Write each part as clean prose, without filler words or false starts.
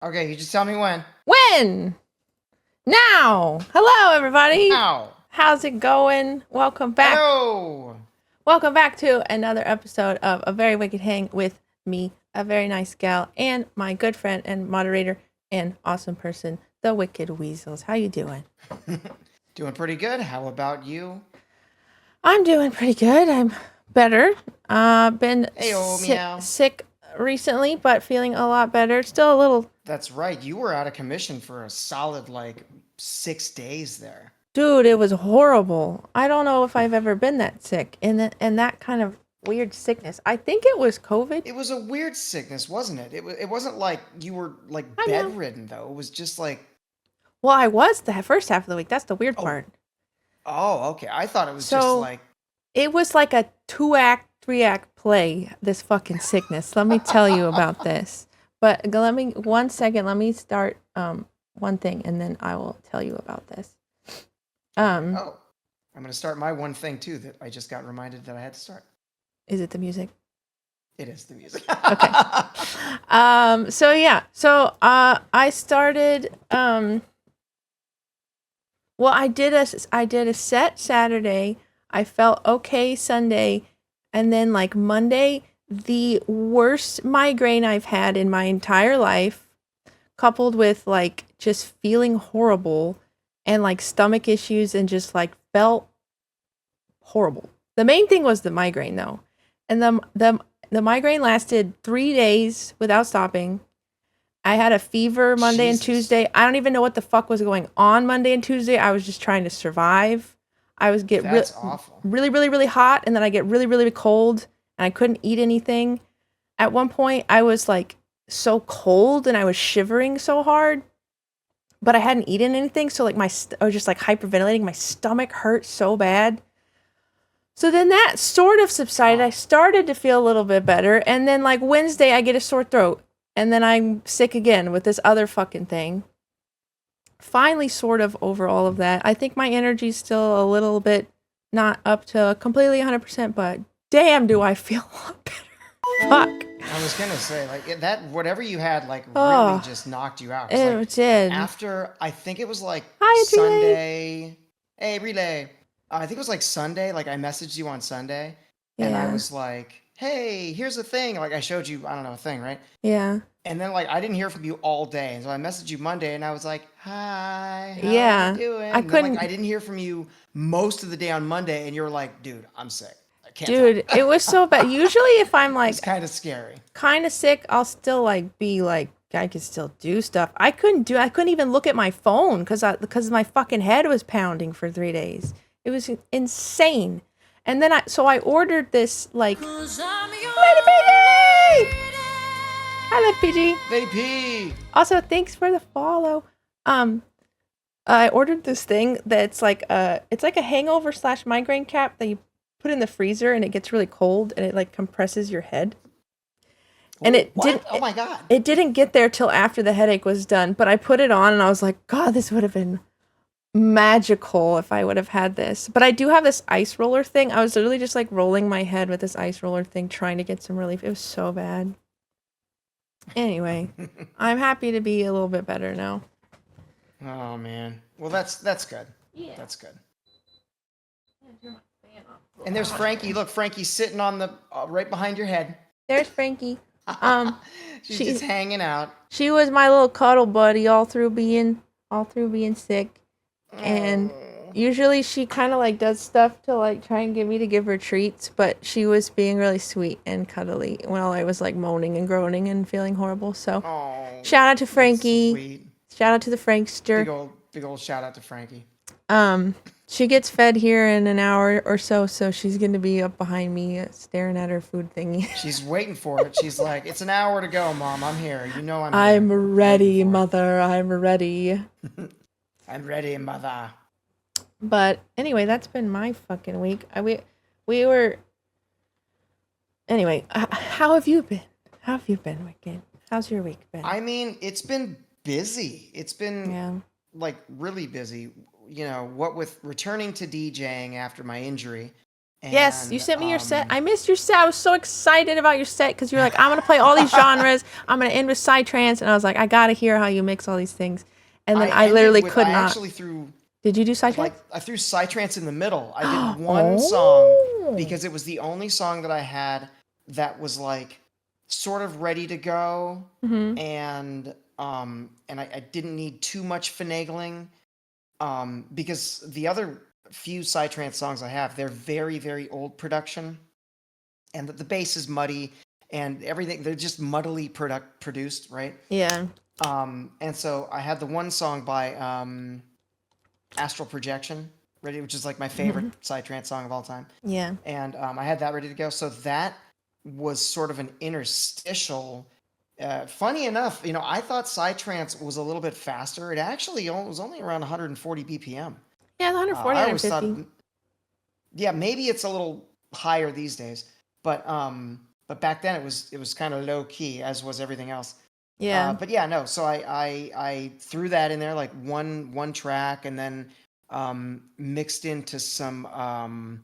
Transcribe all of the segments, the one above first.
Okay, you just tell me when. When? Now. Hello, everybody. Now. How's it going? Welcome back. Hello. Welcome back to another episode of A Very Wicked Hang with me, a very nice gal, and my good friend and moderator and awesome person, the Wicked Weasels. How you doing? Doing pretty good. How about you? I'm doing pretty good. I'm better. Been Heyo, meow. sick recently, but feeling a lot better. Still a little. That's right. You were out of commission for a solid 6 days there. Dude, it was horrible. I don't know if I've ever been that sick and that kind of weird sickness. I think it was COVID. It was a weird sickness, wasn't it? It wasn't like you were like I know. bedridden though. It was just like Well, I was the first half of the week. That's the weird oh part. oh okay. I thought it was just So like it was like a 2 act, 3 act play, this fucking sickness. Let me tell you about this. But let me, 1 second, let me start one thing and then I will tell you about this. oh. I'm gonna start my one thing too that I just got reminded that I had to start. Is it the music? It is the music. Okay. So yeah. So I started well, I did a set Saturday. I felt okay Sunday, and then like Monday, the worst migraine I've had in my entire life, coupled with like just feeling horrible and like stomach issues and just like felt horrible. The main thing was the migraine though. And the migraine lasted 3 days without stopping. I had a fever Monday and Jesus. Tuesday. I don't even know what the fuck was going on Monday and Tuesday. I was just trying to survive. I was get That's awful. really hot, and then I get really cold, and I couldn't eat anything. At one point, I was like so cold, and I was shivering so hard, but I hadn't eaten anything, so like I was just like hyperventilating. My stomach hurt so bad. So then that sort of subsided. I started to feel a little bit better, and then like Wednesday, I get a sore throat. And then I'm sick again with this other fucking thing. Finally, sort of over all of that. I think my energy's still a little bit not up to completely 100%, but damn, do I feel a lot better. Fuck. I was gonna say that whatever you had really Oh, just knocked you out. 'Cause, it did. after I think it was Hi, it's Relay. Sunday. Hey, relay. I think it was Sunday. Like I messaged you on Sunday, and I Yeah. was like, "Hey, here's a thing." Like I showed you, I don't know, a thing, right? Yeah. And then I didn't hear from you all day, and so I messaged you Monday, and I was like, "Hi, how are you Yeah. I doing?" And then I couldn't. didn't hear from you most of the day on Monday, and you were like, "Dude, I'm sick. I can't talk." Dude, it was so bad. Usually, if I'm It was like kind of scary. kind of sick, I'll still like be like I could still do stuff. I couldn't even look at my phone because my fucking head was pounding for 3 days. It was insane. And then I ordered this like Lady PG. Hi, Lady PG. Lady P. Also, thanks for the follow. Um I ordered this thing that's like it's like a hangover slash migraine cap that you put in the freezer and it gets really cold and it like compresses your head. And Oh, what? Oh my God. it didn't get there till after the headache was done, but I put it on and I was like, God, this would have been magical if I would have had this. But I do have this ice roller thing. I was literally just like rolling my head with this ice roller thing trying to get some relief. It was so bad. Anyway, I'm happy to be a little bit better now. Oh man. Well, that's good. Yeah. That's good. And there's Frankie. Look, Frankie's sitting on the right behind your head. There's Frankie. Um She's just she hanging out. she was my little cuddle buddy all through being sick. And Oh. usually she kind of like does stuff to like try and get me to give her treats, but she was being really sweet and cuddly while I was like moaning and groaning and feeling horrible. So Oh. shout out to That's Frankie. sweet. Shout out to the Frankster. Big old shout out to Frankie. She gets fed here in an hour or so, so she's gonna be up behind me staring at her food thingy. She's waiting for it. She's like, "It's an hour to go, Mom. I'm here. You know I'm here. I'm Waiting ready, for it." mother. I'm ready. I'm ready, mother. But anyway, that's been my fucking week. We were anyway. How have you been? How have you been, Wicked? How's your week been? I mean, it's been busy. It's been Yeah. really busy. You know, what with returning to DJing after my injury, Yes, you And sent me your set. I missed your set. I was so excited about your set because you're like, I'm gonna play all these genres. I'm gonna end with psytrance, and I was like, I gotta hear how you mix all these things. And then I literally could I not. actually threw Did you do psytrance? like I threw psytrance in the middle. I did one song Oh. because it was the only song that I had that was like sort of ready to go, Mm-hmm. and I didn't need too much finagling, because the other few psytrance songs I have, they're very very old production, and the bass is muddy and everything. They're just muddily produced, right? Yeah. And so I had the one song by Astral Projection ready, which is like my favorite Mm-hmm. psytrance song of all time. Yeah. And I had that ready to go. So that was sort of an interstitial. Funny enough, I thought psytrance was a little bit faster. It actually was only around 140 BPM. Yeah, 140, I always thought, 150. yeah, maybe it's a little higher these days, but back then it was kind of low key, as was everything else. Yeah. But yeah, no. So I threw that in there like one track, and then mixed into some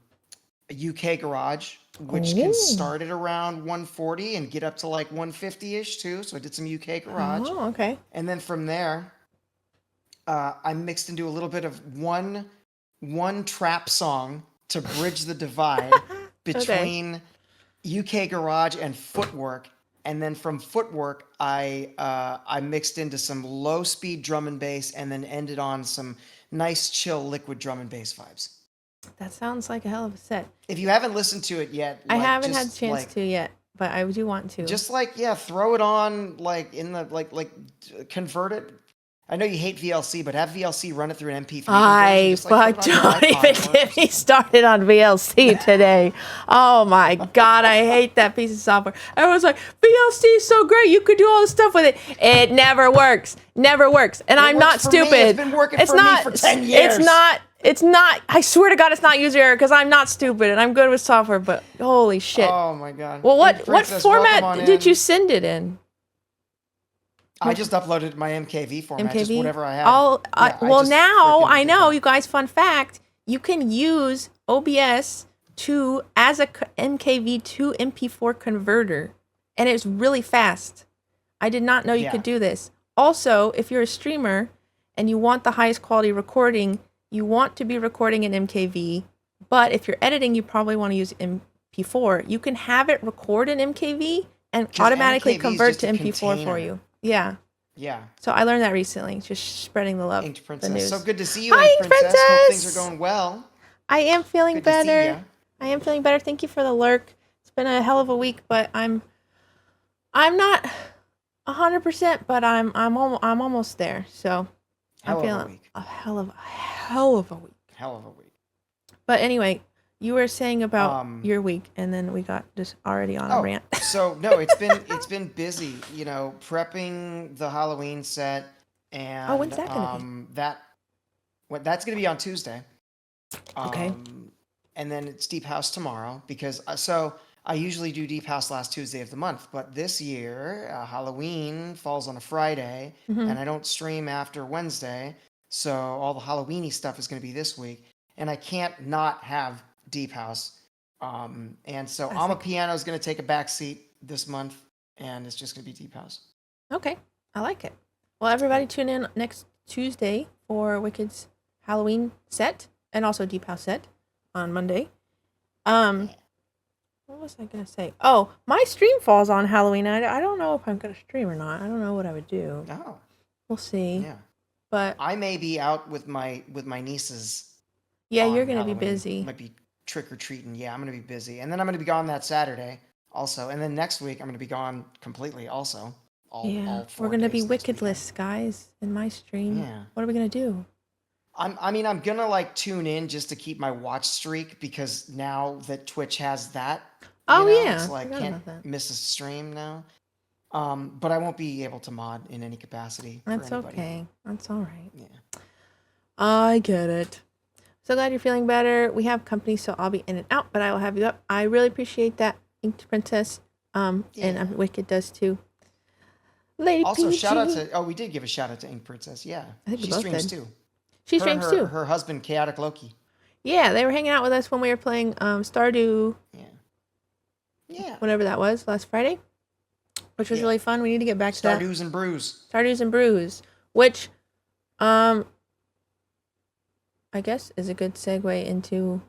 UK garage, which can Oh. start at around 140 and get up to like 150 ish too. So I did some UK garage, Oh, okay. and then from there, I mixed into a little bit of one trap song to bridge the divide Okay. between UK garage and footwork, and then from footwork I mixed into some low speed drum and bass, and then ended on some nice chill liquid drum and bass vibes. That sounds like a hell of a set. If you haven't listened to it yet, I like haven't had a just chance to yet, but I do want to. yeah, throw it on like in the convert it. I know you hate VLC, but have VLC run it through an MP3 conversion. I Just like fuck put it on your don't iPod even or get me something. started on VLC today. Oh my god, I hate that piece of software. Everyone's like, VLC is so great, you could do all this stuff with it. It never works. Never works. And I'm not works for me. stupid. It's been working for me for 10 years. It's not, I swear to God, it's not user error because I'm not stupid and I'm good with software, but holy shit. Oh my god. Well, Hey, what Princess, welcome format on did in. you send it in? I just uploaded my MKV format, just MKV? whatever I had. Well, just now freaking I did know, that. you guys, fun fact, you can use OBS as a MKV to MP4 converter, and it's really fast. I did not know you Yeah. could do this. Also, if you're a streamer and you want the highest quality recording, you want to be recording in MKV, but if you're editing, you probably want to use MP4. You can have it record in MKV and 'Cause automatically MKV is convert just to a MP4 for container. you. Yeah. Yeah. So I learned that recently, just spreading the love. Inked The Princess. news. So good to see you, Hi, Inked Princess. Hope things Princess! are going well. I am feeling Good to see better. ya. I am feeling better. Thank you for the lurk. It's been a hell of a week, but I'm not 100%, but I'm almost there. So Hell I'm of a feeling week. a hell of a week. Hell of a week. But anyway, you were saying about Um, your week, and then we got just already on a rant. So no, it's been busy, prepping the Halloween set, and Oh, when's that gonna be? that's gonna be on Tuesday. Okay. And then it's Deep House tomorrow, because so I usually do Deep House last Tuesday of the month, but this year Halloween falls on a Friday, Mhm. and I don't stream after Wednesday, so all the Halloweeny stuff is gonna be this week, and I can't not have Deep House. And so Alma Classic. Piano is going to take a back seat this month, and it's just going to be Deep House. Okay, I like it. Well, everybody tune in next Tuesday for Wicked's Halloween set and also Deep House set on Monday. What was I gonna say? Oh, my stream falls on Halloween. I don't know if I'm gonna stream or not. I don't know what I would do. Oh, We'll see. yeah. But I may be out with my nieces. yeah, you're on gonna be Halloween. busy. Might be trick or treating. Yeah, I'm going to be busy, and then I'm going to be gone that Saturday also, and then next week I'm going to be gone completely also. All Yeah, 4 we're gonna be days next weekend. Wickedless, guys, in my stream. Yeah. What are we gonna do? I'm gonna like tune in just to keep my watch streak, because now that Twitch has that, Oh yeah, it's like forgot can't about that. miss a stream now. But I won't be able to mod in any capacity. That's for anybody. okay. That's all right. Yeah. I get it. So glad you're feeling better. We have company, so I'll be in and out, but I will have you up. I really appreciate that, Inked Princess. And Yeah. Wicked does too. Lady Also, PG. shout out to we did give a shout out to Ink Princess. Yeah, I think we she both streams did. too. She streams too. Her husband, Chaotic Loki. Yeah, they were hanging out with us when we were playing Stardew. Yeah. Whatever that was last Friday, which was really fun. We need to get back to that. Stardews and Brews. Stardews and Brews, which, I guess is a good segue into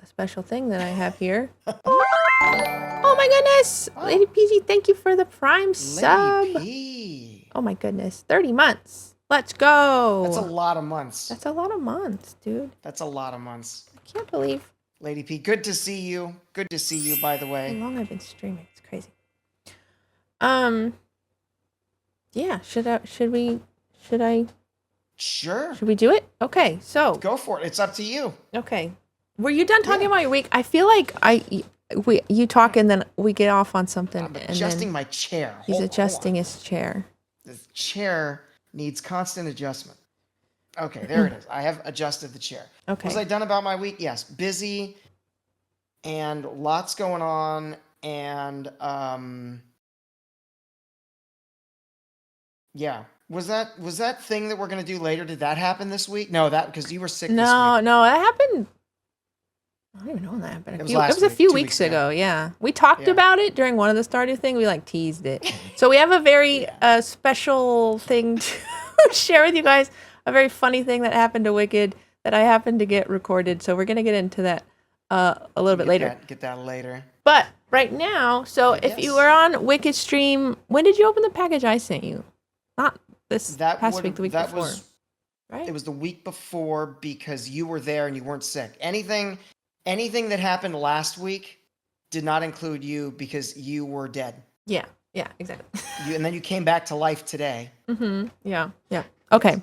a special thing that I have here. Oh my goodness! Oh. Lady PG, thank you for the Prime sub. Lady P. Oh my goodness, 30 months. Let's go. That's a lot of months. That's a lot of months, dude. That's a lot of months. I can't believe Lady P, good to see you. Good to see you, by the how way. long I've been streaming. It's crazy. Yeah, should we Sure. do it? Okay, so Go for it. It's up to you. okay. Were you done talking about your week? I feel like you talk and then we get off on something. I'm and adjusting then my chair. he's Hold adjusting on. his chair. This chair needs constant adjustment. Okay, there it is. I have adjusted the chair. Okay. Was I done about my week? Yes. Busy and lots going on and yeah. Was that thing that we're gonna do later? Did that happen this week? No, that because you were sick this week. No, that happened. I don't even know when that happened. It was a few 2 weeks weeks ago. ago. Yeah, we talked Yeah. about it during one of the Stardew things. We like teased it. So we have a very special thing to share with you guys. A very funny thing that happened to Wicked that I happened to get recorded. So we're gonna get into that a little bit later. Get that later. But right now, so if you were on Wicked stream, when did you open the package I sent you? Not this past week, the week before. Right? It was the week before because you were there and you weren't sick. Anything that happened last week did not include you because you were dead. Yeah, exactly. And then you came back to life today. Yeah. Okay.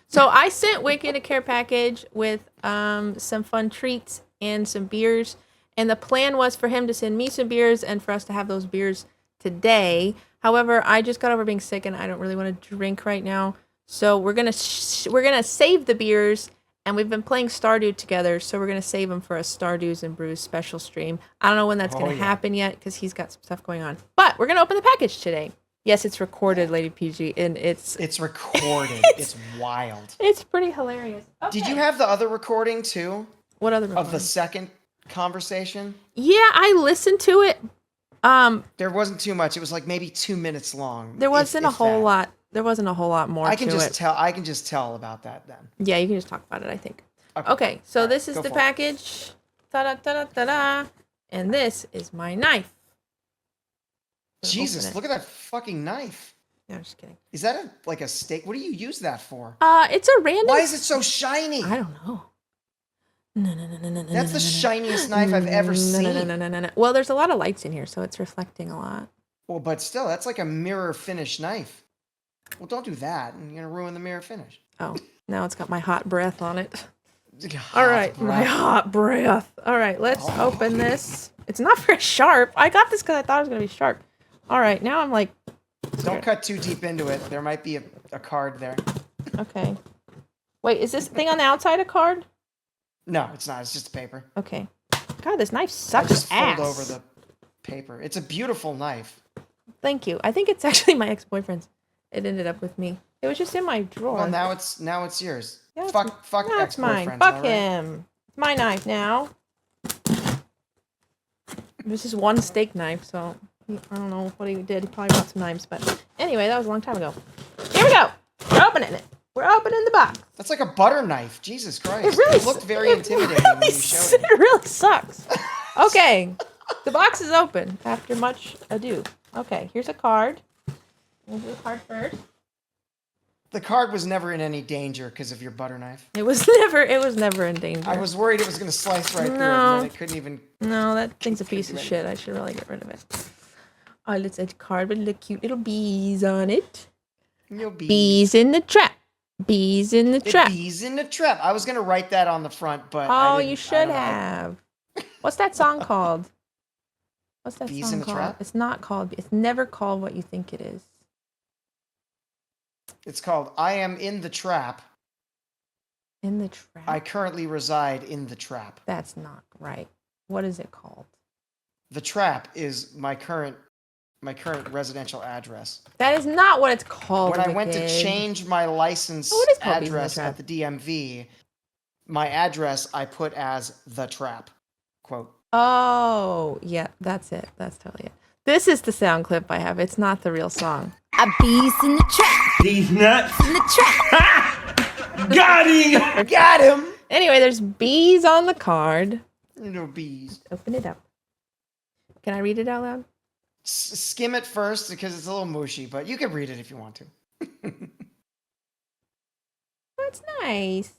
So I sent Wicked a care package with some fun treats and some beers. And the plan was for him to send me some beers and for us to have those beers today. However, I just got over being sick and I don't really want to drink right now. So we're gonna save the beers, and we've been playing Stardew together. So we're gonna save them for a Stardews and Brews special stream. I don't know when that's gonna happen yet because he's got some stuff going on. But we're gonna open the package today. Yes, it's recorded, Lady PG, and it's recorded. It's wild. It's pretty hilarious. Okay. Did you have the other recording too? What other recording? Of the second conversation? Yeah, I listened to it. There wasn't too much. It was like maybe 2 minutes long. There wasn't a whole lot. There wasn't a whole lot more. I can just tell about that then. Yeah, you can just talk about it, I think. Okay, so this is the package. Ta-da. And this is my knife. Jesus, look at that fucking knife. No, I'm just kidding. Is that like a steak? What do you use that for? It's a random. Why is it so shiny? I don't know. No. That's the shiniest knife I've ever seen. No. Well, there's a lot of lights in here, so it's reflecting a lot. Well, but still, that's like a mirror finish knife. Well, don't do that. You're going to ruin the mirror finish. Oh, now it's got my hot breath on it. All right, my hot breath. All right, let's open this. It's not very sharp. I got this because I thought it was going to be sharp. All right, now I'm like... Don't cut too deep into it. There might be a card there. Okay. Wait, is this thing on the outside a card? No, it's not. It's just paper. Okay. God, this knife sucks ass. I just fold over the paper. It's a beautiful knife. Thank you. I think it's actually my ex-boyfriend's. It ended up with me. It was just in my drawer. Well, now it's yours. Yeah, fuck it's mine. ex-boyfriends. Fuck him. It's my knife now. This is one steak knife, so I don't know what he did. He probably bought some knives, but anyway, that was a long time ago. Here we go. We're opening it. We're opening the box. That's like a butter knife. Jesus Christ. It looked very intimidating when you showed it. It really sucks. Okay. The box is open after much ado. Okay, here's a card. We'll do the card first. The card was never in any danger because of your butter knife. It was never in danger. I was worried it was going to slice right through it, and then it couldn't even... No, that thing's a piece of shit. I should really get rid of it. Oh, it's a card with little cute little bees on it. Bees in the trap. Bees in the trap. Bees in the trap. I was going to write that on the front, but oh, you should have. What's that song called? What's that Bees song in the called? Trap? It's not called. It's never called what you think it is. It's called I Am in the Trap. In the trap? I currently reside in the trap. That's not right. What is it called? The trap is my current residential address. That is not what it's called. When I went to change my license address at the DMV, my address I put as the trap quote. Oh, yeah, that's it. That's totally it. This is the sound clip I have. It's not the real song. A beast in the trap. He's nuts. In the trap. Got him. Got him. Anyway, there's bees on the card. No bees. Open it up. Can I read it out loud? Skim it first because it's a little mushy, but you can read it if you want to. That's nice.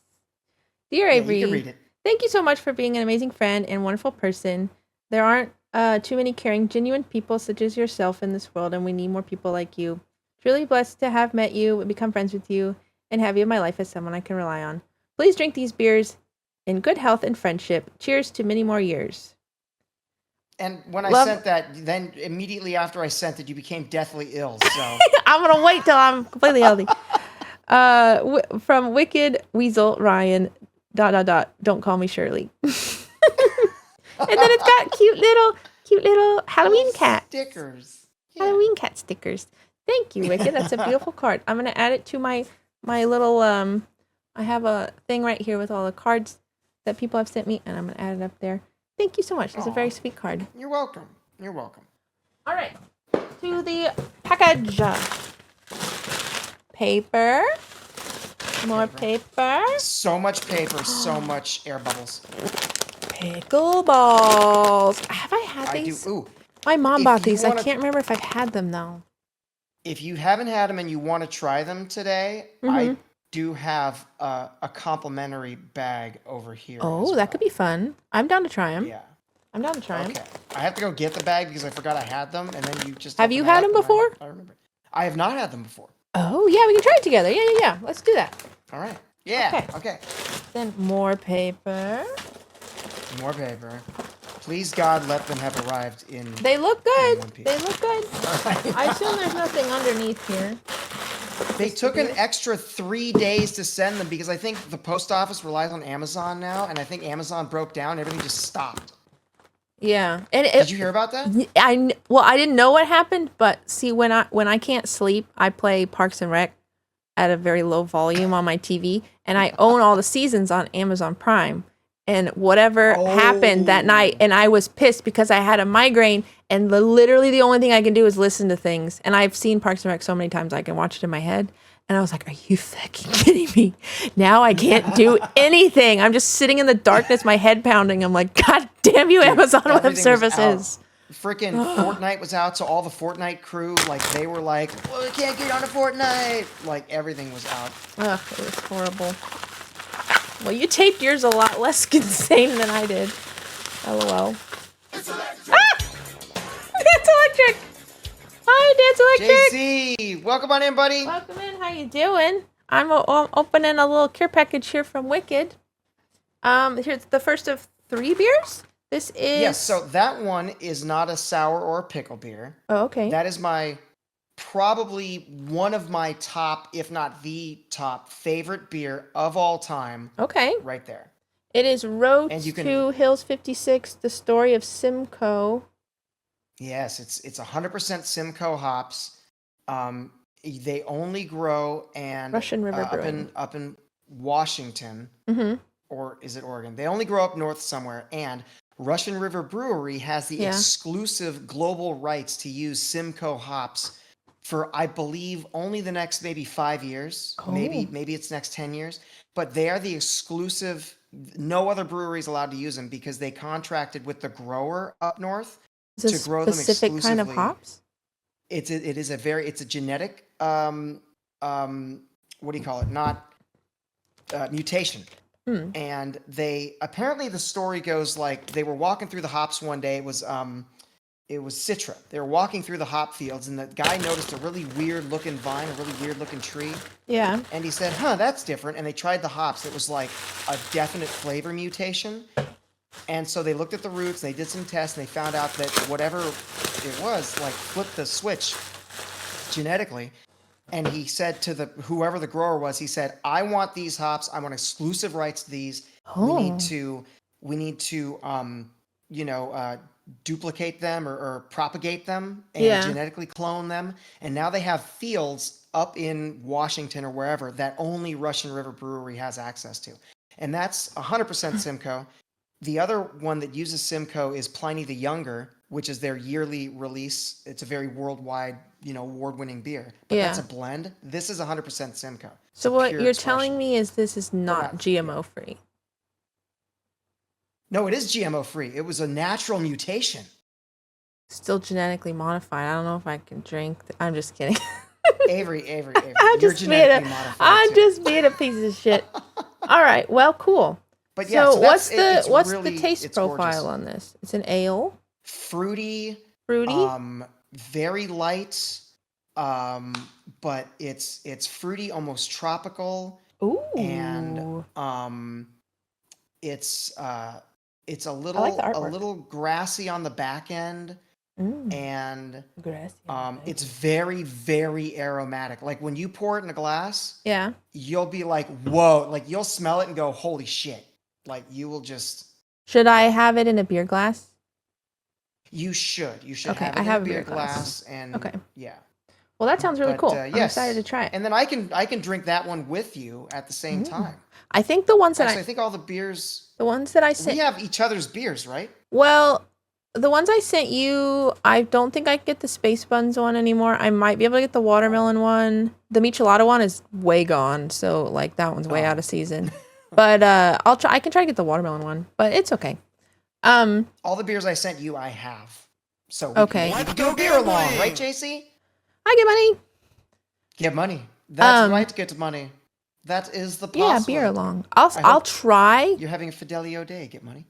Dear Yeah, Avery, you can read it. thank you so much for being an amazing friend and wonderful person. There aren't too many caring, genuine people such as yourself in this world, and we need more people like you. Truly blessed to have met you and become friends with you and have you in my life as someone I can rely on. Please drink these beers in good health and friendship. Cheers to many more years. And when I Love- sent that, then immediately after I sent it, you became deathly ill. So I'm going to wait till I'm completely healthy. From Wicked Weasel Ryan, ... Don't call me Shirley. And then it's got cute little Halloween cat. stickers. Yeah. Halloween cat stickers. Thank you, Wicked. That's a beautiful card. I'm gonna add it to my little I have a thing right here with all the cards that people have sent me, and I'm gonna add it up there. Thank you so much. It's a very sweet card. You're welcome. You're welcome. All right, to the package. Paper. More paper. So much paper, so much air bubbles. Pickle balls. Have I had I do. these? Ooh, My mom If bought you these. I wanna- can't remember if I've had them though. if you haven't had them and you want to try them today, I do have a complimentary bag over here. Oh, that could be fun. I'm down to try them. Yeah. I'm down to try them. Okay. I have to go get the bag because I forgot I had them, and then you just Have open you it had up them and before? I remember. I have not had them before. Oh, yeah, we can try it together. Yeah. Let's do that. All right. Yeah. Okay. Then more paper. More paper. Please God, let them have arrived in. They look good. one piece. They look good. I assume there's nothing underneath here. They took an extra 3 days to send them because I think the post office relies on Amazon now, and I think Amazon broke down. Everything just stopped. Yeah. And Did you hear about that? I didn't know what happened, but see, when I can't sleep, I play Parks and Rec at a very low volume on my TV, and I own all the seasons on Amazon Prime. And whatever happened that night, and I was pissed because I had a migraine, and literally the only thing I can do is listen to things. And I've seen Parks and Rec so many times I can watch it in my head. And I was like, are you fucking kidding me? Now I can't do anything. I'm just sitting in the darkness, my head pounding. I'm like, God damn you, Amazon Web Everything was Services. out. Freaking Fortnite was out, so all the Fortnite crew, like, they were like, well, we can't get on a Fortnite. Like, everything was out. Ugh, it was horrible. Well, you taped yours a lot less insane than I did. LOL. It's electric! Ah! Dance Electric! Hi, Dance Electric! JC, welcome on in, buddy. Welcome in. How you doing? I'm opening a little care package here from Wicked. Here's the first of 3 beers. This is... Yes, so that one is not a sour or a pickle beer. Oh, okay. That is probably one of my top, if not the top, favorite beer of all time. Okay. Right there. It is Road And you can- to Hills 56, the story of Simcoe. Yes, it's 100% Simcoe hops. They only grow and Russian River up Brewing. up in Washington, Mm-hmm. or is it Oregon? They only grow up north somewhere, and Russian River Brewery has the Yeah. exclusive global rights to use Simcoe hops for, I believe, only the next maybe 5 years. Oh. Maybe it's next 10 years. But they are the exclusive. No other brewery is allowed to use them because they contracted with the grower up north Is this to grow them specific kind of exclusively. hops? It's a genetic what do you call it? Not mutation. And they apparently, the story goes like they were walking through the hops one day. It was Citra. They were walking through the hop fields, and the guy noticed a really weird looking vine, a really weird looking tree, Yeah. and he said, "Huh, that's different." And they tried the hops. It was like a definite flavor mutation. And so they looked at the roots, they did some tests, and they found out that whatever it was, like, flipped the switch genetically. And he said to whoever the grower was, he said, "I want these hops. I want exclusive rights to these. Oh. We need to duplicate them or propagate them and Yeah. genetically clone them." And now they have fields up in Washington or wherever that only Russian River Brewery has access to. and that's 100% Simcoe. The other one that uses Simcoe is Pliny the Younger, which is their yearly release. It's a very worldwide, award-winning beer. But that's a Yeah. blend. This is 100% Simcoe. It's So a what pure you're expression. telling me is this is not not- GMO free. No, it is GMO free. It was a natural mutation. Still genetically modified. I don't know if I can drink. I'm just kidding. Avery, I'm you're just being genetically modified I'm too. just being a piece of shit. All right. Well, cool. But yeah, So so what's that's, the it's really, taste it's profile gorgeous. on this? It's an ale, Fruity, fruity. very light, but it's fruity, almost tropical, Ooh. and it's a I like little the artwork. grassy on the back end, and Grassy. it's very, very aromatic. Like when you pour it in a glass, Yeah. you'll be like, whoa, like you'll smell it and go, holy shit. Like you will just, Should I have it in a beer glass? you should Okay, have it I in have a a beer beer glass. glass, and Okay. yeah. Well, that sounds really But, cool. I'm excited to try it. And then I can drink that one with you at the same time. I think the ones that Actually, I think all the beers, I we sent. have each other's beers, right? Well, the ones I sent you, I don't think I can get the Space Buns one anymore. I might be able to get the watermelon one. The Michelada one is way gone, so like that one's way out of season. But I'll try. I can try to get the watermelon one, but it's okay. All the beers I sent you, I have. So Okay. we can do a beer along, right, JC? I get money. Get money. That's right. Get money. That is the Yeah, possible. beer along. I'll hope try. You're having a Fidelio day. Get money.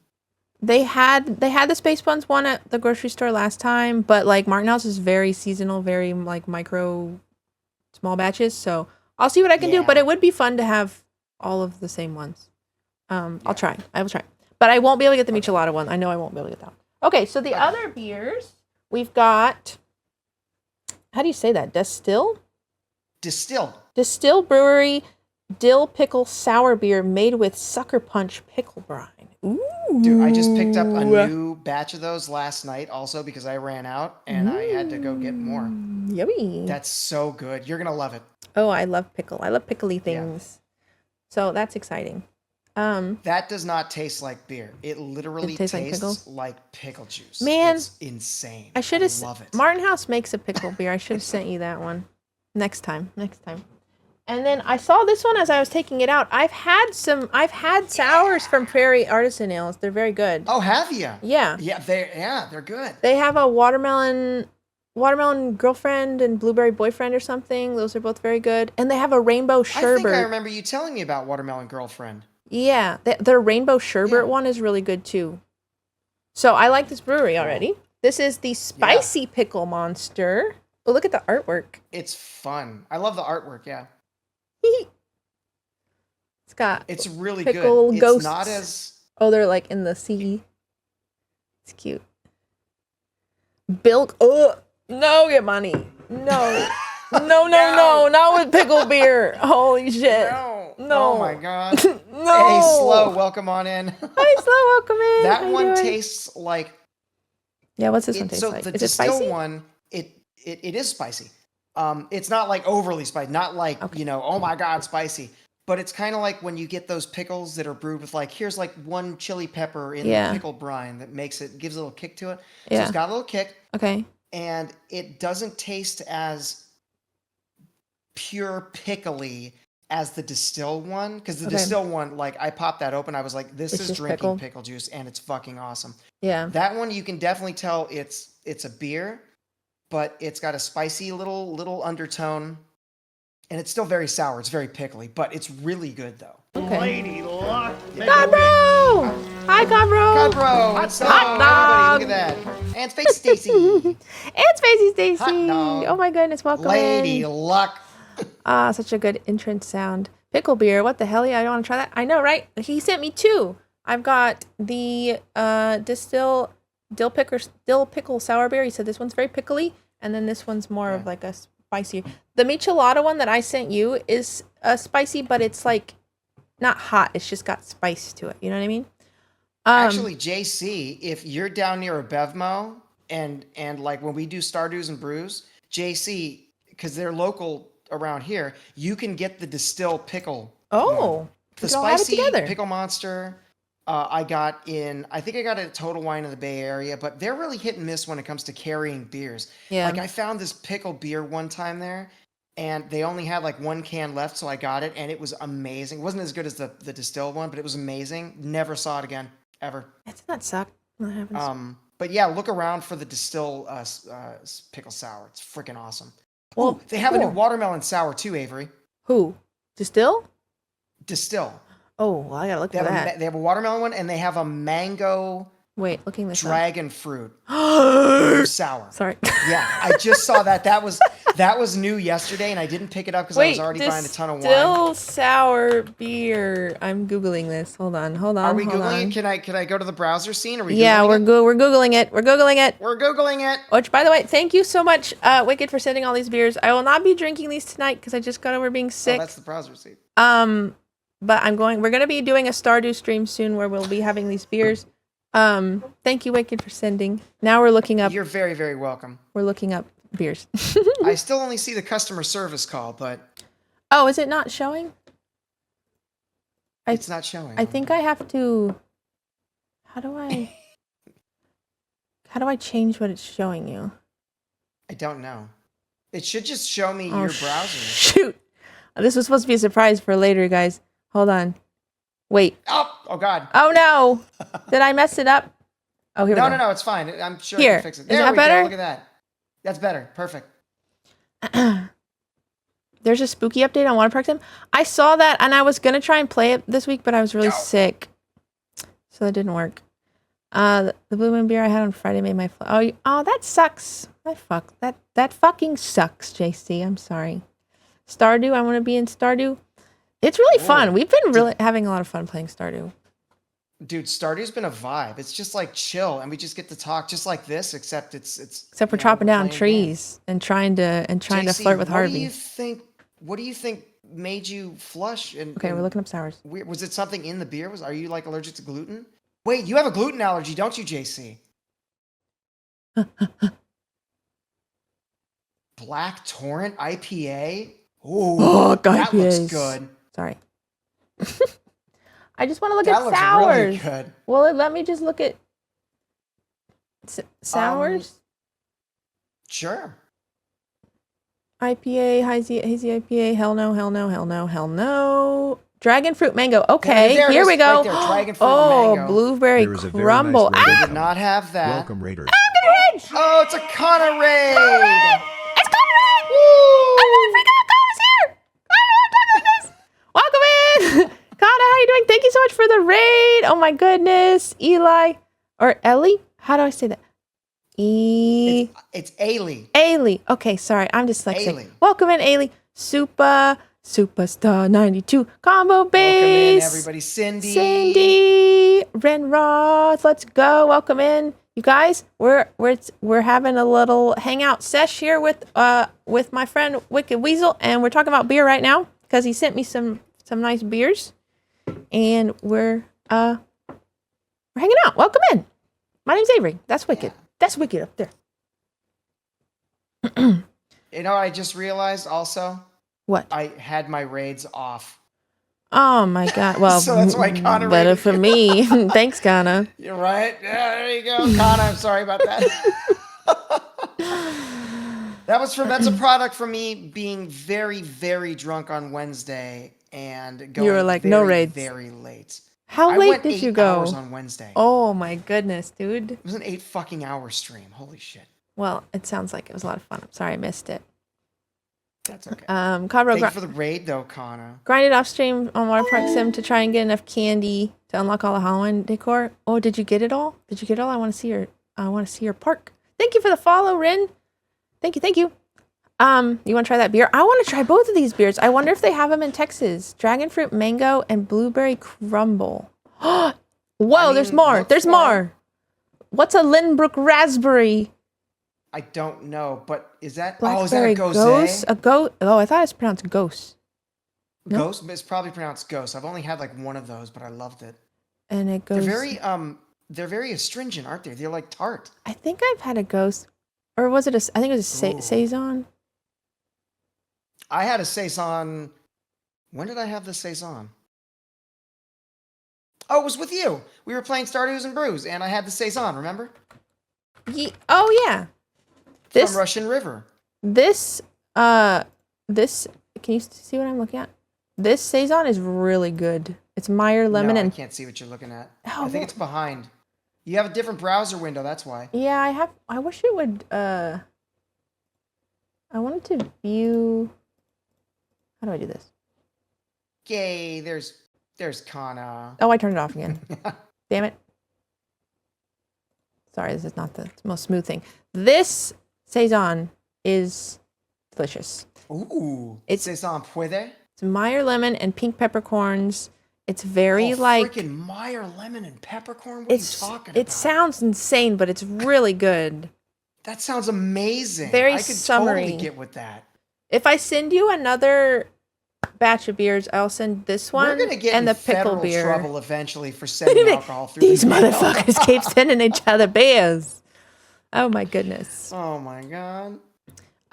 They had the Space Buns one at the grocery store last time, but like Martin House is very seasonal, very like micro, small batches. So I'll see what I can do. Yeah. But it would be fun to have all of the same ones. I'll try. I will try. But I won't be able to get the Michelada one. I know I won't be able to get that one. Okay, so the other beers we've got. How do you say that? Distill Brewery Dill Pickle Sour Beer made with Sucker Punch Pickle Brine. Ooh. Dude, I just picked up a new batch of those last night also because I ran out and I had to go get more. Yummy. That's so good. You're going to love it. Oh, I love pickle. I love pickly things. So that's exciting. That does not taste like beer. It literally tastes tastes like like pickle juice. Man, it's insane. I should have love it. Martin House makes a pickle beer. I should have sent you that one. Next time. And then I saw this one as I was taking it out. I've had sours from Prairie Artisan Ales. They're very good. Oh, have you? Yeah. Yeah, they're good. They have a watermelon girlfriend and blueberry boyfriend or something. Those are both very good. And they have a rainbow sherbet. I think I remember you telling me about Watermelon Girlfriend. Yeah, their rainbow sherbet Yeah. one is really good too. So I like this brewery already. This is the Spicy Pickle Monster. Oh, look at the artwork. It's fun. I love the artwork, yeah. It's got It's really pickle good. ghosts. It's not as they're like in the sea. It's cute. Bilk. Oh no, get money. No. No, not with pickle beer. Holy shit. No. No. Oh my god. No. Hey, Slow, welcome on in. Hi, Slow, welcome in. That How you one doing? tastes like Yeah, what's this one taste so like? the Is it distill spicy? one, it is spicy. It's not like overly spicy, not like, oh my god, spicy. But it's kind of like when you get those pickles that are brewed with like, here's like one chili pepper in the pickle brine that gives a little kick to it. So Yeah. it's got a little kick. Okay. And it doesn't taste as pure pickly as the distill one. Because the distill one, like I popped that open, I was like, this It's is just drinking pickle. pickle juice and it's fucking awesome. Yeah. That one you can definitely tell it's a beer, but it's got a spicy little undertone, and it's still very sour. It's very pickly, but it's really good though. Okay. Lady luck. Godbro! Hi, Godbro! Godbro, what's up? Hot Everybody, dog! look at that. And Space Stacy, It's Spacey Stacy! Hot dog. Oh my goodness, welcome Lady in. Luck. Ah, such a good entrance sound. Pickle beer, what the hell? Yeah, I don't want to try that. I know, right? He sent me two. I've got the dill pickle sour beer. He said this one's very pickly, and then this one's more of like a spicy. The Michelada one that I sent you is spicy, but it's like not hot. It's just got spice to it. You know what I mean? Actually, JC, if you're down near a Bevmo and like when we do Stardews and Brews, JC, because they're local around here, you can get the distill pickle. Oh, one. The can all have it spicy together. pickle monster, I think I got it at Total Wine in the Bay Area, but they're really hit and miss when it comes to carrying beers. Yeah. Like I found this pickle beer one time there, and they only had like one can left, so I got it, and it was amazing. It wasn't as good as the distilled one, but it was amazing. Never saw it again, ever. Doesn't that suck when that happens? But yeah, look around for the distill pickle sour. It's freaking awesome. Well, Ooh, they have a new cool. watermelon sour too, Avery. Who? Distill? Distill. Oh, well, I gotta look They for have that. they have a watermelon one, and they have a mango Wait, looking this dragon fruit up. sour. Sorry. Yeah, I just saw that. That was new yesterday, and I didn't pick it up because I was already buying a ton of wine. Distill sour beer. I'm googling this. Hold on. Are we googling it? Can I go to the browser scene? Are we? Yeah, googling we're googling it. We're googling it. We're googling it. Which, by the way, thank you so much, Wicked, for sending all these beers. I will not be drinking these tonight because I just got over being Oh, sick. that's the browser scene. But we're gonna be doing a Stardew stream soon where we'll be having these beers. Thank you, Wicked, for sending. Now we're looking up. You're very, very welcome. We're looking up beers. I still only see the customer service call, but Oh, is it not showing? it's not showing. I think I have to. How do I change what it's showing you? I don't know. It should just show me your browser. Shoot. This was supposed to be a surprise for later, guys. Hold on. Wait. Oh God. Oh no. Did I mess it up? Oh, here we go. No, it's fine. I'm sure I Here. can fix it. Is There that we better? go. Look at that. That's better. Perfect. There's a spooky update on Water Park Sim. I saw that and I was gonna try and play it this week, but I was really sick, so that didn't work. The Blue Moon beer I had on Friday made my oh that sucks. That fucking sucks, JC. I'm sorry. Stardew. I want to be in Stardew. It's really fun. We've been really having a lot of fun playing Stardew. Dude, Stardew's been a vibe. It's just like chill, and we just get to talk just like this, except except we're chopping down trees and trying to JC, flirt with what Harvey. What do you think made you flush? Okay, we're looking up sours. Was it something in the beer? Are you like allergic to gluten? Wait, you have a gluten allergy, don't you, JC? Black Torrent IPA. Ooh, that looks good. Sorry. I just want to look That at looks sours. really good. Well, let me just look at sours. Sure. IPA, hazy IPA. Hell no, hell no, hell no, hell no. Dragon fruit mango. Okay, There it here is, we go. right there, dragon fruit Oh, mango. blueberry There is a very crumble. nice rating. Did not have that. Welcome, Raiders. Oh, it's a Connor raid. It's Conrad! Woo! I'm freaking out. Connor's here! Welcome in! Connor, how you doing? Thank you so much for the raid. Oh my goodness. Eli. Or Ellie? How do I say that? It's Ailey. Ailey. Okay, sorry. I'm dyslexic. Ailey. Welcome in, Ailey. Superstar 92 combo Welcome in, base. everybody. Cindy, Ren Roth, let's go. Welcome in, you guys. We're having a little hangout sesh here with my friend Wicked Weasel, and we're talking about beer right now because he sent me some nice beers, and we're hanging out. Welcome in. My name's Avery. That's Wicked. Yeah. That's Wicked up there. You know, I just realized also What? I had my raids off. Oh my God. Well, So that's why Connor better rated for you. me. Thanks, Connor. You're right. Yeah, there you go, Connor. I'm sorry about that. That's a product for me being very, very drunk on Wednesday and going. You were like, very, no raids. Very late. How I late went did 8 you go? hours on Wednesday. Oh my goodness, dude. It was an 8 fucking hour stream. Holy shit. Well, it sounds like it was a lot of fun. I'm sorry I missed it. That's okay. Cabro Thank you for the raid, though, Connor. grinded off stream on Water Park Sim to try and get enough candy to unlock all the Halloween decor. Oh, did you get it all? Did you get it all? I want to see your park. Thank you for the follow, Rin. Thank you. You want to try that beer? I want to try both of these beers. I wonder if they have them in Texas. Dragon fruit mango and blueberry crumble. Whoa, there's more. look There's for more. What's a Lynbrook raspberry? I don't know, but is that... Blackberry is that a ghost? gose? Oh, I thought it was pronounced ghost. No? Ghost? It's probably pronounced ghost. I've only had like one of those, but I loved it. And it goes. They're very astringent, aren't they? They're like tart. I think I've had a ghost, or was it I think it was a Ooh. saison. I had a saison. When did I have the saison? Oh, it was with you. We were playing Stardews and Brews, and I had the saison. Remember? Oh yeah. From Russian River. This can you see what I'm looking at? This saison is really good. It's Meyer lemon No, and I can't see what you're looking at. Oh, I think it's behind. You have a different browser window. That's why. yeah, I wish it would. I wanted to view. How do I do this? Yay! There's Kana. Oh, I turned it off again. Damn it. Sorry, this is not the most smooth thing. This saison is delicious. Ooh, It's saison puede. It's Meyer lemon and pink peppercorns. It's very freaking Meyer lemon and peppercorn. What are you talking about? It sounds insane, but it's really good. That sounds amazing. Very I could summery. totally get with that. If I send you another batch of beers, I'll send this one We're gonna get and in the pickle federal beer. trouble eventually for sending alcohol through These the mail. motherfuckers keep sending each other beers. Oh my goodness. Oh my god.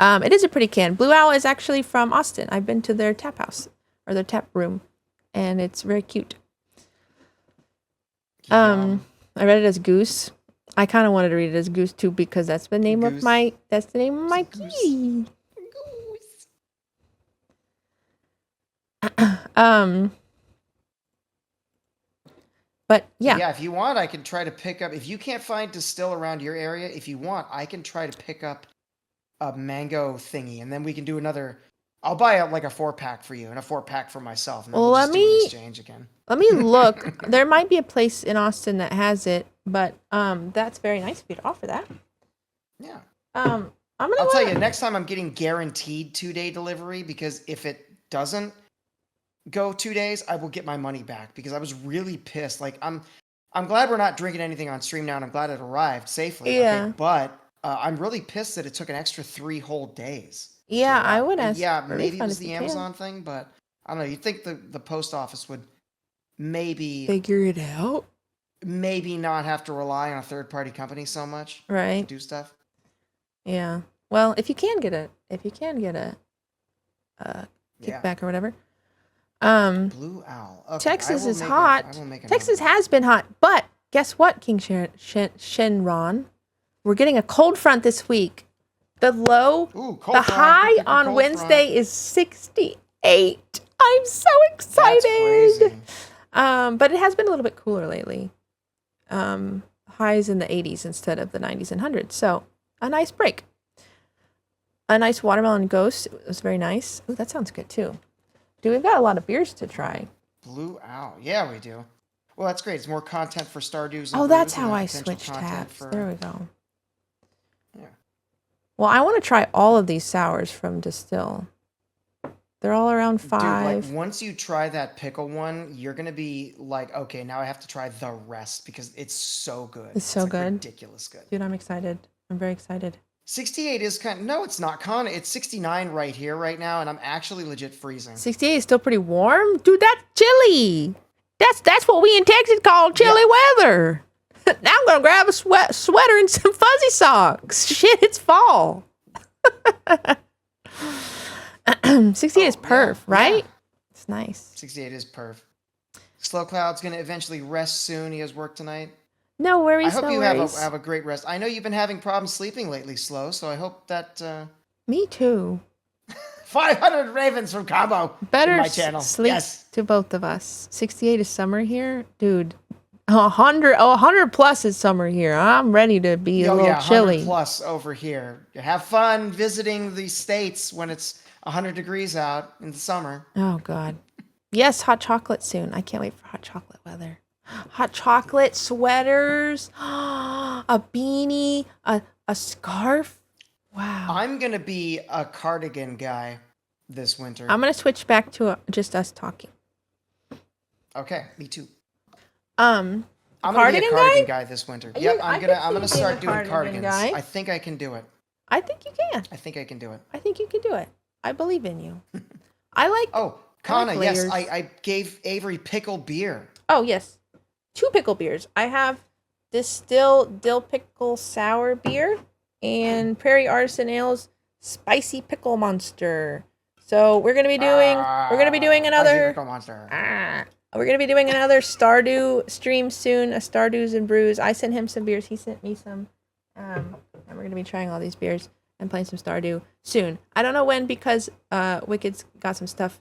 It is a pretty can. Blue Owl is actually from Austin. I've been to their tap house or their tap room, and it's very cute. I read it as Goose. I kind of wanted to read it as Goose too because that's the name of my kitty. But yeah, if you want, I can try to pick up. If you can't find Distill around your area, if you want, I can try to pick up a mango thingy, and then we can do another. I'll buy a 4-pack for you and a 4-pack for myself. And then we'll just do an exchange again. Let me look. There might be a place in Austin that has it, but that's very nice of you to offer that. Yeah. I'll tell you, next time I'm getting guaranteed 2-day delivery, because if it doesn't go 2 days, I will get my money back, because I was really pissed. Like, I'm glad we're not drinking anything on stream now, and I'm glad it arrived safely. Yeah. Okay, but I'm really pissed that it took an extra 3 whole days. Yeah, I would ask. Yeah, maybe it was the Amazon thing, but I don't know. You'd think the post office would maybe figure it out. Maybe not have to rely on a third-party company so much, right? To do stuff. Yeah. Well, if you can get a kickback or whatever. Blue Owl. Okay, Texas is hot. Texas has been hot, but guess what, King Shenron? We're getting a cold front this week. The high on Wednesday is 68. I'm so excited. That's crazy. But it has been a little bit cooler lately. Highs in the 80s instead of the 90s and 100s. So a nice break. A nice watermelon ghost. It was very nice. Oh, that sounds good too. Dude, we've got a lot of beers to try. Blue Owl. Yeah, we do. Well, that's great. It's more content for Stardews. Oh, that's how I switched tabs. There we go. Yeah. Well, I want to try all of these sours from Distill. They're all around 5. Dude, once you try that pickle one, you're gonna be like, okay, now I have to try the rest, because it's so good. It's so good. Ridiculous good. Dude, I'm excited. I'm very excited. 68 is no, it's not, Con. It's 69 right here, right now, and I'm actually legit freezing. 68 is still pretty warm, dude. That's chilly. That's what we in Texas call chilly weather. Now I'm gonna grab a sweater and some fuzzy socks. Shit, it's fall. 68 is perf, right? Yeah. It's nice. 68 is perf. Slow Cloud's gonna eventually rest soon. He has work tonight. No worries. I hope you have a great rest. I know you've been having problems sleeping lately, Slow. So I hope that. Me too. 500 ravens from Cabo. Better my channel. Sleep to both of us. 68 is summer here, dude. 100 plus is summer here. I'm ready to be a little chilly. 100 plus over here. Have fun visiting the States when it's 100 degrees out in the summer. Oh, God. Yes, hot chocolate soon. I can't wait for hot chocolate weather. Hot chocolate, sweaters, a beanie, a scarf. Wow. I'm going to be a cardigan guy this winter. I'm going to switch back to just us talking. Okay, me too. I'm gonna be a cardigan guy this winter. Yep, I'm gonna start doing cardigans. Guy. I think I can do it. I think you can. I think I can do it. I think you can do it. I believe in you. I like. Oh, Kana, yes, I gave Avery pickle beer. Oh yes, 2 pickle beers. I have Distill Dill Pickle Sour Beer and Prairie Artisan Ales Spicy Pickle Monster. So we're gonna be doing another. Pickle monster. We're gonna be doing another Stardew stream soon. A Stardews and Brews. I sent him some beers. He sent me some. And we're gonna be trying all these beers and playing some Stardew soon. I don't know when because Wicked's got some stuff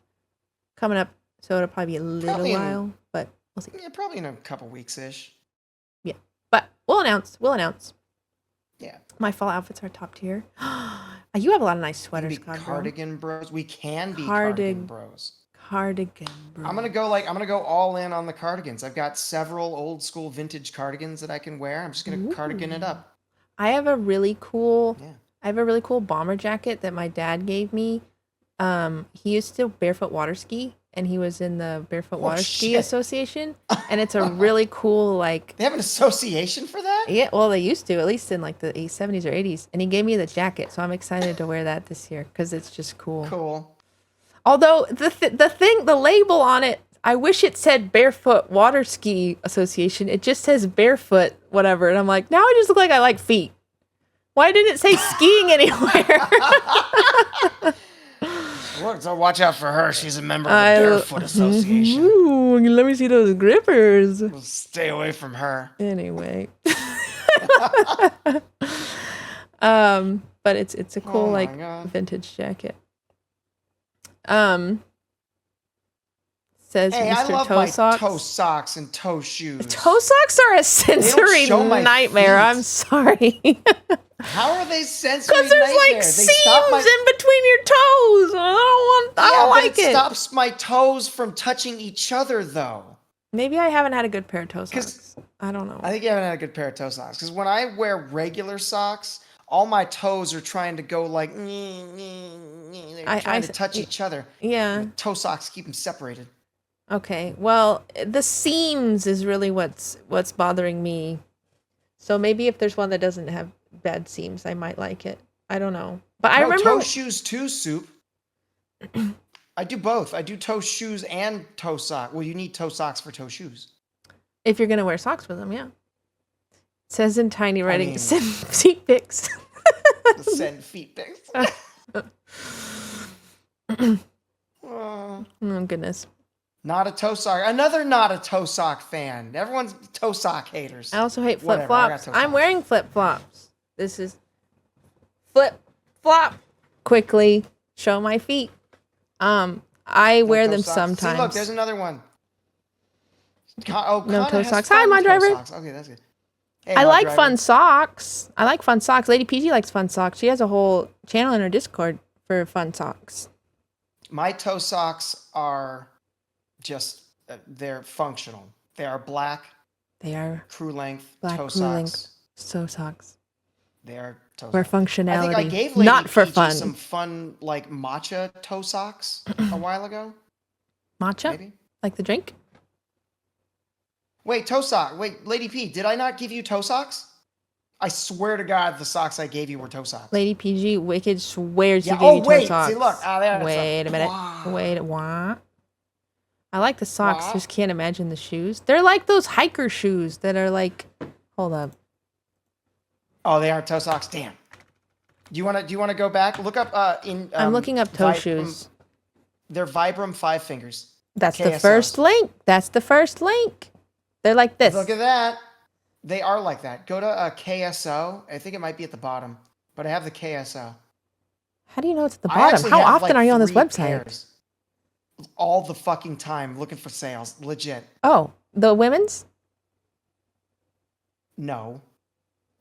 coming up, so it'll probably be a little Probably while, but we'll see. Yeah, probably in a couple weeks ish. Yeah, but we'll announce. We'll announce. Yeah. My fall outfits are top tier. You have a lot of nice We sweaters, can be cardigan bros. We can be Cardigan. cardigan bros. Cardigan, bro. I'm gonna go all in on the cardigans. I've got several old school vintage cardigans that I can wear. I'm just gonna cardigan it up. I have a really cool. Yeah. I have a really cool bomber jacket that my dad gave me. He used to barefoot water ski, and he was in the Barefoot Water Ski shit. Association, and it's a really cool like. They have an association for that? Yeah, well, they used to, at least in like the 70s or 80s, and he gave me the jacket, so I'm excited to wear that this year because it's just cool. Cool. Although the label on it, I wish it said Barefoot Water Ski Association. It just says barefoot, whatever, and I'm like, now I just look like I like feet. Why didn't it say skiing anywhere? So watch out for her. She's a member of the Barefoot Association. Ooh, let me see those grippers. We'll stay away from her. Anyway. But it's a cool like God. vintage jacket. Says Hey, Mr. I love Toe my Socks. toe socks and toe shoes. Toe socks are a sensory show my nightmare. feet. I'm sorry. How are they sensory Because there's nightmare? like They seams stop my... in between your toes. I don't but like it it. stops my toes from touching each other, though. Maybe I haven't had a good pair of toe socks. I don't know. I think you haven't had a good pair of toe socks. Because when I wear regular socks, all my toes are trying to go like... They're trying to touch each other. Yeah. Toe socks keep them separated. Okay. Well, the seams is really what's bothering me. So maybe if there's one that doesn't have bad seams, I might like it. I don't know. But I remember toe shoes too, Soup. I do both. I do toe shoes and toe socks. Well, you need toe socks for toe shoes. if you're gonna wear socks with them, yeah. It says in tiny writing, mean- send feet pics. Send feet pics. Oh goodness. Not a toe sock. Another not a toe sock fan. Everyone's toe sock haters. I also hate Whatever, flip I got flops. toe I'm socks. wearing flip flops. This is flip flop. Quickly show my feet. I wear toe them socks. sometimes. See, look, there's another one. No Connor toe has socks. Hi, fun my toe driver. socks. Okay, that's good. Hey, I my like driver. fun socks. I like fun socks. Lady PG likes fun socks. She has a whole channel in her Discord for fun socks. My toe socks are just, they're functional. They are black, They are crew length Black toe crew socks. length. Socks. They are toe For socks. functionality. I think I gave Lady not for PG fun. some fun, like, matcha toe socks a while ago. Matcha? Maybe? Like the drink? Wait, toe sock. Wait, Lady P, did I not give you toe socks? I swear to God, the socks I gave you were toe socks. Lady PG Wicked swears Yeah, you gave oh, you toe wait, socks. see, look. Ah, there, Wait a minute. Wow. Wait, what? I like the socks. Wow. Just can't imagine the shoes. They're like those hiker shoes that are like. Hold up. Oh, they are toe socks. Damn. Do you want to go back? Look up in. I'm looking up toe Vibram- shoes. They're Vibram 5 fingers. That's the KSOs. first link. That's the first link. They're like this. Look at that. They are like that. Go to KSO. I think it might be at the bottom, but I have the KSO. How do you know it's at the I bottom? actually How have, often like, are you on this 3 website? pairs. All the fucking time, looking for sales. Legit. Oh, the women's? No.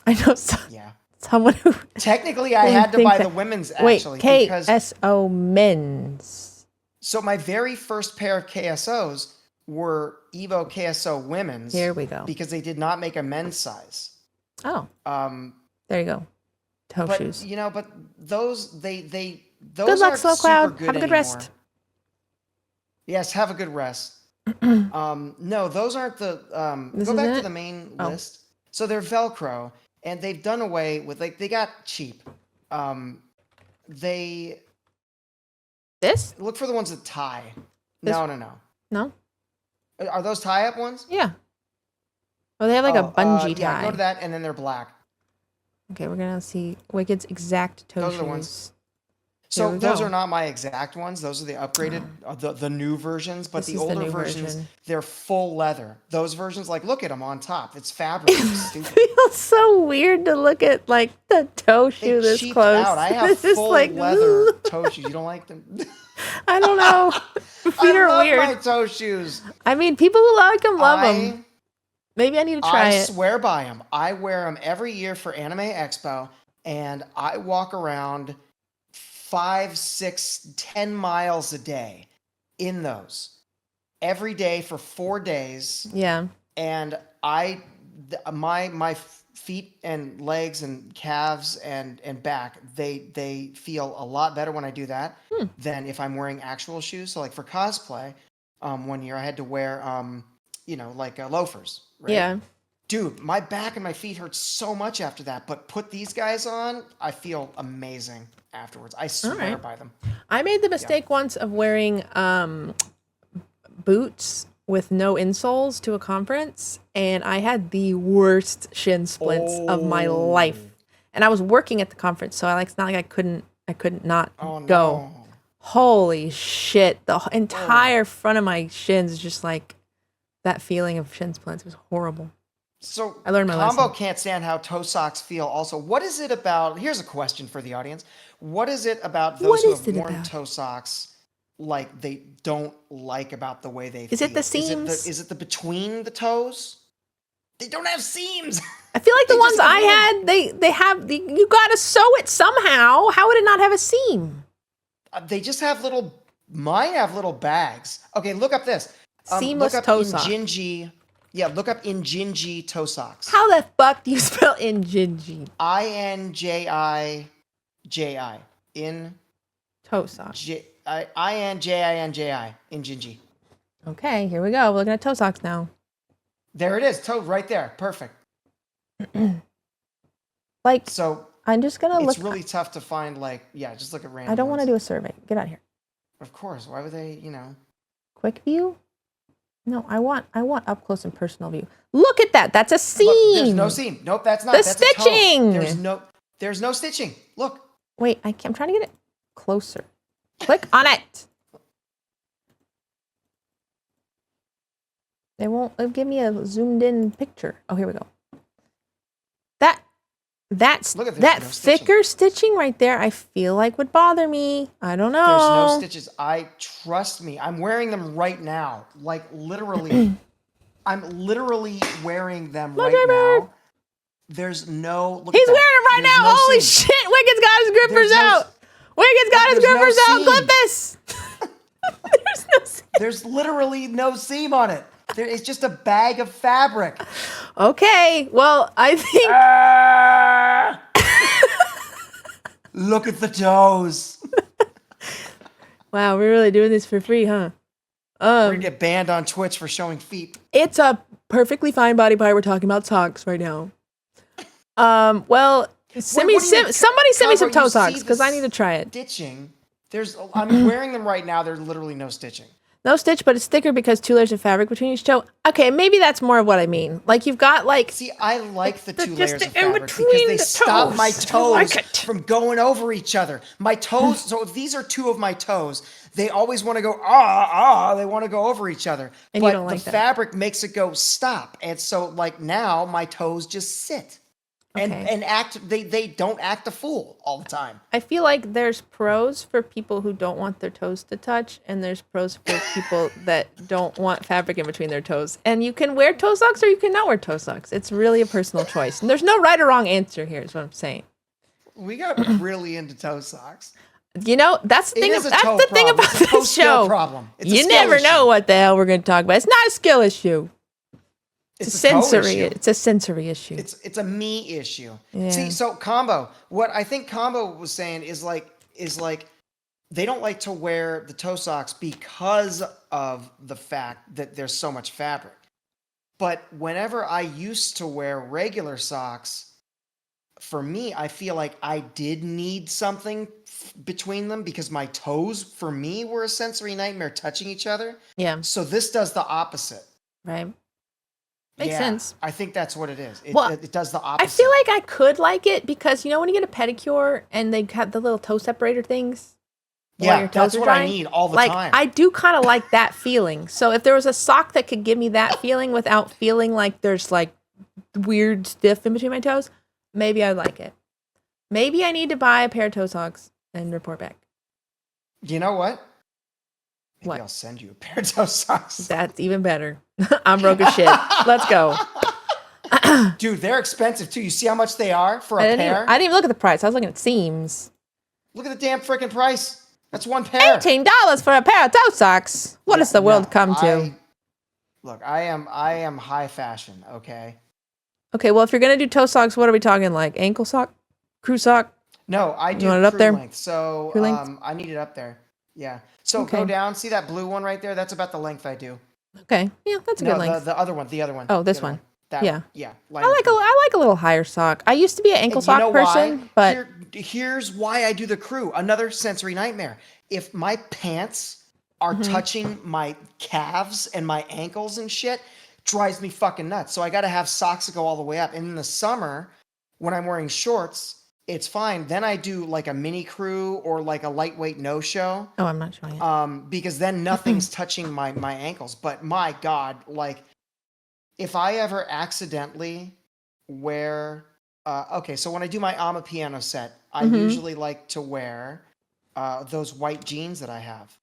I know Yeah. someone who. Technically, I Wouldn't had to think buy that- the women's Wait, actually because KSO men's. so my very first pair of KSOs were Evo KSO women's. Here we go. Because they did not make a men's size. Oh, Um, there you go. Toe but shoes. you know, but those those Good luck, aren't Slow super Cloud. good Have a good anymore. rest. Yes, have a good rest. No, those aren't the. This Go back isn't to it? the main Oh. list. So they're Velcro, and they've done away with they got cheap. They This? look for the ones that tie. This- No. No? Are those tie-up ones? Yeah. Oh, they have like a bungee tie. Yeah, go to that, and then they're black. Okay, we're gonna see Wicked's exact toe Those shoes. are the ones. Here So we those go. are not my exact ones. Those are the upgraded, the new versions. But This the is the older new versions, version. they're full leather. Those versions, like, look at them on top. It's fabric. It's stupid. Feels so weird to look at like the toe They shoe this cheaped close. out. I have It's just full like, leather ooh, toe shoes. You don't like them? I don't know. Feet I are love weird. my toe shoes. I mean, people who like them love them. I Maybe I need to try I it. swear by them. I wear them every year for Anime Expo, and I walk around 5, 6, 10 miles a day in those every day for 4 days. Yeah. And my feet and legs and calves and back, they feel a lot better when I do that than if I'm wearing actual shoes. So like for cosplay, one year I had to wear like loafers, right? Yeah. Dude, my back and my feet hurt so much after that, but put these guys on, I feel amazing afterwards. I swear right. by them. I made the mistake once of wearing boots with no insoles to a conference, and I had the worst shin splints of my life. And I was working at the conference, so it's not like I couldn't not Oh go. no. Holy shit! The entire front of my shins is just like that feeling of shin splints. It was horrible. So I learned my Combo lesson. can't stand how toe socks feel. Also, what is it about? Here's a question for the audience: what is it about those What who is have it worn about? toe socks like they don't like about the way they Is feel? it the seams? Is it the between the toes? They don't have seams. I feel like the They ones just have I had, they have you gotta sew it somehow. How would it not have a seam? They just have little. Mine have little bags. Okay, look up this. Seamless look up toe sock. Injinji. Yeah, look up Injinji toe socks. How the fuck do you spell Injinji? Injiji. In Toe sock. Injinji. Injinji. Okay, here we go. We're looking at toe socks now. There it is. Toe right there. Perfect. Like, So I'm just gonna it's look. really tough to find. Just look at random. I don't want to ones. do a survey. Get out of here. Of course. Why would they? Quick view? No, I want up close and personal view. Look at that. That's a seam. Look, there's no seam. Nope, that's not. The That's a toe. stitching. There's no stitching. Look. Wait, I'm trying to get it closer. Click on it. They won't give me a zoomed in picture. Oh, here we go. Look at this, that no stitching. thicker stitching right there. I feel like would bother me. I don't know. There's no stitches. Trust me. I'm wearing them right now. Like literally. I'm literally wearing them right now. There's no. Look He's at that. wearing it right There's now. no Holy seam. shit! Wicked's got his grippers There's no- out. Wicked's got his There's no grippers out. seam. Clip this. There's no seam. There's literally no seam on it. It's just a bag of fabric. Okay. Well, I think. Look at the toes. Wow, we're really doing this for free, huh? We're gonna get banned on Twitch for showing feet. It's a perfectly fine body part. We're talking about socks right now. Well, what do you mean? somebody send me some Combo, toe you socks see because I this need to try it. Stitching. I'm wearing them right now. There's literally no stitching. No stitch, but it's thicker because 2 layers of fabric between each toe. Okay, maybe that's more of what I mean. Like you've got like. See, I like the two just layers the of in fabric between because they the stop toes. my I toes like it. from going over each other. My toes. So if these are 2 of my toes, they always want to go they want to go over each other. And you but don't like the that. fabric makes it go stop, and so like now my toes just sit Okay. and act. They don't act a fool all the time. I feel like there's pros for people who don't want their toes to touch, and there's pros for people that don't want fabric in between their toes. And you can wear toe socks or you cannot wear toe socks. It's really a personal choice. And there's no right or wrong answer here, is what I'm saying. We got really into toe socks. You know, that's the thing. It is a That's toe the thing problem. about It's a toe this skill show. problem. It's a You skill never issue. know what the hell we're going to talk about. It's not a skill issue. It's a toe sensory. issue. It's a sensory issue. It's a me issue. Yeah. See, so Combo, what I think Combo was saying is like they don't like to wear the toe socks because of the fact that there's so much fabric. But whenever I used to wear regular socks, for me, I feel like I did need something between them because my toes, for me, were a sensory nightmare touching each other. Yeah, So this does the opposite. right. Makes Yeah, sense. I think that's what it is. Well, It does the opposite. I feel like I could like it because you know when you get a pedicure and they have the little toe separator things, while your Yeah, toes that's are what I drying. need all the Like time. I do kind of like that feeling. So if there was a sock that could give me that feeling without feeling like there's like weird stiff in between my toes, maybe I'd like it. Maybe I need to buy a pair of toe socks and report back. You know what? Maybe What? I'll send you a pair of toe socks. That's even better. I'm broke as shit. Let's go. Dude, they're expensive too. You see how much they are for a I pair? didn't even look at the price. I was looking at seams. Look at the damn freaking price. That's one pair. $18 for a pair of toe socks. What has the world come to? Look, I am high fashion, okay? Okay, well, if you're gonna do toe socks, what are we talking? Like ankle sock, crew sock? No, I do want it up crew there? length. So Crew length? I need it up there. Yeah. So Okay. go down. See that blue one right there? That's about the length I do. Okay, yeah, that's a No, good length. the other one. The other one. Oh, this The other one. That Yeah. one. Yeah. I like a little higher sock. I used to be an ankle sock person, but Here's why I do the crew. Another sensory nightmare. If my pants are Mm-hmm. touching my calves and my ankles and shit, drives me fucking nuts. So I got to have socks that go all the way up. And in the summer, when I'm wearing shorts, it's fine. Then I do like a mini crew or like a lightweight no-show. oh, I'm not showing it. Because then nothing's touching my ankles. But my God, like if I ever accidentally wear, okay, so when I do my Amapiano set, I usually like to wear those white jeans that I have.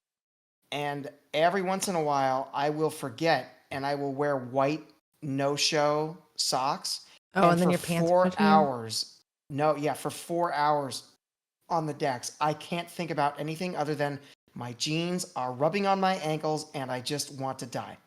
And every once in a while, I will forget and I will wear white no-show socks. Oh, and then for your pants are 4 touching you? hours. No, yeah, for 4 hours on the decks, I can't think about anything other than my jeans are rubbing on my ankles and I just want to die.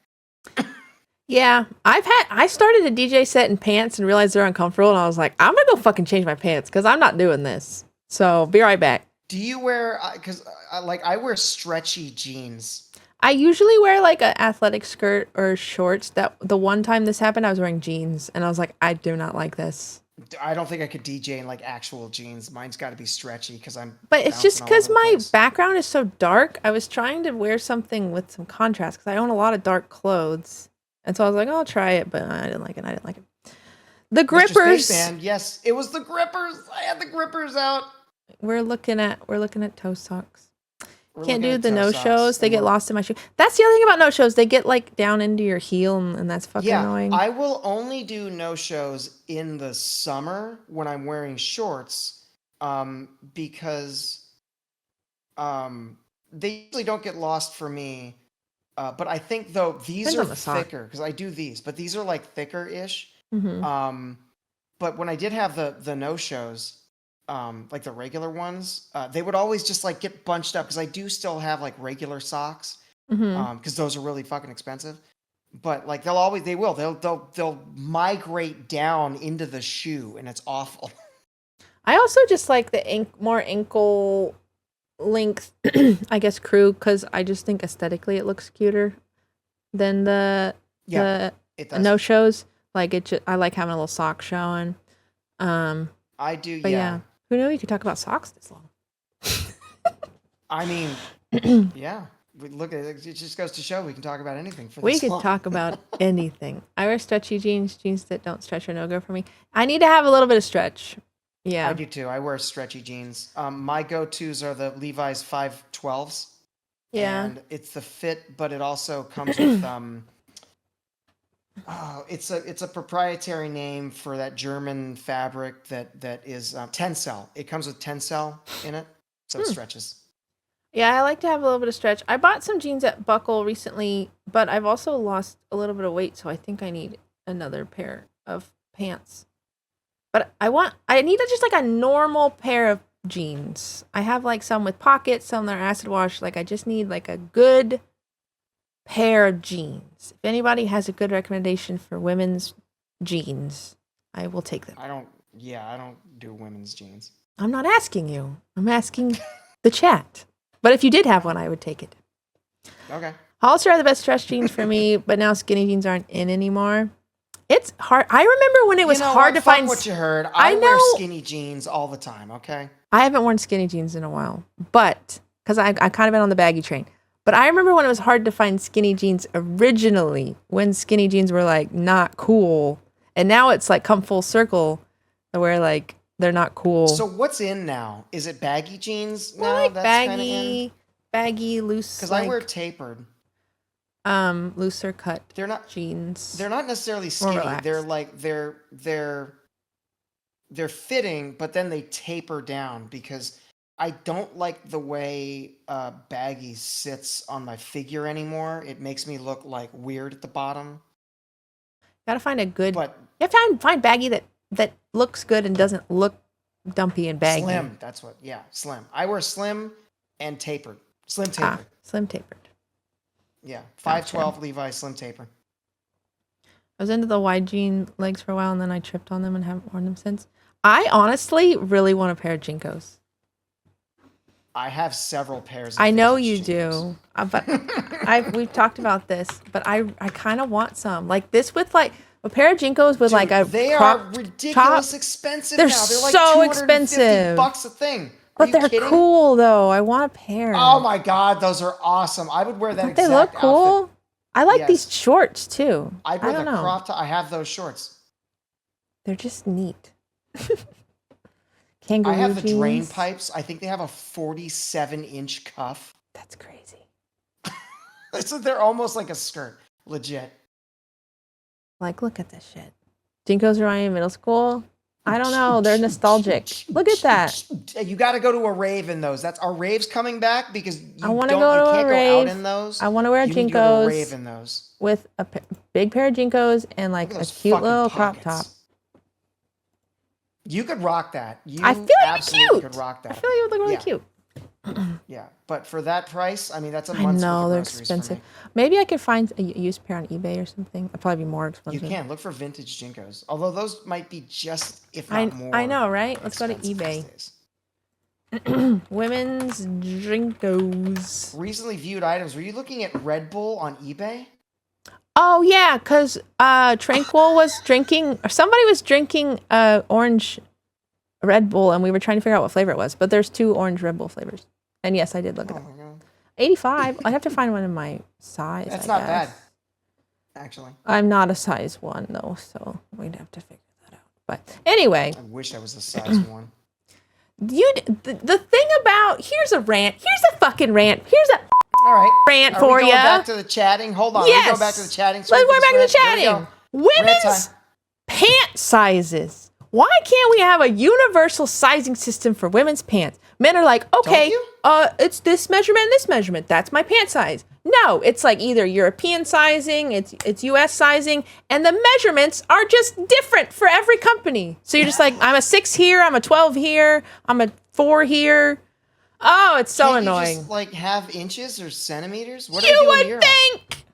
Yeah, I started a DJ set in pants and realized they're uncomfortable, and I was like, I'm gonna go fucking change my pants because I'm not doing this. So be right back. Do you wear, because like I wear stretchy jeans. I usually wear like an athletic skirt or shorts. That the one time this happened, I was wearing jeans, and I was like, I do not like this. I don't think I could DJ in like actual jeans. Mine's got to be stretchy because I'm. But it's just bouncing all because over the my place. background is so dark. I was trying to wear something with some contrast because I own a lot of dark clothes, and so I was like, oh, I'll try it, but I didn't like it. I didn't like it. The Mr. grippers. Spaceman, yes, it was the grippers. I had the grippers out. We're looking at toe socks. We're Can't looking do at the toe no socks, shows. They and get lost in my shoe. That's the other thing about no shows. They get like down into your heel, and that's fucking annoying. I will only do no shows in the summer when I'm wearing shorts, because they usually don't get lost for me. But I think though these Depends are on the sock. thicker because I do these, but these are like thicker-ish. Mm-hmm. But when I did have the no shows, like the regular ones, they would always just like get bunched up because I do still have like regular socks, Mm-hmm. because those are really fucking expensive. But like they'll migrate down into the shoe and it's awful. I also just like the more ankle length, I guess, crew because I just think aesthetically it looks cuter than the It does. no shows. Like I like having a little sock showing. I do. But yeah, who knew you could talk about socks this long? I mean, yeah. We look at it. It just goes to show we can talk about anything for We this could long. talk about anything. I wear stretchy jeans that don't stretch or no go for me. I need to have a little bit of stretch. Yeah. I do too. I wear stretchy jeans. My go-tos are the Levi's 512s. Yeah. And it's the fit, but it also comes with it's a proprietary name for that German fabric that is Tencel. It comes with Tencel in it, so it stretches. Yeah, I like to have a little bit of stretch. I bought some jeans at Buckle recently, but I've also lost a little bit of weight, so I think I need another pair of pants. But I need just like a normal pair of jeans. I have like some with pockets, some that are acid wash. Like I just need like a good pair of jeans. If anybody has a good recommendation for women's jeans, I will take them. I don't do women's jeans. I'm not asking you. I'm asking the chat. But if you did have one, I would take it. Okay. Hollister are the best stretch jeans for me, but now skinny jeans aren't in anymore. It's hard. I remember when it was hard to find. What you heard. I I wear know- skinny jeans all the time. Okay. I haven't worn skinny jeans in a while, but because I kind of been on the baggy train. But I remember when it was hard to find skinny jeans originally, when skinny jeans were like not cool, and now it's like come full circle, where like They're not cool. So what's in now? Is it baggy jeans now? More like That's kind of in. baggy, loose, Because like I wear tapered. looser cut They're not. jeans. They're not necessarily More skinny. relaxed. They're like they're fitting, but then they taper down because I don't like the way baggy sits on my figure anymore. It makes me look like weird at the bottom. Gotta find a good. But You have to find baggy that looks good and doesn't look dumpy and baggy. slim, that's what. Yeah, slim. I wear slim and tapered. Slim tapered. Slim tapered. Yeah, 512 Levi slim taper. I was into the wide jean legs for a while, and then I tripped on them and haven't worn them since. I honestly really want a pair of Jinkos. I have several pairs. Of I know vintage you Jinkos. do, but we've talked about this. But I kind of want some like this with like a pair of Jinkos with Dude, like a they crop are ridiculous top. expensive They're now. They're like so $250 expensive. bucks a thing. Are But you they're kidding? cool though. I want a pair. Oh my god, those are awesome. I would wear that Don't exact they look cool? outfit. I like Yes. these shorts too. I'd wear I the don't know. crop top. I have those shorts. They're just neat. Kangaroo I have the drain jeans. pipes. I think they have a 47-inch cuff. That's crazy. So they're almost like a skirt. Legit. Like, look at this shit. Jinkos are in middle school. I don't know. They're nostalgic. Look at that. You got to go to a rave in those. Are raves coming back? Because you I want to don't- go you to a can't rave. go out in those. I want to wear You need to go to a rave Jinkos in those. with a big pair of Jinkos and like Look at a those cute fucking little crop pockets. top. You could rock that. You I feel like it'd be absolutely cute. could rock that. I feel like it would look really Yeah. cute. Yeah, but for that price, I mean, that's a I month's worth know of they're groceries expensive. for me. Maybe I could find a used pair on eBay or something. It'd probably be more You expensive. can look for vintage Jinkos, although those might be just, if I not more. I know, right? Let's go to expensive these eBay. days. Women's Jinkos. Recently viewed items. Were you looking at Red Bull on eBay? Oh yeah, because Tranquil was drinking, or somebody was drinking orange Red Bull, and we were trying to figure out what flavor it was. But there's 2 orange Red Bull flavors, and yes, I did look at Oh them. my god, 85. I have to find one in my size. that's I not guess. bad, actually. I'm not a size 1 though, so we'd have to figure that out. But anyway, I wish I was a size one. the thing about here's a rant. Here's a fucking rant. Here's a All right, rant are for we going ya. back to the chatting? Hold on, Yes. we go back to the chatting. Let's go back to the There we go. chatting. Rant Women's time. pant sizes. Why can't we have a universal sizing system for women's pants? Men are like, okay, you? it's this measurement and this measurement. That's my pant size. No, it's like either European sizing, it's US sizing, and the measurements are just different for every company. So you're just like, I'm a 6 here, I'm a 12 here, I'm a 4 here. Oh, it's so Can't you annoying. just, like, have inches or centimeters? What do You they do in would Europe? think.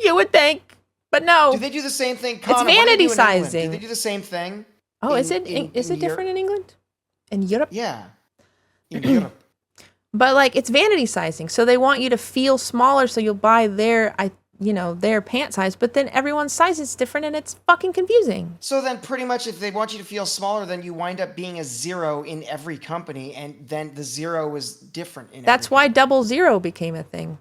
You would think. But no. Do they do the same thing? Connor, what do they vanity do in England? sizing. Do they do the same thing? Oh, is in- it in- is in it different in England? In Europe? Yeah, in Europe. But like it's vanity sizing. So they want you to feel smaller so you'll buy their their pant size, but then everyone's size is different and it's fucking confusing. So then pretty much if they want you to feel smaller, then you wind up being a 0 in every company, and then the 0 is different in That's every why 00 became a thing.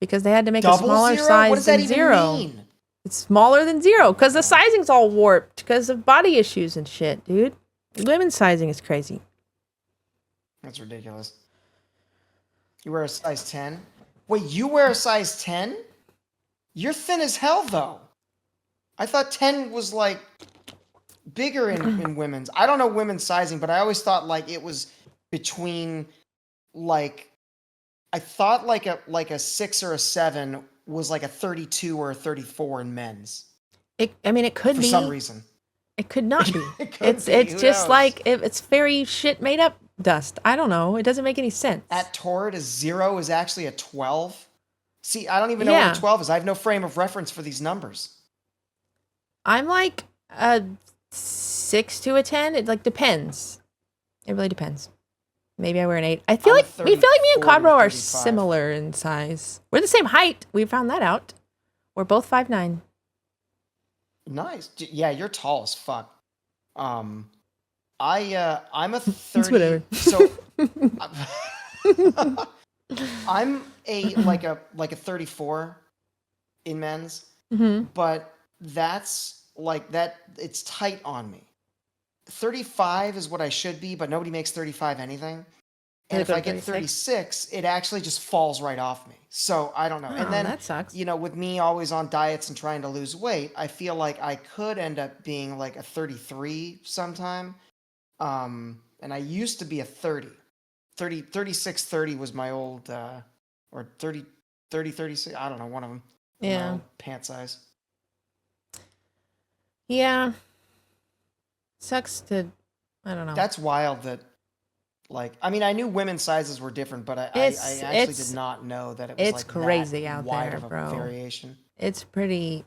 Because they had to make a Double smaller 0? size What does that than even 0. mean? It's smaller than 0 because the sizing's all warped because of body issues and shit, dude. Women's sizing is crazy. That's ridiculous. You wear a size 10? Wait, you wear a size 10? You're thin as hell, though. I thought 10 was, like, bigger in women's. I don't know women's sizing, but I always thought, like, it was between, like... I thought, like a 6 or a 7 was, like, a 32 or a 34 in men's. It could For be. some reason. It could not be. It could it's be, it's who just knows? like it's very shit made up dust. I don't know. It doesn't make any sense. At Torrid, a 0 is actually a 12. See, I don't even know Yeah. what a 12 is. I have no frame of reference for these numbers. I'm like a 6 to a 10. It like depends. It really depends. Maybe I wear an 8. I feel I'm a like me and 34 to Codro are 35. similar in size. We're the same height. We found that out. We're both 5'9". Nice. Yeah, you're tall as fuck. I'm a 30. It's whatever. So I'm like a 34 in men's, Mm-hmm. but that's like that. It's tight on me. 35 is what I should be, but nobody makes 35 anything. And They if go I to get 36? 36, it actually just falls right off me. So I don't know. Oh, And then, that sucks. with me always on diets and trying to lose weight, I feel like I could end up being like a 33 sometime. And I used to be a 36, 30 was my old, or 30, 36. I don't know, one of them. My Yeah. old pant size. Yeah. Sucks to, I don't know. That's wild that, like, I mean, I knew women's sizes were different, but I actually did not know that it was it's like crazy that out wide there, of a bro. variation. It's pretty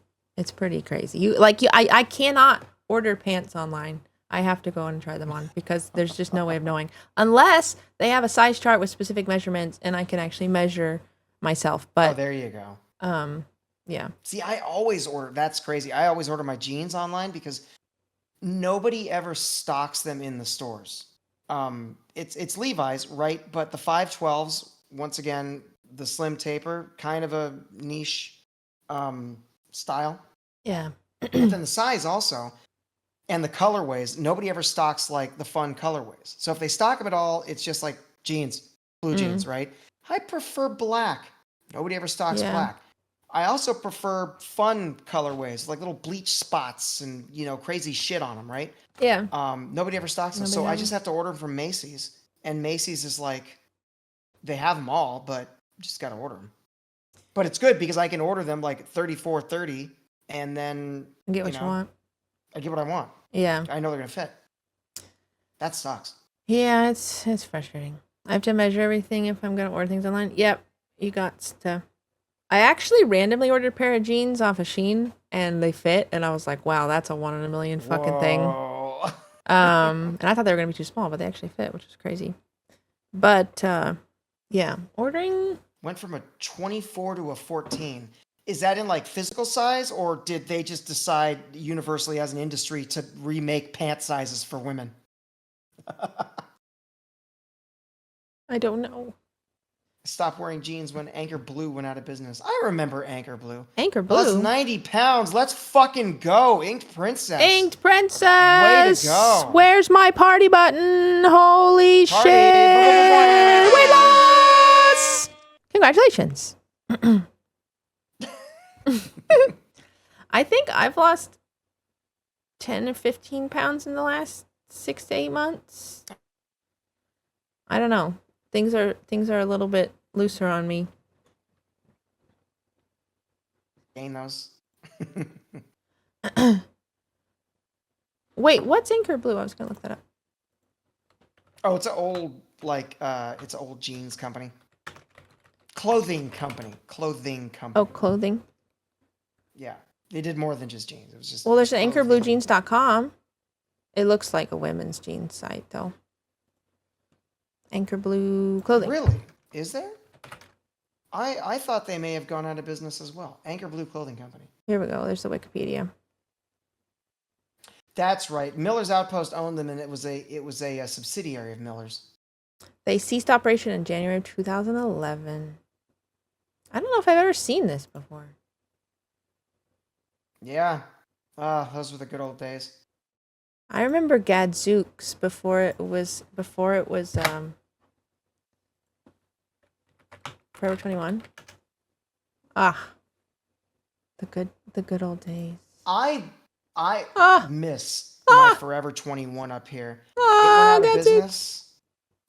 crazy. I cannot order pants online. I have to go and try them on because there's just no way of knowing unless they have a size chart with specific measurements and I can actually measure myself. Oh, But there you go. yeah. See, I always order. That's crazy. I always order my jeans online because nobody ever stocks them in the stores. It's Levi's, right? But the 512s, once again, the slim taper, kind of a niche style. Yeah. But then the size also, and the colorways, nobody ever stocks like the fun colorways. So if they stock them at all, it's just like jeans, blue jeans, right? I prefer black. Nobody ever stocks Yeah. black. I also prefer fun colorways, like little bleach spots and crazy shit on them, right? Yeah. Nobody ever stocks them, so I just have to order them from Macy's, and Macy's is like, they have them all, but you just got to order them. But it's good because I can order them like 34, 30, and then Get what you want. I get what I want. Yeah. I know they're gonna fit. That sucks. Yeah, it's frustrating. I have to measure everything if I'm gonna order things online. Yep. You got to. I actually randomly ordered a pair of jeans off of Shein and they fit, and I was like, wow, that's a 1 in a million fucking thing. Whoa. And I thought they were gonna be too small, but they actually fit, which is crazy. But yeah, ordering. Went from a 24 to a 14. Is that in like physical size, or did they just decide universally as an industry to remake pant sizes for women? I don't know. Stopped wearing jeans when Anchor Blue went out of business. I remember Anchor Blue. Anchor Plus Blue. 90 pounds. Let's fucking go. Inked Princess. Inked Princess. Way to go. Where's my party button? Holy Party. shit. We lost. Congratulations. I think I've lost 10 or 15 pounds in the last 6 to 8 months. I don't know. Things are a little bit looser on me. Gain those. Wait, what's Anchor Blue? I was gonna look that up. Oh, it's an old it's an old jeans company. Clothing company. Oh, clothing. Yeah. They did more than just jeans. It was just Well, there's an clothing. anchorbluejeans.com. It looks like a women's jeans site though. Anchor Blue clothing. Really? Is there? I thought they may have gone out of business as well. Anchor Blue Clothing Company. Here we go. There's the Wikipedia. That's right. Miller's Outpost owned them, and it was a subsidiary of Miller's. They ceased operation in January of 2011. I don't know if I've ever seen this before. Yeah. Those were the good old days. I remember Gadzooks before it was Forever 21. The good old days. I Ah. miss my Forever 21 up here. It went out of Gadzooks. business.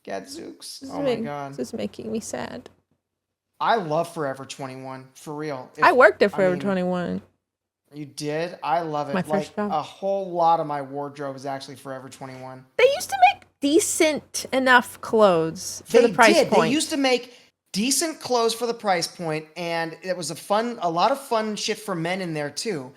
Gadzooks. Oh my god. This is making me sad. I love Forever 21. For real. I worked at Forever 21. You did? I love it. My first job. A whole lot of my wardrobe is actually Forever 21. They used to make decent enough clothes for the price point. They used to make decent clothes for the price point, and it was a lot of fun shit for men in there too.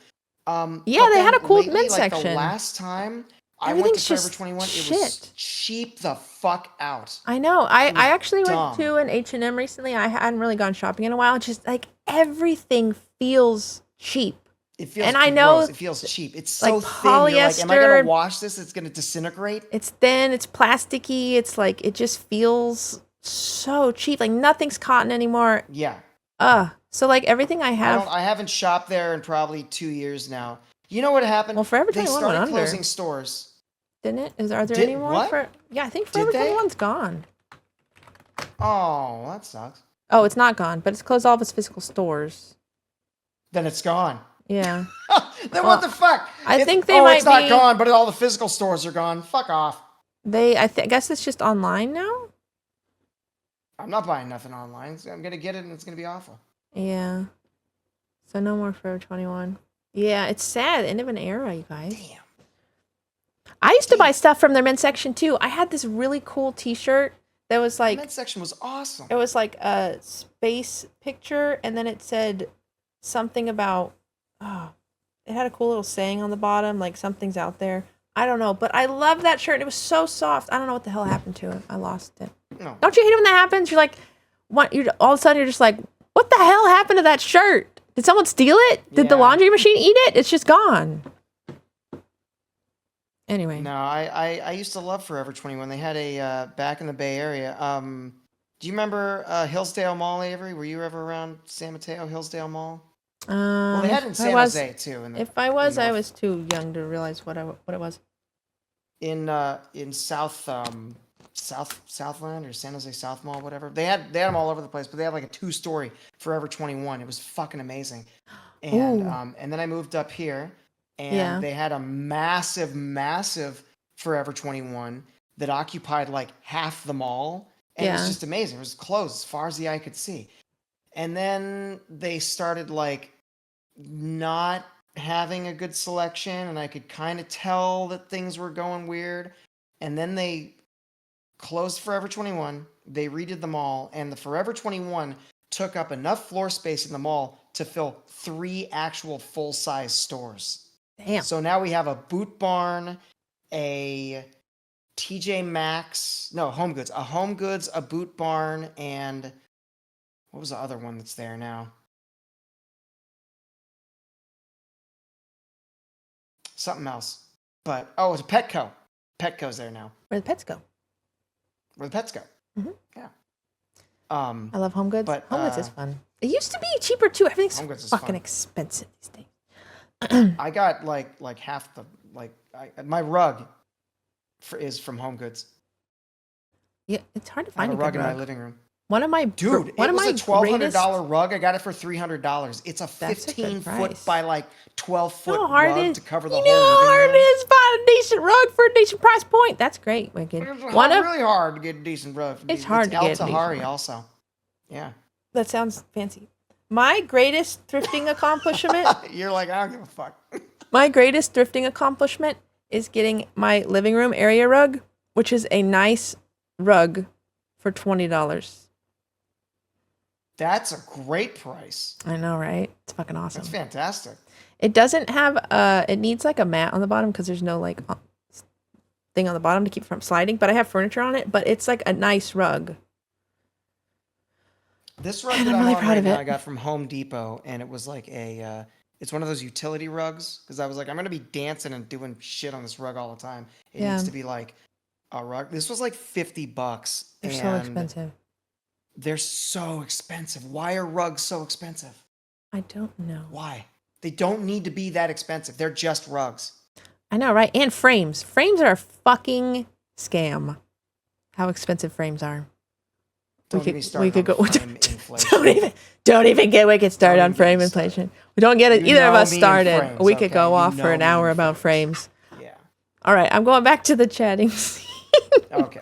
Yeah, but they then had a cool lately, men's like section. The last time I went to Everything's Forever just 21, it was shit. cheap the fuck out. I know. I actually dumb. went to an H&M recently. I hadn't really gone shopping in a while. Just like everything feels cheap. It feels And I know gross. It feels cheap. It's like so thin. You're like, am I polyester- gonna wash this? It's gonna disintegrate. It's thin, it's plasticky, it's like it just feels so cheap. Like nothing's cotton anymore. Yeah. So like everything I have. I haven't shopped there in probably 2 years now. You know what happened? Well, Forever They 21 started went under. closing stores. didn't it? Are there Did any more? what? Yeah, I think Did Forever they? 21's gone. Oh, that sucks. Oh, it's not gone, but it's closed all of its physical stores. Then it's gone. Yeah. Then Well, what the fuck? I think they it's might not be- gone, but all the physical stores are gone. Fuck off. I guess it's just online now? I'm not buying nothing online. I'm gonna get it and it's gonna be awful. Yeah. So no more Forever 21. Yeah, it's sad. End of an era, you guys. Damn. I used to buy stuff from their men's section too. I had this really cool t-shirt that was The like, men's section was awesome. it was like a space picture, and then it said something about, oh, it had a cool little saying on the bottom, like something's out there. I don't know, but I love that shirt. It was so soft. I don't know what the hell happened to it. I lost it. No. Don't you hate when that happens? You're like, all of a sudden you're just like, what the hell happened to that shirt? Did someone steal it? Did the Yeah. laundry machine eat it? It's just gone. Anyway. No, I used to love Forever 21. They had a back in the Bay Area. Do you remember Hillsdale Mall, Avery? Were you ever around San Mateo, Hillsdale Mall? Well, they had it in if I San was- Jose too. If I was, I north. was too young to realize what it was. In Southland or San Jose South Mall, whatever. They had them all over the place, but they had like a 2-story Forever 21. It was fucking amazing. And Ooh. and then I moved up here, and Yeah. they had a massive Forever 21 that occupied like half the mall, and it was Yeah. just amazing. It was closed as far as the eye could see. And then they started like not having a good selection, and I could kind of tell that things were going weird. And then they closed Forever 21. They redid the mall, and the Forever 21 took up enough floor space in the mall to fill 3 actual full-size stores. Damn. So now we have a Boot Barn, a TJ Maxx, no, Home Goods, a Boot Barn, and what was the other one that's there now? Something else. But, oh, it's a Petco. Petco's there now. Where the pets go? Where the pets go. Mhm. Yeah. I love Home Goods. But, Home Goods is fun. It used to be cheaper too. Everything's Home Goods is fucking fun. expensive these days. I got like half the my rug is from Home Goods. Yeah, it's hard to I have find a a rug good in my rug. living room. One of my Dude, one it of was my a $1,200 greatest- rug. I got it for $300. It's a That's a good 15-foot price. by like 12-foot How hard rug it is to cover the you whole know how hard living it room. is to find a decent rug for a decent price point. That's great, Wicked. It's One of really hard to get a decent rug. It's hard to El get a decent Tahari rug. also. Yeah. that sounds fancy. My greatest thrifting accomplishment. You're like, I don't give a fuck. My greatest thrifting accomplishment is getting my living room area rug, which is a nice rug for $20. That's a great price. I know, right? It's fucking awesome. That's fantastic. It doesn't have it needs like a mat on the bottom because there's no like thing on the bottom to keep it from sliding, but I have furniture on it, but it's like a nice rug. This rug And that I'm I'm really on proud right of now, it. I got from Home Depot, and it was like it's one of those utility rugs, because I was like, I'm gonna be dancing and doing shit on this rug all the time. It Yeah. needs to be like a rug. This was like $50. They're so and expensive. They're so expensive. Why are rugs so expensive? I don't know. Why? They don't need to be that expensive. They're just rugs. I know, right? And frames. Frames are a fucking scam. How expensive frames are. Don't get me we started could on go. frame inflation. Don't even get Wicked started Don't on even frame get me started. inflation. We don't get it. You Either of know us me and started. frames, We could okay? go You off for know an me hour and about frames. Yeah. All right, I'm going back to the chatting. Okay.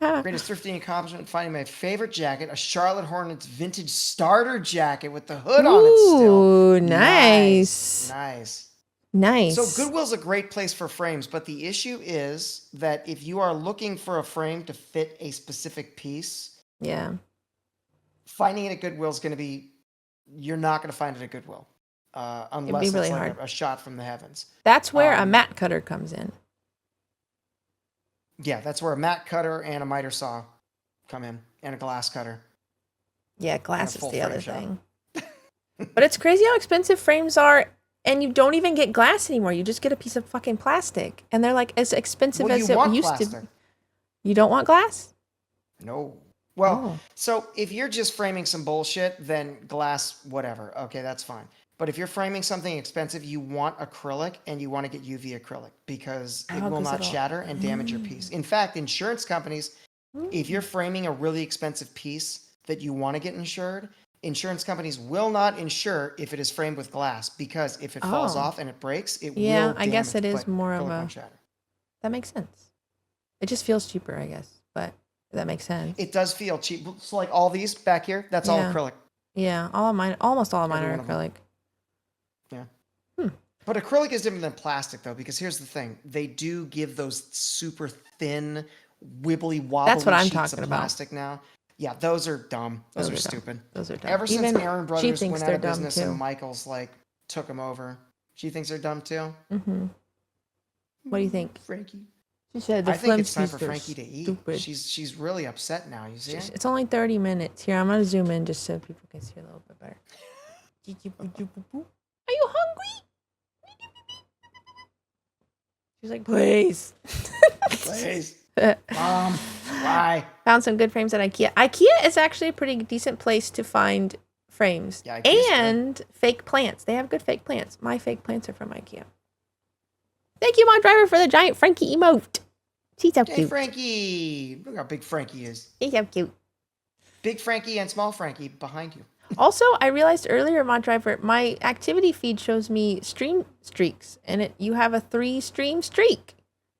Greatest thrifting accomplishment: finding my favorite jacket, a Charlotte Hornets vintage starter jacket with the hood on it still. Ooh, nice. Nice. Nice. So Goodwill's a great place for frames, but the issue is that if you are looking for a frame to fit a specific piece, Yeah. finding it at Goodwill is going to be, you're not going to find it at Goodwill. Unless really it's like hard. a shot from the heavens. That's where a Um, mat cutter comes in. Yeah, that's where a mat cutter and a miter saw come in, and a glass cutter. Yeah, glass is full the frame other shop. thing. But it's crazy how expensive frames are, and you don't even get glass anymore. You just get a piece of fucking plastic, and they're like as expensive Well, as you it want used plastic. to be. You don't want glass? No. Well, Oh. so if you're just framing some bullshit, then glass, whatever. Okay, that's fine. But if you're framing something expensive, you want acrylic and you want to get UV acrylic because it will 'cause not it'll- shatter and damage your piece. In fact, insurance companies, if you're Mm. framing a really expensive piece that you want to get insured, insurance companies will not insure if it is framed with glass because if it falls Oh. off and it breaks, it Yeah, will I guess damage, it is but more of acrylic a- won't shatter. That makes sense. It just feels cheaper, I guess, but that makes sense. It does feel cheap. So like all these back here, that's all Yeah. acrylic. Yeah, all of mine, almost all of mine Every are one of them. acrylic. Yeah. Hmm. But acrylic is different than plastic though, because here's the thing: they do give those super thin, wibbly wobbly That's what I'm sheets talking of about. plastic now. Yeah, those are dumb. Those, are dumb. stupid. Those are dumb. Ever since Even Aaron she Brothers thinks went out they're of dumb business too. and Michaels like took them over, she thinks they're dumb too. Mm-hmm. What do you think? Frankie? She said the I think it's time Flemskies for are Frankie to eat. stupid. She's really upset now. You see? It's only 30 minutes. Here, I'm gonna zoom in just so people can see a little bit better. Are you hungry? She's like, please. Please, Mom. Why? Found some good frames at IKEA. IKEA is actually a pretty decent place to find frames. Yeah, IKEA's good. And fake plants. They have good fake plants. My fake plants are from IKEA. Thank you, my driver, for the giant Frankie emote. She's so Hey, cute. Frankie! Look how big Frankie is. She's so cute. Big Frankie and small Frankie behind you. Also, I realized earlier, my driver, my activity feed shows me stream streaks, and you have a 3-stream streak.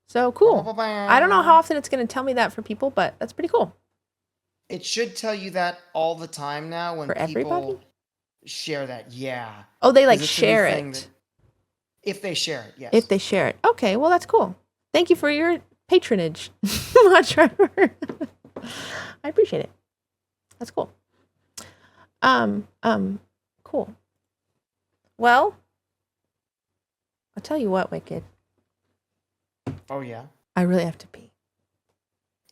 So cool. I don't know how often it's going to tell me that for people, but that's pretty cool. It should tell you that all the time now when For people everybody? share that. Yeah. Oh, they 'Cause like it's a new share thing it. that- if they share it, yes. If they share it. Okay, well, that's cool. Thank you for your patronage, my driver. I appreciate it. That's cool. Cool. Well, I'll tell you what, Wicked. Oh yeah. I really have to pee.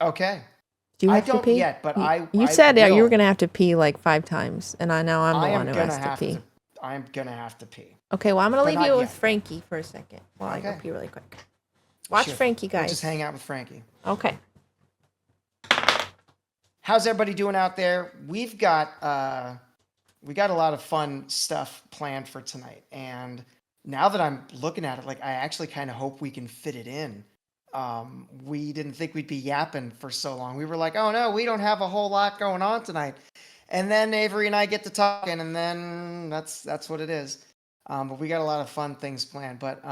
Okay. Do you I have to don't pee? yet, but You I said that you were will. gonna have to pee like 5 times, and now I'm the I one am who gonna has to have pee. to. I am gonna have to pee. Okay, well, I'm gonna But leave not you with yet. Frankie for a second while I go Okay. pee really quick. Watch Sure. Frankie, We'll guys. just hang out with Frankie. Okay. How's everybody doing out there? We got a lot of fun stuff planned for tonight, and now that I'm looking at it, like I actually kind of hope we can fit it in. We didn't think we'd be yapping for so long. We were like, oh no, we don't have a whole lot going on tonight. And then Avery and I get to talking, and then that's what it is. But we got a lot of fun things planned. But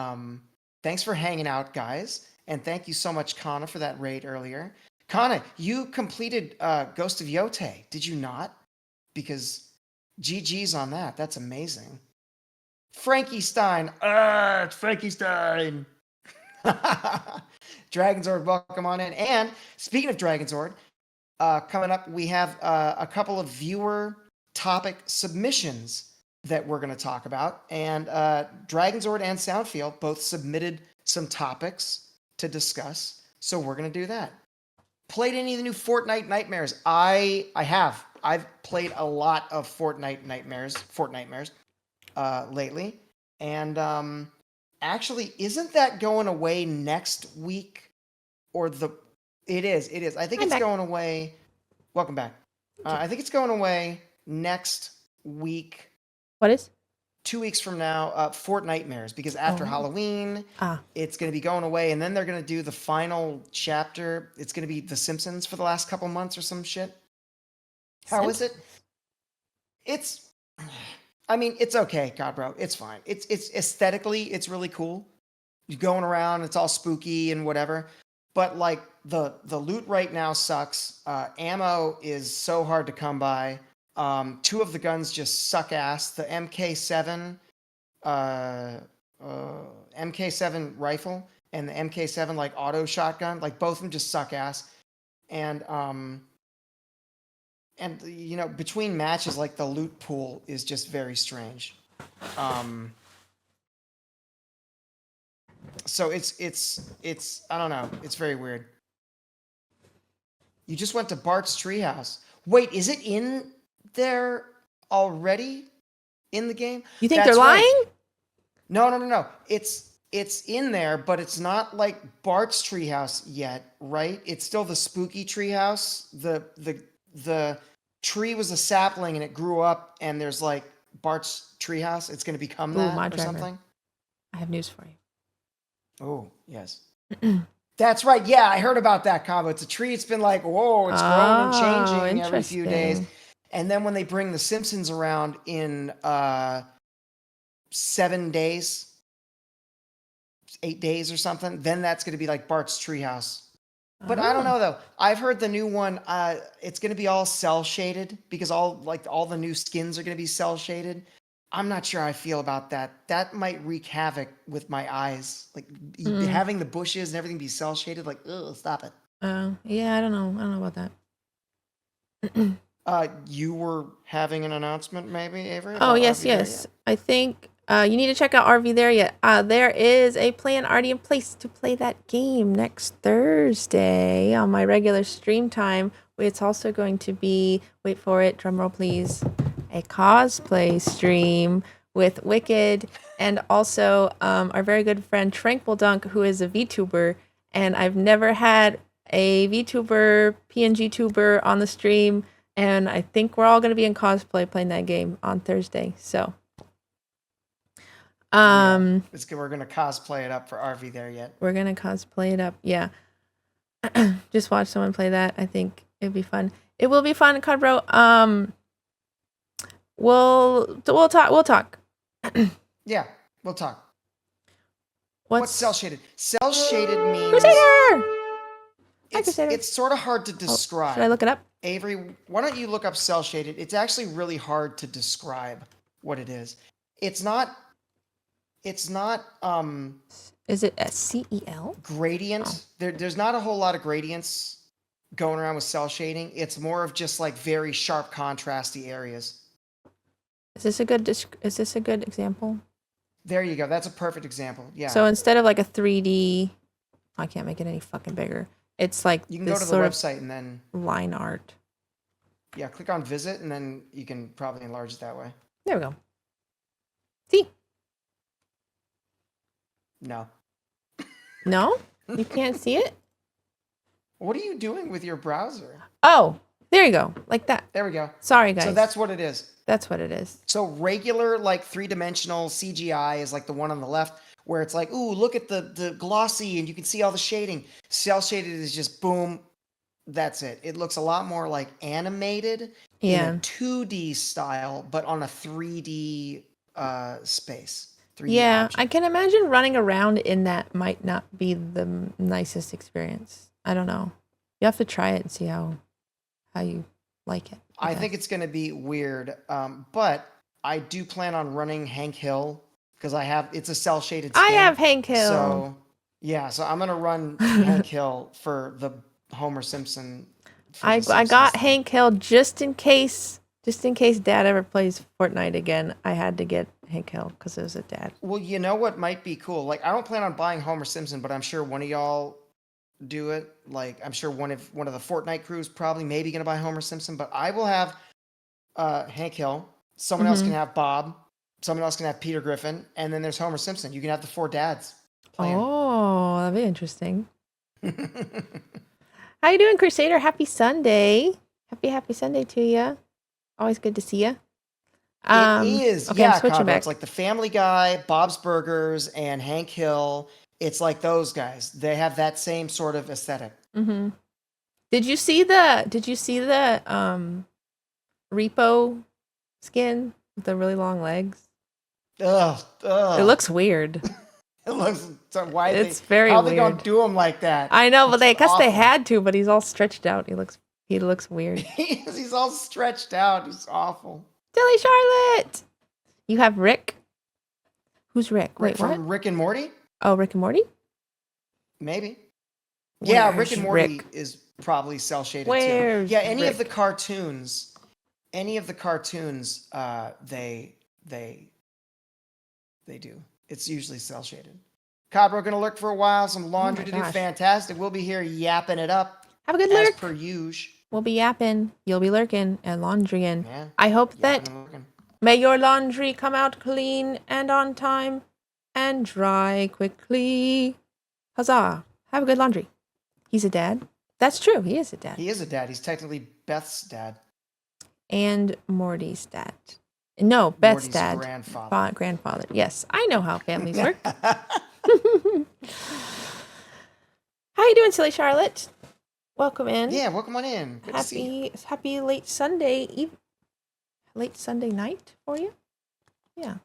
thanks for hanging out, guys, and thank you so much, Kana, for that raid earlier. Kana, you completed Ghost of Yote, did you not? Because GG's on that. That's amazing. Frankie Stein. It's Frankie Stein. Dragonzord, welcome on in. And speaking of Dragonzord, coming up, we have a couple of viewer topic submissions that we're going to talk about. And Dragonzord and Soundfield both submitted some topics to discuss. So we're going to do that. Played any of the new Fortnite Nightmares? I have. I've played a lot of Fortnite Nightmares lately. And actually, isn't that going away next week? It is. I think I'm it's back. going away. Welcome back. I think it's going away next week, What is? 2 weeks from now, Fortnitemares, because after Oh. Halloween, it's going to be going away, and then they're going to do the final chapter. It's going to be The Simpsons for the last couple months or some shit. How is it? It's okay, God, bro. It's fine. It's aesthetically, it's really cool. You're going around, it's all spooky and whatever. But like the loot right now sucks. Ammo is so hard to come by. 2 of the guns just suck ass. The MK7 MK7 rifle and the MK7 like auto shotgun, like both of them just suck ass. And you know, between matches, like the loot pool is just very strange. So it's I don't know, it's very weird. You just went to Bart's treehouse. Wait, is it in there already in the game? You think That's they're right. lying? No. It's in there, but it's not like Bart's treehouse yet, right? It's still the spooky treehouse. The tree was a sapling and it grew up, and there's like Bart's Treehouse. It's going to become Ooh, that Mod or Driver. something. I have news for you. Oh, yes. That's right. Yeah, I heard about that combo. It's a tree. It's been like, whoa, it's growing and changing every few days. Interesting. And then when they bring the Simpsons around in 7 days, 8 days or something, then that's going to be like Bart's Treehouse. But I don't Oh. know though. I've heard the new one. It's going to be all cell shaded because all the new skins are going to be cell shaded. I'm not sure how I feel about that. That might wreak havoc with my eyes. Like having the bushes and everything be cell shaded. Like, ugh, stop it. Yeah, I don't know. I don't know about that. You were having an announcement, maybe, Avery? Oh, About yes, RV There yes. Yet? I think you need to check out RV There Yet. There is a plan already in place to play that game next Thursday on my regular stream time. It's also going to be, wait for it, drumroll please, a cosplay stream with Wicked and also our very good friend Tranquil Dunk, who is a VTuber. And I've never had a VTuber, PNG tuber on the stream. And I think we're all going to be in cosplay playing that game on Thursday. So, We're going to cosplay it up for RV There Yet. we're going to cosplay it up. Yeah. Just watch someone play that. I think it'd be fun. It will be fun, Codbro. We'll talk. Yeah, we'll talk. What's cell shaded? Cell shaded means Crusader? Hi, Crusader. it's sort of hard to describe. Should I look it up? Avery, why don't you look up cell shaded? It's actually really hard to describe what it is. It's not Is it SCEL? gradient. Oh. There's not a whole lot of gradients going around with cell shading. It's more of just like very sharp contrasty areas. Is this a good example? There you go. That's a perfect example. Yeah. So instead of like a 3D, I can't make it any fucking bigger. It's like you can go to the sort of website and then line art. yeah, click on visit and then you can probably enlarge it that way. There we go. See? No. No? You can't see it? What are you doing with your browser? Oh, there you go. Like that. There we go. Sorry, guys. So that's what it is. That's what it is. So regular like 3-dimensional CGI is like the one on the left where it's like, ooh, look at the glossy and you can see all the shading. Cell shaded is just boom. That's it. It looks a lot more like animated in a 2D style, but on a 3D space. 3D Yeah, object. I can imagine running around in that might not be the nicest experience. I don't know. You have to try it and see how you like it. I think it's going to be weird, but I do plan on running Hank Hill because it's a cell shaded skin. I have Hank Hill. So yeah, so I'm going to run Hank Hill for the Homer Simpson. I got Hank Hill just in case Dad ever plays Fortnite again. I had to get Hank Hill because it was a dad. Well, you know what might be cool? Like, I don't plan on buying Homer Simpson, but I'm sure one of y'all do it. Like, I'm sure one of the Fortnite crews probably maybe gonna buy Homer Simpson, but I will have Hank Hill. Someone else can have Bob. Someone else can have Peter Griffin, and then there's Homer Simpson. You can have the 4 dads playing. Oh, that'd be interesting. How you doing, Crusader? Happy Sunday. Happy Sunday to you. Always good to see you. It is. Okay, yeah, I'm switching Conrad. back. It's like the Family Guy, Bob's Burgers, and Hank Hill. It's like those guys. They have that same sort of aesthetic. Mm-hmm. Did you see the Repo skin with the really long legs? Ugh. It looks weird. It looks. So why? It's very how weird. they gonna do him like that? I know, but they It's they awful. had to. But he's all stretched out. He looks weird. He's all stretched out. He's awful. Silly Charlotte. You have Rick. Who's Rick? Wait, what? From Rick and Morty? Oh, Rick and Morty. Maybe. Yeah, Rick Where's and Morty Rick? is probably cell shaded too. Where's Yeah, any of Rick? the cartoons, they do. It's usually cell shaded. Cobra gonna lurk for a while. Some laundry my to do. gosh. Fantastic. We'll be here yapping it up Have a good as lurk. per usual. We'll be yapping. You'll be lurking and laundrying. Yeah. I hope that yapping and lurking. may your laundry come out clean and on time and dry quickly. Huzzah. Have a good laundry. He's a dad. That's true. He is a dad. He is a dad. He's technically Beth's dad. And Morty's dad. No, Beth's Morty's dad. grandfather. Grandfather. Yes, I know how families work. How you doing, silly Charlotte? Welcome in. Yeah, welcome on in. Good to see you. Happy late Sunday late Sunday night for you. Yeah.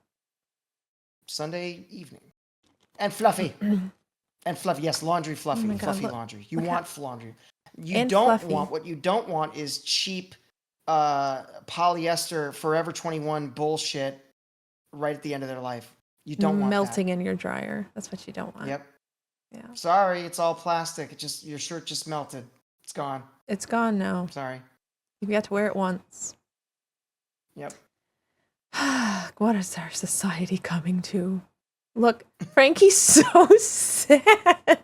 Sunday evening. And Fluffy. And Fluffy. Yes, laundry Fluffy. Oh my God, Fluffy look- laundry. You want laundry. You And don't Fluffy. want, what you don't want is cheap polyester Forever 21 bullshit right at the end of their life. You don't want melting in your dryer. That's what you don't that. want. Yep. Yeah. Sorry, it's all plastic. Your shirt just melted. It's gone. It's gone now. Sorry. You got to wear it once. Yep. What is our society coming to? Look, Frankie's so sad.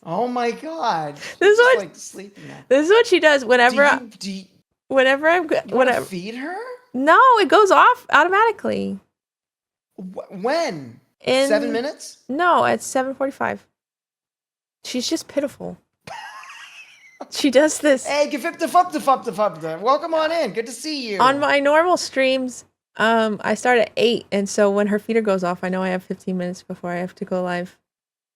Oh my God. This is She's what- like sleeping now. This is what she does whenever Do you whenever I'm want to feed her? No, it goes off automatically. When? In 7 minutes? No, at 7:45. She's just pitiful. She does this Hey, gefip. Welcome on in. Good to see you. on my normal streams. I start at 8, and so when her feeder goes off, I know I have 15 minutes before I have to go live,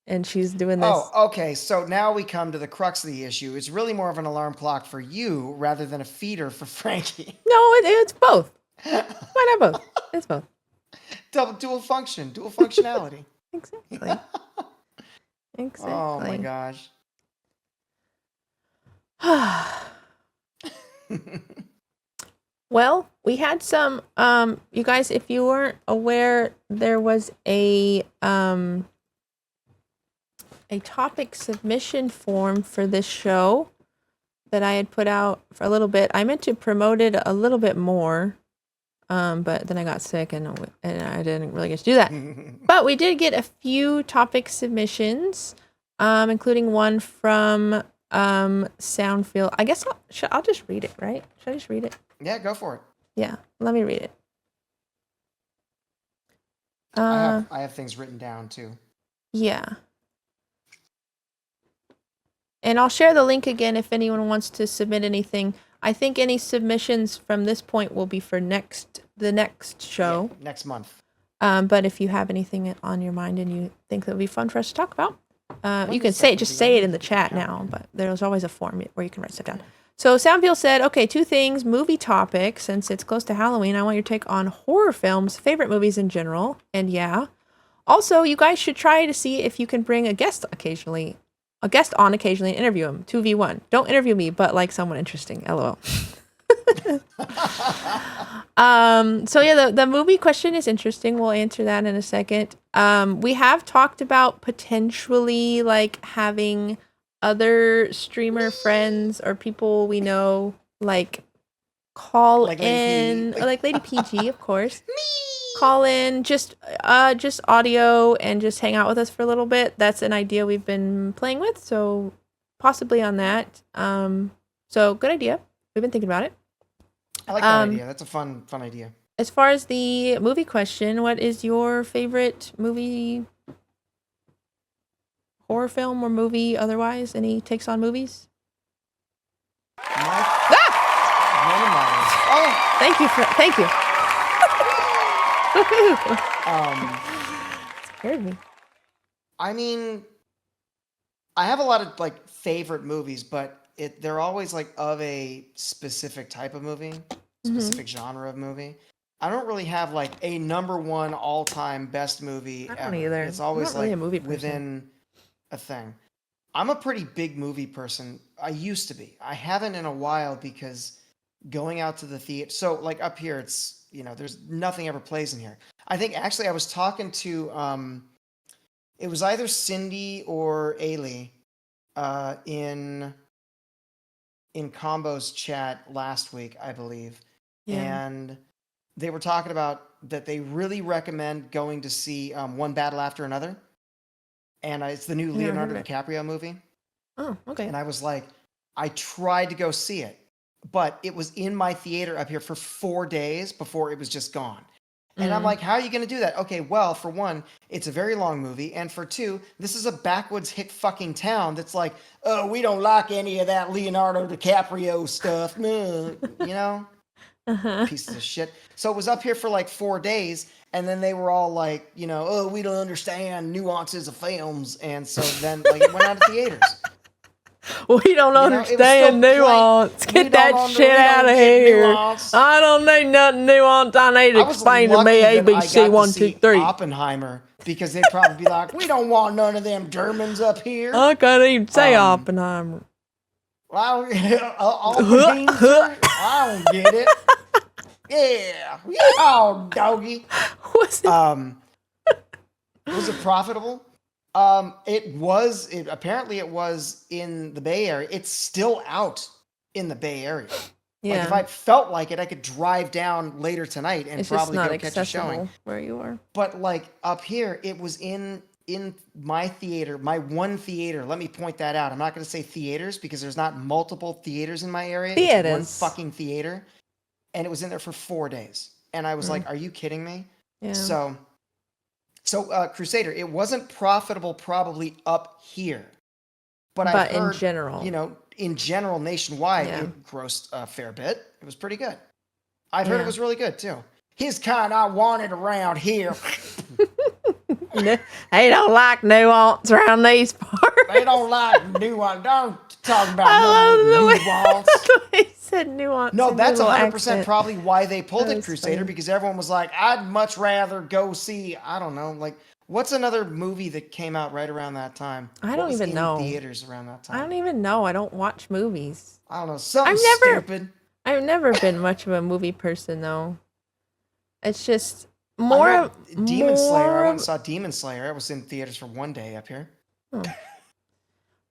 and she's doing this. Oh, okay. So now we come to the crux of the issue. It's really more of an alarm clock for you rather than a feeder for Frankie. No, it's both. Why not both? It's both. Dual functionality. Exactly. Exactly. Oh my gosh. Well, we had some you guys, if you weren't aware, there was a topic submission form for this show that I had put out for a little bit. I meant to promote it a little bit more, but then I got sick and I didn't really get to do that. But we did get a few topic submissions, including one from Soundfield. I guess I'll just read it, right? Should I just read it? Yeah, go for it. Yeah, let me read it. I have things written down too. Yeah. And I'll share the link again if anyone wants to submit anything. I think any submissions from this point will be for the next show. Yeah, next month. But if you have anything on your mind and you think that would be fun for us to talk about, you can just be say it in the chat now, but there's always a form where you can write stuff down. So Soundfield said, okay, 2 things, movie topic, since it's close to Halloween, I want your take on horror films, favorite movies in general, and yeah. Also, you guys should try to see if you can bring a guest on occasionally, and interview him, 2v1. Don't interview me, but like someone interesting, lol. So yeah, the movie question is interesting. We'll answer that in a second. We have talked about potentially like having other streamer friends or people we know like call Like Lady in, P. or like Lady PG, of course. Call in, just audio and just hang out with us for a little bit. That's an idea we've been playing with, so possibly on that. So good idea. We've been thinking about it. I like that idea. That's a fun idea. As far as the movie question, what is your favorite movie, horror film or movie otherwise? Any takes on movies? Thank you. Scared me. I mean, I have a lot of like favorite movies, but they're always like of a specific type of movie, specific genre of movie. I don't really have like a number one all-time best movie I ever. don't either. It's always I'm not really like a movie person. within a thing. I'm a pretty big movie person. I used to be. I haven't in a while because going out to the theater. So like up here, it's, there's nothing ever plays in here. I think actually I was talking to, it was either Cindy or Ailey in Combo's chat last week, I believe. Yeah. And they were talking about that they really recommend going to see One Battle After Another. And it's the new never Leonardo heard of it. DiCaprio movie. Oh, okay. And I was like, I tried to go see it, but it was in my theater up here for 4 days before it was just gone. And I'm like, how are you going to do that? Okay, well, for one, it's a very long movie. And for two, this is a backwoods hick fucking town that's like, oh, we don't like any of that Leonardo DiCaprio stuff. Uh-huh. pieces of shit. So it was up here for like 4 days, and then they were all like, oh, we don't understand nuances of films, and so then like it went out of theaters. We don't It was still understand nuance. we Get that don't shit we out don't of get here. nuance. I don't need nothing nuance. I need to I was explain to lucky me that I ABC got to 1, 2, see 3. Oppenheimer, because they'd probably be like, we don't want none of them Germans up here. I can't even say Um, Oppenheimer. Well, Oppenheimer, I don't get it. Yeah, oh doggy. Was it? Was it profitable? Apparently it was in the Bay Area. It's still out in the Bay Area. Yeah. Like if I felt like it, I could drive down later tonight and It's just probably not go catch a showing. accessible where you are. But like up here, it was in my theater, my one theater. Let me point that out. I'm not going to say theaters because there's not multiple theaters in my area. It's one Theaters. fucking theater, and it was in there for 4 days. And I was like, "Are you kidding me?" Yeah. So Crusader, it wasn't profitable probably up here, but I in heard, general. in general nationwide, Yeah. it grossed a fair bit. It was pretty good. I've heard it Yeah. was really good too. His kind I wanted around here. They don't like nuance around these parts. They don't like nuance. Don't talk about I love the way nuance. he said nuance. No, in that's a little 100% accent. probably why they pulled That it, was Crusader, funny. because everyone was like, I'd much rather go see, I don't know, like, what's another movie that came out right around that time? I What don't was even in know. theaters around that time? I don't even know. I don't watch movies. I don't know, something stupid. I've never been much of a movie person though. It's just I more know of Demon Slayer. I more went and of- saw Demon Slayer. It was in theaters for 1 day up here.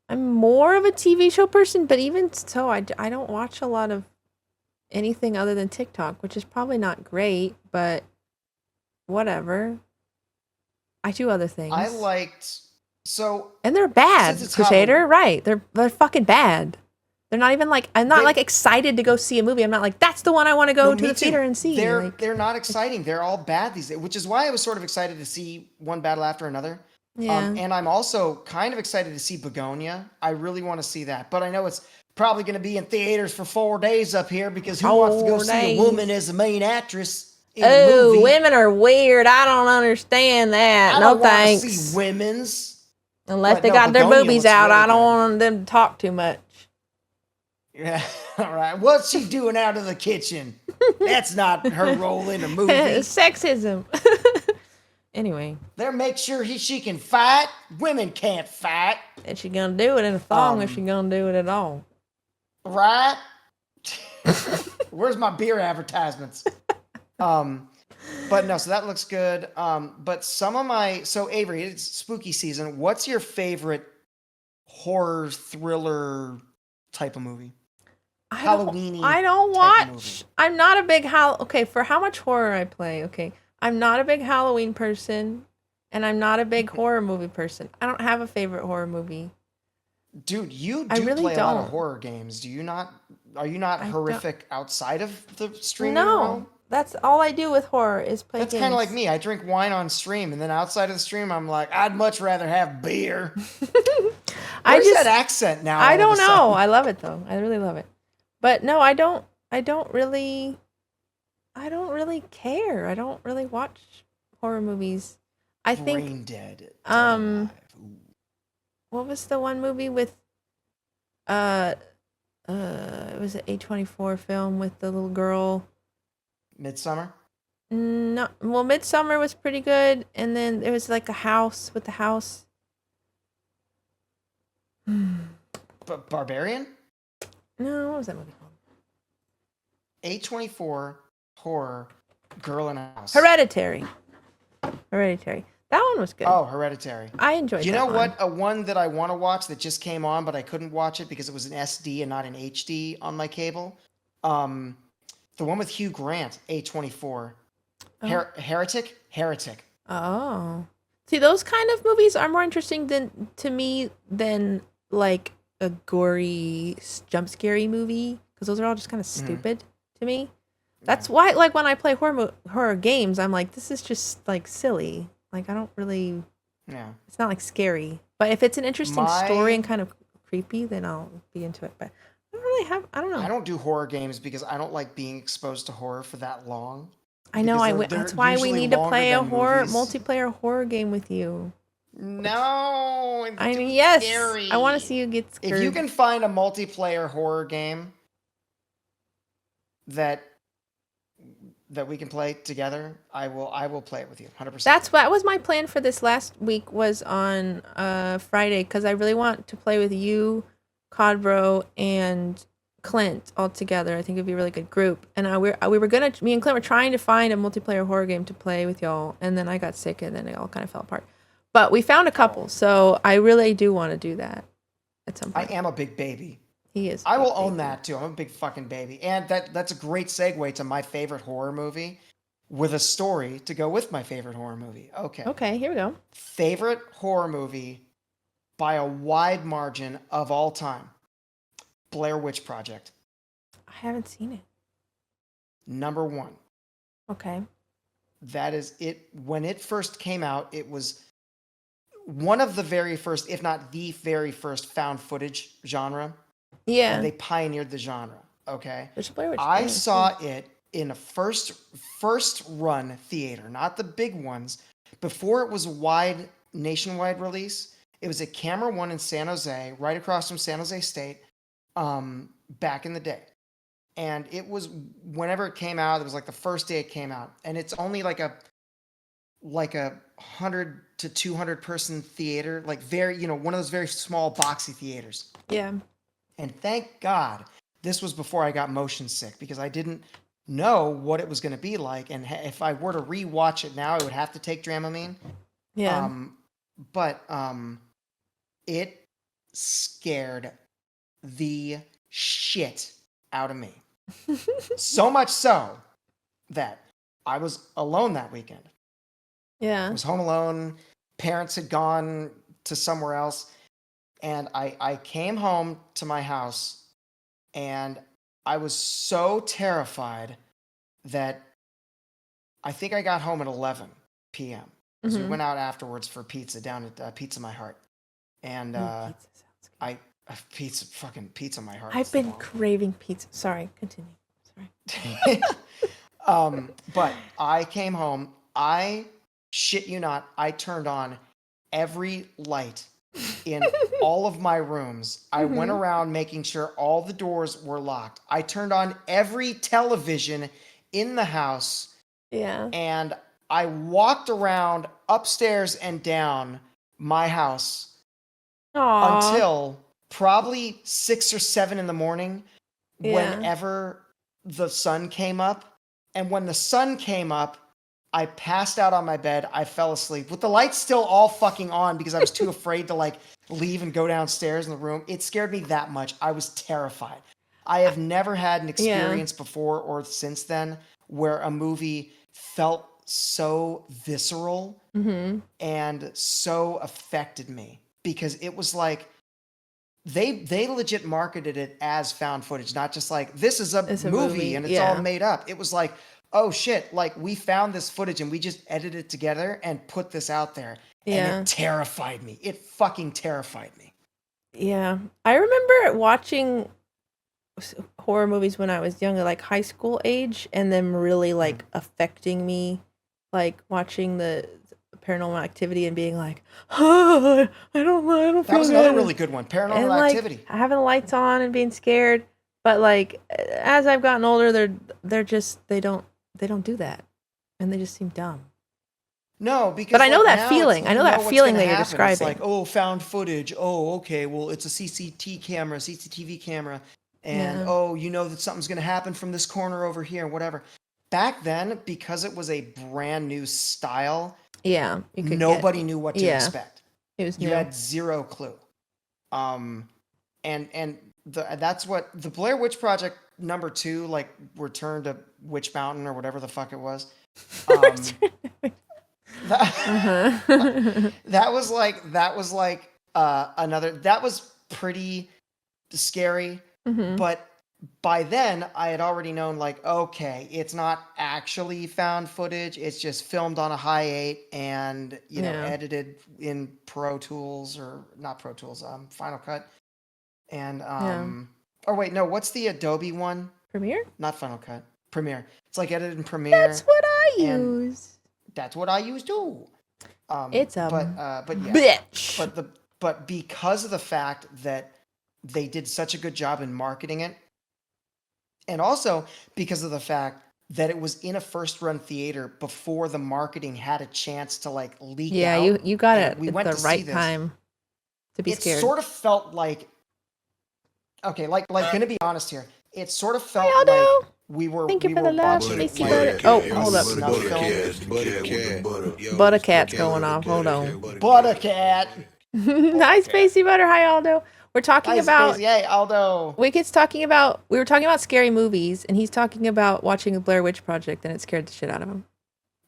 I'm more of a TV show person, but even so, I don't watch a lot of anything other than TikTok, which is probably not great, but whatever. I do other things. I liked, so and they're bad, since it's Crusader. Halloween- Right? They're fucking bad. They're not even like I'm not They- like excited to go see a movie. I'm not like that's the one I want to go No, to me the too. theater and see. They're Like, they're not exciting. They're all bad these days, which is why I was sort of excited to see one battle after another. yeah. And I'm also kind of excited to see Begonia. I really want to see that, but I know it's probably going to be in theaters for 4 days up here because who wants to go 4 see a days. woman as the main actress in a Oh, movie? women are weird. I don't understand that. I No don't want to thanks. see women's. Unless But they no, got their Begonia boobies looks out, really I don't good. want them to talk too much. Yeah, all right. What's she doing out of the kitchen? That's not her role in a movie. Sexism. Anyway, There, make sure she can fight. Women can't fight, is she gonna do it in a thong or is she gonna do it at all? right? Where's my beer advertisements? But no, so that looks good. But some of so Avery, it's spooky season. What's your favorite horror thriller type of movie? Halloween-y I don't type of watch. movie. I'm not a big Okay, for how much horror I play. Okay, I'm not a big Halloween person, and I'm not a big horror movie person. I don't have a favorite horror movie. Dude, you I do really play a lot of don't. horror games. Do you not? Are you not I don't- horrific outside of the streaming No, world? that's all I do with horror is play That's games. kind of like me. I drink wine on stream, and then outside of the stream, I'm like, I'd much rather have beer. I Where's just that accent now? I all don't of a know. sudden? I love it though. I really love it. But no, I don't really care. I don't really watch horror movies. I think Brain dead. Dead um, Alive. Ooh. what was the one movie with it was an A24 film with the little girl. Midsummer. No, well, Midsummer was pretty good, and then there was like a house with the house. Barbarian. No, what was that movie called? A24 horror girl in a house. Hereditary. That one was good. Oh, Hereditary. I enjoyed You that know one. what? A one that I want to watch that just came on, but I couldn't watch it because it was an SD and not an HD on my cable. The one with Hugh Grant, A24. Oh. Heretic. Oh. See, those kind of movies are more interesting to me than like a gory jump scary movie because those are all just kind of stupid to me. That's why like when I play horror games, I'm like this is just like silly. Like I don't really Yeah. it's not like scary. But if it's an interesting story My- and kind of creepy, then I'll be into it. But don't really have. I don't I know. don't do horror games because I don't like being exposed to horror for that long. I know. Because That's they're why we usually need to longer play a than horror movies. multiplayer horror game with you. No, it's I too mean, yes. I want to scary. see you get If you scared. can find a multiplayer horror game that we can play together, I will play it with you 100%. That was my plan for this last week was on Friday because I really want to play with you, Codbro, and Clint all together. I think it'd be a really good group. And we were gonna me and Clint were trying to find a multiplayer horror game to play with y'all, and then I got sick, and then it all kind of fell apart. But we found a couple, Oh, so I really do want to do that at some I point. am a big baby. He is. I Big will own baby. that too. I'm a big fucking baby. And that's a great segue to my favorite horror movie with a story to go with my favorite horror movie. Okay. Okay, here we go. Favorite horror movie by a wide margin of all time. Blair Witch Project. I haven't seen it. Number 1. Okay. That is it. When it first came out, it was one of the very first, if not the very first, found footage genre, and Yeah. they pioneered the genre. Okay, There's a Blair Witch I game. saw it in a first run theater, not the big ones. Before it was a wide nationwide release, it was at Camera One in San Jose, right across from San Jose State, back in the day. And it was whenever it came out, it was like the first day it came out, and it's only like a 100 to 200 person theater, like very, one of those very small boxy theaters. Yeah. And thank God this was before I got motion sick because I didn't know what it was going to be like. And if I were to rewatch it now, I would have to take Dramamine. Yeah. But it scared the shit out of me. So much so that I was alone that weekend. I Yeah. was home alone. Parents had gone to somewhere else. And I came home to my house and I was so terrified that I think I got home at 11 p.m. because we Mhm. went out afterwards for pizza down at Pizza My Heart. And Ooh, pizza sounds good. pizza My Heart. I've is the been bomb. craving pizza. Sorry, continue. Sorry. But I came home. I shit you not. I turned on every light in all of my rooms. I went Mhm. around making sure all the doors were locked. I turned on every television in the house Yeah. and I walked around upstairs and down my house Aw. until probably 6 or 7 in the morning Yeah. whenever the sun came up. And when the sun came up, I passed out on my bed. I fell asleep with the lights still all fucking on because I was too afraid to like leave and go downstairs in the room. It scared me that much. I was terrified. I have never had an Yeah. experience before or since then where a movie felt so visceral Mhm. and so affected me because it was like they legit marketed it as found footage, not just like this is a It's a movie movie. and it's all Yeah. made up. It was like, oh shit, like we found this footage and we just edited it together and put this out there. And Yeah. it terrified me. It fucking terrified me. Yeah. I remember watching horror movies when I was younger, like high school age, and them really like affecting me, like watching the Paranormal Activity and being like, oh, I don't That feel was another good. really good one, And Paranormal like Activity. having the lights on and being scared. But like as I've gotten older, they're just they don't do that, and they just seem dumb. No, because But I know like that now feeling. I know that what's feeling gonna that you're happen. It's describing. like, oh, found footage. Oh, okay, well, it's a CCTV camera, and Yeah. oh, you know that something's gonna happen from this corner over here, whatever. Back then, because it was a brand new style, Yeah. You could nobody knew what to Yeah. expect. It was You new. had zero clue. And that's what the Blair Witch Project #2, like Return to Witch Mountain or whatever the fuck it was. Uh-huh. That was like another that was pretty scary, Mhm. but by then I had already known like, okay, it's not actually found footage, it's just filmed on a high 8 and Yeah. edited in Pro Tools or not Pro Tools, Final Cut. And Yeah. Or wait, no, what's the Adobe one? Premiere? Not Final Cut. Premiere. It's like edited in That's Premiere, what I and use. that's what I use too. It's a But yeah, bitch. but because of the fact that they did such a good job in marketing it, and also because of the fact that it was in a first run theater before the marketing had a chance to like leak Yeah, out, you got and it we at went the to see right this. time to be It scared. sort of felt like, okay, like gonna be honest here. It sort of Hi, felt Aldo. like we were Thank you for the love, watching Missy like Butter. Oh, a hold up. snuff film. Buttercat's going off. Hold on. Buttercat. Hi, Spacey Butter. Hi, Aldo. We're talking Hi, about. Spacey. Hey, Aldo. Wicked's talking about. We were talking about scary movies, and he's talking about watching the Blair Witch Project, and it scared the shit out of him.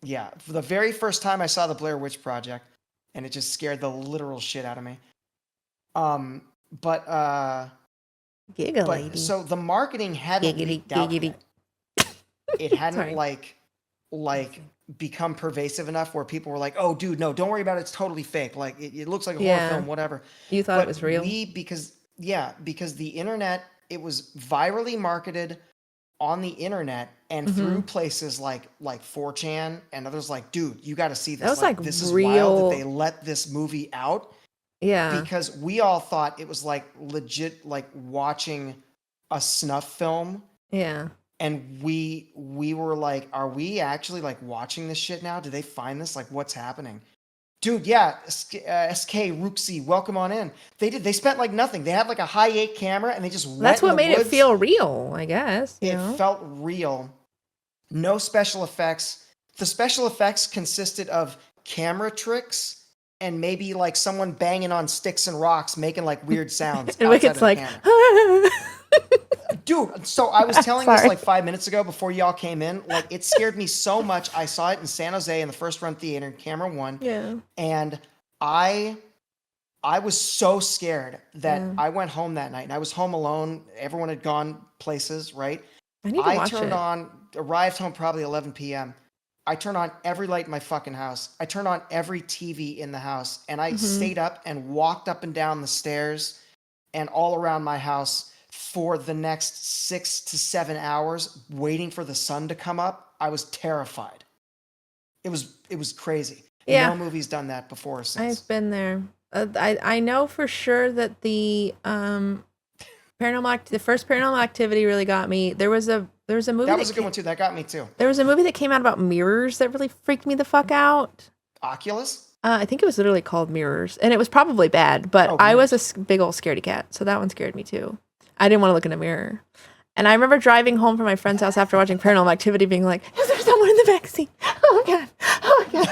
Yeah, for the very first time I saw the Blair Witch Project, and it just scared the literal shit out of me. But Giga lady. so the marketing hadn't Giggity, leaked out giggity. yet. It hadn't Sorry. like become pervasive enough where people were like, "Oh, dude, no, don't worry about it. It's totally fake. Like it looks like a horror Yeah. film, whatever." You thought But it was real? because the internet, it was virally marketed on the internet and Mm-hmm. through places like 4chan and others, like, dude, you got to see this. That was, like, this is real- wild that they let this movie out, Yeah. because we all thought it was like legit, like watching a snuff film. Yeah. And we were like, are we actually like watching this shit now? Did they find this? Like, what's happening? Dude, yeah, SK Rooksy, welcome on in. They spent like nothing. They had like a high 8 camera and they just went That's in what the made it woods. feel real, I guess. You It know? felt real. No special effects. The special effects consisted of camera tricks and maybe like someone banging on sticks and rocks, making like weird sounds. And outside Wicked's of the like, camera. Dude, so I was telling this Sorry. like 5 minutes ago before y'all came in. Like, it scared me so much. I saw it in San Jose in the first run theater, camera one. yeah. And I was so scared that Yeah. I went home that night, and I was home alone. Everyone had gone places, right? I need to watch it. Arrived home probably 11 p.m. I turned on every light in my fucking house. I turned on every TV in the house, and I stayed up and walked up and down the stairs and all around my house for the next 6 to 7 hours, waiting for the sun to come up. I was terrified. It was crazy. Yeah. No movie's done that before or since. I've been there. I know for sure that the the first Paranormal Activity really got me. There was a movie That was a good one too. That got me too. There was a movie that came out about mirrors that really freaked me the fuck out. Oculus? I think it was literally called Mirrors, and it was probably bad, but Oh, I was a big old scaredy cat, so that one scared me too. I didn't want to look in a mirror. And I remember driving home from my friend's house after watching Paranormal Activity being like, is there someone in the backseat? Oh my God. Oh my God.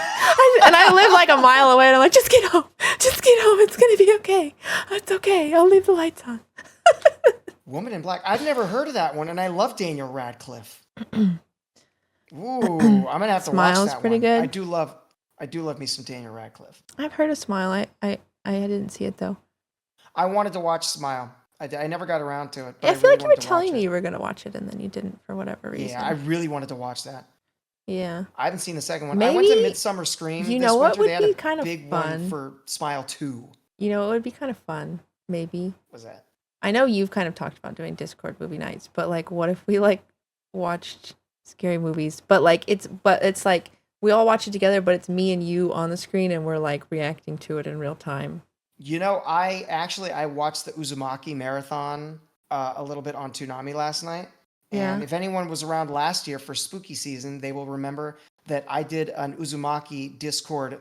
And I live like a mile away, and I'm like, just get home. Just get home. It's going to be okay. It's okay. I'll leave the lights on. Woman in Black. I've never heard of that one, and I love Daniel Radcliffe. Ooh, I'm gonna have to watch Smile's that pretty one. good. I do love me some Daniel Radcliffe. I've heard of Smile. I didn't see it though. I wanted to watch Smile. I never got around to it. But I feel really like you were wanted to watch telling me it. you were going to watch it, and then you didn't for whatever reason. Yeah, I really wanted to watch that. Yeah. I haven't seen the second one. I went to Maybe- Midsummer Scream. you this know what winter. would They had be a kind of big fun? one for Smile 2. You know, it would be kind of fun. Maybe. Was that? I know you've kind of talked about doing Discord movie nights, but like, what if we like watched scary movies? But it's like we all watch it together, but it's me and you on the screen, and we're like reacting to it in real time. You know, I watched the Uzumaki marathon a little bit on Toonami last night. And Yeah. if anyone was around last year for spooky season, they will remember that I did an Uzumaki Discord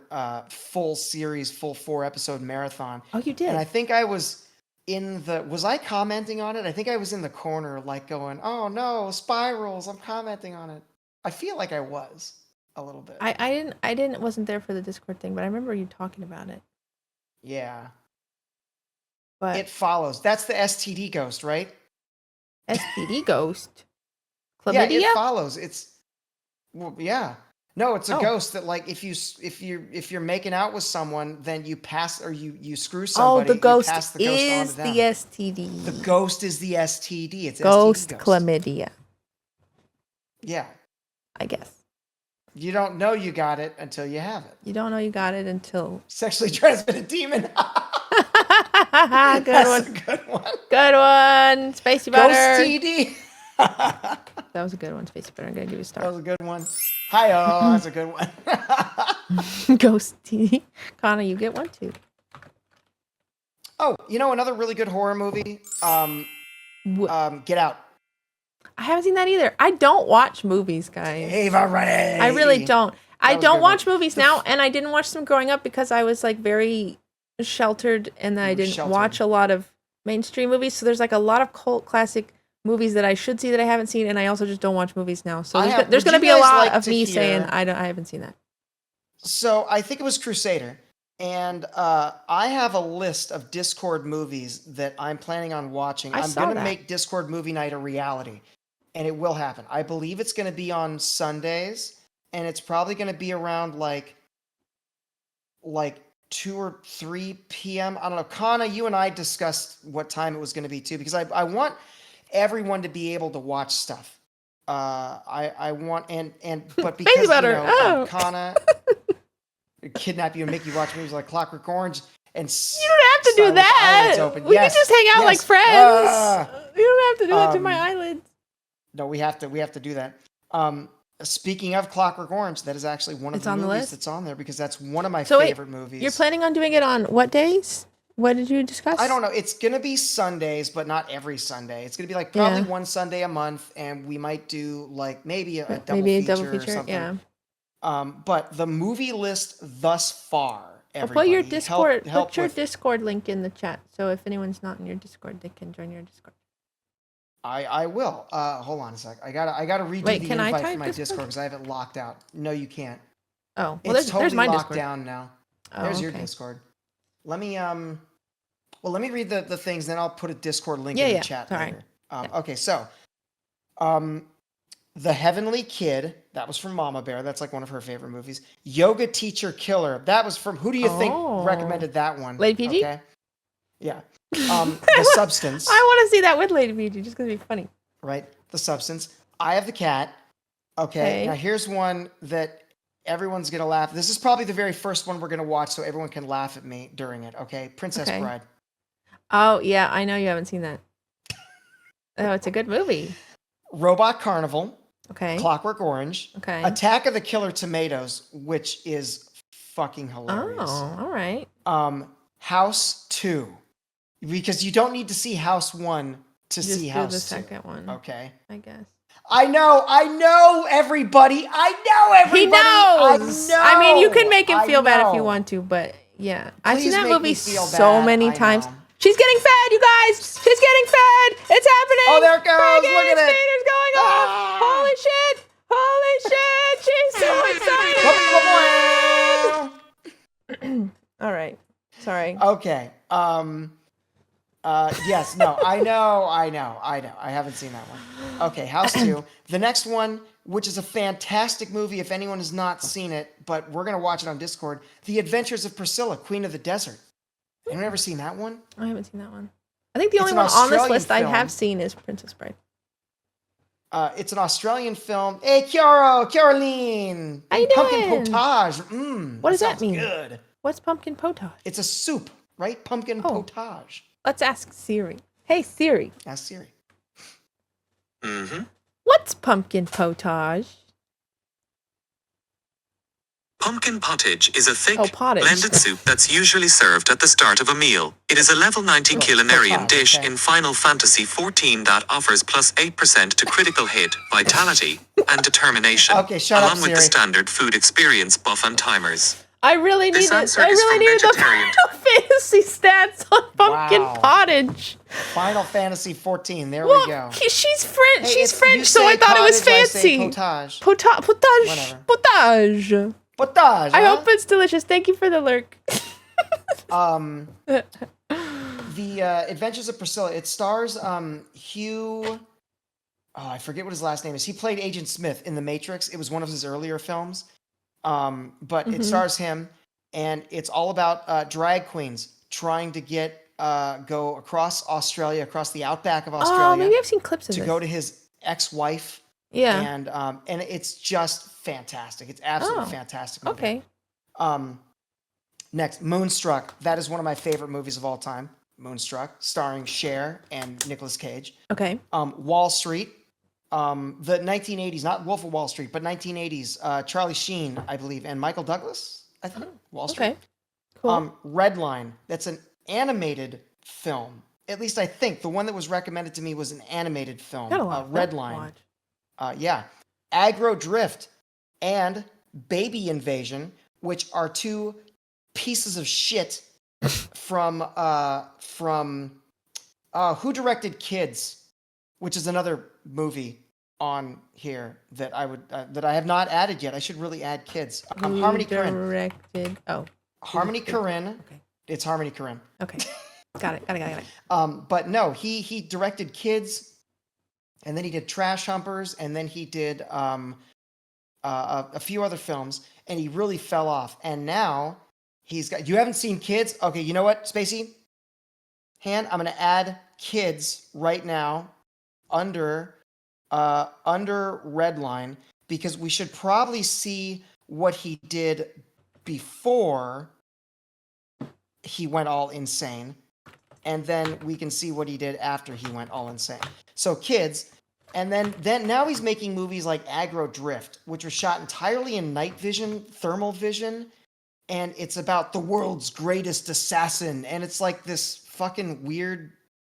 full series, full 4-episode marathon. Oh, you did. And I think I was was I commenting on it? I think I was in the corner, like going, "Oh no, spirals!" I'm commenting on it. I feel like I was a little bit. Wasn't there for the Discord thing, but I remember you talking about it. Yeah. But It follows. That's the STD ghost, right? SPD ghost. Yeah, Chlamydia? it follows. Well, yeah. No, it's a Oh. ghost that, like, if you're making out with someone, then you pass, or you screw Oh, somebody. the ghost you pass the ghost on is to them. the STD. The ghost is the STD. It's Ghost STD ghost. chlamydia, Yeah. I guess. You don't know you got it until you have it. You don't know you got it until Sexually transmitted demon. Good That's one. a good one. Good one. Spacey Ghost butter. TD. That was a good one. Spacey butter. I'm gonna give you a That star. was a good one. Hi-oh, that's a good one. Ghost TV. Connor, you get one too. Oh, another really good horror movie? Get Out. I haven't seen that either. I don't watch movies, guys. Favorite. I really don't. I was a don't good one. watch movies now, and I didn't watch them growing up because I was like very sheltered, and I were didn't sheltered. watch a lot of mainstream movies. So there's like a lot of cult classic movies that I should see that I haven't seen, and I also just don't watch movies now. So there's going to would be you a guys lot like of to me hear- saying I haven't seen that. So I think it was Crusader. And I have a list of Discord movies that I'm planning on watching. I I'm saw going to that. make Discord movie night a reality. And it will happen. I believe it's going to be on Sundays. And it's probably going to be around like 2 or 3 p.m. I don't know. Kana, you and I discussed what time it was going to be too. Because I want everyone to be able to watch stuff. I want... But because, butter. Oh. Kana... kidnap you and make you watch movies like Clockwork Orange and You don't have to do that. open. We Yes, can just hang out like yes. friends. You don't have to do it to my eyelids. No, we have to do that. Speaking of Clockwork Orange, that is actually one of It's the on the movies list? that's on there because that's one of my So wait, favorite movies. You're planning on doing it on what days? What did you discuss? I don't know. It's gonna be Sundays, but not every Sunday. It's gonna be like probably Yeah. one Sunday a month, and we might do like maybe a double Maybe a feature double or feature. something. Yeah. But the movie list thus far, I'll everybody, put your Discord. help Put your with- Discord link in the chat, so if anyone's not in your Discord, they can join your Discord. I will. Hold on a sec. I gotta redo Wait, the can I invite type for my Discord? Discord because I have it locked out. No, you can't. Oh, well, It's there's totally my locked Discord. down now. Oh, There's your okay. Discord. Let me let me read the things, then I'll put a Discord link Yeah, in yeah. the chat All later. Okay, so The Heavenly Kid, that was from Mama Bear. That's like one of her favorite movies. Yoga Teacher Killer. That was from who do you think Oh. recommended that one? Lady PG? Okay. Yeah. The Substance. I want to see that with Lady PG, just because it'd be funny. Right? The Substance. Eye of the Cat. Okay. Okay. Now here's one that everyone's gonna laugh. This is probably the very first one we're gonna watch, so everyone can laugh at me during it. Okay. Princess Okay. Bride. Oh, yeah, I know you haven't seen that. Oh, it's a good movie. Robot Carnival. Okay. Clockwork Orange. Okay. Attack of the Killer Tomatoes, which is fucking hilarious. Oh, all right. House 2. Because you don't need to see House 1 to Just see do House the 2. second one, Okay. I guess. I know, everybody. I know, everybody. He knows. I mean, you can make him I feel bad if you know. want to, but yeah, I've seen Please that make movie me feel so bad. many I times. know. She's getting fed, you guys. She's getting fed. It's happening. Oh, there it goes. Friggin' Look at it. Skater's going off. Ah. Holy shit. Holy shit. She's so excited. All right. Sorry. Okay. Yes, no, I know. I haven't seen that one. Okay, House 2. The next one, which is a fantastic movie if anyone has not seen it, but we're going to watch it on Discord. The Adventures of Priscilla, Queen of the Desert. Anyone ever seen that one? I haven't seen that one. I think the It's only an one on this Australian list I film. have seen is Princess Bride. It's an Australian film. Hey, Caroline! How you Pumpkin doing? potage. What does that sounds mean? Good. What's pumpkin potage? It's a soup, right? Pumpkin Oh. potage. Let's ask Siri. Hey, Siri. Ask Siri. What's pumpkin potage? Pumpkin pottage is a thick, Oh, pottage. blended soup that's usually served at the start of a meal. It is a level 90 Oh, culinarian pottage, dish okay. in Final Fantasy XIV that offers plus 8% to critical hit, vitality, and determination, Okay, shut up, along with the Siri. standard food experience buff and timers. I really This need it. answer I is really from need the vegetarian. Final Fantasy stats on pumpkin Wow. pottage. Final Fantasy 14. There Well, we go. she's French. Hey, she's you French, so say I thought it was pottage, I say fancy. potage. Potage. Whatever. Potage. Potage. I huh? hope it's delicious. Thank you for the lurk. The Adventures of Priscilla. It stars Hugh. Oh, I forget what his last name is. He played Agent Smith in The Matrix. It was one of his earlier films. But it stars him, and it's all about drag queens trying to get go across Australia, across the outback of Australia, Oh, maybe I've seen clips of to this. go to his ex-wife. Yeah. And it's just fantastic. It's absolutely Oh, fantastic. Movie. Okay. Next, Moonstruck. That is one of my favorite movies of all time. Moonstruck, starring Cher and Nicolas Cage. Okay. Wall Street, the 1980s, not Wolf of Wall Street, but 1980s, Charlie Sheen, I believe, and Michael Douglas, I think, Wall Street. Okay. Cool. Redline, that's an animated film. At least I think the one that was recommended to me was an animated film. Gotta watch that. Redline. Yeah. Aggro Drift and Baby Invasion, which are two pieces of shit from who directed Kids, which is another movie on here that I would that I have not added yet. I should really add Kids. Harmony Korine. Directed. Oh. Harmony Korine. Okay. It's Harmony Korine. Okay. Got it. But no, he directed Kids, and then he did Trash Humpers, and then he did a few other films, and he really fell off. And now he's got. You haven't seen Kids? Okay, you know what, Spacey? I'm gonna add Kids right now under Redline, because we should probably see what he did before he went all insane, and then we can see what he did after he went all insane. So Kids, and then now he's making movies like Aggro Drift, which are shot entirely in night vision, thermal vision, and it's about the world's greatest assassin, and it's like this fucking weird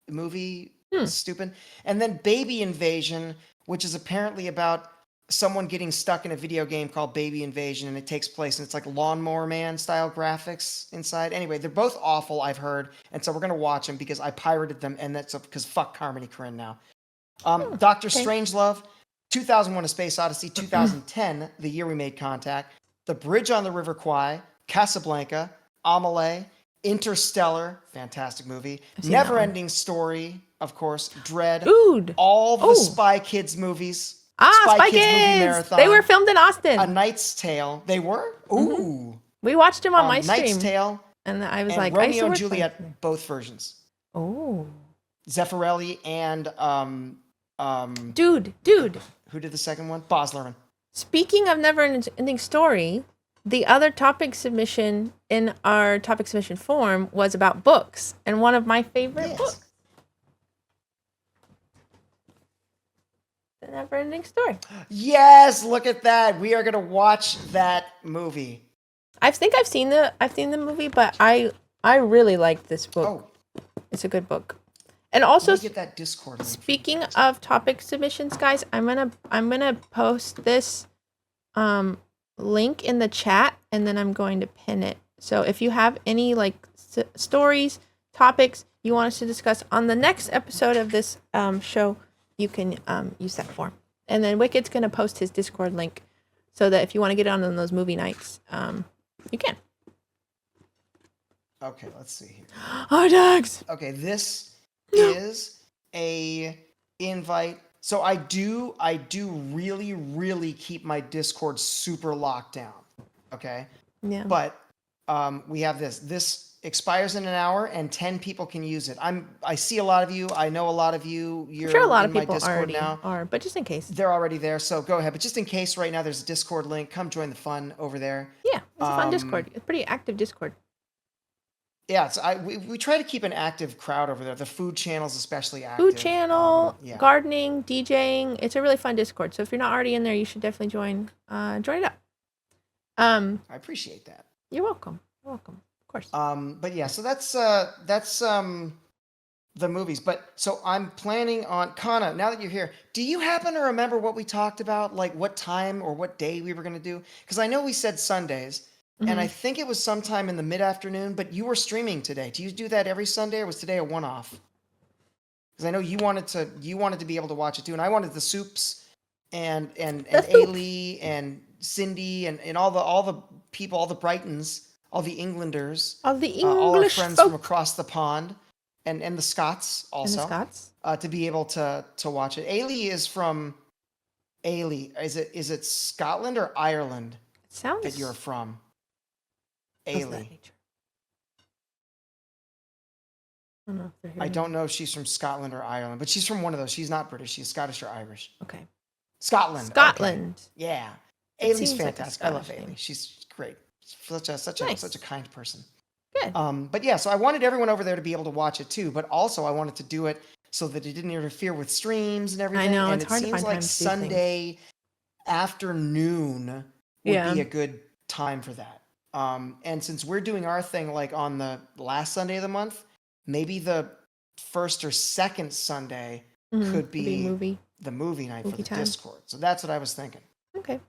movie, stupid. And then Baby Invasion, which is apparently about someone getting stuck in a video game called Baby Invasion, and it takes place, and it's like Lawnmower Man style graphics inside. Anyway, they're both awful, I've heard, and so we're gonna watch them because I pirated them, and that's because fuck Harmony Korine now. Doctor Strangelove, 2001: A Space Odyssey, 2010, the year we made contact. The Bridge on the River Kwai, Casablanca, Amelie, Interstellar, fantastic movie. Never Ending Story, of course. Dread. Dude. All the Spy Kids movies. Spy Kids movie Kids. marathon. They were filmed in Austin. A Knight's Tale. They were? Ooh. We watched them on my stream. Knight's Tale. And I was And like, I used to Romeo and work for Juliet, them. both versions. Oh. Zeffirelli and Dude. who did the second one? Baz Luhrmann. Speaking of Never Ending Story, the other topic submission in our topic submission form was about books, and one of my favorite books, The Never Ending Story. Yes, look at that. We are gonna watch that movie. I think I've seen the movie, but I really like this book. Oh, It's a good book. And also, let me get that Discord link. speaking of topic submissions, guys, I'm gonna post this link in the chat, and then I'm going to pin it. So if you have any like stories, topics you want us to discuss on the next episode of this show, you can use that form. And then Wicked's gonna post his Discord link so that if you want to get on those movie nights, you can. Okay, let's see here. Our dogs. Okay, this is a invite. So I do really keep my Discord super locked down. Okay? Yeah. But we have this. This expires in an hour, and 10 people can use it. I see a lot of you. I know a lot of you. You're I'm sure a lot in of my people Discord already now. are, but just in case. They're already there, so go ahead. But just in case, right now there's a Discord link. Come join the fun over there. Yeah, it's a fun Discord. It's a pretty active Discord. Yeah, we try to keep an active crowd over there. The food channel's especially active. Food channel, yeah. gardening, DJing. It's a really fun Discord. So if you're not already in there, you should definitely join it up. I appreciate that. You're welcome. You're welcome. Of course. But yeah, so that's the movies. But so I'm planning on Kana, now that you're here, do you happen to remember what we talked about? Like what time or what day we were gonna do? Because I know we said Sundays. And I think it was sometime in the mid-afternoon, but you were streaming today. Do you do that every Sunday, or was today a one-off? Because I know you wanted to be able to watch it too, and I wanted the Soups and Ailey and Cindy and all the people, all the Brightons, all the Englanders, All the all our English friends folk from across the pond, and the Scots and also, the Scots. to be able to watch it. Ailey is from Is it Scotland or Ireland It sounds that you're from? of that Ailey. nature. I don't know if they're here. I don't know if she's from Scotland or Ireland, but she's from one of those. She's not British. She's Scottish or Irish. Okay. Scotland. okay. Scotland. Yeah. It Ailey's seems like a fantastic. I love Scottish Ailey. name. She's great. Such Nice. a kind person. Good. Okay. But yeah, so I wanted everyone over there to be able to watch it too, but also I wanted to do it so that it didn't interfere with streams and everything. know, And it's it hard to seems find like time to do things. Sunday afternoon would be Yeah. a good time for that. And since we're doing our thing like on the last Sunday of the month, maybe the first or second Sunday Mhm. could Could be be movie. the movie night for Movie the time. Discord. So that's what I was thinking. Okay.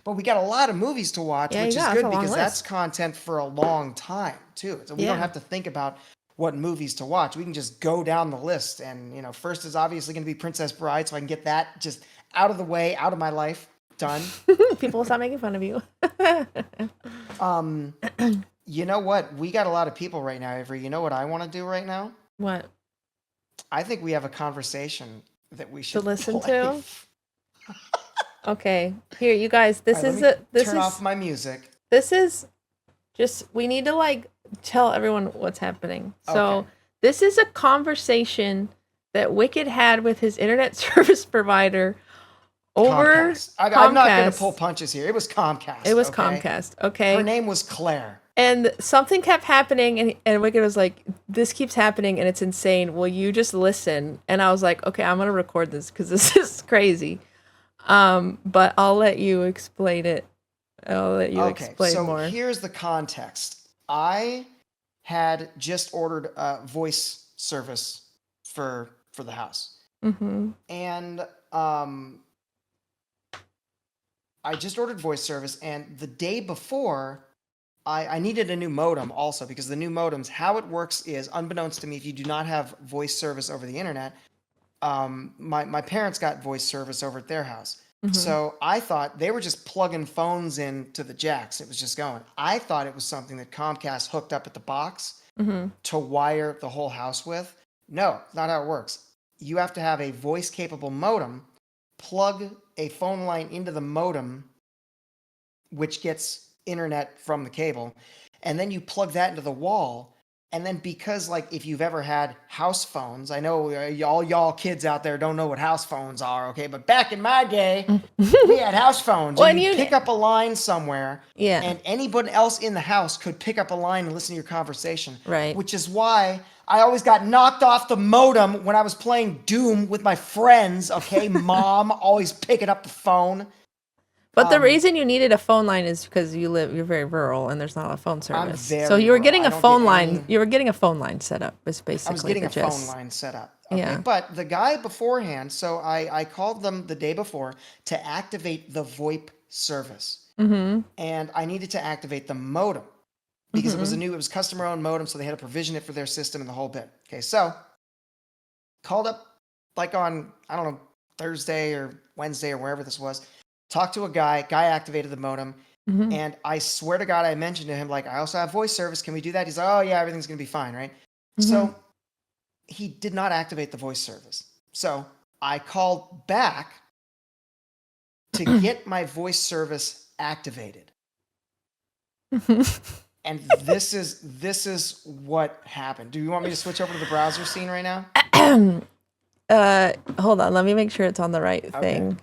But we got a lot of movies to watch, Yeah, which you is got- that's good a long because that's list. content for a long time too. So we don't Yeah. have to think about what movies to watch. We can just go down the list. And first is obviously going to be Princess Bride, so I can get that just out of the way, out of my life, done. People will stop making fun of you. You know what? We got a lot of people right now, Avery. You know what I want to do right now? What? I think we have a conversation that we should listen play. to? Okay. Here, you guys. All This right, let is me a. This turn is. off my music. This is. Just we need to like tell everyone what's happening. So Okay. this is a conversation that Wicked had with his internet service provider over Comcast. I'm not going to Comcast. pull punches here. It was Comcast. It was okay? Comcast. Okay. Her name was Claire. And something kept happening, and Wicked was like, this keeps happening, and it's insane. Will you just listen? And I was like, okay, I'm going to record this because this is crazy. But I'll let you explain it. I'll let you Okay, explain so more. here's the context. I had just ordered a voice service for the house. Mm-hmm. And I just ordered voice service, and the day before, I needed a new modem also, because the new modems, how it works is, unbeknownst to me, if you do not have voice service over the internet, my parents got voice service over at their house. Mhm. So I thought they were just plugging phones into the jacks. It was just going. I thought it was something that Comcast hooked up at the box Mm-hmm. to wire the whole house with. No, not how it works. You have to have a voice capable modem, plug a phone line into the modem, which gets internet from the cable, and then you plug that into the wall. And then because, like, if you've ever had house phones, I know all y'all kids out there don't know what house phones are, okay? But back in my day, we had house phones. Well, and and you'd you- pick up a line somewhere, Yeah. and anybody else in the house could pick up a line and listen to your conversation. Right. Which is why I always got knocked off the modem when I was playing Doom with my friends, okay? Mom always picking up the phone. But the reason you needed a phone line is because you're very rural and there's not a phone service. very So you were rural. getting I a don't phone get line. any- You were getting a phone line set up. Is basically I was getting the a phone gist. line set up. Okay. Yeah. But the guy beforehand, so I called them the day before to activate the VoIP service. Mm-hmm. And I needed to activate the modem because it was customer owned modem, so they had to provision it for their system and the whole bit. Okay, so called up like on, I don't know, Thursday or Wednesday or wherever this was, talked to a guy activated the modem. Mm-hmm. And I swear to God, I mentioned to him, like, I also have voice service. Can we do that? He's like, oh, yeah, everything's going to be fine, right? So he did not activate the voice service. So I called back to get my voice service activated. And this is what happened. Do you want me to switch over to the browser scene right now? Hold on. Let me make sure it's on the right thing.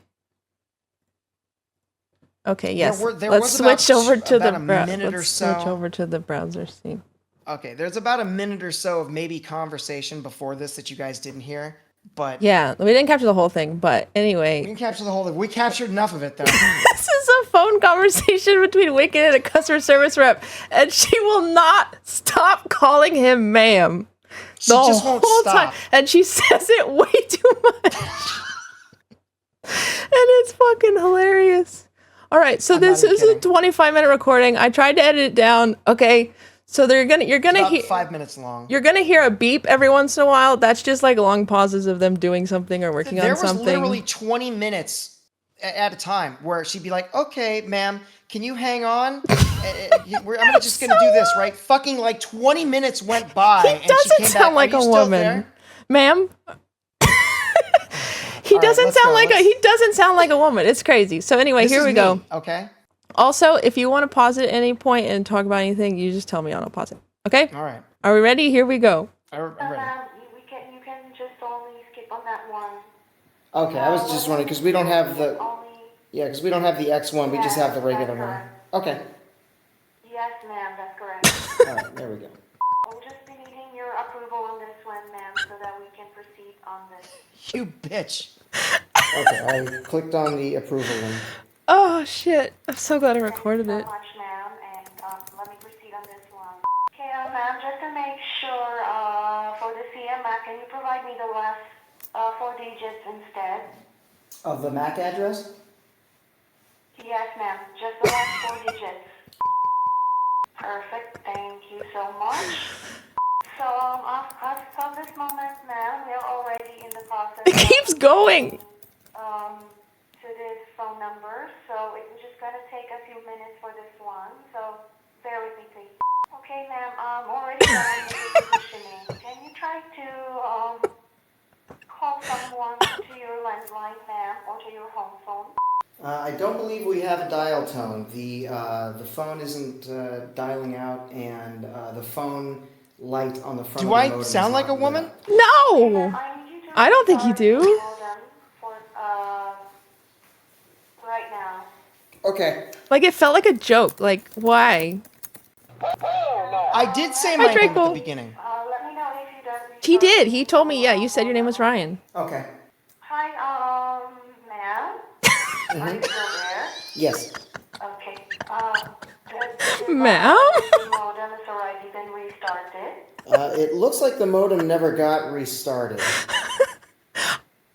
Okay. Yes. There Let's was about switch over to about the a minute or let's so. switch over to the browser scene. Okay, there's about a minute or so of maybe conversation before this that you guys didn't hear, but Yeah, we didn't capture the whole thing, but we anyway, didn't capture the whole thing. We captured enough of it, though. this is a phone conversation between Wicked and a customer service rep, and she will not stop calling him ma'am. She just won't stop. And she says it way too much. And it's fucking hilarious. All right, so I'm this not is even a kidding. 25-minute recording. I tried to edit it down. Okay, so you're gonna About hear 5 minutes long. you're gonna hear a beep every once in a while. That's just like long pauses of them doing something or working There on was something. literally 20 minutes at a time where she'd be like, okay, ma'am, can you hang on? I'm just going to do this, right? Fucking like 20 minutes went by. He and she doesn't came sound back. like Are a you still woman, there? ma'am. He All right, doesn't let's sound go. like he doesn't sound like a woman. It's crazy. So anyway, This here is we me, go. Okay. Also, if you want to pause it at any point and talk about anything, you just tell me and I'll pause it. Okay? All right. Are we ready? Here we go. I'm ready. You can just only skip on that one. Okay, I was just wondering because we don't have the Only, because we don't have the X1. We just have the regular one. Okay. yeah, Yes, ma'am, that's correct. All right, there we go. We'll just be needing your approval on this one, ma'am, so that we can proceed on this. You bitch. Okay, I clicked on the approval link. Oh shit! I'm so glad I Thank recorded you so it. much, ma'am, and let me proceed on this one. Okay, ma'am, just to make sure, for the CMAC, can you provide me the last 4 digits instead? Of the MAC address? Yes, ma'am, just the last 4 digits. Perfect, thank you so much. So, as of this moment, ma'am, we are already in the process It keeps going. to this phone number, so it's just gonna take a few minutes for this one, so bear with me, please. Okay, ma'am, I'm already done with the positioning. Can you try to call someone to your landline, ma'am, or to your home phone? I don't believe we have a dial tone. The phone isn't dialing out, and the phone light on the front Do of the I modem is sound not like a lit woman? up. No! I need you to I don't think you restart the do. modem for, right now. Okay. Like, it felt like a joke. Like, why? I did say Hi, my name at Draco. the beginning. Let me know if you don't He restart did. the He told me, yeah, you said your name was modem. Ryan. Okay. Hi, ma'am. Are you still there? Yes. Okay. The Ma'am? modem has already been restarted. It looks like the modem never got restarted.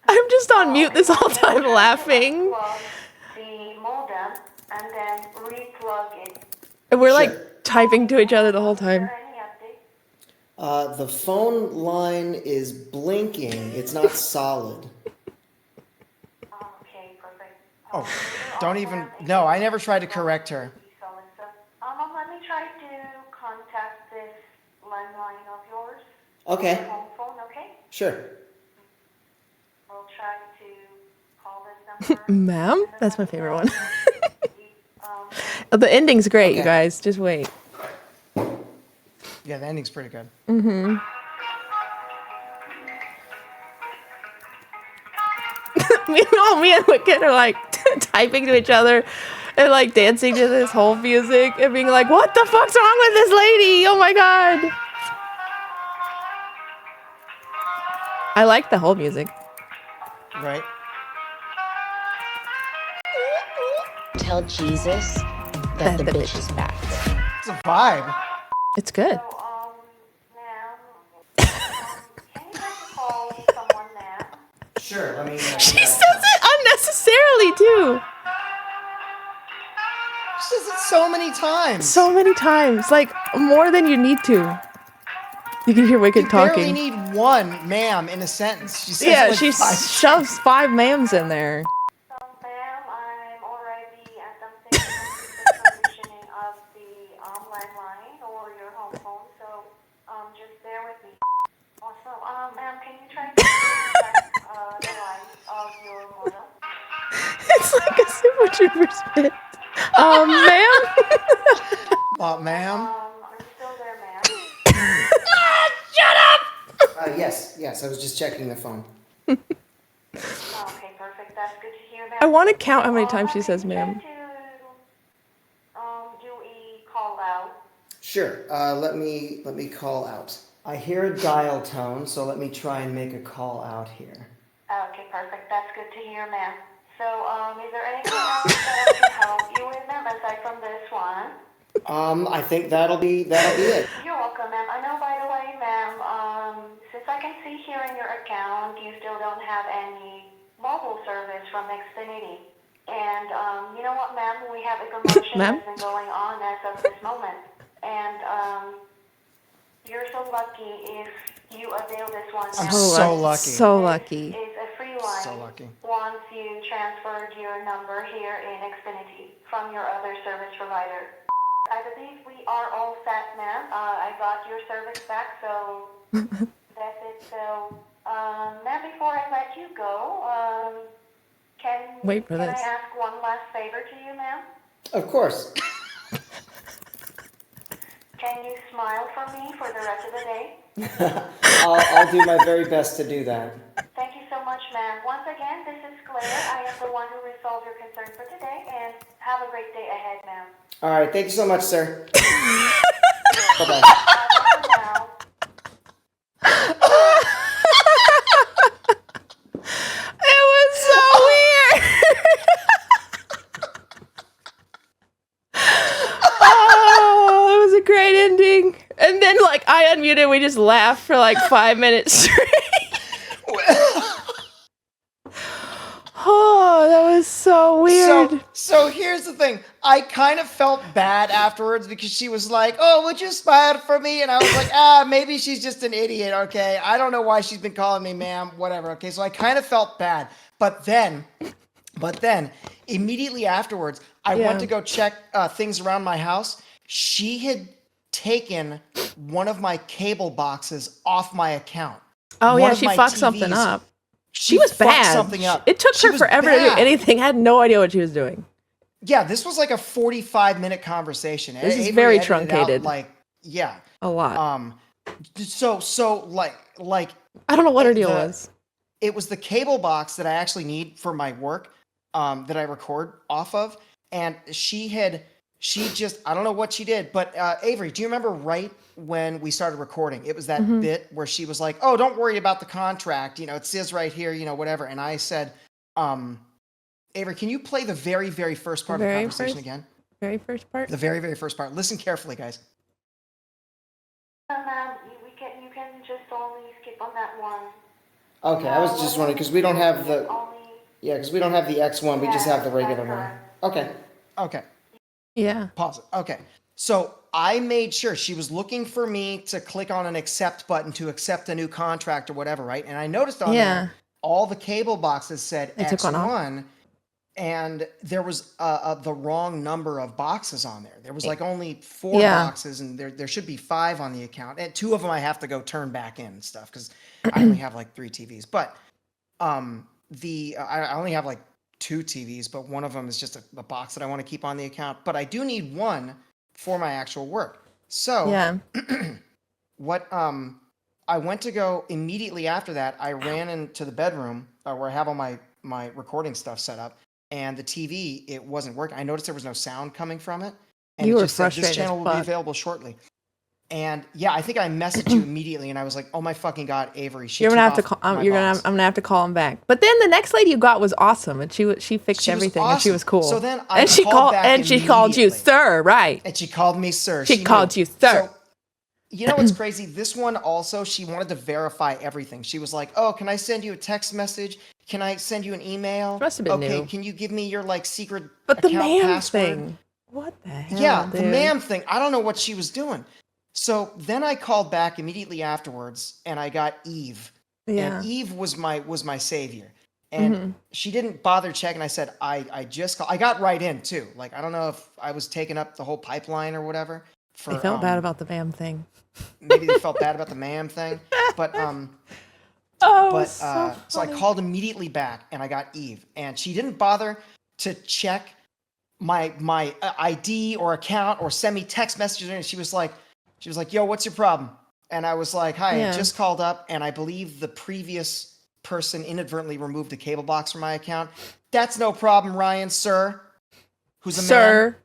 I'm just on mute this whole time laughing. Plug the modem and then replug it. And we're Sure. like typing to each other the whole Is time. there any update? The phone line is blinking. It's not solid. Okay, perfect. Oh, don't even. No, I never tried to correct her. Let me try to contact this landline of yours. Okay. Your home phone, okay? Sure. We'll try to call this number. Ma'am? That's my favorite one. Um, The ending's great, you Okay. guys. Just wait. Yeah, the ending's pretty good. Me and Wicked are like typing to each other and like dancing to this whole music and being like, what the fuck's wrong with this lady? Oh my god. I like the whole music. Right? Tell Jesus that the bitch is back. It's a vibe. It's good. so, ma'am, can you try to call someone now? Sure, let me. She says it unnecessarily too. She says it so many times. So many times. Like more than you need to. You can hear Wicked You barely talking. need one ma'am in a sentence. She says Yeah, it like she 5 shoves 5 ma'ams in there. So, ma'am, I'm already attempting to complete the conditioning of the landline or your home phone, so just bear with me. Also, ma'am, can you try to check the line of your modem? It's like a Super Trooper spit. Ma'am? Ma'am? Are you still there, ma'am? Yes, I was just checking the phone. Okay, perfect. That's good to hear, ma'am. I want to count how many So, times she can says you try ma'am. to do a call out? Sure, let me call out. I hear a dial tone, so let me try and make a call out here. Okay, perfect. That's good to hear, ma'am. So, is there anything else that I can help you with, ma'am, aside from this one? I think that'll be it. You're welcome, ma'am. I know, by the way, ma'am, since I can see here in your account, you still don't have any mobile service from Xfinity. And, you know what, ma'am? We have a promotion Ma'am? that's been going on as of this moment. And, you're so lucky if you avail this one. I'm ma'am. so lucky. So lucky. It's a free line. So lucky. Once you transferred your number here in Xfinity from your other service provider. I believe we are all set, ma'am. I got your service back, so that's it. So, ma'am, before I let you go, Wait for can this. I ask one last favor to you, ma'am? Of course. Can you smile for me for the rest of the day? I'll do my very best to do that. Thank you so much, ma'am. Once again, this is Claire. I am the one who resolved your concern for today, and have a great day ahead, ma'am. All right. Thank you so much, sir. Bye-bye. For now. It was so weird. Oh, it was a great ending. And then, like, I unmuted. We just laughed for like 5 minutes straight. Oh, that was so weird. So here's the thing. I kind of felt bad afterwards because she was like, "Oh, would you smile for me?" And I was like, maybe she's just an idiot. Okay, I don't know why she's been calling me ma'am. Whatever. Okay, so I kind of felt bad, but then immediately afterwards, I Yeah. went to go check things around my house. She had taken one of my cable boxes off my account. Oh, One yeah, of she my fucked something TVs. up. She was fucked bad. something up. It took She her was forever to do bad. anything. I had no idea what she was doing. Yeah, this was like a 45-minute conversation. This is Avery very edited it out, truncated. like, yeah. A lot. So like I don't know what her deal the- was. it was the cable box that I actually need for my work, that I record off of, and she just, I don't know what she did, but Avery, do you remember right when we started recording? It was that Mm-hmm. bit where she was like, "Oh, don't worry about the contract. You know, it says right here, you know, whatever." And I said, Avery, can you play the very, very first part of the Very conversation first? again? Very first part? The very, very first part. Listen carefully, guys. Ma'am, you can just only skip on that one. Okay, I was just wondering because we don't have the Only. because we don't have the X1. We just have the regular one. Okay. Okay. Yeah. Pause it. Okay. So I made sure she was looking for me to click on an accept button to accept a new contract or whatever, right? And I noticed on Yeah. there all the cable boxes said They took one off. X1, and there was the wrong number of boxes on there. There was like only 4 Yeah. boxes, and there should be 5 on the account, and 2 of them I have to go turn back in and stuff because I only have like 3 TVs. But I only have like 2 TVs, but one of them is just a box that I want to keep on the account. But I do need one for my actual work. So Yeah. what I went to go immediately after that. I ran into the bedroom where I have all my recording stuff set up, and the TV, it wasn't working. I noticed there was no sound coming from it, and You it were just said this frustrated as channel will be fuck. available shortly. And yeah, I think I messaged you immediately, and I was like, "Oh my fucking god, Avery!" She You're gonna took have to off call. my I'm box. gonna have to call him back. But then the next lady you got was awesome, and she fixed She was everything, and she awesome. was cool. So then I and she called back and she called you immediately. sir, right? And she called me sir. She knew. called you sir. So, you know what's crazy? This one also, she wanted to verify everything. She was like, "Oh, can I send you a text message? Can I send you an email? Must have been Okay, new. can you give me your like secret But the account man password?" thing. What the hell? Yeah, dude? the ma'am thing. I don't know what she was doing. So then I called back immediately afterwards, and I got Eve. Yeah. And Eve was my savior. And she didn't bother checking. I said, I just called. I got right in too. Like, I don't know if I was taking up the whole pipeline or whatever. They felt bad about the ma'am thing. Maybe they felt bad about the ma'am thing. But Oh, but so I funny. called immediately back, and I got Eve, and she didn't bother to check my ID or account or send me text messages. And she was like, "Yo, what's your problem?" And I was like, "Hi, Yeah. I just called up, and I believe the previous person inadvertently removed a cable box from my account. That's no problem, Ryan, sir, who's a man. Sir,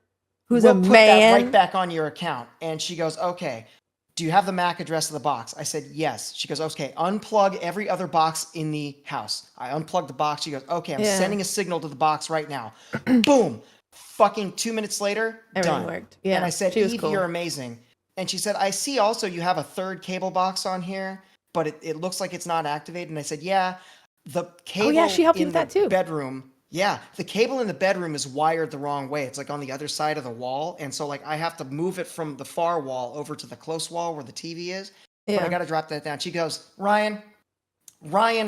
who's We'll a put man. that right back on your account." And she goes, "Okay. Do you have the MAC address of the box?" I said, "Yes." She goes, "Okay, unplug every other box in the house." I unplugged the box. She goes, "Okay, I'm Yeah. sending a signal to the box right now." Boom. Fucking 2 minutes later, Everything done. worked. Yeah. And I said, she was "Eve, cool. you're amazing." And she said, "I see also you have a third cable box on here, but it looks like it's not activated." And I said, "Yeah, the cable Oh, yeah, she helped you in with the that too. bedroom. Yeah, the cable in the bedroom is wired the wrong way. It's like on the other side of the wall. And so like I have to move it from the far wall over to the close wall where the TV is. But I Yeah. got to drop that down." She goes, Ryan,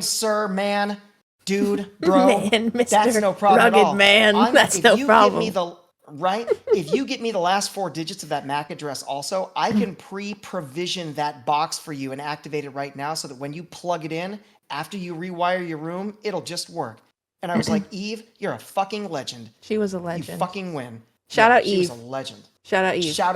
sir, man, dude, bro, Man, that's Mr. no problem at Rugged all. man, that's if no you problem. Give me the right, if you get me the last 4 digits of that MAC address also, I can pre-provision that box for you and activate it right now so that when you plug it in, after you rewire your room, it'll just work. And I was like, "Eve, you're a fucking legend. She was a You legend. fucking win." Shout out she Eve. was a legend. Shout out Eve. Shout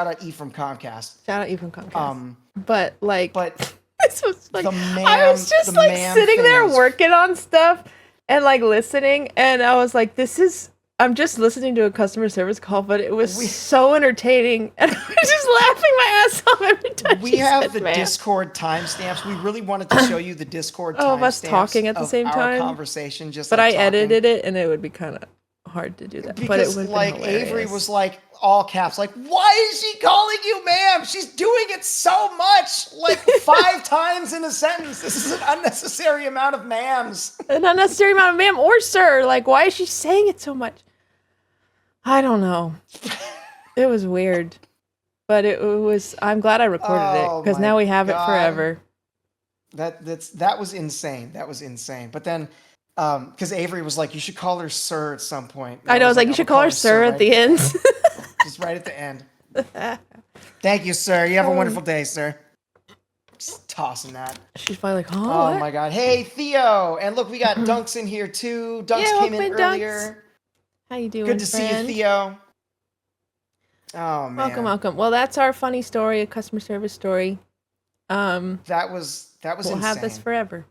out Eve from Comcast. Shout out Eve from Comcast. But but this was like the I was just the like ma'am sitting thing there was- working on stuff and like listening, and I was like, this is I'm just listening to a customer service call, but it was so entertaining, and I was just laughing my ass off every time. We she have said the ma'am. Discord timestamps. We really wanted to show you the Discord Oh, of us timestamps talking at the of same our time? conversation. Just But like I talking. edited it, and it would be kind of hard to do that. But it Because would like been Avery hilarious. was like all caps, like, why is she calling you ma'am? She's doing it so much, like 5 times in a sentence. This is an unnecessary amount of ma'ams. An unnecessary amount of ma'am or sir. Like, why is she saying it so much? I don't know. It was weird, but it was. I'm glad I recorded it because now we have it forever. That was insane. That was insane. But then, because Avery was like, you should call her sir at some point. And I know. I was like, you I'm should gonna call her sir at the end. Just right at the end. Thank you, sir. You have a wonderful day, sir. Just tossing that. She's probably like, Oh my god. Hey, Theo. And look, we got Dunks in here too. Dunks Yeah, came in welcome in, Dunks. earlier. How you doing, Good to see you, friend? Theo. Oh man. Welcome. Well, that's our funny story, a customer service story. That was We'll insane. have this forever.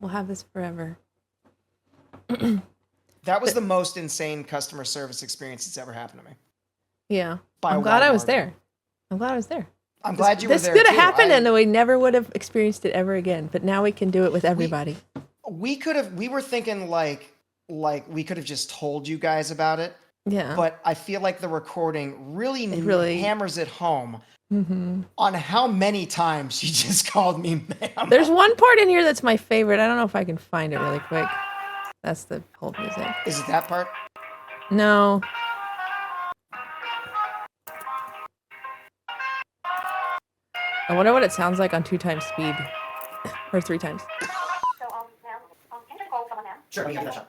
We'll have this forever. That was the most insane customer service experience that's ever happened to me. Yeah. By a I'm glad wide I was margin. there. I'm glad I was there. I'm glad you were This there. could have too. happened, and we never would have experienced it ever again. But now we can do it with everybody. We were thinking like we could have just told you guys about it. Yeah. But I feel like the recording really hammers it home on how many times she just called me ma'am. There's one part in here that's my favorite. I don't know if I can find it really quick. That's the hold music. Is it that part? No. I wonder what it sounds like on 2 times speed. Or 3 times. So, ma'am, can I call someone, ma'am? Sure, let me give it a shot.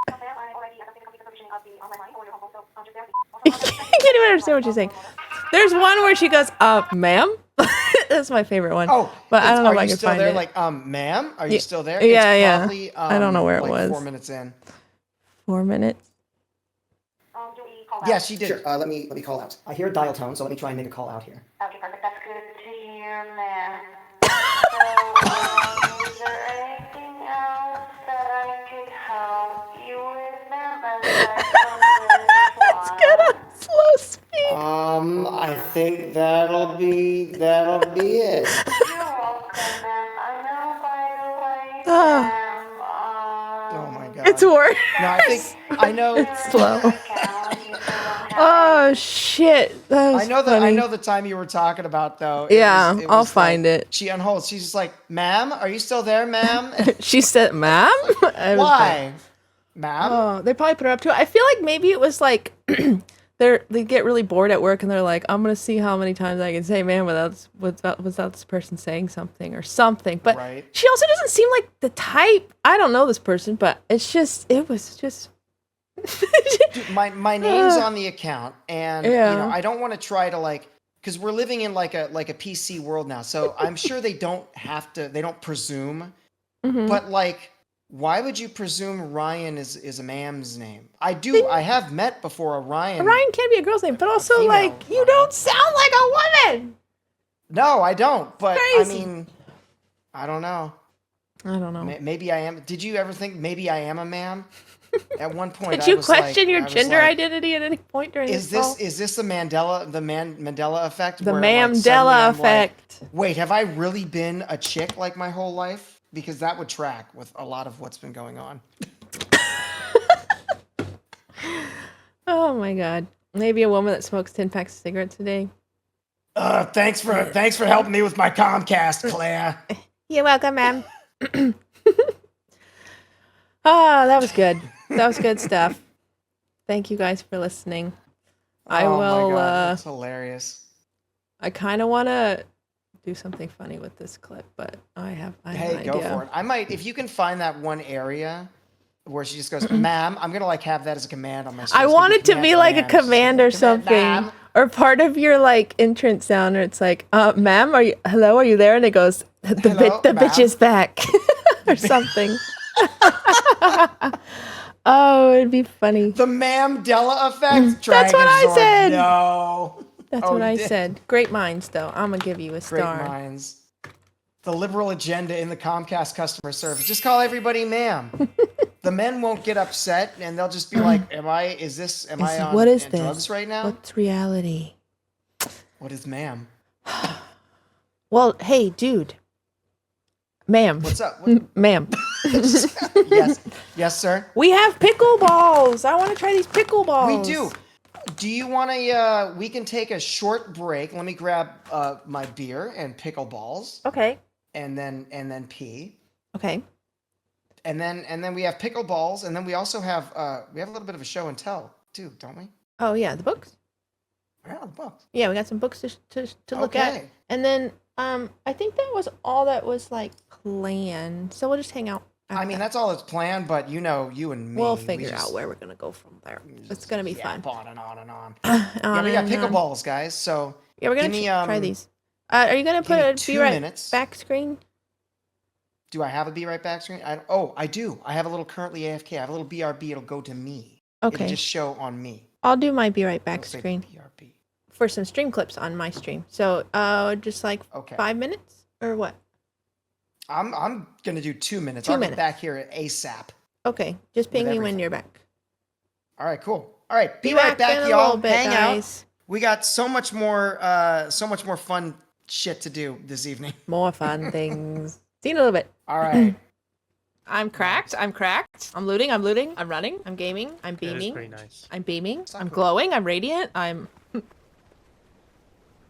Ma'am, I already completed the provisioning of the online line for your home, so just bear with I me. can't even understand what you're saying. There's one where she goes, ma'am? That's my favorite one. Oh, but I don't know if are I you can still find there? it. Like, ma'am, are you still there? Yeah, it's yeah. Probably, I don't know where it like was. 4 minutes in. 4 minutes. Do we call Yeah, out? she did. Sure, let me call out. I hear a dial tone, so let me try and make a call out here. Okay, perfect. That's good to hear, ma'am. So, is there anything else that I could help you with, ma'am? It's good on slow speed. I think that'll be it. You're welcome, ma'am. I know, by the way, Ah. ma'am, Oh my god. It's worse. No, I know. It's slow. account, you still don't have Oh shit. That was I know funny. the time you were talking about though. Yeah, it I'll was find like, it. She unholds. She's just like, "Ma'am, are you still there, ma'am?" She said, ma'am? I was like, Why, ma'am? oh, they probably put her up to it. I feel like maybe it was like they get really bored at work and they're like, I'm gonna see how many times I can say ma'am without this person saying something or something. But Right. she also doesn't seem like the type. I don't know this person, but it was just Dude, my name's on the account, and Yeah. you know I don't want to try to like because we're living in like a PC world now. So I'm sure they don't presume, Mhm. but like. Why would you presume Ryan is a ma'am's name? I have met before a Ryan. Ryan can be a girl's name, but also female like you Ryan. don't sound like a woman. No, I don't. But Crazy. I mean, I don't know. I don't know. Maybe I am. Did you ever think maybe I am a ma'am? At one point, Did you I was like- question your I was gender like, identity at any point during Is this call? this the Mandela effect? The where, like, suddenly Mandela I'm like, effect. Wait, have I really been a chick like my whole life? Because that would track with a lot of what's been going on. Oh my god. Maybe a woman that smokes 10 packs of cigarettes a day. Thanks for helping me with my Comcast, Claire. You're welcome, ma'am. Oh, that was good. That was good stuff. Thank you guys for listening. I Oh will my God, that's hilarious. I kind of want to do something funny with this clip, but I have Hey, an go idea. for it. I might, if you can find that one area where she just goes, "Ma'am," I'm gonna like have that as a command on my. I want it to be like a command or Command, something, ma'am. or part of your like entrance sound, or it's like, "Ma'am, hello, are you there?" And it goes, "The Hello, bitch ma'am." is back," or something. Oh, it'd be funny. The Mandela effect. That's what I Dragonzord, said. No. That's Oh, what I you did. said. Great minds, though. I'm gonna give you a Great star. minds. the liberal agenda in the Comcast customer service. Just call everybody ma'am. The men won't get upset, and they'll just be like, am I on what is drugs this? right now? What's reality? What is ma'am? Well, hey, dude. Ma'am. What's up? What? Ma'am. Yes. Yes, sir. We have pickle balls. I want to try these pickle balls. We do. Do you want to, we can take a short break. Let me grab my beer and pickle balls. Okay. And then pee. Okay. And then we have pickle balls, and then we also have a little bit of a show and tell too, don't we? Oh yeah, the books. Yeah, the books. Yeah, we got some books to look at. Okay. And then I think that was all that was like planned. So we'll just hang out. I mean, that's all that's planned, but you and me. We'll we figure just- out where we're gonna go from there. It's gonna be fun. On and on and on. On Yeah, we got and pickle on. balls, guys. So Yeah, we're gonna give me, try these. Are you gonna give put me a 2 be right minutes. back screen? Do I have a be right back screen? I do. I have a little currently AFK. I have a little BRB. It'll go to me. It'll Okay. just show on me. I'll do my be right back It'll say screen BRB. for some stream clips on my stream. So just like Okay. 5 minutes or what? I'm gonna do 2 minutes. 2 I'll minutes. get back here ASAP. Okay, just ping me when everything. you're back. All right, cool. All right, be Be right back, in a y'all. little bit, Hang guys. out. We got so much more fun shit to do this evening. More fun things. See you in a little bit. All right. I'm cracked. I'm cracked. I'm looting. I'm looting. I'm running. I'm gaming. I'm That is beaming. pretty nice. I'm beaming. not I'm cool. glowing. I'm radiant. I'm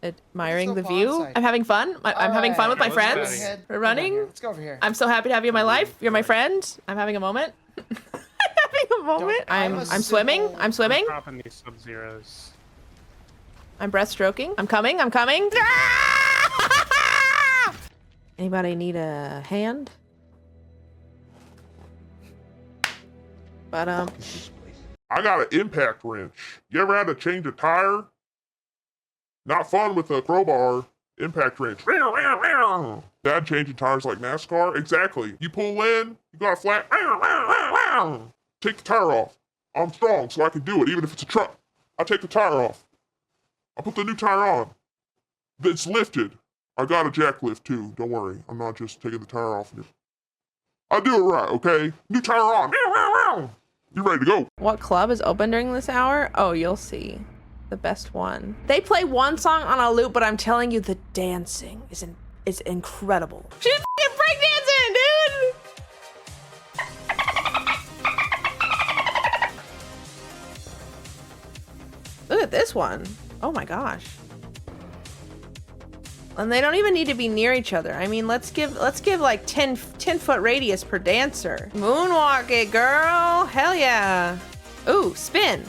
admiring the Let's go view. bonsai. I'm having fun. I'm having fun with my Let's go friends. ahead. We're running. Let's go over here. I'm so happy to have you in my life. You're my friend. I'm having a moment. I'm having a moment. I'm a I'm swimming. civil- I'm swimming. Dropping these Sub-Zeros. I'm breaststroking. I'm coming. I'm coming. Anybody need a hand? But I got an impact wrench. You ever had to change a tire? Not fun with a crowbar. Impact wrench. Dad changing tires like NASCAR? Exactly. You pull in, you got a flat. Take the tire off. I'm strong, so I can do it, even if it's a truck. I take the tire off. I put the new tire on. It's lifted. I got a jack lift too. Don't worry. I'm not just taking the tire off. I do it right, okay? New tire on. You ready to go? what club is open during this hour? Oh, you'll see. The best one. They play one song on a loop, but I'm telling you, the dancing is incredible. She's fucking breakdancing, dude! Look at this one. Oh my gosh. And they don't even need to be near each other. I mean, let's give like 10-foot radius per dancer. Moonwalk it, girl. Hell yeah. Ooh, spin,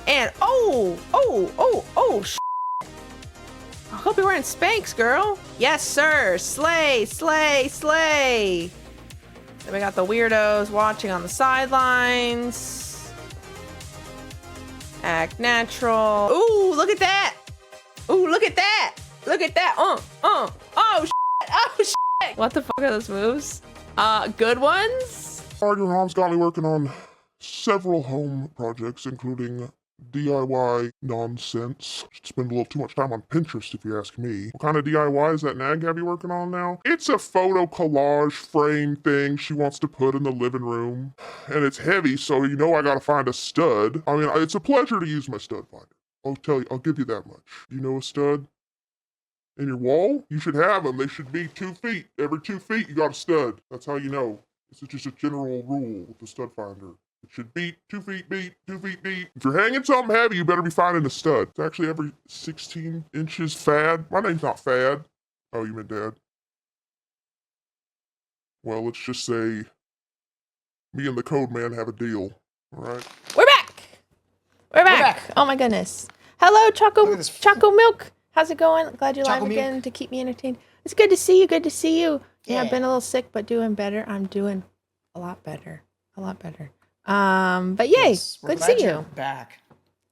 and sh. I hope you're wearing Spanx, girl. Yes, sir. Slay. Then we got the weirdos watching on the sidelines. Act natural. Ooh, look at that. Look at that. Oh, shit. What the fuck are those moves? Good ones? Your mom's got me working on several home projects, including DIY nonsense. Should spend a little too much time on Pinterest, if you ask me. What kind of DIY is that Nag have you working on now? It's a photo collage frame thing she wants to put in the living room. And it's heavy, so you know I gotta find a stud. I mean, it's a pleasure to use my stud finder. I'll give you that much. You know a stud? In your wall? You should have them. They should be 2 feet. Every 2 feet, you got a stud. That's how you know. This is just a general rule with the stud finder. It should beat 2 feet beat, 2 feet beat. If you're hanging something heavy, you better be finding a stud. It's actually every 16 inches fad. My name's not Fad. Oh, you meant Dad. Well, let's just say me and the code man have a deal. All right? We're back. We're back. back. Oh my goodness. Hello, Look Choco at this. Choco Milk. How's it going? Glad you're live Choco Milk. again to keep me entertained. It's good to see you. Good to see you. Yeah, I've Yeah. been a little sick, but doing better. I'm doing a lot better. But yay, Yes, we're good to glad see you're you. back.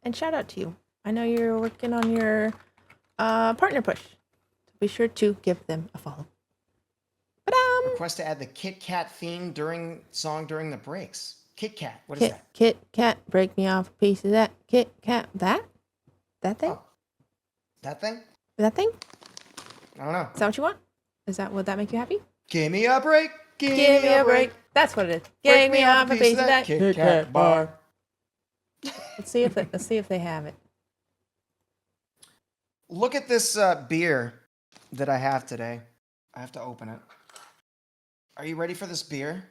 And shout out to you. I know you're working on your partner push. So be sure to give them a follow. But Request to add the Kit Kat theme during the breaks. Kit Kat. What is Kit that? Kat, break me off a piece of that. Kit Kat, that thing? Oh, that thing? That thing? I don't know. Is that what you want? Would that make you happy? Give me a break. Give me a break. That's what it is. Give me off a piece of that Kit Kat bar. Let's see if they have it. Look at this beer that I have today. I have to open it. Are you ready for this beer?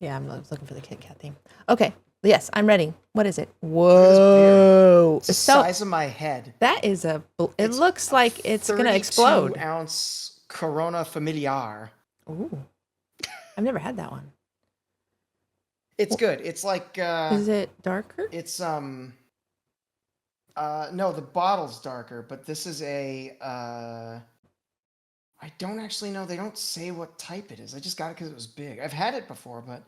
Yeah, I'm looking for the Kit Kat theme. Okay. Yes, I'm ready. What is it? Look Whoa. at this beer. It's the size of my head. That is it It's looks like it's going to explode. 32-ounce Corona Familiar. Ooh. I've never had that one. It's good. It's like Is it darker? it's no, the bottle's darker, but this is a I don't actually know. They don't say what type it is. I just got it because it was big. I've had it before, but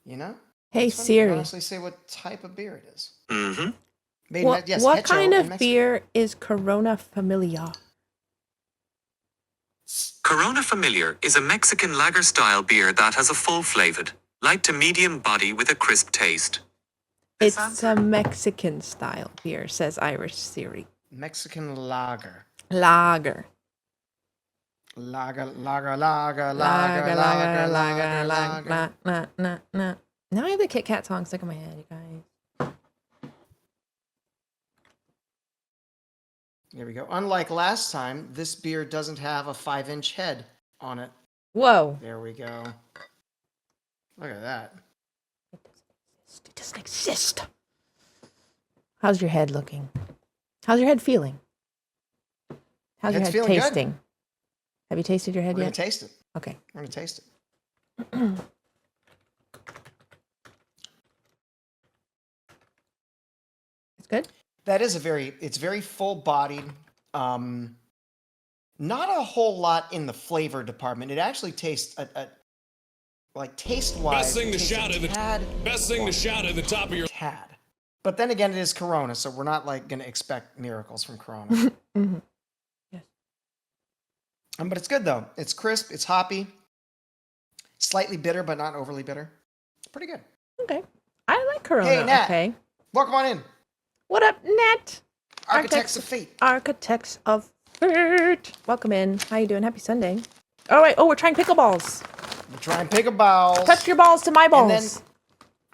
you know. Hey it's funny, they Siri. don't honestly say what type of beer it is. Mm-hmm. Made What, yes, what Hecho kind in of Mexico. beer is Corona Familiar? Corona Familiar is a Mexican lager-style beer that has a full-flavored, light to medium body with a crisp taste. It's a Mexican style beer, says Irish Siri. Mexican lager. Lager. Lager. Lager, lager, lager. Now I have the Kit Kat song stuck in my head, you guys. There we go. Unlike last time, this beer doesn't have a 5-inch head on it. Whoa. There we go. Look at that. It doesn't exist. How's your head looking? How's your head feeling? How's your Head's head feeling good. tasting? Have you tasted your head We're gonna yet? taste it. Okay. We're gonna taste it. It's good? That is it's very full-bodied. Not a whole lot in the flavor department. It actually tastes like taste-wise. Best thing to it tastes shout a at the tad best thing to bland. shout at the top of your Tad. But then again, it is Corona, so we're not like gonna expect miracles from Corona. Mm-hmm. Yes. But it's good though. It's crisp. It's hoppy. Slightly bitter, but not overly bitter. It's pretty good. Okay. I like Corona. Hey, Nat. Okay. Welcome on in. What up, Nat? Architects of Fate. Architects of Fate. Welcome in. How you doing? Happy Sunday. All right. Oh, we're trying pickle balls. We're trying pickle balls. Touch your balls to my balls.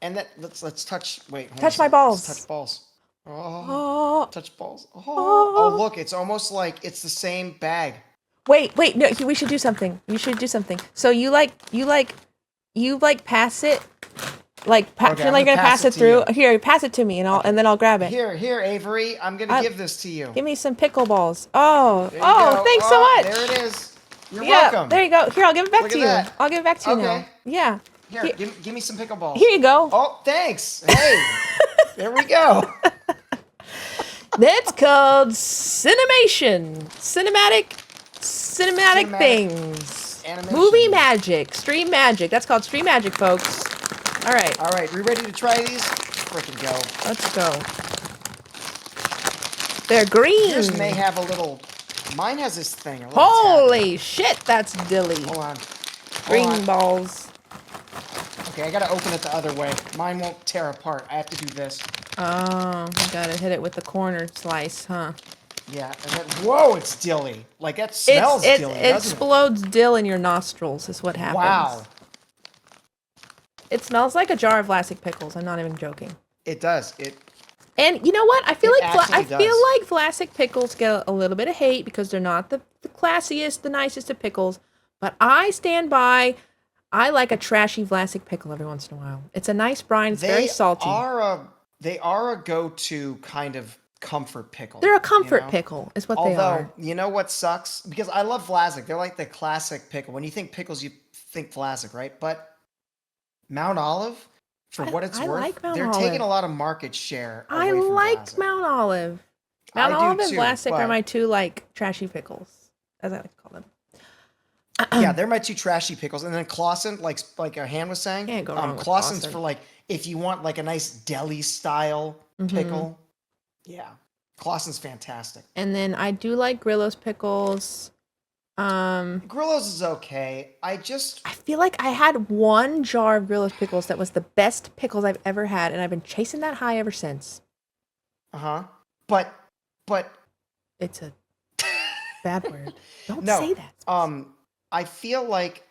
And then let's touch. Wait. hold Touch on a my second. balls. Let's touch balls. Oh. Oh. Touch balls. Oh. Oh. Oh, look, it's almost like it's the same bag. Wait. No, we should do something. We should do something. So you pass it. Like Okay, feel I'm like gonna you're gonna pass pass it it to through. you. Here, pass it to me, and then I'll grab it. Here, Avery. I'm gonna give this to you. Give me some pickle balls. Oh, There you go. thanks so Oh, much. There it is. You're Yeah, welcome. there you go. Here, I'll give it back Look to at you. that. I'll give it back to you now. Okay. Yeah. Here, give me some pickle balls. Here you go. Oh, thanks. Hey, there we go. That's called cinemation. Cinematic things. Animation. Movie magic. Stream magic. That's called stream magic, folks. All right. All right, we ready to try these? Freaking go. Let's go. They're green. Yours may have a little. Mine has this thing. a little Holy shit, that's dilly. tab. Hold on. Green Hold on. balls. Okay, I gotta open it the other way. Mine won't tear apart. I have to do this. Oh, you gotta hit it with the corner slice, huh? Yeah, and then whoa, it's dilly. Like that smells It dilly, doesn't explodes dill in your nostrils is what it? happens. Wow, It smells like a jar of Vlasic pickles. I'm not even joking. it does. And you know what? I feel It like actually I does. feel like Vlasic pickles get a little bit of hate because they're not the classiest, the nicest of pickles. But I stand by. I like a trashy Vlasic pickle every once in a while. It's a nice brine. It's very salty. They are a go-to kind of comfort pickle. They're a comfort you know? pickle, is what Although, they are. you know what sucks? Because I love Vlasic. They're like the classic pickle. When you think pickles, you think Vlasic, right? But Mount Olive, for what it's I worth, like Mount they're Olive. taking a lot of market share away I from like Vlasic. Mount Olive. I Mount do Olive and too, Vlasic are but- my two trashy pickles, as I like to call them. Yeah, they're my two trashy pickles. And then Clausen, like our hand was saying, Can't go wrong with Clausen's Clausen. for like if you want like a nice deli style Mm-hmm. pickle. Yeah, Clausen's fantastic. And then I do like Grillo's pickles. Grillo's is okay. I feel like I had one jar of Grillo's pickles that was the best pickles I've ever had, and I've been chasing that high ever since. but It's a Bad word. Don't No. say that. I feel like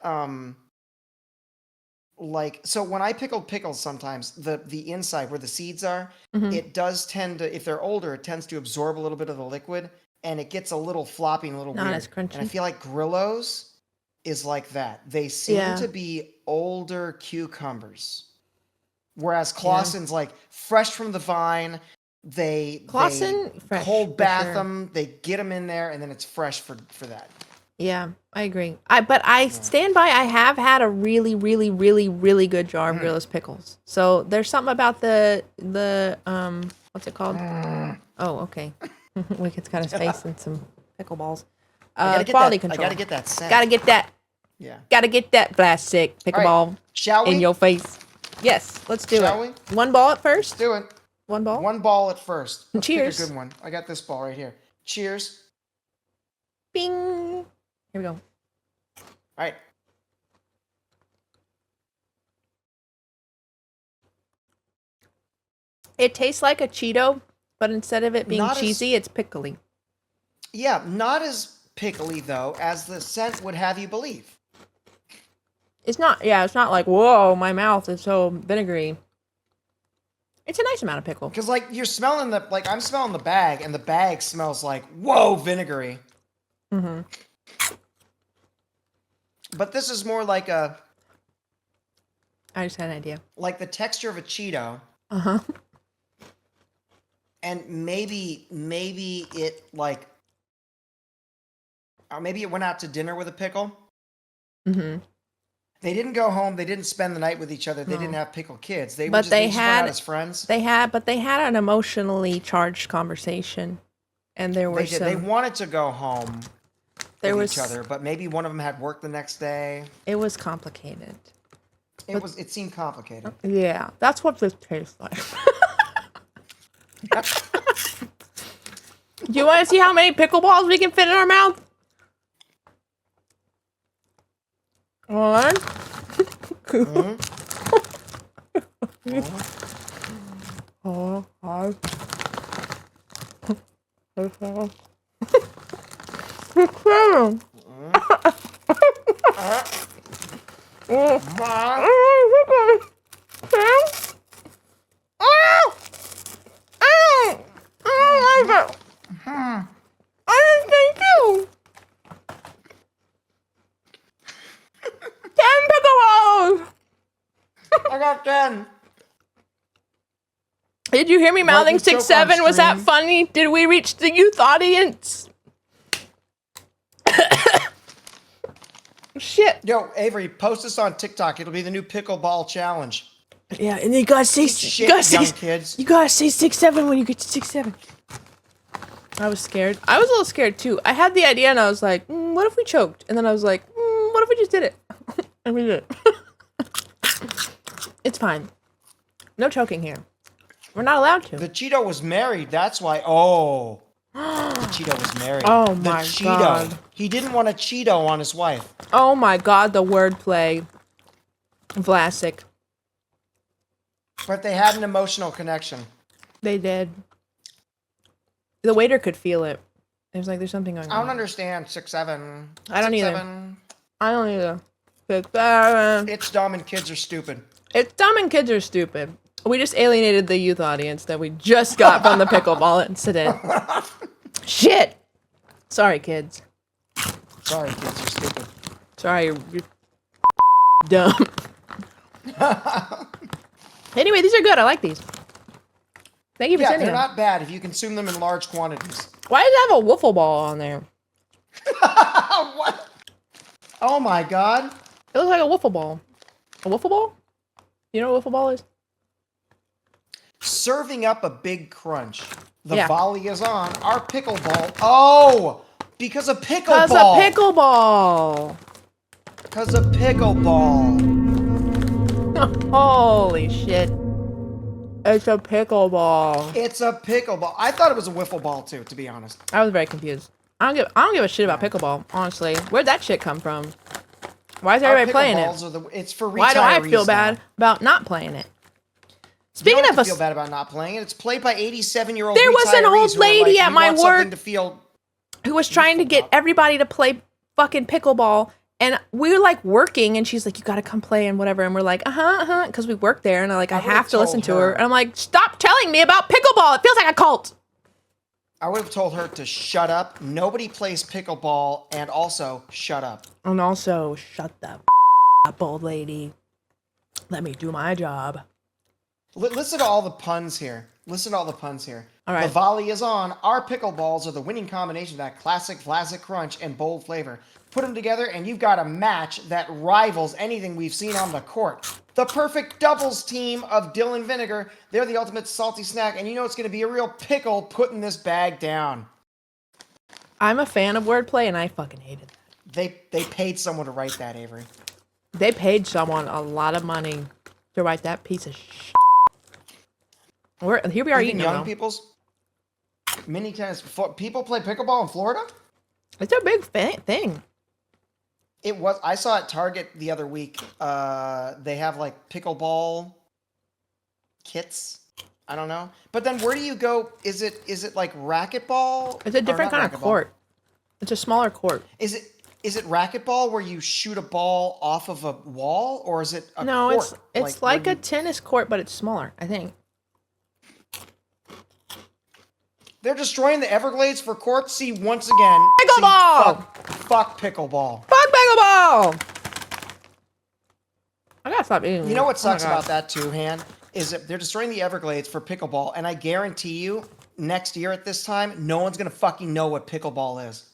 so when I pickle pickles sometimes the inside where the seeds are, Mhm. it does tend to, if they're older, it tends to absorb a little bit of the liquid and it gets a little floppy and a little Not weird. as crunchy. And I feel like Grillos is like that. They seem Yeah. to be older cucumbers. Whereas Clausen's like fresh from the vine. They Clausen, fresh, cold for bath sure. them, they get them in there, and then it's fresh for that. Yeah, I agree. But I stand by. I have had a really, really, really, really good jar of Grillo's pickles. So there's something about the what's it called? Oh, okay. Wicked's got his face in some pickle balls. Quality control. I gotta get that scent. Gotta get that. Yeah. Gotta get that plastic pickle ball Shall we? in your face. Yes, let's do Shall it. One ball at first. Do it. One ball. One ball at first. Let's Cheers. Pick a good one. I got this ball right here. Cheers. Bing. Here we go. All right. It tastes like a Cheeto, but instead of it being Not as- cheesy, it's pickly. Yeah, not as pickly though as the scent would have you believe. It's not, it's not like, whoa, my mouth is so vinegary. It's a nice amount of pickle. Because like you're smelling I'm smelling the bag, and the bag smells like whoa vinegary. Mm-hmm. But this is more like I just had an idea. like the texture of a Cheeto, Uh-huh. and maybe it like, or maybe it went out to dinner with a pickle. Mm-hmm. They didn't go home. They didn't spend the night with each other. They No. didn't have pickle kids. They But just, they just went had- out as friends. They had an emotionally charged conversation. And there were They did. They some, wanted to go home there with was, each other, but maybe one of them had work the next day. it was complicated. It seemed complicated. Yeah, that's what this tastes like. Do you want to see how many pickleballs we can fit in our mouth? One. Oh, five. Six, seven. Six, seven. I got 10. Did you hear me mouthing with joke 6-7? on Was that stream. funny? Did we reach the youth audience? Shit. Yo, Avery, post this on TikTok. It'll be the new pickleball challenge. Yeah, and then you gotta say, Shit, you gotta say, young kids. you gotta say 6-7 when you get to 6-7. I was scared. I was a little scared too. I had the idea and I was like, what if we choked? And then I was like, what if we just did it? And we did it. It's fine. No choking here. We're not allowed to. The Cheeto was married. That's why. Oh. The Cheeto was married. Oh the my Cheeto. God. He didn't want a Cheeto on his wife. Oh my god, the wordplay. Vlasic. But they had an emotional connection. They did. The waiter could feel it. It was like, there's something going on. I don't understand 6-7. I don't either. 6-7. I don't either. 6-7. It's dumb and kids are stupid. It's dumb and kids are stupid. We just alienated the youth audience that we just got from the pickleball incident. Shit! Sorry, kids. Sorry, kids are stupid. Sorry, you're dumb. Anyway, these are good. I like these. Thank you for Yeah, sending they're them. not bad if you consume them in large quantities. Why does it have a wiffle ball on there? What? Oh my god. It looks like a wiffle ball. A wiffle ball? You know what a wiffle ball is? Serving up a big crunch. The Yeah. volley is on. Our pickleball. Oh! Because of pickleball. Because a pickleball. Because of pickleball. Holy shit. It's a pickleball. It's a pickleball. I thought it was a wiffle ball too, to be honest. I was very confused. I don't give a shit about pickleball, honestly. Where'd that shit come from? Why is everybody playing it? It's for retirees. Why do I feel now. bad about not playing it? You Speaking don't of have to us, feel bad about not playing it. It's played by 87-year-old There was an retirees old who are lady like, at "We my want something work to feel who was trying to get everybody to play fucking pickleball. And we were like working, and she's like, "You gotta come play and whatever." And we're like, because we work there. And I would've have to listen told to her. her. And I'm like, "Stop telling me about pickleball. It feels like a cult." I would have told her to shut up. Nobody plays pickleball, and also shut up. And also, shut the up, old lady. Let me do my job. Listen to all the puns here. Listen to all the puns here. All right. The volley is on. Our pickleballs are the winning combination of that classic crunch and bold flavor. Put them together, and you've got a match that rivals anything we've seen on the court. The perfect doubles team of Dill and Vinegar. They're the ultimate salty snack, and you know it's going to be a real pickle putting this bag down. I'm a fan of wordplay, and I fucking hate it. They paid someone to write that, Avery. They paid someone a lot of money to write that piece of shit. Here we are Even eating young them, people's mini tennis. People play pickleball in Florida? It's a big thing. It was. I saw at Target the other week. They have like pickleball kits. I don't know. But then where do you go? Is it like racquetball? It's a Or different not kind of racquetball. court. It's a smaller court. Is it racquetball where you shoot a ball off of a wall, or is it a No, court? it's like where a tennis court, but it's smaller, I think. they're destroying the Everglades for courts. See, once again, Pickleball! Fuck pickleball. Fuck pickleball! I gotta stop eating. You know what Oh my sucks God. about that too, Han? Is that they're destroying the Everglades for pickleball, and I guarantee you, next year at this time, no one's gonna fucking know what pickleball is.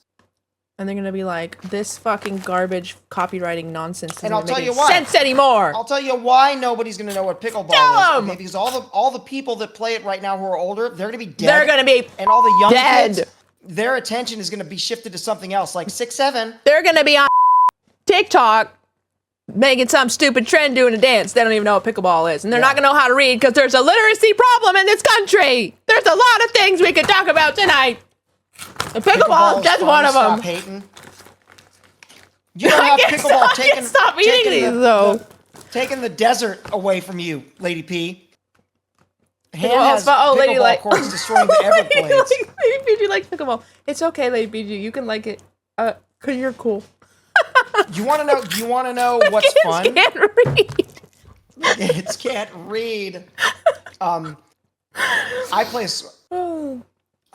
And they're gonna be like, this fucking garbage copywriting nonsense doesn't And I'll make tell any you why. sense anymore. I'll tell you why nobody's gonna know what pickleball Tell is. 'em! Okay? Because all the people that play it right now who are older, they're gonna be dead. They're gonna be and all the young dead. kids, their attention is gonna be shifted to something else, like 6'7". They're gonna be on TikTok making some stupid trend doing a dance. They don't even know what pickleball is. And they're not gonna know how to read because there's a literacy problem in this country. There's a lot of things we could talk about tonight. And pickleball is just fun. one of Stop them. hating. You don't have pickleball I can't stop eating taking these, though. taking the desert away from you, Lady P. Han Well, has Lady pickleball like courts destroying the Everglades. Lady PG likes pickleball. It's okay, Lady PG. You can like it. Cause you're cool. You want to know? You want to know what's Kids fun? can't read. Kids can't read. I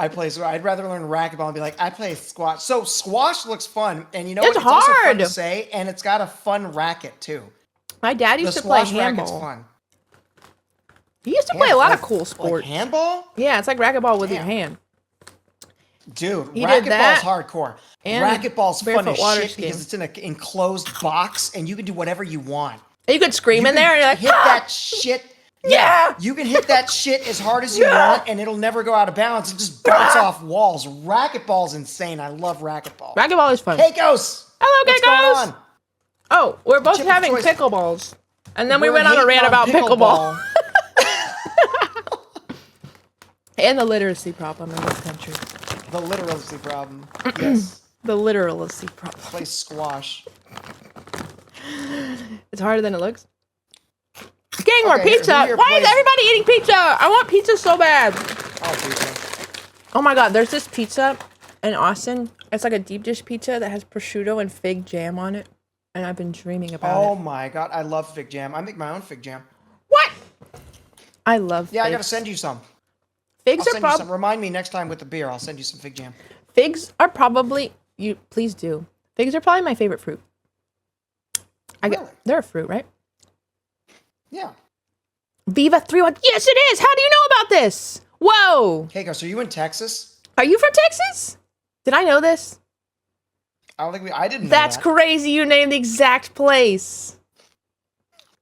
play. I'd rather learn racquetball and be like, I play squash. So squash looks fun, and you know It's what? It's also fun hard. to say, and it's got a fun racket too. My dad The used to play squash racket's handball. fun. He used to play a lot of cool Like sports. handball, Yeah, it's like racquetball with your Damn. hand. dude. He did that, Racquetball's hardcore. and Racquetball's fun barefoot as water shit skiing. because it's in an enclosed box, and you can do whatever you want. And you could scream in there and you're like, hit "Ah!" that shit. Yeah! You can hit that shit as hard as you Yeah! want, and it'll never go out of balance. It just bounce off walls. Racquetball's insane. I love racquetball. Racquetball is fun. Keikos! Hello, What's Keikos! going on? Oh, we're both Chip of having choice. pickleballs. And then we We're went on a hating rant on about pickleball. And the literacy problem in this country. The literacy problem. Yes. The literacy problem. Play squash. It's harder than it looks. Getting more Okay, pizza. who here Why is plays- everybody eating pizza? I want pizza so bad. Oh, pizza. Oh my god, there's this pizza in Austin. It's like a deep dish pizza that has prosciutto and fig jam on it. And I've been dreaming about Oh it. my god, I love fig jam. I make my own fig jam. What? I love Yeah, I figs. gotta send you some. Figs I'll are send you some. probably Remind me next time with the beer. I'll send you some fig jam. figs are probably you please do. Figs are probably my favorite fruit. Really? They're a fruit, right? Yeah. Viva 3-1. Yes, it is. How do you know about this? Whoa. Keikos, are you in Texas? Are you from Texas? Did I know this? I don't think I didn't know That's that. crazy. You named the exact place.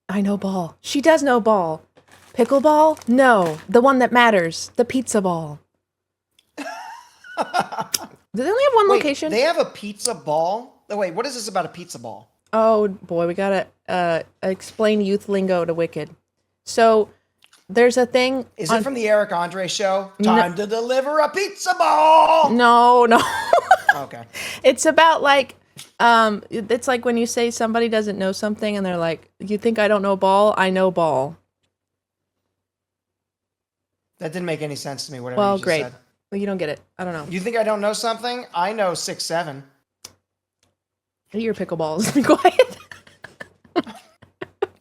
I know ball. She does know ball. Pickleball? No. The one that matters. The pizza ball. Do they only have one Wait, location? They have a pizza ball? Oh, wait, what is this about a pizza ball? Oh boy, we gotta explain youth lingo to Wicked. So there's a thing. Is it from the Eric Andre show? Time to deliver a pizza ball! No. Okay. It's about like, it's like when you say somebody doesn't know something and they're like, you think I don't know ball? I know ball. That didn't make any sense to me, whatever Well, you just great. said. Well, you don't get it. I don't know. You think I don't know something? I know 6'7". Your pickle balls. Be quiet.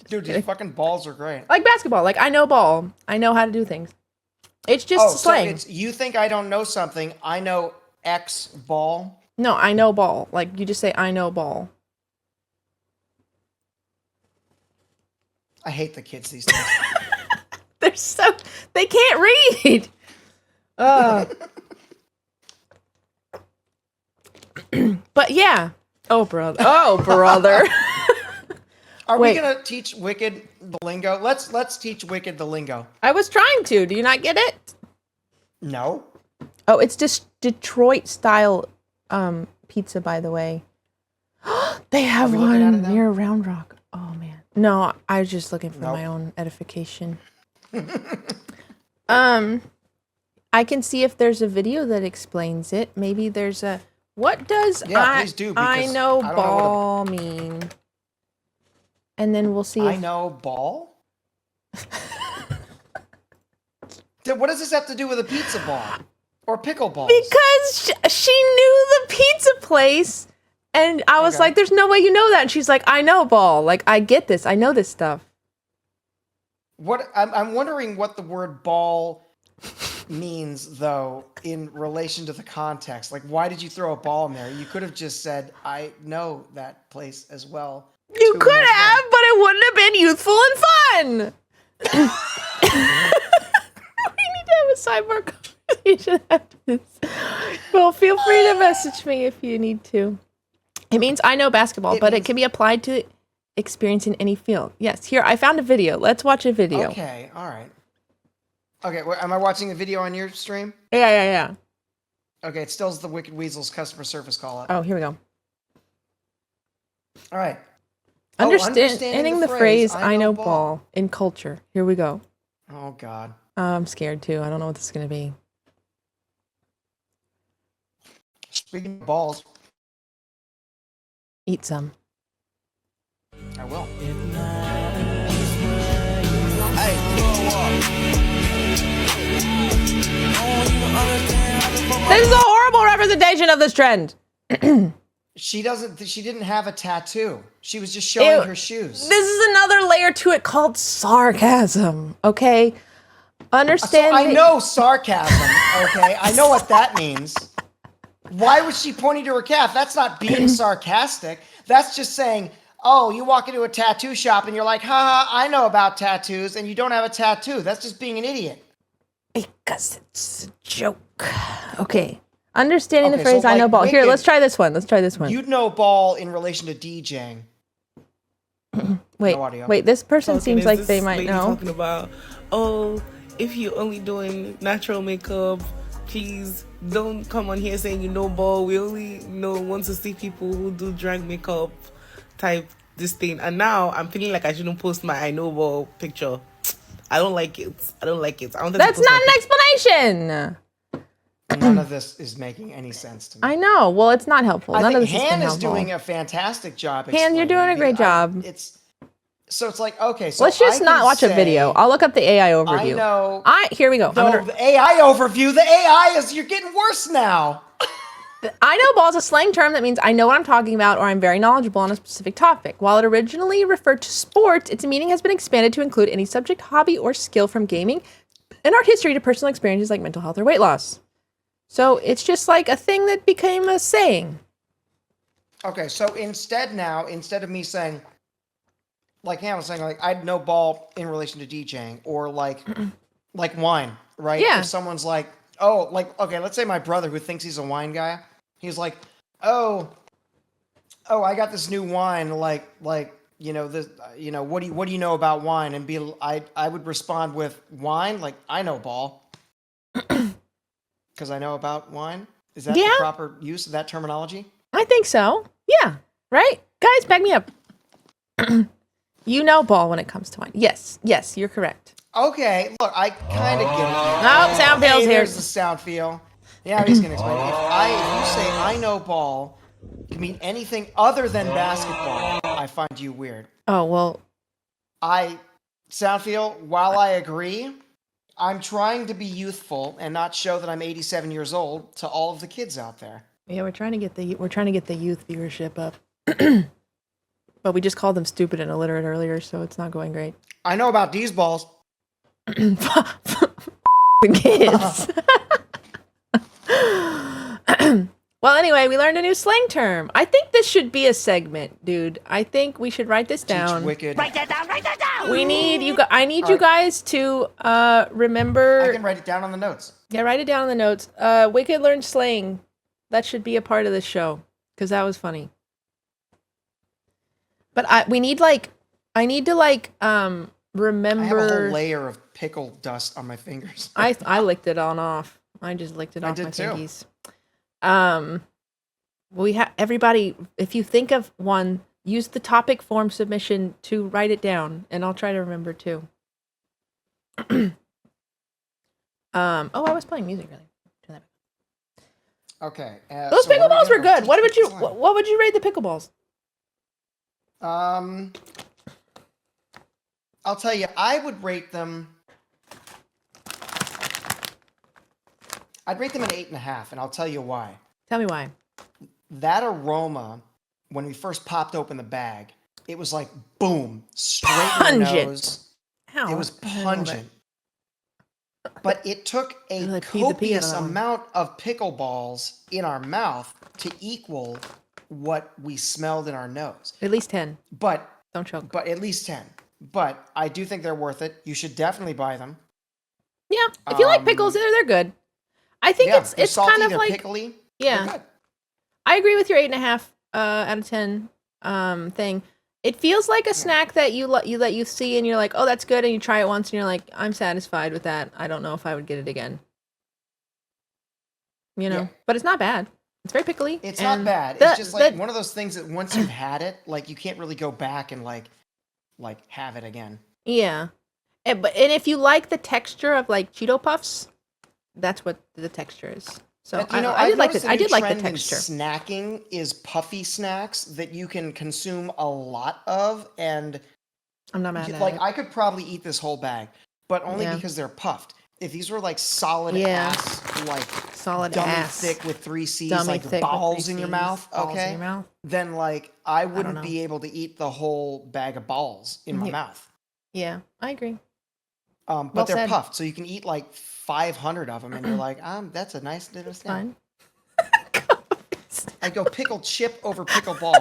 Dude, these fucking balls are great. Like basketball. Like I know ball. I know how to do things. It's just slang. So it's you think I don't know something? I know X ball. No, I know ball. Like you just say I know ball. I hate the kids these days. They can't read. But yeah. Oh brother. Oh brother. Are Wait. we gonna teach Wicked the lingo? Let's teach Wicked the lingo. I was trying to. Do you not get it? No. Oh, it's just Detroit style pizza, by the way. They have we looking at it one now? near Round Rock. Oh man. No, I was just looking for Nope. my own edification. I can see if there's a video that explains it. Maybe there's a what does Yeah, please do, I because know I don't know ball mean? And then we'll see I if know ball. Dude, what does this have to do with a pizza ball or pickle balls? because she knew the pizza place and I was Okay. like there's no way you know that and she's like I know ball. Like I get this. I know this stuff. What I'm wondering what the word ball means though in relation to the context. Like, why did you throw a ball in there? You could have just said, "I know that place as well." You too, could and that's have, right. but it wouldn't have been youthful and fun. We need to have a sidebar conversation after this. Well, feel free to message me if you need to. It means I know basketball, but it can be applied to experience in any field. Yes, here, I found a video. Let's watch a video. Okay, all right. Okay, am I watching a video on your stream? Yeah. Okay, it still's the Wicked Weasel's customer service call up. Oh, here we go. All right. Understanding the phrase I know ball in culture. Here we go. Oh, God. I'm scared too. I don't know what this is going to be. Speaking of balls, Eat some. I will. This is a horrible representation of this trend. She didn't have a tattoo. She was just showing Ew. her shoes. This is another layer to it called sarcasm. Okay, So understand. I know sarcasm, okay? I know what that means. Why was she pointing to her calf? That's not being sarcastic. That's just saying, oh, you walk into a tattoo shop and you're like, haha, I know about tattoos, and you don't have a tattoo. That's just being an idiot. Because it's a joke. Okay, understanding the Okay, phrase so, I know like, ball. Here, Wicked- let's try this one. You'd know ball in relation to DJing. Wait, no audio. wait. This person Talking seems is like this they might lady know. talking about, oh, if you're only doing natural makeup, please don't come on here saying you know ball. We only want to see people who do drag makeup type this thing. And now I'm feeling like I shouldn't post my I know ball picture. I don't like it. I wanted to That's post not my an explanation. None of this is making any sense to me. I know. Well, it's not helpful. I None of think this has Han been is helpful. doing a fantastic job. Han, you're doing a explaining great it. job. It's like, okay, so Let's just I not can watch a say, video. I'll look up the AI overview. I know. Here we go. No, the AI overview. The AI you're getting worse now. I know ball is a slang term that means I know what I'm talking about or I'm very knowledgeable on a specific topic. While it originally referred to sport, its meaning has been expanded to include any subject, hobby, or skill from gaming and art history to personal experiences like mental health or weight loss. So it's just like a thing that became a saying. Okay, so instead of me saying, like Han was saying, like I'd know ball in relation to DJing or like wine, right? Yeah. If someone's like, oh, like okay, let's say my brother who thinks he's a wine guy, he's like, oh, I got this new wine, like this, what do you know about wine? And I would respond with wine, like I know ball, because I know about wine. Is that the proper use of that terminology? I think so. Yeah. Right? Guys, back me up. You know ball when it comes to wine. Yes, you're correct. Okay, look, I kind of get it. Oh, sound feels here. There's the sound feel. Yeah, he's gonna explain it. If you say I know ball can mean anything other than basketball, I find you weird. Oh, well. Sound feel, while I agree, I'm trying to be youthful and not show that I'm 87 years old to all of the kids out there. Yeah, we're trying to get the youth viewership up. But we just called them stupid and illiterate earlier, so it's not going great. I know about these balls. Kids. Well, anyway, we learned a new slang term. I think this should be a segment, dude. I think we should write this down. Teach wicked. Write that down. Write that down. We need you. I need All you right. guys to remember. I can write it down on the notes. Yeah, write it down in the notes. Wicked learned slang. That should be a part of the show because that was funny. But I need to remember. I have a whole layer of pickle dust on my fingers. I licked it on off. I just licked it I off did my too. fingies. We have everybody. If you think of one, use the topic form submission to write it down, and I'll try to remember too. I was playing music earlier. Turn that Okay. back. Those so what are we pickleballs were doing? good. What would you? Slang. What would you rate the pickleballs? I'll tell you, I would rate them. I'd rate them an 8.5, and I'll tell you why. Tell me why. That aroma, when we first popped open the bag, it was like boom, straight in the Pungent. nose. Ow, It was I didn't know that. pungent. But it took a Really peed the pee out of copious that one. amount of pickle balls in our mouth to equal what we smelled in our nose. At least 10. But Don't choke. at least 10. But I do think they're worth it. You should definitely buy them. Yeah, if you like pickles, they're good. I think Yeah, they're it's salty, kind of they're like pickly. yeah. They're good. I agree with your 8.5 out of 10 thing. It feels like a snack that you see and you're like, oh, that's good, and you try it once and you're like, I'm satisfied with that. I don't know if I would get it again. You know, Yeah. but it's not bad. It's very pickly. It's not and bad. the- It's just like the- one of those things that once you've had it, like you can't really go back and like have it again. Yeah, and if you like the texture of like Cheeto Puffs, that's what the texture is. So But, you know, I did I've like noticed it. a I new did like the trend in texture. snacking is puffy snacks that you can consume a lot of, and I'm not mad at like it. I could probably eat this whole bag, but only Yeah. because they're puffed. If these were like solid Yeah. ass, like Solid dummy ass. thick with 3 C's, Dummy like thick with balls 3 in your Cs, mouth, balls in okay, your mouth. then like I wouldn't know. be able to eat the whole bag of balls in my Yeah. mouth. Yeah, I agree. But Well they're said. puffed, so you can eat like 500 of them, and you're like, that's a nice little snack. Fine. I'd go pickle chip over pickle ball.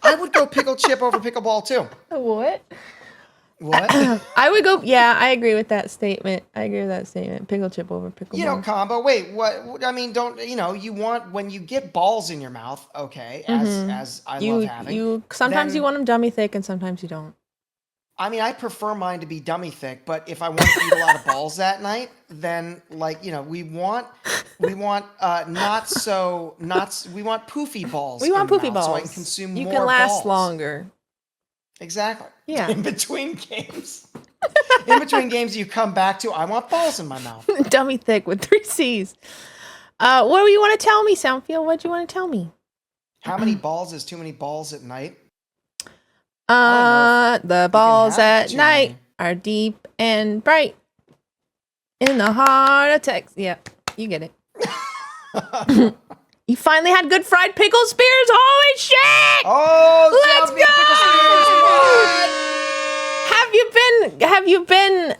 I would go pickle chip over pickle ball too. What? What? I would go. Yeah, I agree with that statement. I agree with that statement. Pickle chip over pickle You know, ball. combo. Wait, what? I mean, don't you know? You want when you get balls in your mouth, okay? As I love having. You sometimes you then- want them dummy thick and sometimes you don't. I mean, I prefer mine to be dummy thick, but if I want to eat a lot of balls that night, then like we want we want poofy balls. We want in the poofy mouth balls. so I can consume You more can last balls. longer. Exactly. Yeah. In between games. In between games, you come back to I want balls in my mouth. Dummy thick with 3 C's. What do you want to tell me, Soundfield? What do you want to tell me? How many balls is too many balls at night? The balls have at too night many. are deep and bright in the heart of Texas. Yeah, you get it. You finally had good fried pickle spears. Holy shit! Oh, Let's go! Have you been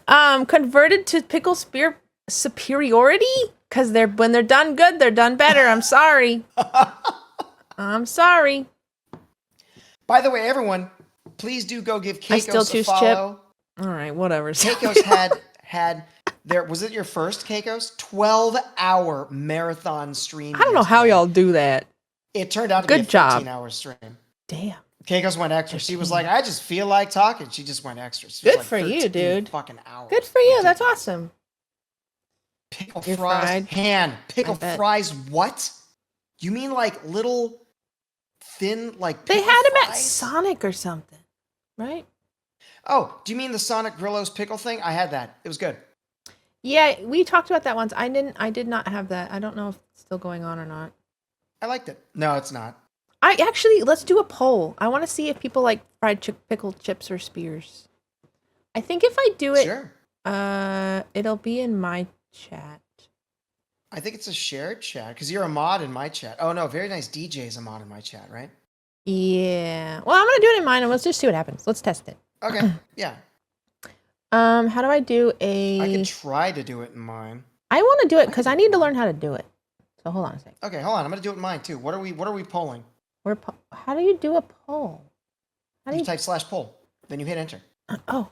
converted to pickle spear superiority? Because when they're done good, they're done better. I'm sorry. I'm sorry. By the way, everyone, please do go give I still Keikos a choose follow. All right, whatever. Keikos had their, was it your first Keikos? 12-hour marathon stream. I don't know how yesterday. y'all do that. It turned out to be Good a job. 15-hour stream. Damn. Keikos went extra. She was like, I just feel like talking. She just went extra. She was Good like for you, 13 dude. Fucking hours. Good for you. That's awesome. Pickle You're fries. fried. Pickle I bet. fries. What? You mean like little thin like? They pickle had them at fries? Sonic or something, right? Oh, do you mean the Sonic Grillo's pickle thing? I had that. It was good. Yeah, we talked about that once. I did not have that. I don't know if it's still going on or not. I liked it. No, it's not. Let's do a poll. I want to see if people like fried pickled chips or spears. I think if I do it, Sure. It'll be in my chat. I think it's a shared chat because you're a mod in my chat. Oh no, Very Nice DJ is a mod in my chat, right? Yeah. Well, I'm gonna do it in mine, and let's just see what happens. Let's test it. Okay, yeah. How do I do I could a? try to do it in mine. I want to do it because I need to learn how to do it. So hold on a second. Okay, hold on. I'm gonna do it in mine too. What are we polling? How do you do a poll? How do You you? type /poll, then you hit enter. Oh.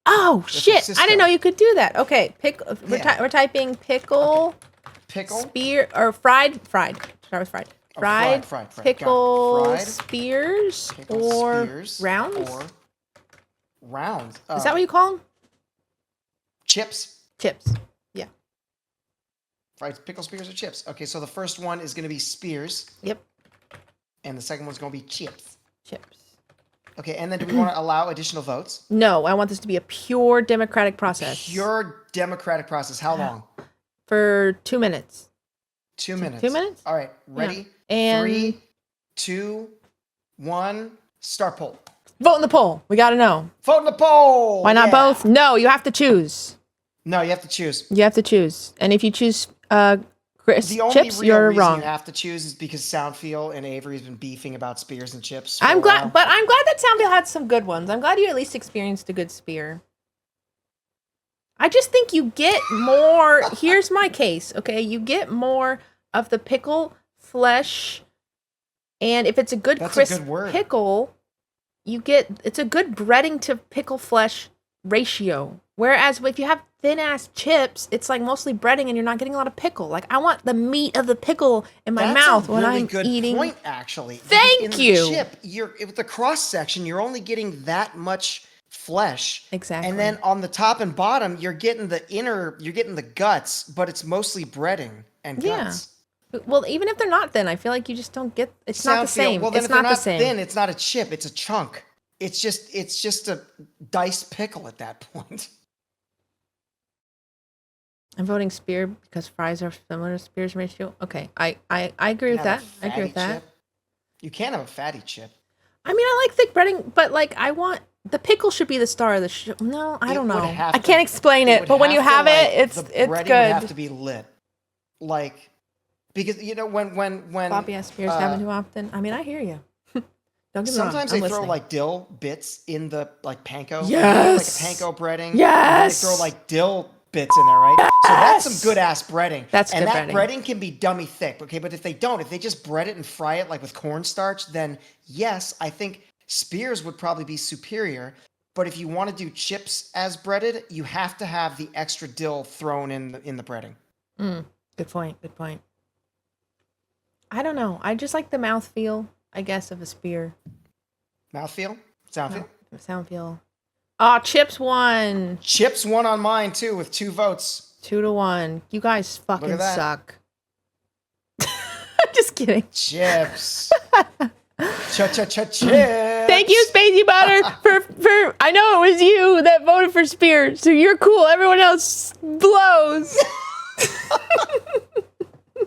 Oh for shit! I Cisco. didn't know you could do that. Okay, Yeah. we're typing pickle, Pickle. spear, or fried. Start with fried. Oh, Fried, fried. Got it. pickle Fried, spears pickle or spears rounds. Or rounds. Is that what you call them? Chips. Chips. Yeah. Fried pickle spears or chips. Okay, so the first one is gonna be spears, Yep. and the second one's gonna be chips. Chips. Okay, and then do we want to allow additional votes? No, I want this to be a pure democratic process. Pure democratic process. How long? For 2 minutes. 2 minutes. 2 minutes? All right, ready? And 3, 2, 1. Start poll. vote in the poll. We got to know. Vote in the poll. Why not Yeah. both? No, you have to choose. No, you have to choose. You have to choose. And if you choose Chris The only chips, real you're reason wrong. you have to choose is because Soundfeel and Avery's been beefing about spears and chips. I'm for a glad, while. but I'm glad that Soundville had some good ones. I'm glad you at least experienced a good spear. I just think you get more. Here's my case, okay? You get more of the pickle flesh, and if it's a good That's a crisp good word. pickle, it's a good breading to pickle flesh ratio. Whereas if you have thin ass chips, it's like mostly breading, and you're not getting a lot of pickle. Like I want the meat of the pickle in my That's mouth a when really I'm good eating. point, actually. Thank in you. The chip, with the cross section, you're only getting that much flesh. Exactly. And then on the top and bottom, you're getting the guts, but it's mostly breading and Yeah. guts. Well, even if they're not thin, I feel like you just don't get. It's not the same. Well, then It's if they're not the same. thin, it's not a chip, it's a chunk. It's just a diced pickle at that point. I'm voting spear because fries are similar to spears ratio. Okay, I agree with that. I agree with that. Chip. You can have a fatty chip. I mean, I like thick breading, but like I want the pickle should be the star of the show. No, I don't It would know. have I to- can't explain it, would but when you to, have like, it, it's the it's breading good. would have to be lit, like because when Bobby has spears happen too often. I mean, I hear you. Don't get me wrong. sometimes I'm they throw listening. like dill bits in the like panko. Yes. Like a panko breading. Yes. And they throw like dill bits in there, right? So that's some good ass breading. That's and good that breading. breading can be dummy thick, okay? But if they just bread it and fry it like with cornstarch, then yes, I think spears would probably be superior. But if you want to do chips as breaded, you have to have the extra dill thrown in the breading. Good point. Good point. I don't know. I just like the mouthfeel, I guess, of a spear. Mouthfeel? Soundfeel? Sound feel. Oh, chips won. Chips won on mine too with 2 votes. 2-1. You guys fucking that. suck. I'm just kidding. Chips. Chips. Thank you, Spacey Butter, for I know it was you that voted for Spear, so you're cool. Everyone else blows.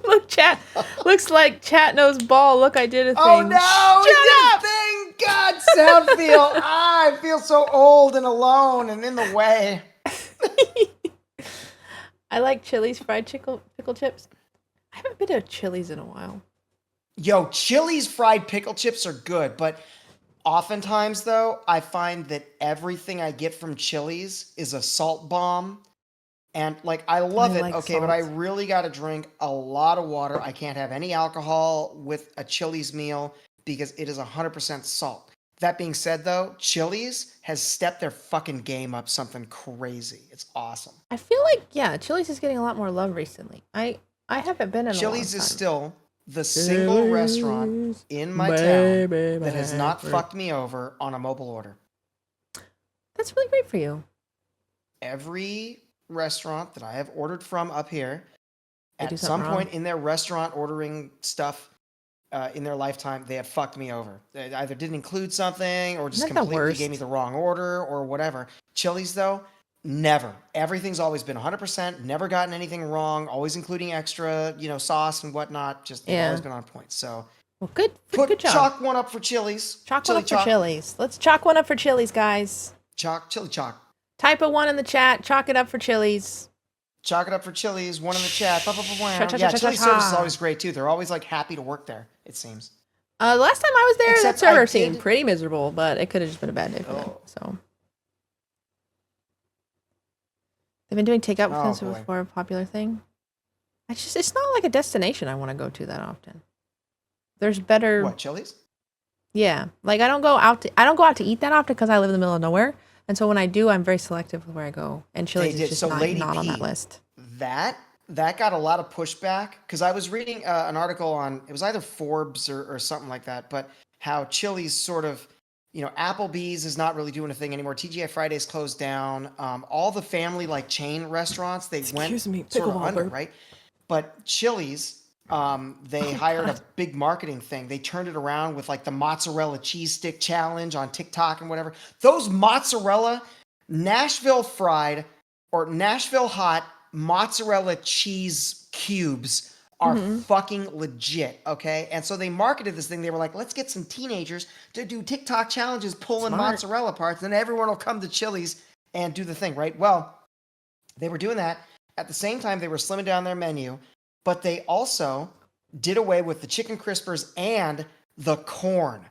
Look, chat. Looks like chat knows ball. Look, I did a thing. Oh no! Shut up! Thing. God, Soundfeel. I feel so old and alone and in the way. I like Chili's fried pickle chips. I haven't been to Chili's in a while. Yo, Chili's fried pickle chips are good, but oftentimes though, I find that everything I get from Chili's is a salt bomb. And like I love I it, like okay, but I salt. really got to drink a lot of water. I can't have any alcohol with a Chili's meal because it is 100% salt. That being said though, Chili's has stepped their fucking game up something crazy. It's awesome. I feel like Chili's is getting a lot more love recently. I haven't been in Chili's a long is time. still the single restaurant in my town that has not fucked me over on a mobile order. That's really great for you. Every restaurant that I have ordered from up here, They do at some something point wrong. in their restaurant ordering stuff in their lifetime, they have fucked me over. They either didn't include something or just Isn't that the completely worst? gave me the wrong order or whatever. Chili's, though, never. Everything's always been 100%, never gotten anything wrong, always including extra, sauce and whatnot. Just they've Yeah. always been on point. So Well, good Put job. chalk one up for Chili's. Chalk Chili one up for Chili's. Let's chalk one up for Chili's, guys. Chili chalk. Type a 1 in the chat. Chalk it up for Chili's. Chalk it up for Chili's. One in the chat. Cha-cha-cha-cha-cha. Yeah, Chili service is always great too. They're always like happy to work there. It seems. The last time I was there, Except that server I seemed did- pretty miserable, but it could have just been a bad day for them. Oh. So they've been doing takeout Oh, because it boy. was more a popular thing. It's not like a destination I want to go to that often. There's better. What, Chili's? Yeah, like I don't go out to eat that often because I live in the middle of nowhere, and so when I do, I'm very selective with where I go. And Chili's did. is just So not, Lady not on that P, list. That got a lot of pushback because I was reading an article on, it was either Forbes or something like that, but how Chili's sort of, Applebee's is not really doing a thing anymore. TGI Fridays closed down. All the family like chain restaurants, they went sort of Pickle under, Balls. right? But Chili's, they hired a big marketing thing. They turned it around with like the mozzarella cheese stick challenge on TikTok and whatever. Those mozzarella Nashville fried or Nashville hot mozzarella cheese cubes are fucking legit, okay? And so they marketed this thing. They were like, let's get some teenagers to do TikTok challenges pulling Smart. mozzarella parts, and then everyone will come to Chili's and do the thing, right? Well, they were doing that. At the same time, they were slimming down their menu, but they also did away with the chicken crispers and the corn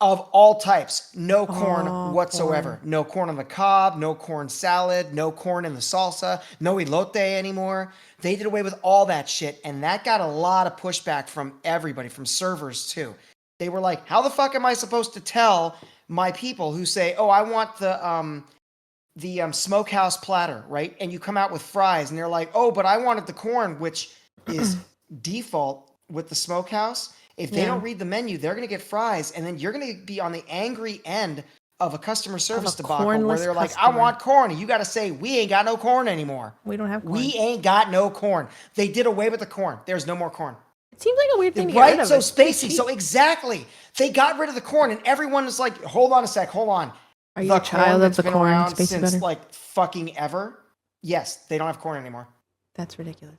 of all types. No corn whatsoever. corn. No corn on the cob, no corn salad, no corn in the salsa, no elote anymore. They did away with all that shit, and that got a lot of pushback from everybody, from servers too. They were like, how the fuck am I supposed to tell my people who say, oh, I want the smokehouse platter, right? And you come out with fries, and they're like, oh, but I wanted the corn, which is default with the smokehouse. If they don't read the menu, they're going to get fries, and then you're going to be on the angry end of a customer service debacle where cornless they're like, I customer. want corn. And you got to say, we ain't got no corn anymore. We don't have corn. We ain't got no corn. They did away with the corn. There's no more corn. It seems like a weird thing to get Right? rid of. So It's pretty spacey. cheap. So exactly. They got rid of the corn, and everyone is like, hold on a sec. Hold on. Are you a child of that's the been corn? around Spacey since butter? like fucking ever. Yes, they don't have corn anymore. That's ridiculous.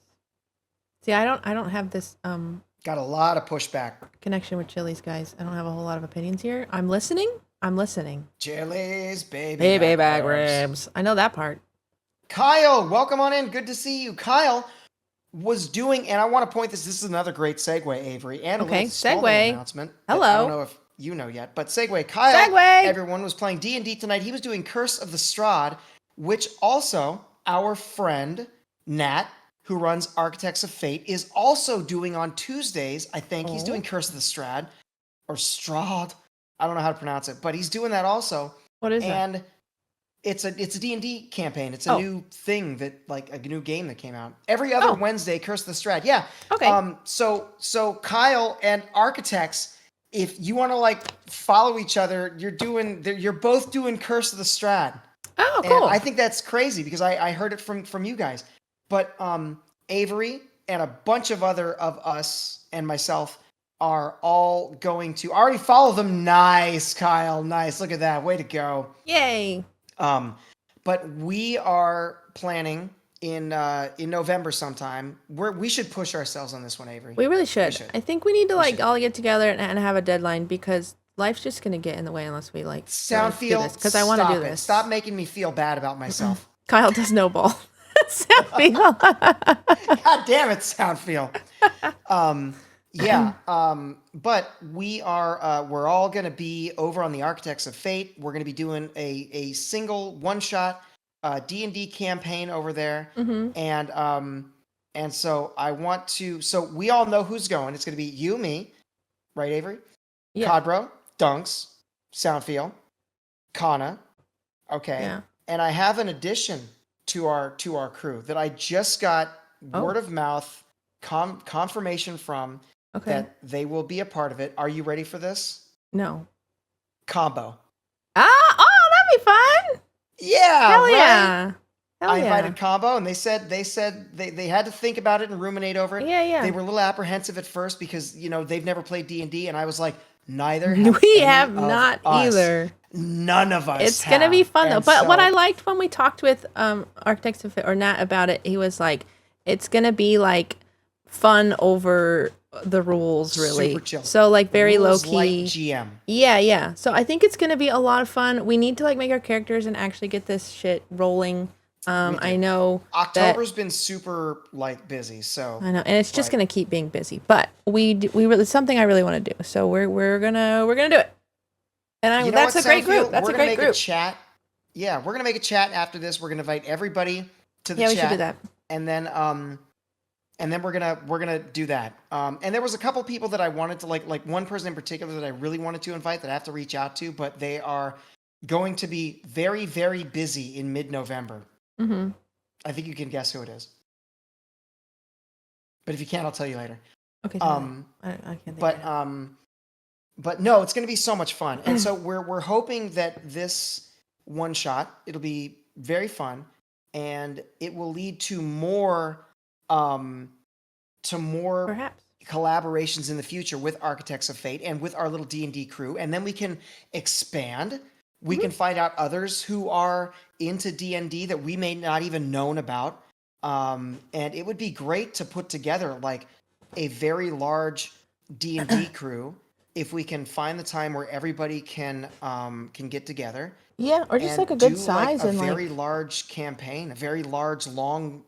See, I don't have this Got a lot of pushback. connection with Chili's, guys. I don't have a whole lot of opinions here. I'm listening. Chili's, baby. Baby back back ribs. I know that part. Kyle, welcome on in. Good to see you. Kyle was doing, and I want to point this. This is another great segue, Avery, and a Okay, little Spalding segue. announcement. that Hello. I don't know if you know yet, but segue. Kyle, Segue. everyone was playing D&D tonight. He was doing Curse of the Strahd, which also our friend Nat, who runs Architects of Fate, is also doing on Tuesdays. I think he's doing Curse of the Strahd or Strahd. I don't know how to pronounce it, but he's doing that also. What is that? And it's a D&D campaign. It's a Oh. new thing that, like, a new game that came out every other Wednesday. Curse of the Strahd. Yeah. Okay. So Kyle and Architects, if you want to like follow each other, you're both doing Curse of the Strahd. Oh, cool. And I think that's crazy because I heard it from you guys. But Avery and a bunch of other of us and myself are all going to already follow them. Nice, Kyle. Nice. Look at that. Way to go. Yay. But we are planning in November sometime. We should push ourselves on this one, Avery. We really should. should. I think we need to like should. all get together and have a deadline because life's just gonna get in the way unless we like Soundfield, because I want to do stop it. this. Stop making me feel bad about myself. Kyle does no ball. Soundfield. God damn it, Soundfield. But we're all gonna be over on the Architects of Fate. We're gonna be doing a single one-shot D&D campaign over there. And so I want to, so we all know who's going. It's gonna be you, me, right, Avery? Yeah. Codbro, Dunks, Soundfield, Kana. Okay. Yeah. And I have an addition to our crew that I just got word of mouth confirmation from Okay. that they will be a part of it. Are you ready for this? No. Combo. Oh, that'd be fun. Yeah. Hell right? yeah. Hell I yeah. invited Combo, and they said they had to think about it and ruminate over it. Yeah. They were a little apprehensive at first because they've never played D&D, and I was like, neither have We any have of not us. either. None of us. It's gonna be have. fun though. And But what so- I liked when we talked with Architects of Fit or Nat about it, he was like, it's gonna be like fun over the rules, really. Super chill. So like very low Rules light key. GM. Yeah. So I think it's gonna be a lot of fun. We need to like make our characters and actually get this shit rolling. I know October's been super like busy, so I know, and it's just gonna keep being busy. But we really it's something I really want to do. So we're gonna do it. And you know that's what, a great Soundfield? group. That's We're a gonna great make group. a chat. Yeah, we're gonna make a chat after this. We're gonna invite everybody to the Yeah, chat. we should do that. And then we're gonna do that. And there was a couple people that I wanted to like one person in particular that I really wanted to invite that I have to reach out to, but they are going to be very, very busy in mid-November. Mm-hmm. I think you can guess who it is. But if you can't, I'll tell you later. Okay. I can't think But of it. but no, it's going to be so much fun. And so we're hoping that this one shot, it'll be very fun, and it will lead to more Perhaps. collaborations in the future with Architects of Fate and with our little D&D crew, and then we can expand. We can find out others who are into D&D that we may not even known about. And it would be great to put together like a very large D&D crew if we can find the time where everybody can get together. Yeah, or just and like a good do, size a and very like large campaign, a very large, long,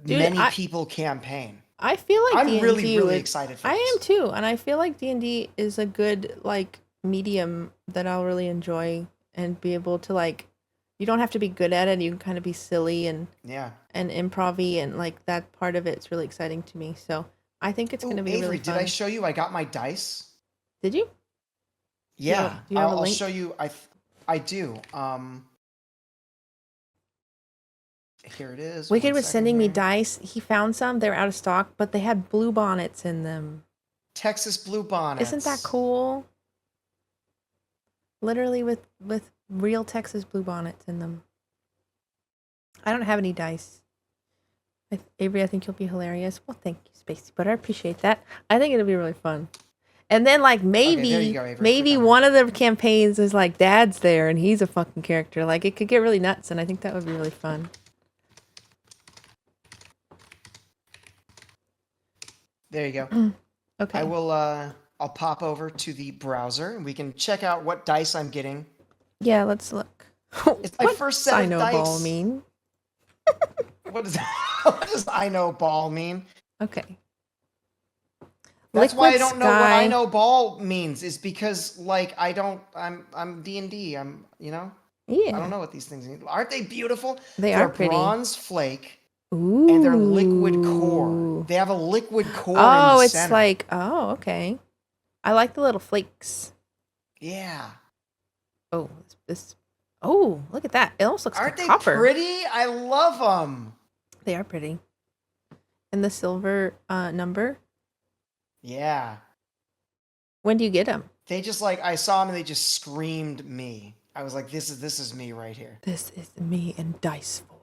Dude, many people campaign. I feel like I'm D&D really would, excited for I this. am too, and I feel like D&D is a good like medium that I'll really enjoy and be able to like. You don't have to be good at it. You can kind of be silly and improv-y, and like that part of it's really exciting to me. So I think it's going to be Avery, really fun. did I show you I got my dice? Did you? Yeah, Do you have a I'll link? show you. I do. Here it is. Wicked One was second sending me here. dice. He found some. They were out of stock, but they had blue bonnets in them. Texas Blue Bonnets. Isn't that cool? Literally with real Texas blue bonnets in them. I don't have any dice. Avery, I think you'll be hilarious. Well, thank you, Spacey, but I appreciate that. I think it'll be really fun. And then like maybe there you go, Avery. maybe Click on one of the campaigns is like Dad's there and he's a fucking character. Like it could get really nuts, and I think that would be really fun. There you go. Okay. I will. I'll pop over to the browser and we can check out what dice I'm getting. Yeah, let's look. It's my first set I of know dice. ball mean. What does I know ball mean? Okay. That's why I Liquid don't know what Sky. I know ball means. Is because like I'm D&D. I'm Yeah. I don't know what these things mean. Aren't they beautiful? They They're are pretty. bronze flake Ooh. and they're liquid core. They have a liquid core in Oh, the it's center. like okay. I like the little flakes. Yeah. Oh, this. Oh, look at that! It almost looks Aren't like they copper. pretty? I love them. They are pretty. And the silver number. Yeah. When do you get them? They just like I saw them and they just screamed me. I was like, this is me right here. This is me in dice form.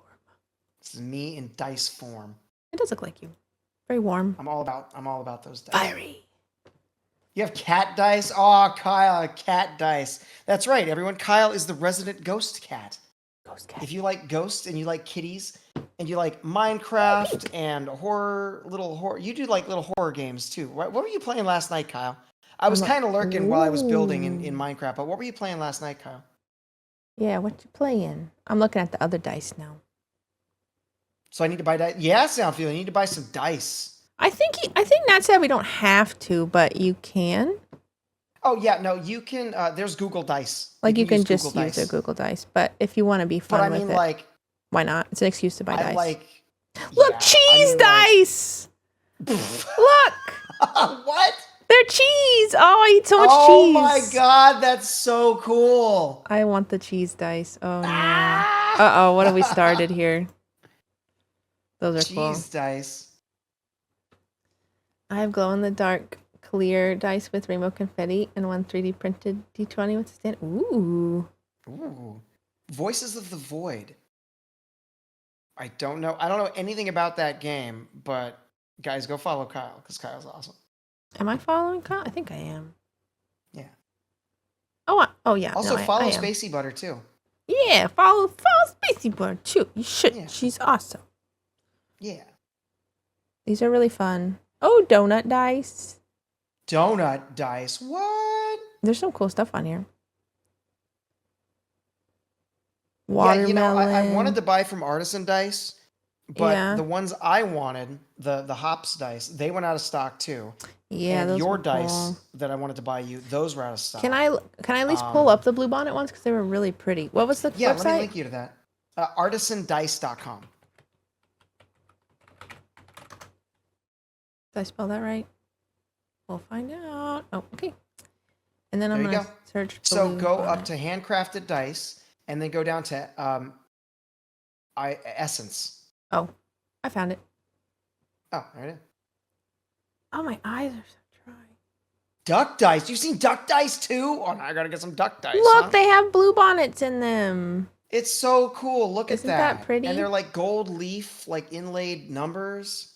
This is me in dice form. It does look like you. Very warm. I'm all about those dice. Fiery. You have cat dice? Oh, Kyle, cat dice. That's right, everyone. Kyle is the resident ghost cat. Ghost cat. If you like ghosts and you like kitties and you like Minecraft and little horror, you do like little horror games too. What were you playing last night, Kyle? I was kind of lurking while I was building in Minecraft, but what were you playing last night, Kyle? Yeah, what you playing? I'm looking at the other dice now. So I need to buy dice. Yeah, Soundfield, I need to buy some dice. I think Nat said we don't have to, but you can. Oh yeah, no, you can. There's Google Dice. Like you can use just Google use Dice. a Google Dice, but if you want to be fun But I with mean, it, like, why not? It's an excuse to buy I dice. like. Look, yeah, cheese dice. Look, what? they're cheese. Oh, I eat so much Oh cheese. my god, that's so cool. I want the cheese dice. Oh no. Uh-oh, what have we started here? Those are cool. Cheese dice. I have glow-in-the-dark clear dice with rainbow confetti and one 3D printed D20 with a stand. Ooh. Ooh. Voices of the Void. I don't know anything about that game, but guys, go follow Kyle because Kyle's awesome. Am I following Kyle? I think I am. Yeah. Oh yeah. Also, no, follow I am. Spacey Butter too. Yeah, follow Spacey Bird too. You should. Yeah. She's awesome. Yeah. These are really fun. Oh, donut dice. Donut dice. What? There's some cool stuff on here. Yeah, you know, Watermelon. I wanted to buy from Artisan Dice, but Yeah. the ones I wanted, the hops dice, they went out of stock too. Yeah, And those your were dice cool. that I wanted to buy you, those were out of stock. Can I at least pull up the Bluebonnet ones because they were really pretty? What was the Yeah, website? let me link you to that. Artisandice.com. Did I spell that right? We'll find out. Oh, okay. And then There I'm you gonna go. search. So go Bluebonnet. up to handcrafted dice, and then go down to essence. Oh, I found it. Oh, there it is. Oh, my eyes are so dry. Duck dice. You seen duck dice too? Oh, now I gotta get some duck dice. Look, huh? they have Bluebonnets in them. It's so cool. Look Isn't at that that. pretty? And they're like gold leaf, like inlaid numbers.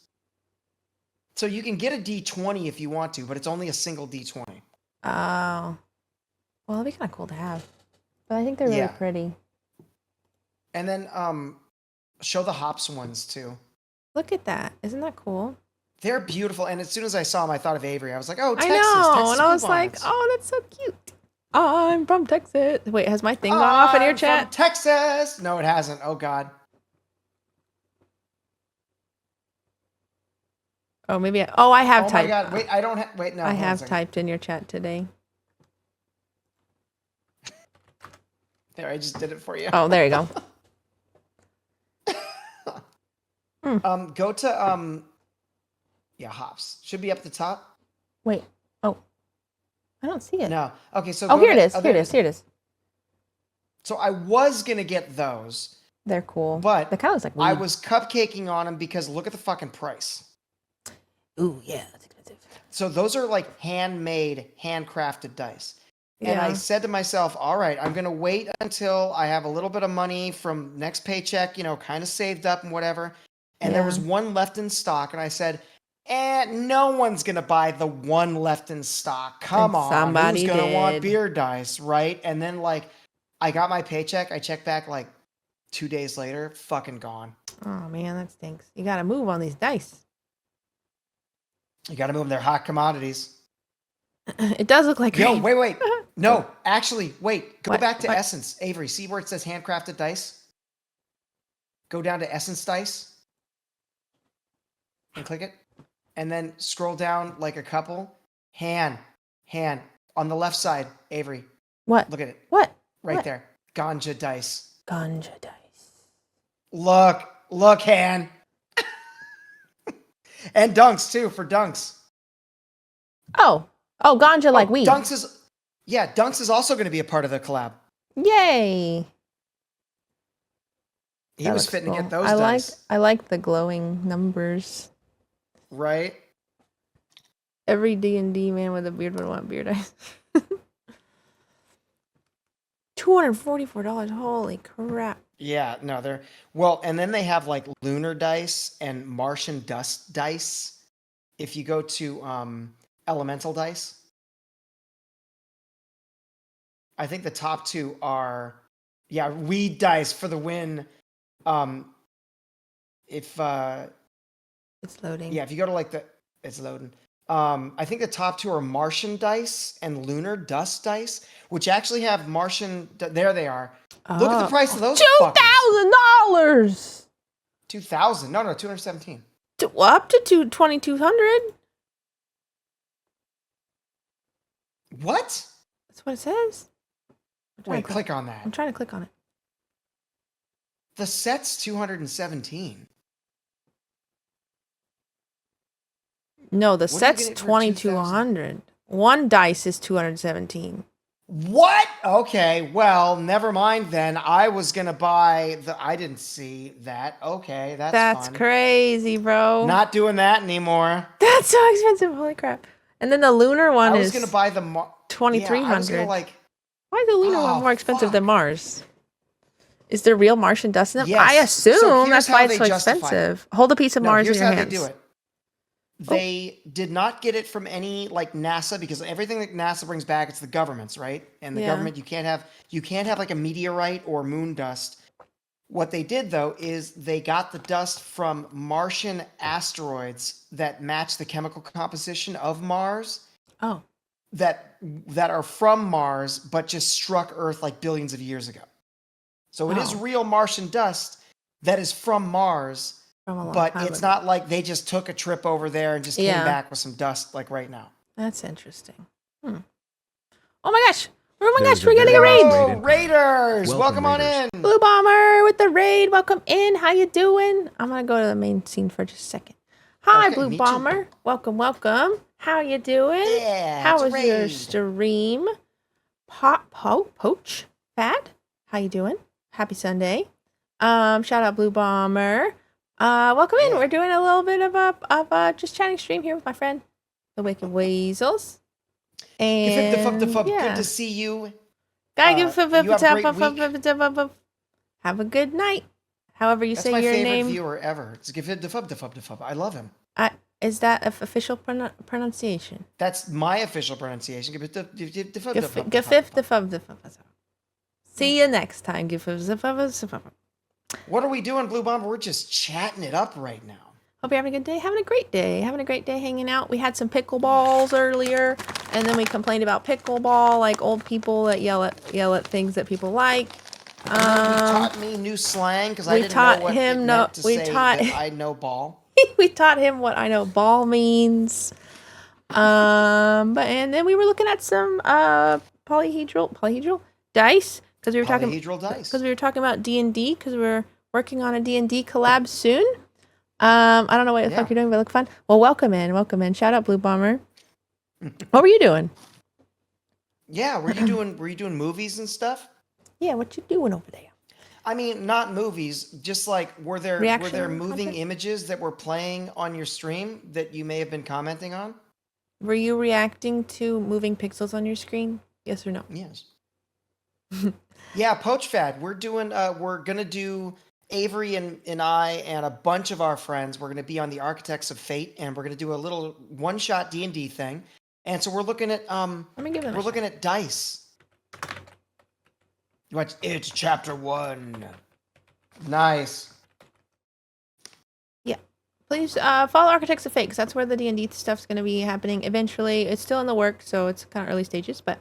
So you can get a D20 if you want to, but it's only a single D20. Oh. Well, that'd be kind of cool to have. But I think they're really Yeah. pretty. And then show the hops ones too. Look at that. Isn't that cool? They're beautiful. And as soon as I saw them, I thought of Avery. I was like, oh, I Texas. know. Texas And I was like, Bluebonnets. oh, that's so cute. I'm from Texas. Wait, has my thing gone off in your I'm chat? from Texas. No, it hasn't. Oh, God. Oh, maybe. I have Oh, typed. my God. Wait, I don't have. Wait, no. I hold on a have second. typed in your chat today. There, I just did it for you. Oh, there you go. Go to hops. Should be up the top. Wait. Oh, I don't see it. No. Okay, so Oh, go here it to- is. oh, Here there it is. Here it is. So I was gonna get those, They're cool. but They kind of looks like weed. I was cupcaking on them because look at the fucking price. Ooh, yeah, that's expensive. So those are like handmade, handcrafted dice. And I Yeah. said to myself, all right, I'm going to wait until I have a little bit of money from next paycheck, kind of saved up and whatever. And there was Yeah. one left in stock. And I said, no one's going to buy the one left in stock. Come And on. somebody Who's going to want did. beer dice, right? And then, I got my paycheck. I checked back 2 days later, fucking gone. Oh man, that stinks. You gotta move on these dice. You got to move them. They're hot commodities. It does look like Yo, rain. wait. No, actually, wait. Go What? back to What? Essence. Avery, see where it says handcrafted dice? Go down to Essence Dice and click it. And then scroll down like a couple. Hand. On the left side, Avery. What? Look at it. What? Right What? there. Ganja dice. Ganja dice. Look, Han. And dunks too, for dunks. Oh, ganja like weed. Dunks is also going to be a part of the collab. Yay! He That was looks fitting to cool. get those I dice. like the glowing numbers. Right? Every D&D man with a beard would want beard dice. $244. Holy crap! Yeah, no, and then they have lunar dice and Martian dust dice. If you go to elemental dice, I think the top two are weed dice for the win. If It's loading. if you go to it's loading. I think the top two are Martian dice and lunar dust dice, which actually have Martian. There they are. Look at the price of those. $2,000. 2,000. No, 217. Up to 2,200. What? That's what it says. Wait, click on that. I'm trying to click on it. The set's 217. No, the What are you set's getting for 2,200. One dice is 217. What? Okay, well, never mind then. I was gonna buy I didn't see that. Okay, that's fun. Crazy, bro. Not doing that anymore. That's so expensive. Holy crap. And then the lunar one I is was gonna buy the 2,300. Yeah, I was gonna Why is the lunar one Oh, more expensive fuck. than Mars? Is there real Martian dust in them? Yes. I So assume here's that's how why it's they so justify it. expensive. Hold a piece of No, Mars in here's your how hands. they do it. They did not get it from any NASA because everything that NASA brings back, it's the government's, right? And the Yeah. government, you can't have like a meteorite or moon dust What they did though is they got the dust from Martian asteroids that match the chemical composition of Mars Oh. that are from Mars but just struck Earth like billions of years ago. So it is Oh. real Martian dust that is from Mars, From a long but time it's ago. not like they just took a trip over there and just came Yeah. back with some dust like right now. That's interesting. Oh my gosh. Oh my There's gosh, a we're getting a very raid. nice Oh, raid incoming. Raiders! Welcome, Welcome on Raiders. in. Blue Bomber with the raid. Welcome in. How you doing? I'm gonna go to the main scene for just a second. Hi, Okay, Blue me too. Bomber. Welcome, welcome. How you doing? Yeah, How it's a was your raid. stream? Poach Fad. How you doing? Happy Sunday. Shout out Blue Bomber. Welcome in. Yeah. We're doing a little bit of a just chatting stream here with my friend, the Wicked Weasels. And Good to see you. Guy, you have a great week. have a good night. However you That's say my your favorite name. viewer ever. It's Gifid. I love him. Is that official pronunciation? That's my official pronunciation. See you next time. Hope What are we doing, Blue Bomber? We're just chatting it up right now. you're having a good day. Having a great day. Having a great day hanging out. We had some pickle balls earlier, and then we complained about pickleball, like old people that yell at things that people like. You taught me new slang because I we didn't taught know what him it no- meant to we say taught- that I know ball. We taught him what I know ball means. And then we were looking at some polyhedral dice because we were Polyhedral dice. because we were talking about D&D because we're working on a D&D collab soon. I don't know what the fuck you're doing, but look fun. Well, welcome in. Shout out Blue Bomber. What were you doing? Yeah, were you doing movies and stuff? Yeah, what you doing over there? I mean, not movies, just like were there Reaction moving content? images that were playing on your stream that you may have been commenting on? Were you reacting to moving pixels on your screen? Yes or no? Yes. Yeah, Poach Fad. We're gonna do Avery and I and a bunch of our friends. We're gonna be on the Architects of Fate, and we're gonna do a little one-shot D&D thing. And so we're looking at Let me give them. we're looking at dice. It's chapter 1. Nice. Please follow Architects of Fate, 'cause that's where the D&D stuff's going to be happening eventually. It's still in the works, so it's kind of early stages, but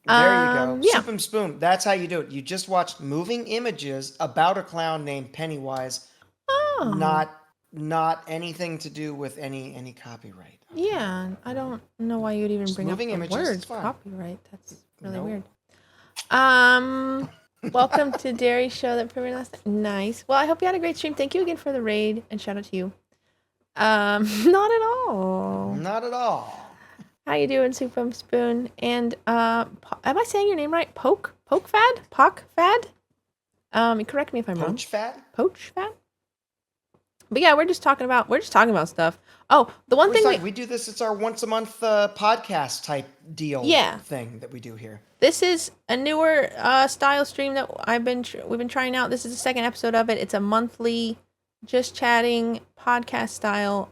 There you go. yeah. Soup and Spoon. That's how you do it. You just watched moving images about a clown named Pennywise. Oh. Not anything to do with any copyright. Yeah, I don't know why you'd even Just bring up moving the images, word it's fine. copyright. That's really Nope. weird. Welcome to Dairy Show that premiered last night. Nice. Well, I hope you had a great stream. Thank you again for the raid, and shout out to you. Not at all. Not at all. How you doing, Soup and Spoon? And am I saying your name right? Poke Fad? Correct me if I'm wrong. Poach Fad? Poach Fad? But yeah, we're just talking about stuff. Oh, the one thing we do this. It's our once a month podcast type deal. Yeah. Thing that we do here. This is a newer style stream that we've been trying out. This is the second episode of it. It's a monthly, just chatting podcast style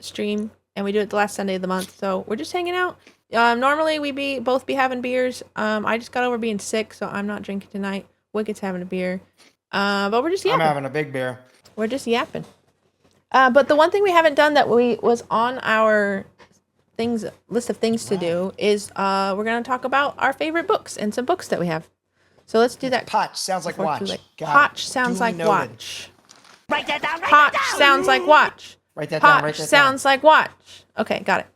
stream, and we do it the last Sunday of the month. So we're just hanging out. Normally we both be having beers. I just got over being sick, so I'm not drinking tonight. Wicked's having a beer, but we're just yapping. I'm having a big beer. We're just yapping. But the one thing we haven't done that was on our list of things to do is we're gonna talk about our favorite books and some books that we have. So let's do that. Potch sounds like before too watch. late. Got it. Potch sounds Duly like noted. watch. Write that down. Potch sounds like watch. Write that down. Write Potch that sounds like watch. Okay, got it.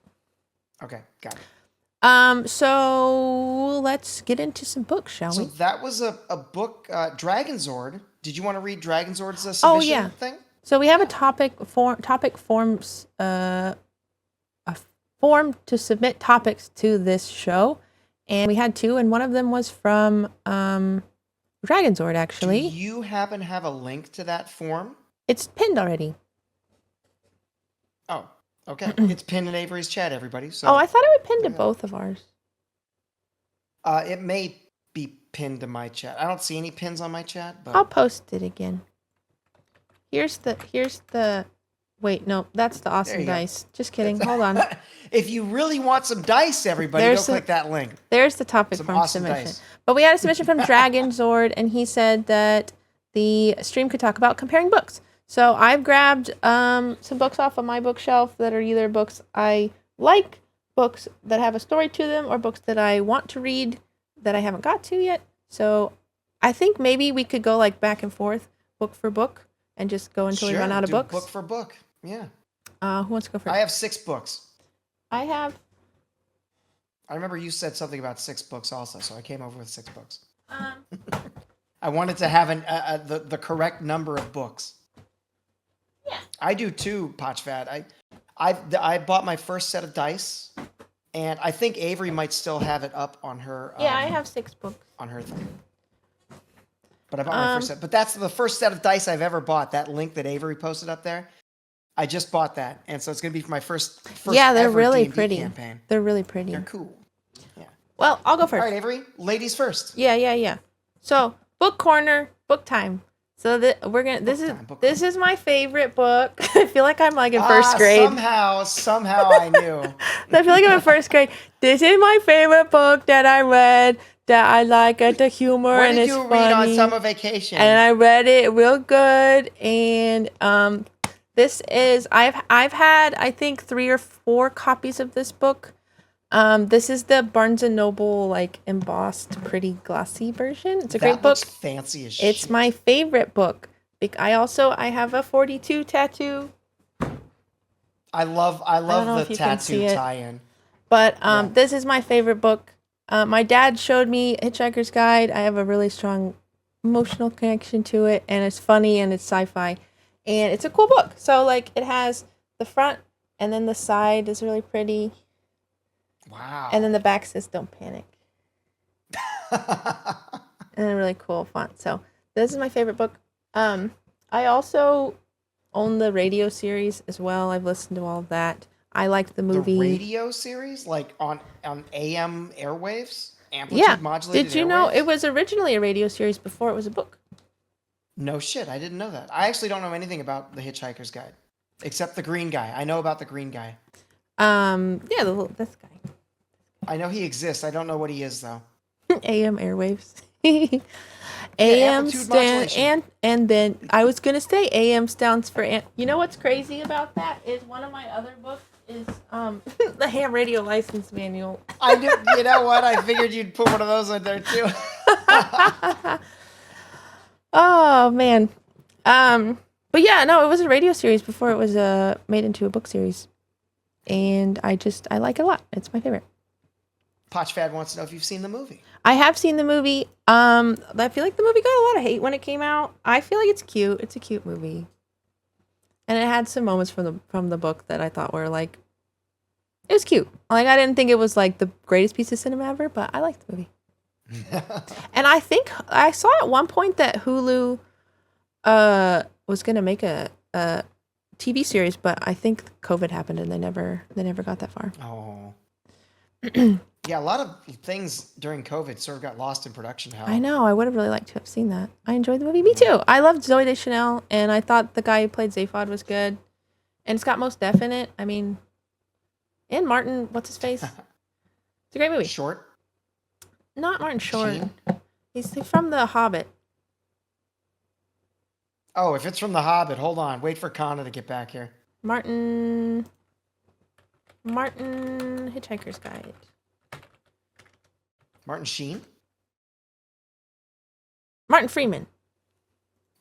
down. Okay, got it. So let's get into some books, shall So we? that was a book, Dragonzord. Did you want to read Dragonzord's submission Oh, yeah. thing? So we have a topic forms a form to submit topics to this show, and we had 2, and one of them was from Dragonzord. Actually, Do you happen to have a link to that form? it's pinned already. Oh, okay. It's pinned in Avery's chat, everybody. So Oh, I thought it would pin to there you go. both of ours. It may be pinned to my chat. I don't see any pins on my chat, but I'll post it again. Here's the. Wait, no, that's the There awesome you go. dice. Just kidding. Hold on. if you really want some dice, everybody, There's go some- click that link. There's the topic Some from awesome submission. dice. But we had a submission from Dragonzord, and he said that the stream could talk about comparing books. So I've grabbed some books off of my bookshelf that are either books I like, books that have a story to them, or books that I want to read that I haven't got to yet. So I think maybe we could go like back and forth, book for book, and just go until we run out of books. Book for book. Yeah. Who wants to go first? I have 6 books. I have. I remember you said something about 6 books also, so I came over with 6 books. Um, I wanted to have the correct number of books. Yeah. I do too, Potchfat. I bought my first set of dice, and I think Avery might still have it up on her. Yeah, I have 6 books. On her thing. But I bought my first set. But that's the first set of dice I've ever bought. That link that Avery posted up there. I just bought that, and so it's gonna be for my first yeah, they're ever really D&D pretty. campaign. They're really pretty. They're cool. Yeah. Well, I'll go first. All right, Avery. Ladies first. Yeah. So book corner, book time. So we're gonna. This is my favorite book. I feel like I'm like in first grade. Somehow I knew. I feel like I'm in first grade. This is my favorite book that I read. That I like the humor What and did it's you funny. read on summer vacation? And I read it real good. And this is I've had I think 3 or 4 copies of this book. This is the Barnes and Noble like embossed, pretty glossy version. It's a great book. Looks fancy as It's shit. my favorite book. I have a 42 tattoo. I love the tattoo tie-in. But this is my favorite book. My dad showed me Hitchhiker's Guide. I have a really strong emotional connection to it, and it's funny and it's sci-fi, and it's a cool book. So like it has the front, and then the side is really pretty. Wow. And then the back says "Don't panic," and a really cool font. So this is my favorite book. I also own the radio series as well. I've listened to all of that. I liked the movie. The radio series, like on AM airwaves, amplitude modulated. Did you know it was originally a radio series before it was a book? No shit, I didn't know that. I actually don't know anything about the Hitchhiker's Guide, except the green guy. I know about the green guy. Yeah, this guy. I know he exists. I don't know what he is though. AM airwaves. AM and then I was gonna say AM stands for you know what's crazy about that is one of my other books is the ham radio license manual. I knew. You know what? I figured you'd put one of those in there too. Oh man. But yeah, no, it was a radio series before it was made into a book series, and I like it a lot. It's my favorite. Potchfad wants to know if you've seen the movie. I have seen the movie. I feel like the movie got a lot of hate when it came out. I feel like it's cute. It's a cute movie. And it had some moments from the book that I thought were like, it was cute. Like I didn't think it was like the greatest piece of cinema ever, but I liked the movie. And I think I saw at one point that Hulu was gonna make a TV series, but I think COVID happened and they never got that far. Oh. Yeah, a lot of things during COVID sort of got lost in production hell. I know. I would have really liked to have seen that. I enjoyed the movie. Me too. I loved Zoe Deschanel, and I thought the guy who played Zaphod was good. And it's got Mos Def in it. I mean, and Martin, what's his face? It's a great movie. Short? Not Martin Short. Sheen? He's from The Hobbit. Oh, if it's from The Hobbit, hold on. Wait for Connor to get back here. Martin Hitchhiker's Guide. Martin Sheen? Martin Freeman.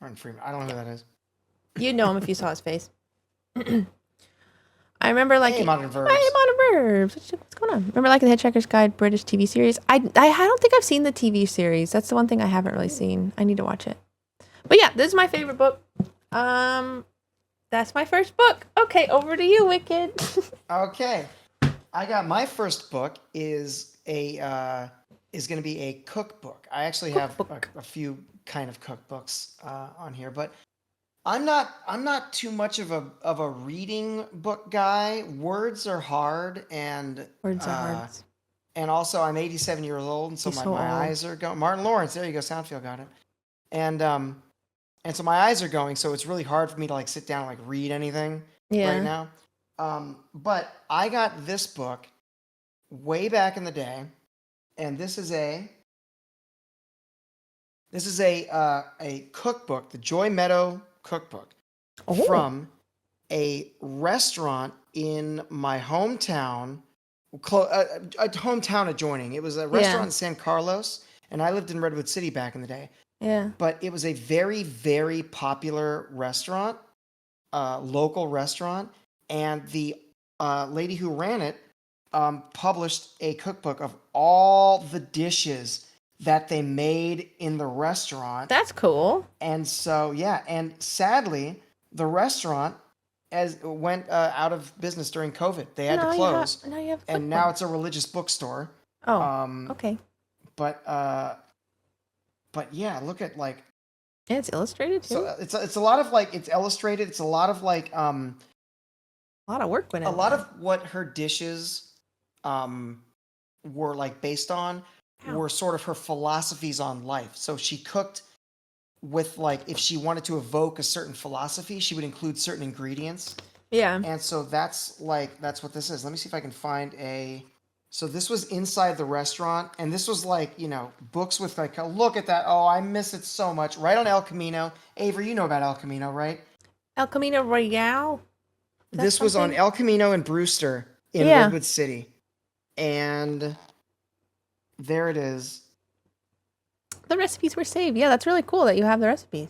Martin Freeman. I don't know who that is. You'd know him if you saw his face. I remember like Hey, Modern Verbs. Hey, Modern Verbs. What's going on? Remember like the Hitchhiker's Guide British TV series? I don't think I've seen the TV series. That's the one thing I haven't really seen. I need to watch it. But yeah, this is my favorite book. That's my first book. Okay, over to you, Wicked. Okay. I got my first book is going to be a cookbook. I actually have a few kind of cookbooks on here, but I'm not too much of a reading book guy. Words are hard, and Words are hard. And also, I'm 87 years old, and so my eyes are going. Martin Lawrence, there you go. Soundfield got it. And so my eyes are going, so it's really hard for me to like sit down and like read anything right now. But I got this book way back in the day, and this is a This is a cookbook, the Joy Meadow cookbook, Oh. from a restaurant in my hometown, a hometown adjoining. It was a restaurant in San Carlos, and I lived in Redwood City back in the day. Yeah. But it was a very, very popular restaurant, local restaurant, and the lady who ran it published a cookbook of all the dishes that they made in the restaurant. That's cool. And so, yeah, and sadly, the restaurant went out of business during COVID. They had to close, Now you have and now it's a religious bookstore. Oh, okay. But yeah, look at like. Yeah, it's illustrated too. So it's a lot of like it's illustrated. It's a lot of like a lot of work went in. A lot of what her dishes were like based on were sort of her philosophies on life. So she cooked with like if she wanted to evoke a certain philosophy, she would include certain ingredients. Yeah. And so that's what this is. Let me see if I can find a. So this was inside the restaurant, and this was like, books with like a look at that. Oh, I miss it so much. Right on El Camino. Avery, you know about El Camino, right? El Camino Royale. This was on El Camino and Brewster in Redwood City. And there it is. The recipes were saved. Yeah, that's really cool that you have the recipes.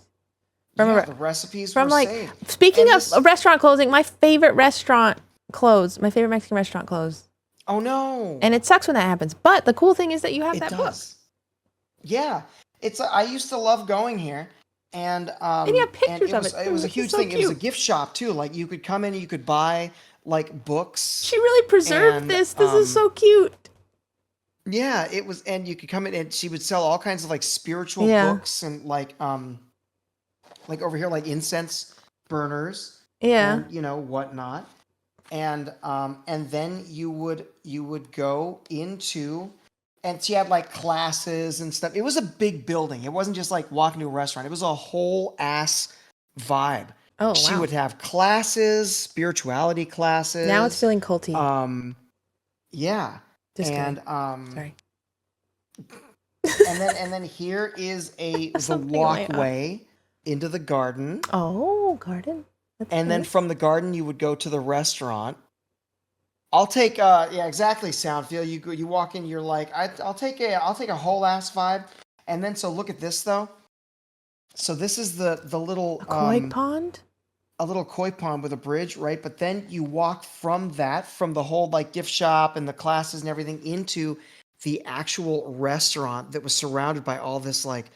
The recipes were saved. Speaking of restaurant closing, my favorite restaurant closed. My favorite Mexican restaurant closed. Oh no! And it sucks when that happens. But the cool thing is that you have that book. Yeah, I used to love going here, and you have pictures of it. It was a huge thing. It was a gift shop too. Like you could come in and you could buy like books. She really preserved this. This is so cute. Yeah, it was, and you could come in and she would sell all kinds of like spiritual books and like over here like incense burners. Yeah. And, whatnot. And then you would go into, and she had like classes and stuff. It was a big building. It wasn't just like walking to a restaurant. It was a whole ass vibe. Oh, wow. She would have classes, spirituality classes. Now it's feeling culty. Yeah. Just and sorry. and then here is the walkway into the garden. Oh, garden. And then from the garden, you would go to the restaurant. I'll take, exactly, Soundfield. You walk in, you're like, I'll take a whole ass vibe. And then, so look at this though. So this is the little koi pond. A little koi pond with a bridge, right? But then you walk from the whole like gift shop and the classes and everything into the actual restaurant that was surrounded by all this like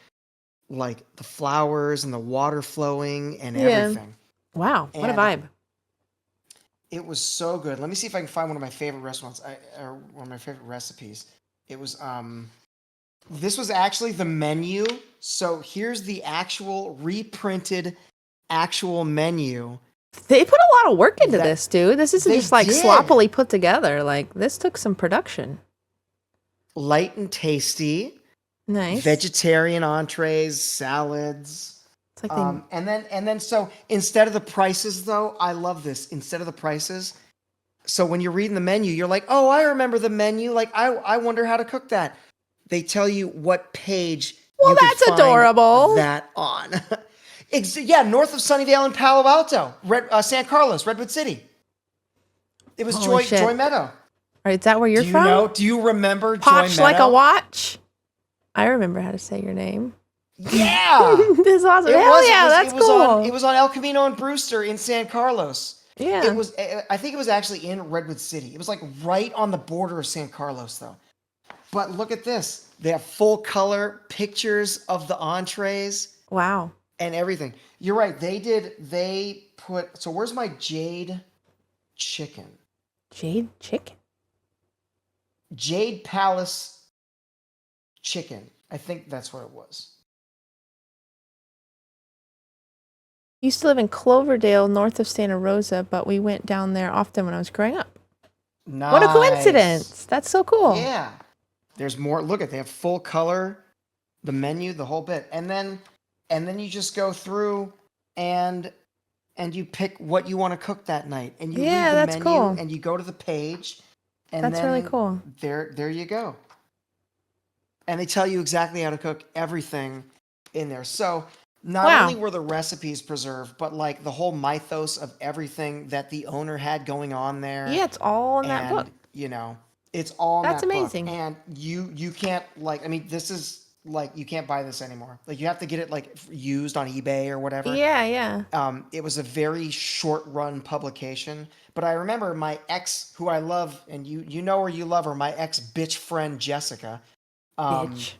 the flowers and the water flowing and everything. Wow, what a vibe. It was so good. Let me see if I can find one of my favorite restaurants or one of my favorite recipes. It was this was actually the menu. So here's the actual reprinted actual menu. They put a lot of work into this, dude. This isn't just like sloppily put together. Like this took some production. Light and tasty. Nice. Vegetarian entrees, salads. It's like and then so instead of the prices though, I love this. Instead of the prices, so when you're reading the menu, you're like, oh, I remember the menu. Like I wonder how to cook that. They tell you what page. Well, that's adorable. That on. Yeah, north of Sunnyvale and Palo Alto, San Carlos, Redwood City. It was Joy Meadow. All right, is that where you're from? Do you remember Potch Joy Meadow? Like a watch? I remember how to say your name. Yeah. This is awesome. That's cool. It was on El Camino and Brewster in San Carlos. Yeah. It was. I think it was actually in Redwood City. It was like right on the border of San Carlos, though. But look at this. They have full color pictures of the entrees. Wow. And everything. You're right. They put. So where's my Jade chicken? Jade chicken? Jade Palace chicken. I think that's what it was. Used to live in Cloverdale, north of Santa Rosa, but we went down there often when I was growing up. Nice. What a coincidence. That's so cool. Yeah. There's more. Look at, they have full color, the menu, the whole bit. And then you just go through and you pick what you want to cook that night. And you read the menu cool. and you go to the page. And that's really cool. There you go. And they tell you exactly how to cook everything. in there. So not Wow. only were the recipes preserved, but like the whole mythos of everything that the owner had going on there. Yeah, it's all in that book. And you know, it's all in That's that amazing. book. And you can't like, I mean, this is like, you can't buy this anymore. Like you have to get it like used on eBay or whatever. Yeah, yeah. It was a very short run publication, but I remember my ex, who I love, and you know her, you love her, my ex bitch friend Jessica. Bitch.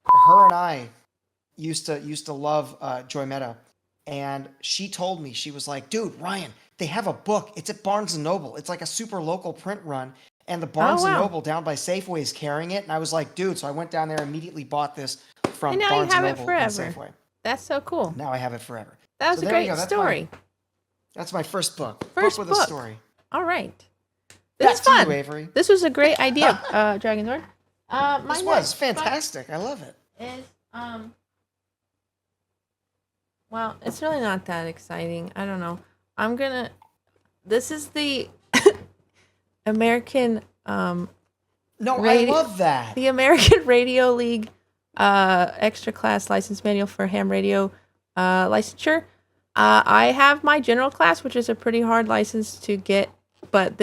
Her and I used to love Joy Meadow, and she told me, she was like, "Dude, Ryan, they have a book. It's at Barnes and Noble. It's like a super local print run, and the Barnes and wow. Noble down by Safeway is carrying it." And I was like, "Dude!" So I went down there, immediately bought this from And now you Barnes have and it Noble and forever. Safeway. That's so cool. Now I have it forever. That was So a there you great go. story. That's my first book. First book with book. a story. All right. Back This is to you, fun. Avery. This was a great idea, Dragon Zord. This was fantastic. I love it. Is well, it's really not that exciting. I don't know. This is the American No, I love that. the American Radio League extra class license manual for ham radio licensure. I have my general class, which is a pretty hard license to get, but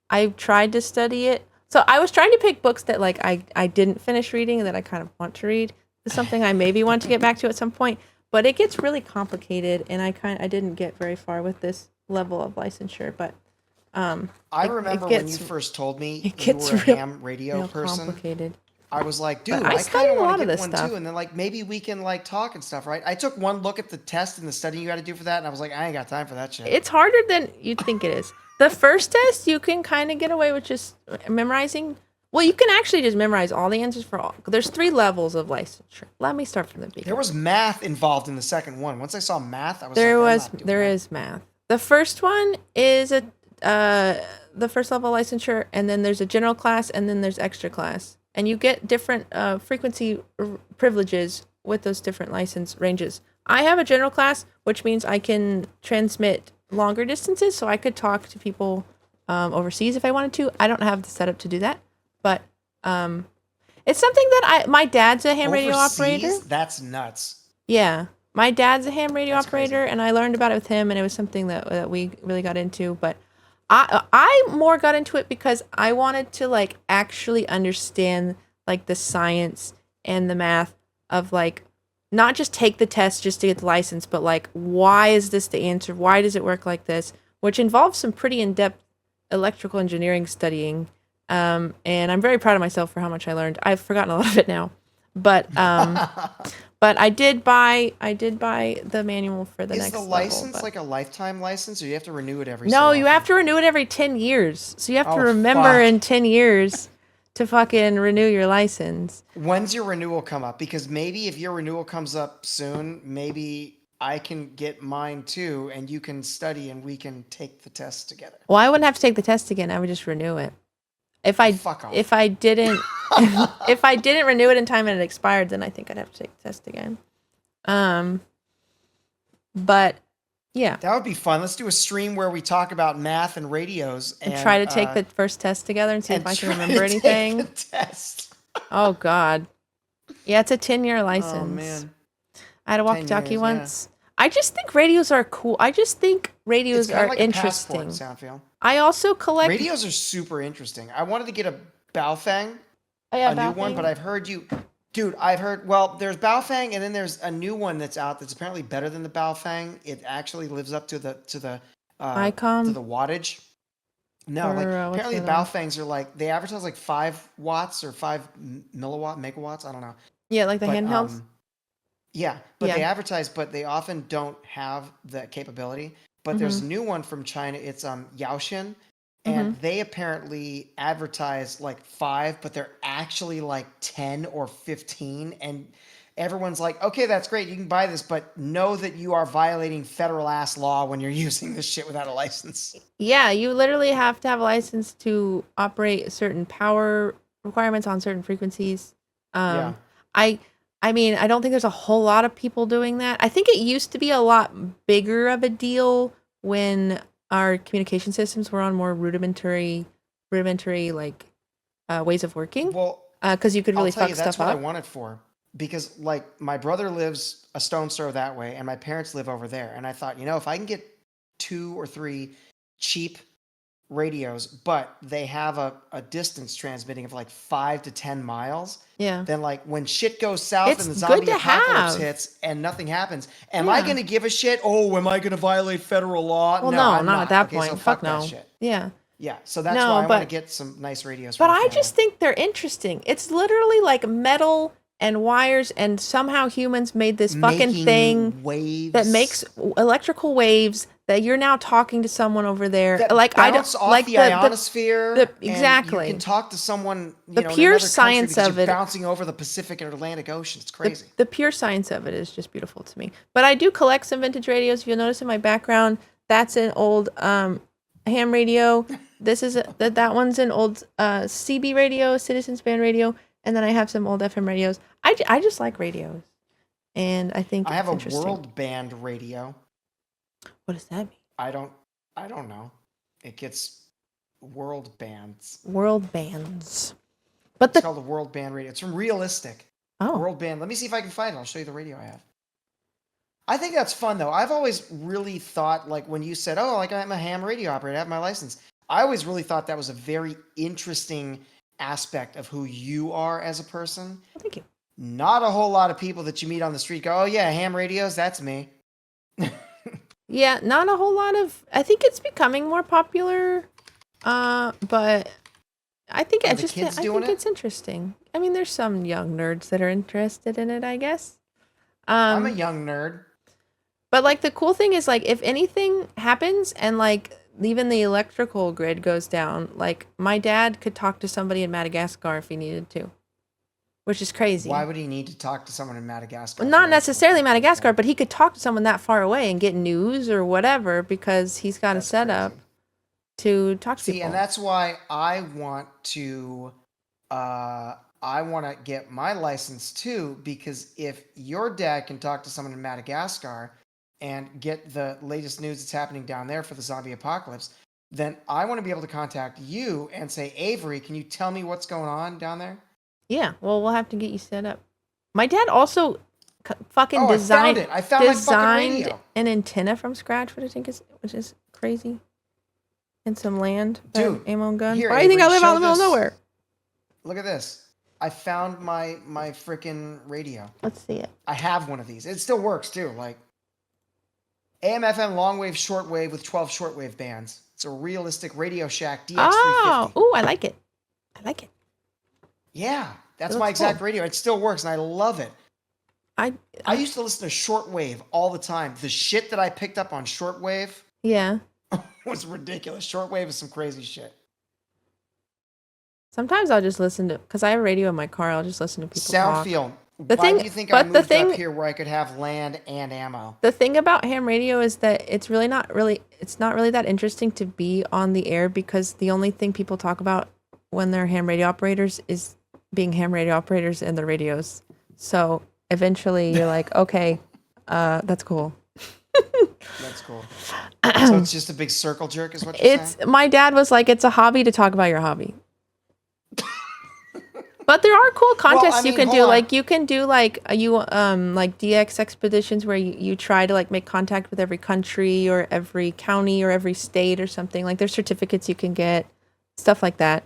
I tried to study it. So I was trying to pick books that like I didn't finish reading and that I kind of want to read. It's something I maybe want to get back to at some point, but it gets really complicated, and I didn't get very far with this level of licensure. But I remember when you first told me you gets were a ham radio real person. complicated. I was like, dude, But I I studied kind a of lot want of to get this one stuff. too. And then like maybe we can like talk and stuff, right? I took one look at the test and the studying you had to do for that, and I was like, I ain't got time for that shit. It's harder than you'd think it is. The first test, you can kind of get away with just memorizing. Well, you can actually just memorize all the answers for all. There's 3 levels of licensure. Let me start from the beginning. There was math involved in the second one. Once I saw math, I was There like, was there is math. The first one is the first level licensure, and then there's a general class, and then there's extra class, and you get different frequency privileges with those different license ranges. I have a general class, which means I can transmit longer distances, so I could talk to people overseas if I wanted to. I don't have the setup to do that, but it's something that my dad's a ham radio operator. That's nuts. Yeah. My dad's a ham radio That's operator, crazy. and I learned about it with him, and it was something that we really got into. But I more got into it because I wanted to like actually understand like the science and the math of like not just take the test just to get the license, but like why is this the answer? Why does it work like this? Which involves some pretty in-depth electrical engineering studying. And I'm very proud of myself for how much I learned. I've forgotten a lot of it now, but I did buy the manual for the next Is the level, license but- like a lifetime license, or you have to renew it every? No, so you often? have to renew it every 10 years. So you have to Oh, remember fuck. in 10 years to fucking renew your license. When's your renewal come up? Because maybe if your renewal comes up soon, maybe I can get mine too, and you can study and we can take the test together. Well, I wouldn't have to take the test again. I would just renew it. If I Fuck off. if I didn't if I didn't renew it in time and it expired, then I think I'd have to take the test again. But yeah, That would be fun. Let's do a stream where we talk about math and radios and try to take the first test together and see if I can remember anything. The test. Oh God, yeah, it's a 10-year license. Oh man, I had a 10 walkie-talkie years, yeah. once. I just think radios are cool. I just think radios it's kind are of like interesting. A passport, Soundfield. I also collect Radios are super interesting. I wanted to get a Baofeng, oh, yeah, a new one, but I've heard you, dude. I've heard. Well, there's Baofeng, and then there's a new one that's out that's apparently better than the Baofeng. It actually lives up to the ICOM? to the wattage. No, Or, like what's apparently the the other one? Baofengs are like they advertise like 5 watts or 5 megawatts. I don't know. yeah, like the But, handhelds. yeah, but Yeah. they advertise, but they often don't have the capability. But there's a Mm-hmm. new one from China. It's Yaoxian, and they apparently advertise like 5, but they're actually like 10 or 15. And everyone's like, okay, that's great, you can buy this, but know that you are violating federal ass law when you're using this shit without a license. Yeah, you literally have to have a license to operate certain power requirements on certain frequencies. Yeah. I mean, I don't think there's a whole lot of people doing that. I think it used to be a lot bigger of a deal when our communication systems were on more rudimentary like ways of working. Well, Because you could really I'll tell fuck you, that's stuff what up. I want it for. because like my brother lives a stone's throw that way and my parents live over there. And I thought, if I can get 2 or 3 cheap radios, but they have a distance transmitting of like 5 to 10 miles, Yeah. then like when shit goes south It's and the good zombie to apocalypse have. hits and nothing happens, am I Yeah. going to give a shit? Oh, am I going to violate federal law? Well, No, no, I'm not at that Okay, point. so Fuck fuck that no. shit. Yeah. Yeah, so that's No, why I want to but get some nice radios for but the I family. just think they're interesting. It's literally like metal and wires, and somehow humans made this fucking Making thing waves that makes electrical waves that you're now talking to someone over there. that Like I don't bounce off like the ionosphere, exactly. and you can talk to someone The in pure another country science because of you're it. bouncing over the Pacific and Atlantic Ocean. It's crazy. The pure science of it is just beautiful to me. But I do collect some vintage radios. If you'll notice in my background, that's an old ham radio. This is that one's an old CB radio, Citizens Band radio, and then I have some old FM radios. I just like radios, and I think I have it's a interesting. world band radio. What does that mean? I don't know. It gets world bands. World bands. But It's called a world band radio. It's from Realistic. Oh. World band. Let me see if I can find it. I'll show you the radio I have. I think that's fun though. I've always really thought, like when you said, "Oh, like I'm a ham radio operator, I have my license." I always really thought that was a very interesting aspect of who you are as a person. Thank you. Not a whole lot of people that you meet on the street go, "Oh yeah, ham radios, that's me." Yeah, not a whole lot of. I think it's becoming more popular, but I think Are I the just kids I doing think it? it's interesting. I mean, there's some young nerds that are interested in it, I guess. I'm a young nerd. But like the cool thing is like if anything happens and like even the electrical grid goes down, like my dad could talk to somebody in Madagascar if he needed to, which is crazy. Why would he need to talk to someone in Madagascar? Well, not necessarily Madagascar, but he could talk to someone that far away and get news or whatever because he's got a setup to talk to See, people. and that's why I want to get my license too, because if your dad can talk to someone in Madagascar and get the latest news that's happening down there for the zombie apocalypse, then I want to be able to contact you and say, Avery, can you tell me what's going on down there? Yeah, well, we'll have to get you set up. My dad also fucking Oh, designed I found it. I found my fucking radio. an antenna from scratch, which is crazy. And some land, Dude, ammo and guns. here, Why do you think I Avery, live out show in the middle of this. nowhere? Look at this. I found my freaking radio. Let's see it. I have one of these. It still works too. Like AM, FM, long wave, shortwave with 12 shortwave bands. It's a Realistic Radio Shack DX350. Oh, ooh, I like it. I like it. Yeah, that's It my looks exact cool. radio. It still works, and I love it. I used to listen to shortwave all the time. The shit that I picked up on shortwave yeah. was ridiculous. Shortwave is some crazy shit. Sometimes I'll just listen to because I have a radio in my car. I'll just listen to people Sound talk. field. The Why thing- do you think but I the moved thing- up here where I could have land and ammo? The thing about ham radio is that it's not really that interesting to be on the air because the only thing people talk about when they're ham radio operators is being ham radio operators and the radios. So eventually you're like, okay, that's cool. That's cool. So it's just a big circle jerk, is what you're saying? My dad was like, it's a hobby to talk about your hobby. But there are cool contests you can do. Like you can do like like DX expeditions where you try to like make contact with every country or every county or every state or something. Like there's certificates you can get, stuff like that.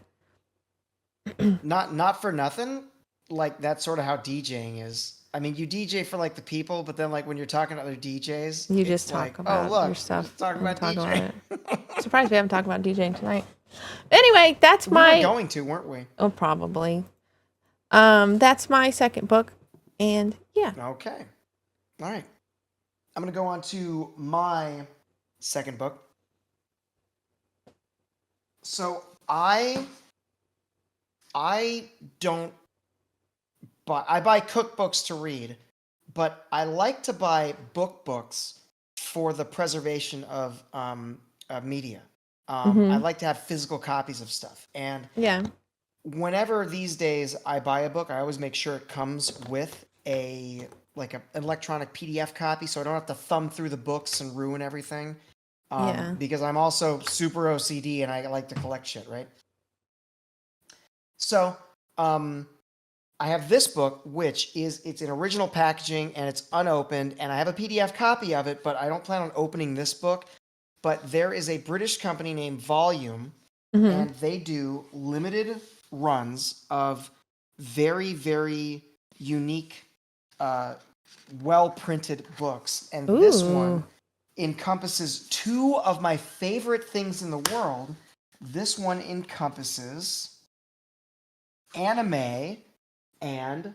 Not for nothing. Like that's sort of how DJing is. I mean, you DJ for like the people, but then like when you're talking to other DJs, You it's just talk like, about oh look, your stuff. he's talking about and talk DJing. about it. Surprised we haven't talked about DJing tonight. Anyway, that's We my were going to, weren't we? Oh, probably. That's my second book, and yeah. Okay. All right. I'm gonna go on to my second book. So I don't buy. I buy cookbooks to read, but I like to buy books for the preservation of media. I like to have physical copies of stuff, and Yeah. whenever these days I buy a book, I always make sure it comes with an electronic PDF copy, so I don't have to thumb through the books and ruin everything. Yeah. Because I'm also super OCD and I like to collect shit, right? So, I have this book, which it's in original packaging and it's unopened, and I have a PDF copy of it, but I don't plan on opening this book. But there is a British company named Volume, and they do limited runs of very, very unique, well-printed books. And this one encompasses two of my favorite things in the world. This one encompasses anime and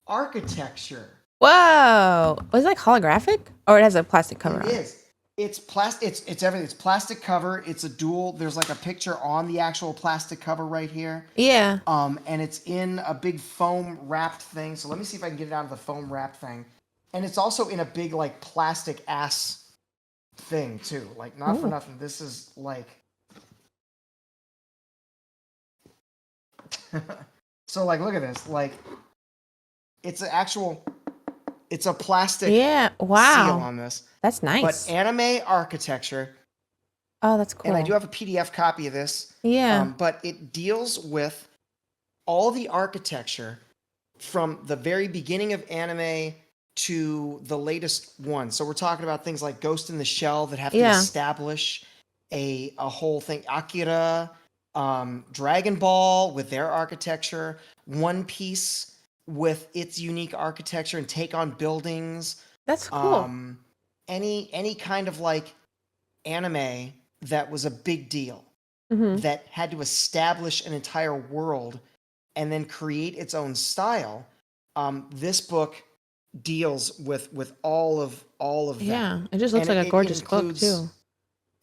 architecture. Whoa. Was it like holographic? Or it has a plastic cover on It it? is. It's plastic. It's everything. It's plastic cover. It's a dual. There's like a picture on the actual plastic cover right here. Yeah. And it's in a big foam wrapped thing. So let me see if I can get it out of the foam wrapped thing. And it's also in a big like plastic ass thing too. Like not for nothing. This is like. So like look at this. Like it's an actual. It's a plastic Yeah. seal Wow. on this. That's nice. But anime architecture. Oh, that's cool. And I do have a PDF copy of this. Yeah. But it deals with all the architecture from the very beginning of anime to the latest one. So we're talking about things like Ghost in the Shell that have to establish a whole thing. Akira, Dragon Ball with their architecture, One Piece with its unique architecture and take on buildings. That's cool. Any kind of like anime that was a big deal Mm-hmm. that had to establish an entire world and then create its own style. This book deals with all of that. Yeah. It just looks And like a gorgeous book includes- too.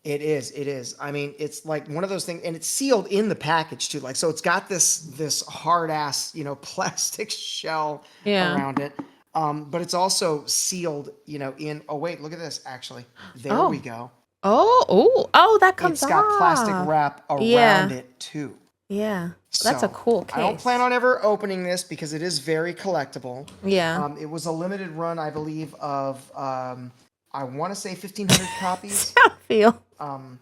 It is. I mean, it's like one of those things, and it's sealed in the package too. Like, so it's got this hard ass, plastic shell Yeah. around it. But it's also sealed, in. Oh wait, look at this. Actually, there Oh. we go. Oh, that comes It's got plastic off. wrap around Yeah. it too. Yeah. That's a So, cool case. I don't plan on ever opening this because it is very collectible. Yeah. It was a limited run, I believe, of I want to say 1,500 copies. Soundfeel. Um,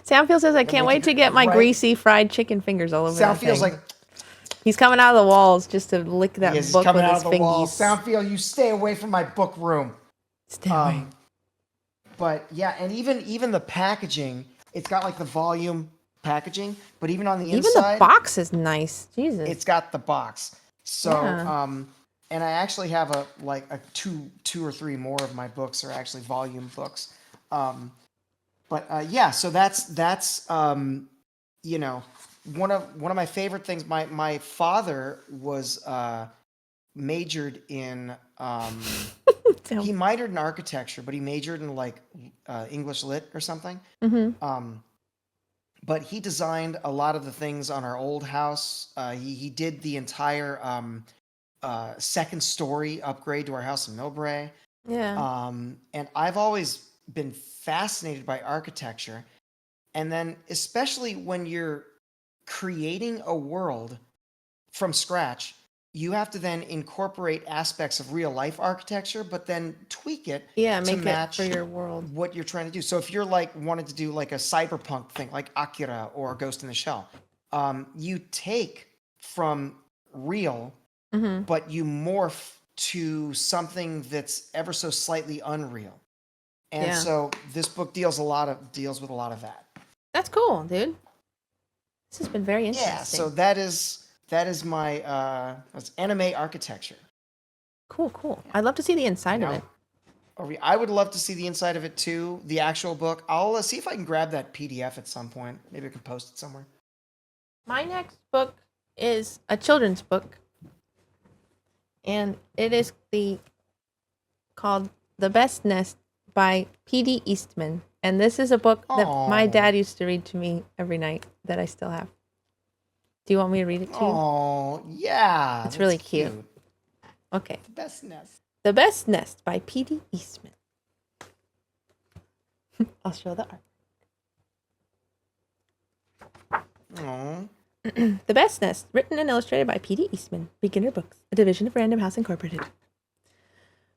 Soundfeel says, I can't make wait to it get my right- greasy fried chicken fingers all over that Soundfeel's thing. like He's coming out of the walls just to lick that he's book coming with out his of the wall. fingies. Soundfeel, you stay away from my book room. Stay away. But yeah, and even the packaging, it's got like the volume packaging, but even on the Even inside, the box is nice. Jesus. it's got the box. So, Yeah. and I actually have a two or three more of my books are actually volume books. But yeah, so that's one of my favorite things. My father was majored in he minored in architecture, but he majored in like English lit or something. Mm-hmm. But he designed a lot of the things on our old house. He did the entire second story upgrade to our house in Millbrae. Yeah. And I've always been fascinated by architecture. And then, especially when you're creating a world from scratch, you have to then incorporate aspects of real life architecture, but then tweak it Yeah, to make it match for your world. what you're trying to do. So if you're like wanted to do like a cyberpunk thing, like Akira or Ghost in the Shell, you take from real, Mm-hmm. but you morph to something that's ever so slightly unreal. And Yeah. so this book deals with a lot of that. That's cool, dude. This has been very interesting. Yeah, so that is my that's anime architecture. Cool. I'd love to see the inside of Now, it. I would love to see the inside of it too, the actual book. I'll see if I can grab that PDF at some point. Maybe I can post it somewhere. My next book is a children's book. And it is called The Best Nest by P.D. Eastman. And this is a book that my Aw. dad used to read to me every night that I still have. Do you want me to read it to you? Oh, yeah. It's really that's cute. Okay. Best nest. The Best Nest by P.D. Eastman. I'll show the art. Oh. The Best Nest, written and illustrated by P.D. Eastman, Beginner Books, a division of Random House Incorporated.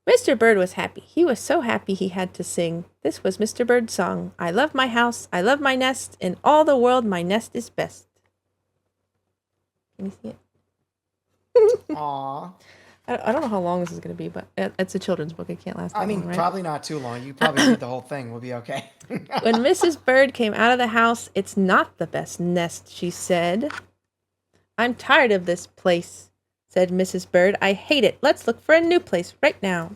Mr. Bird was happy. He was so happy he had to sing. This was Mr. Bird's song. I love my house. I love my nest. In all the world, my nest is best. Can you see it? Aw. I don't know how long this is going to be, but it's a children's book. It can't last that I mean, long, right? probably not too long. You probably read the whole thing. We'll be okay. When Mrs. Bird came out of the house, "It's not the best nest," she said. "I'm tired of this place," said Mrs. Bird. "I hate it. Let's look for a new place right now."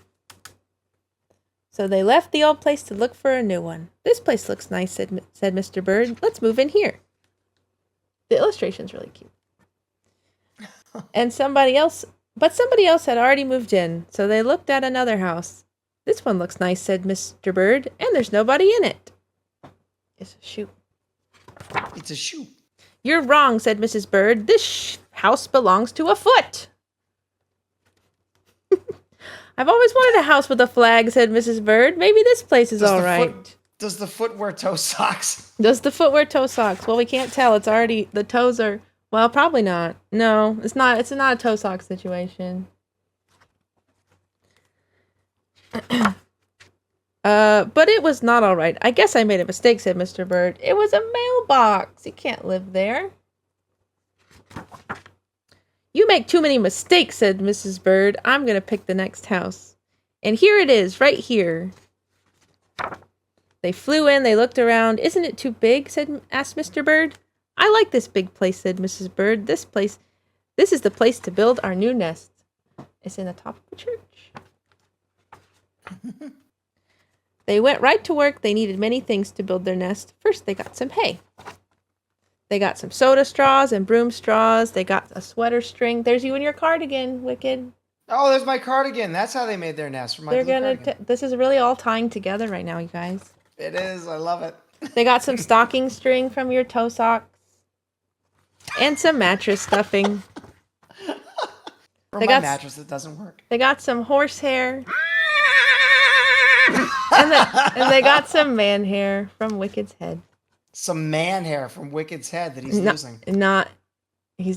So they left the old place to look for a new one. "This place looks nice," said Mr. Bird. "Let's move in here." The illustration's really cute. And somebody else had already moved in, so they looked at another house. "This one looks nice," said Mr. Bird, "and there's nobody in it." It's a shoe. It's a shoe. "You're wrong," said Mrs. Bird. "This house belongs to a foot." "I've always wanted a house with a flag," said Mrs. Bird. "Maybe this place is all right." Does the foot wear toe socks? Does the foot wear toe socks? Well, we can't tell. It's already, the toes are, well, probably not. No, it's not. It's not a toe sock situation. But it was not all right. "I guess I made a mistake," said Mr. Bird. "It was a mailbox. You can't live there." "You make too many mistakes," said Mrs. Bird. "I'm going to pick the next house. And here it is, right here." They flew in, they looked around. "Isn't it too big?" asked Mr. Bird. "I like this big place," said Mrs. Bird. This is the place to build our new nest. It's in the top of the church." They went right to work. They needed many things to build their nest. First, they got some hay. They got some soda straws and broom straws. They got a sweater string. There's you and your cardigan, Wicked. Oh, there's my cardigan. That's how they made their nest. From my They're blue gonna. cardigan. This is really all tying together right now, you guys. It is. I love it. They got some stocking string from your toe socks. And some mattress stuffing. For They my got mattress, it doesn't work. They got some horse hair. and they got some man hair from Wicked's head. Some man hair from Wicked's head that he's losing. He's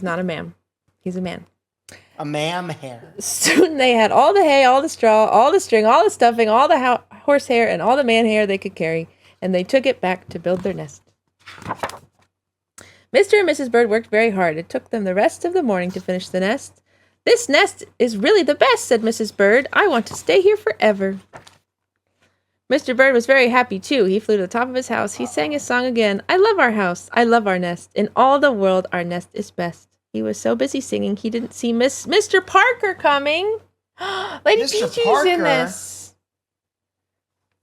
not a man. He's a man. A ma'am hair. Soon they had all the hay, all the straw, all the string, all the stuffing, all the horse hair, and all the man hair they could carry, and they took it back to build their nest. Mr. and Mrs. Bird worked very hard. It took them the rest of the morning to finish the nest. "This nest is really the best," said Mrs. Bird. "I want to stay here forever." Mr. Bird was very happy, too. He flew to the top of his house. He sang his song again. "I love our house. I love our nest. In all the world, our nest is best." He was so busy singing, he didn't see Mr. Parker coming. Lady Mr. Peachy's Parker? in this.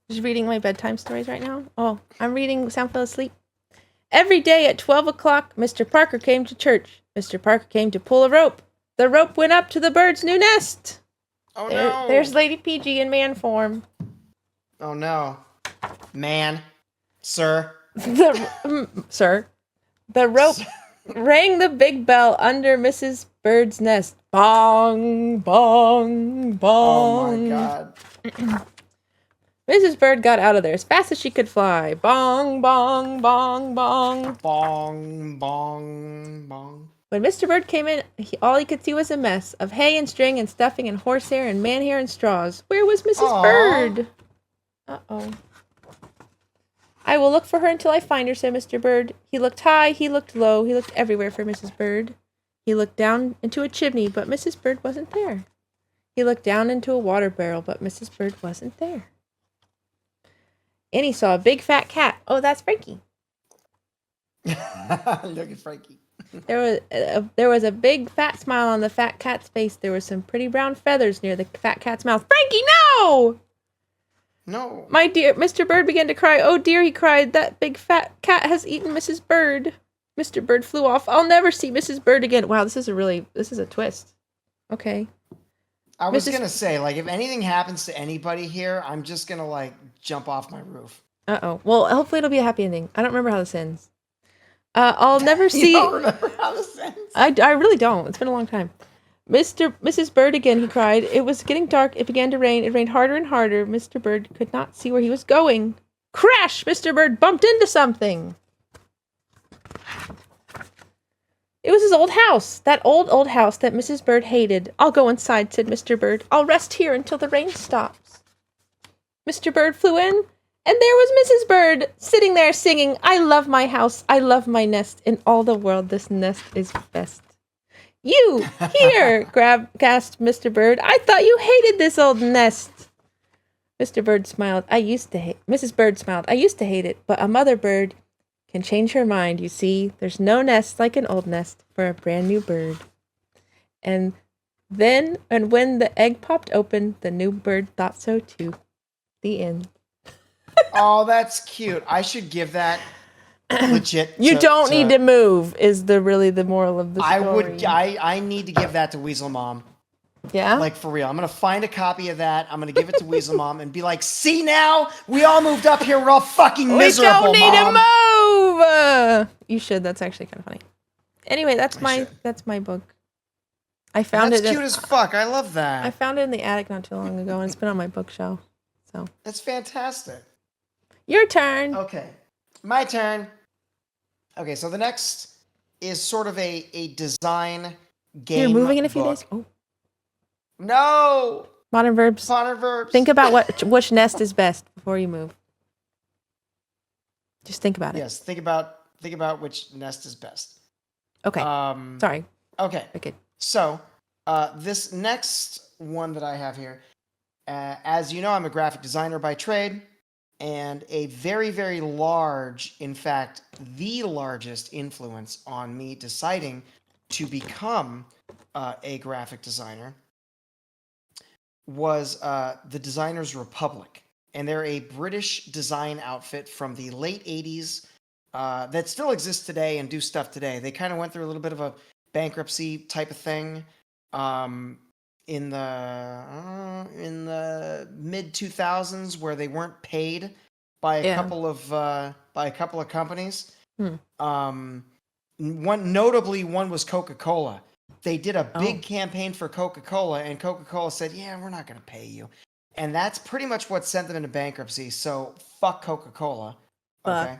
Just reading my bedtime stories right now. Oh, I'm reading Sound Fell Asleep. "Every day at 12 o'clock, Mr. Parker came to church. Mr. Parker came to pull a rope. The rope went up to the bird's new nest." Oh, no. There's Lady PG in man form. Oh, no. Man. Sir. Sir. The rope rang the big bell under Mrs. Bird's nest. Bong, bong, Oh, bong. my God. Mrs. Bird got out of there as fast as she could fly. Bong, bong, bong, bong. Bong, bong, bong. When Mr. Bird came in, all he could see was a mess of hay and string and stuffing and horsehair and man hair and straws. Where was Mrs. Aw. Bird? Uh-oh. "I will look for her until I find her," said Mr. Bird. He looked high, he looked low, he looked everywhere for Mrs. Bird. He looked down into a chimney, but Mrs. Bird wasn't there. He looked down into a water barrel, but Mrs. Bird wasn't there. And he saw a big fat cat. Oh, that's Frankie. Look at Frankie. There was a big fat smile on the fat cat's face. There were some pretty brown feathers near the fat cat's mouth. "Frankie, no! No. My dear," Mr. Bird began to cry. "Oh dear," he cried, "that big fat cat has eaten Mrs. Bird." Mr. Bird flew off. "I'll never see Mrs. Bird again." Wow, this is a twist. Okay. I was Mrs. going to say, like, if anything happens to anybody here, I'm just going to, like, jump off my roof. Uh-oh. Well, hopefully it'll be a happy ending. I don't remember how this ends. I'll never see... You don't remember how this ends? I really don't. It's been a long time. Mrs. Bird again," he cried. It was getting dark. It began to rain. It rained harder and harder. Mr. Bird could not see where he was going. Crash! Mr. Bird bumped into something. It was his old house. That old house that Mrs. Bird hated. "I'll go inside," said Mr. Bird. "I'll rest here until the rain stops." Mr. Bird flew in, and there was Mrs. Bird sitting there singing, "I love my house. I love my nest. In all the world, this nest is best." You here, gasped Mr. Bird. I thought you hated this old nest. Mr. Bird smiled. Mrs. Bird smiled. I used to hate it, but a mother bird can change her mind. You see, there's no nest like an old nest for a brand new bird. And when the egg popped open, the new bird thought so too. The end. Oh, that's cute. I should give that legit. You don't need to move. Is really the moral of the story? I would. I need to give that to Weasel Mom. Yeah. Like, for real. I'm gonna find a copy of that. I'm gonna give it to Weasel Mom and be like, "See now, we all moved up here. We're all fucking miserable, We don't need Mom." to move. You should. That's actually kind of funny. Anyway, that's my book. I found That's it. cute as fuck. I love that. I found it in the attic not too long ago, and it's been on my bookshelf. So That's fantastic. your turn. Okay, my turn. Okay, so the next is sort of a design game. You're moving in a few book. days. Oh, No. modern verbs. Modern verbs. Think about which nest is best before you move. Just think about it. Yes, think about which nest is best. Okay. Sorry. Okay. Okay. So, this next one that I have here, as you know, I'm a graphic designer by trade, and a very, very large, in fact, the largest influence on me deciding to become a graphic designer was the Designers Republic. And they're a British design outfit from the late 80s that still exists today and do stuff today. They kind of went through a little bit of a bankruptcy type of thing in the mid 2000s, where they weren't paid by a couple of companies. One was Coca-Cola. They did a big campaign for Coca-Cola, and Coca-Cola said, "Yeah, we're not going to pay you." And that's pretty much what sent them into bankruptcy. So fuck Coca-Cola. Okay.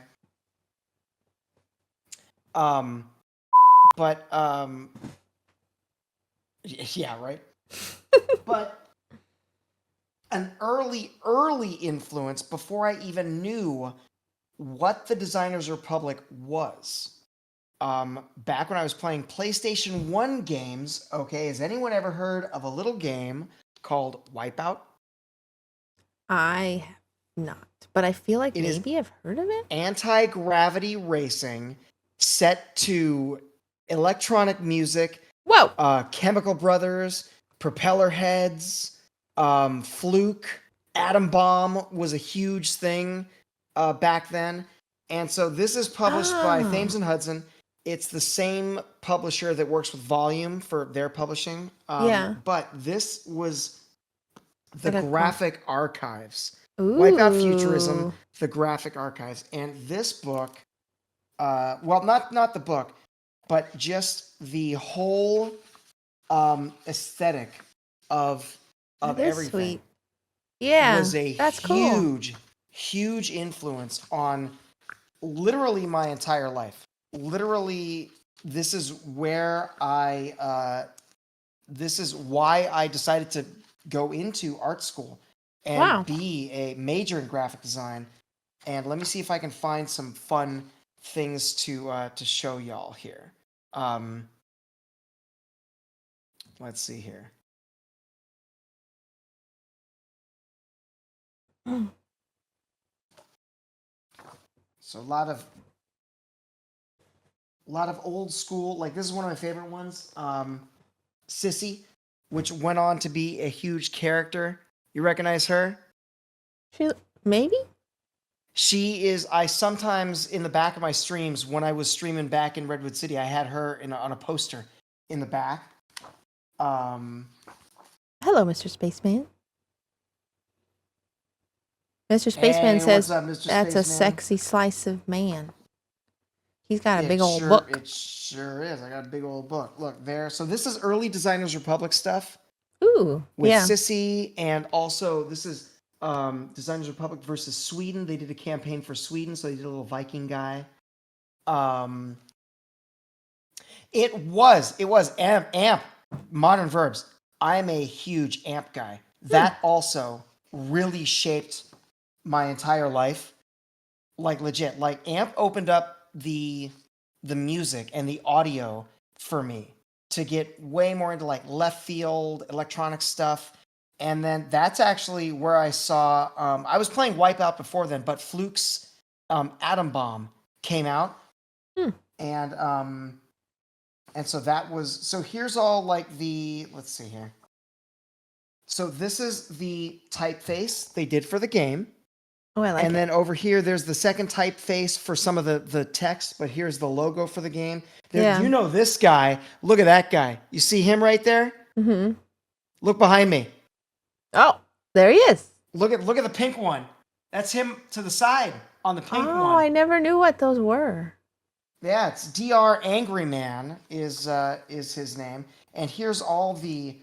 Yeah, right. But an early influence before I even knew what the Designers Republic was. Back when I was playing PlayStation 1 games, okay, has anyone ever heard of a little game called Wipeout? I have not, but I feel like maybe I've heard of it. Anti-gravity racing set to electronic music. Whoa! Chemical Brothers, Propeller Heads, Fluke, Atom Bomb was a huge thing back then. And so this is published by Thames and Hudson. It's the same publisher that works with Volume for their publishing. But this was the Graphic Archives. Wipeout Futurism, the Graphic Archives. And this book, well, not the book, but just the whole aesthetic of everything. Sweet. Yeah, was a huge influence on literally my entire life. Literally, this is where this is why I decided to go into art school and be a major in graphic design. And let me see if I can find some fun things to show y'all here. Let's see here. So a lot of old school, like this is one of my favorite ones. Sissy, which went on to be a huge character. You recognize her? Maybe? She is, I sometimes, in the back of my streams, when I was streaming back in Redwood City, I had her on a poster in the back. Hello, Mr. Spaceman. Mr. Spaceman says, what's up, Mr. "That's a Spaceman?" sexy slice of man." He's got a big old book. It sure is. I got a big old book. Look there. So this is early Designers Republic stuff. Ooh, with Sissy, and also this is Designers Republic versus Sweden. They did a campaign for Sweden, so they did a little Viking guy. It was amp modern verbs. I'm a huge amp guy. That also really shaped my entire life. Like legit, like amp opened up the music and the audio for me. to get way more into like left field electronic stuff. And then that's actually where I saw. I was playing Wipeout before then, but Fluke's Atom Bomb came out, and so that was. So here's all like the. Let's see here. So this is the typeface they did for the game. Oh, I like And it. then over here, there's the second typeface for some of the text, but here's the logo for the game. There, Yeah. You know this guy. Look at that guy. You see him right there? Mm-hmm. Look behind me. Oh, there he is. Look at the pink one. That's him to the side on the pink Oh, one. I never knew what those were. Yeah, it's Dr. Angry Man is his name. And here's all the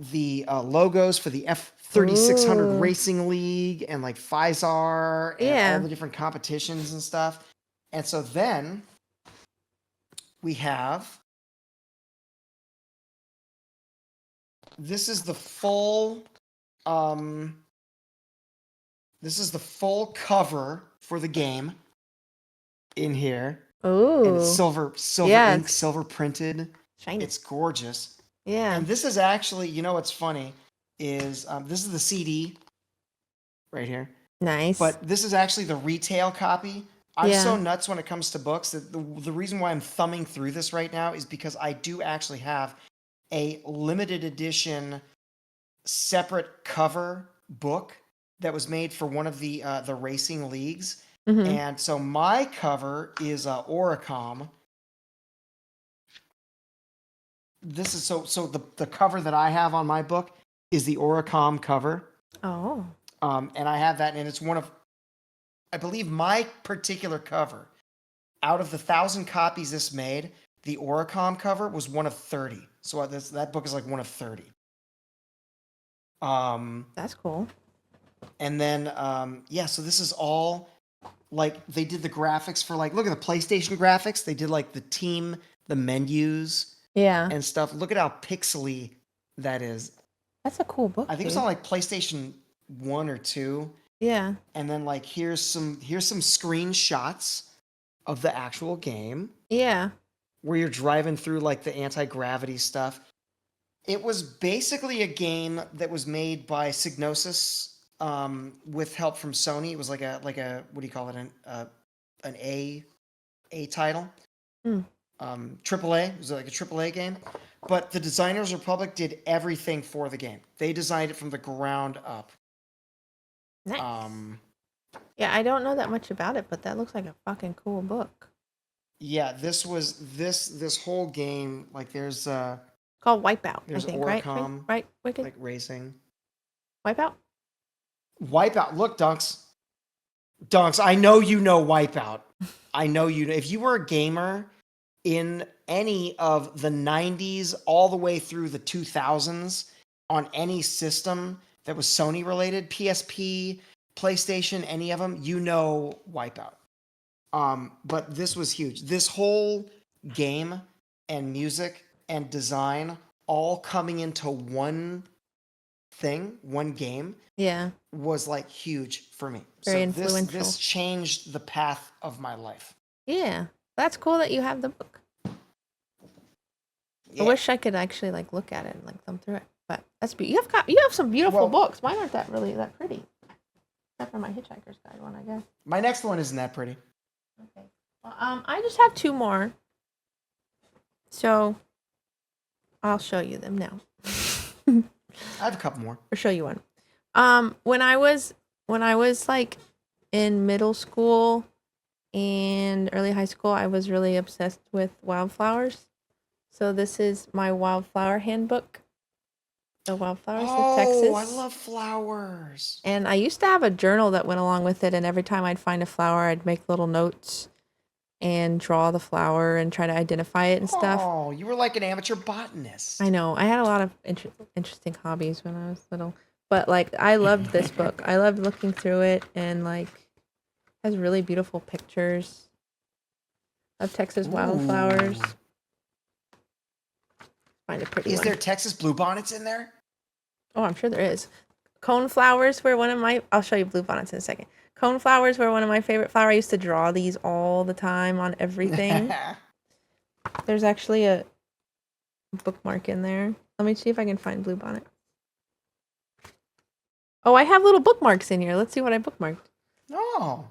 logos for the F3600 Ooh. Racing League and like Physar and Yeah. all the different competitions and stuff. And so then we have this is the full cover for the game in here. Ooh. And it's silver Yeah, ink, it's silver printed. shiny. It's gorgeous. Yeah. And this is actually, you know what's funny is this is the CD right here. Nice. But this is actually the retail copy. I'm Yeah. so nuts when it comes to books that the reason why I'm thumbing through this right now is because I do actually have a limited edition separate cover book that was made for one of the racing leagues. Mhm. And so my cover is Oricom. This is so the cover that I have on my book is the Oricom cover. Oh. And I have that, and it's one of, I believe, my particular cover. Out of the 1,000 copies this made, the Oricom cover was one of 30. So that book is like one of 30. That's cool. And then yeah, so this is all like they did the graphics for like look at the PlayStation graphics. They did like the team, the menus, Yeah. and stuff. Look at how pixely that is. That's a cool book. I think it's dude. on like PlayStation 1 or 2. Yeah. And then like here's some screenshots of the actual game Yeah. where you're driving through like the anti-gravity stuff. It was basically a game that was made by Psygnosis with help from Sony. It was like a what do you call it, an A title. AAA. It was like a AAA game. But the Designers Republic did everything for the game. They designed it from the ground up. Nice. Yeah, I don't know that much about it, but that looks like a fucking cool book. Yeah, this was this whole game. Like there's Called Wipeout, there's I think, right? Oricom, Right, Wicked? like racing. Wipeout? Wipeout. Look, Dunks. I know you know Wipeout. I know you. If you were a gamer in any of the 90s all the way through the 2000s on any system that was Sony related, PSP, PlayStation, any of them, you know Wipeout. But this was huge. This whole game and music and design all coming into one thing, one game, Yeah. was like huge for me. Very so influential. This changed the path of my life. Yeah. That's cool that you have the book. Yeah. I wish I could actually like look at it and like thumb through it. But that's you have some beautiful Well- books. Mine aren't that pretty. Except for my Hitchhiker's Guide one, I guess. My next one isn't that pretty. Okay. Well, I just have two more. So I'll show you them now. I have a couple more. Or show you one. When I was like in middle school and early high school, I was really obsessed with wildflowers. So this is my wildflower handbook. The Wildflowers of Texas. Oh, I love flowers. And I used to have a journal that went along with it, and every time I'd find a flower, I'd make little notes and draw the flower and try to identify it and stuff. Oh, you were like an amateur botanist. I know. I had a lot of interesting hobbies when I was little. But, like, I loved this book. I loved looking through it, and, like, it has really beautiful pictures of Texas wildflowers. Ooh. Find a pretty Is one. there Texas bluebonnets in there? Oh, I'm sure there is. Coneflowers were one of my... I'll show you bluebonnets in a second. Coneflowers were one of my favorite flowers. I used to draw these all the time on everything. There's actually a bookmark in there. Let me see if I can find Bluebonnet. Oh, I have little bookmarks in here. Let's see what I bookmarked. Oh.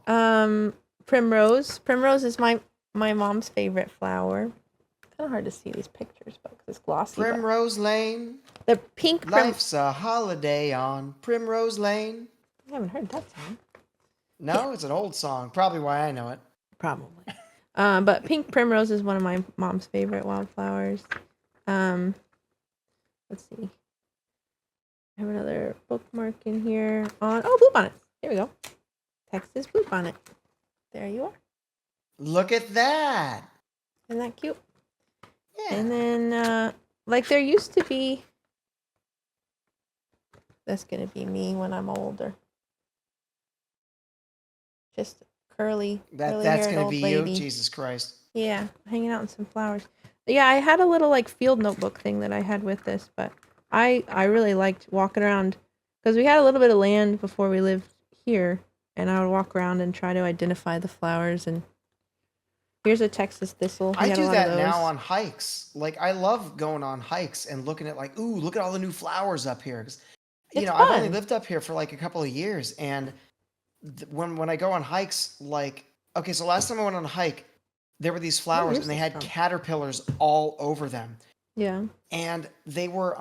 Primrose. Primrose is my mom's favorite flower. Kind of hard to see these pictures, but it's glossy. Primrose Lane. The pink Life's a holiday on Primrose Lane. I haven't heard that song. No, it's an old song. Probably why I know it. Probably. But pink primrose is one of my mom's favorite wildflowers. Let's see. I have another bookmark in here on Bluebonnet. Here we go. Texas Bluebonnet. There you are. Look at that. Isn't that cute? Yeah. And then like there used to be, that's gonna be me when I'm older. Just curly That's gonna old be lady. you. Jesus Christ. Yeah, hanging out in some flowers. Yeah, I had a little like field notebook thing that I had with this, but I really liked walking around because we had a little bit of land before we lived here, and I would walk around and try to identify the flowers. And here's a Texas thistle. We I had a do lot that of now those. on hikes. Like I love going on hikes and looking at like, ooh, look at all the new flowers up here. 'Cause, It's I've only fun. lived up here for like a couple of years, and when I go on hikes, like, okay, so last time I went on a hike, there were these flowers is and they this had from? caterpillars all over them, Yeah. and they were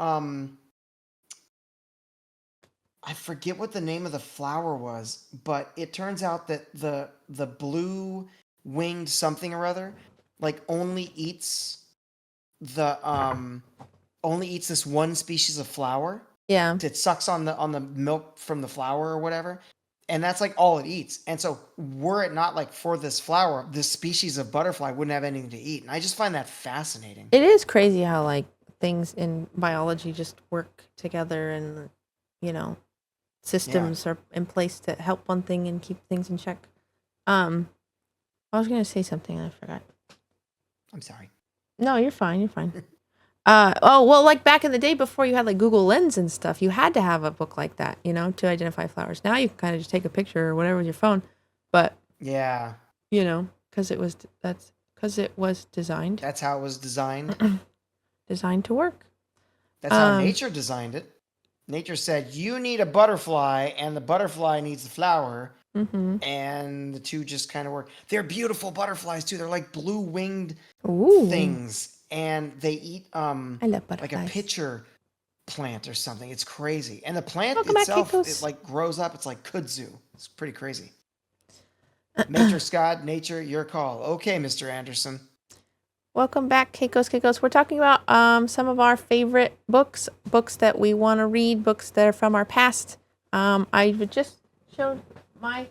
I forget what the name of the flower was, but it turns out that the blue winged something or other like only eats this one species of flower. Yeah. It sucks on the milk from the flower or whatever, and that's like all it eats. And so were it not like for this flower, this species of butterfly wouldn't have anything to eat. And I just find that fascinating. It is crazy how like things in biology just work together, and systems are in place to help one thing and keep things in check. I was gonna say something and I forgot. I'm sorry. No, you're fine. You're fine. Well, like back in the day before you had like Google Lens and stuff, you had to have a book like that, to identify flowers. Now you can kind of just take a picture or whatever with your phone, but Yeah, because it was designed that's how it was designed. designed to work. That's how nature designed it. Nature said, you need a butterfly, and the butterfly needs the flower, Mm-hmm. and the two just kind of work. They're beautiful butterflies, too. They're like blue-winged Ooh. things, and they eat I love like a butterflies. pitcher plant or something. It's crazy. And the plant Welcome back, itself, Keikos. it like grows up. It's like kudzu. It's pretty crazy. Nature, Scott, nature, your call. Okay, Mr. Anderson. Welcome back, Keikos. We're talking about some of our favorite books that we want to read, books that are from our past. I just showed my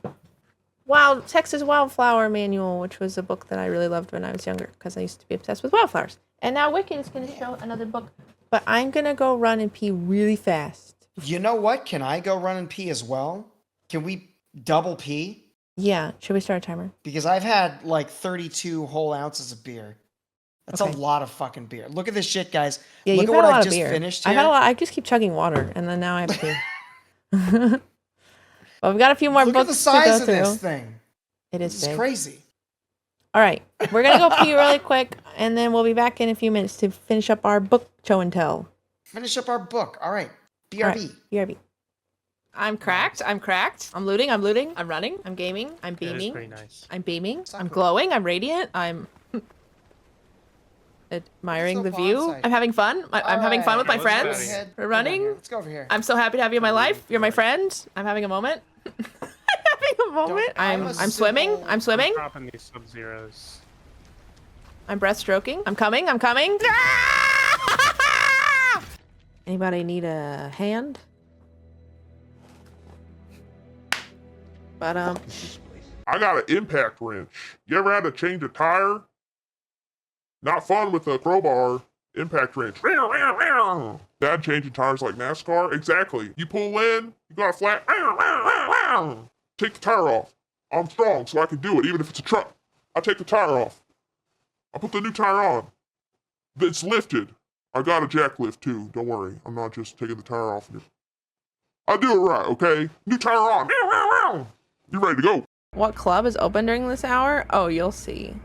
Texas Wildflower Manual, which was a book that I really loved when I was younger because I used to be obsessed with wildflowers. And now Wicked is going to show another book, but I'm going to go run and pee really fast. You know what? Can I go run and pee as well? Can we double pee? Yeah. Should we start a timer? Because I've had like 32 whole ounces of beer. That's Okay. a lot of fucking beer. Look at this shit, guys. Yeah, Look you've at had what a lot I've of just beer. finished I've had a here. lot. I just keep chugging water, and then now I have pee. Well, we've got a few more Look books at the size to go of through. this thing. It is It's big. crazy. All right, we're gonna go pee really quick, and then we'll be back in a few minutes to finish up our book show and tell. Finish up our book. All right. BRB. All right, BRB. I'm cracked. I'm looting. I'm running. I'm gaming. I'm It is beaming. pretty nice. I'm beaming. not I'm cool. glowing. I'm radiant. I'm admiring So the view. bonsai. I'm having fun. I'm having fun with my Let's go outta friends. here. We're running. Let's go over here. I'm so happy to have you in my life. You're my friend. I'm having a moment. I'm having a moment. I'm I'm a swimming. civil- I'm swimming. Dropping these Sub-Zeros. I'm breaststroking. I'm coming. Anybody need a hand? But I got an impact wrench. You ever had to change a tire? Not fun with a crowbar. Impact wrench. Dad changing tires like NASCAR? Exactly. You pull in, you got a flat. Take the tire off. I'm strong, so I can do it, even if it's a truck. I take the tire off. I put the new tire on. It's lifted. I got a jack lift too. Don't worry. I'm not just taking the tire off. I do it right, okay? New tire on. You ready to go? what club is open during this hour? Oh, you'll see.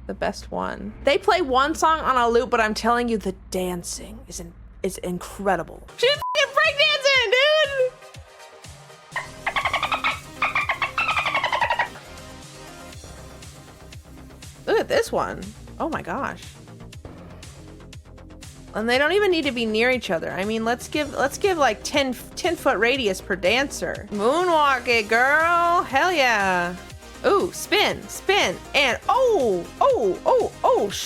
the best one. They play one song on a loop, but I'm telling you, the dancing is incredible. She's fucking breakdancing, dude! Look at this one. Oh my gosh. And they don't even need to be near each other. I mean, let's give like 10 foot radius per dancer. Moonwalk it, girl. Hell yeah. Ooh, spin, and oh, shit.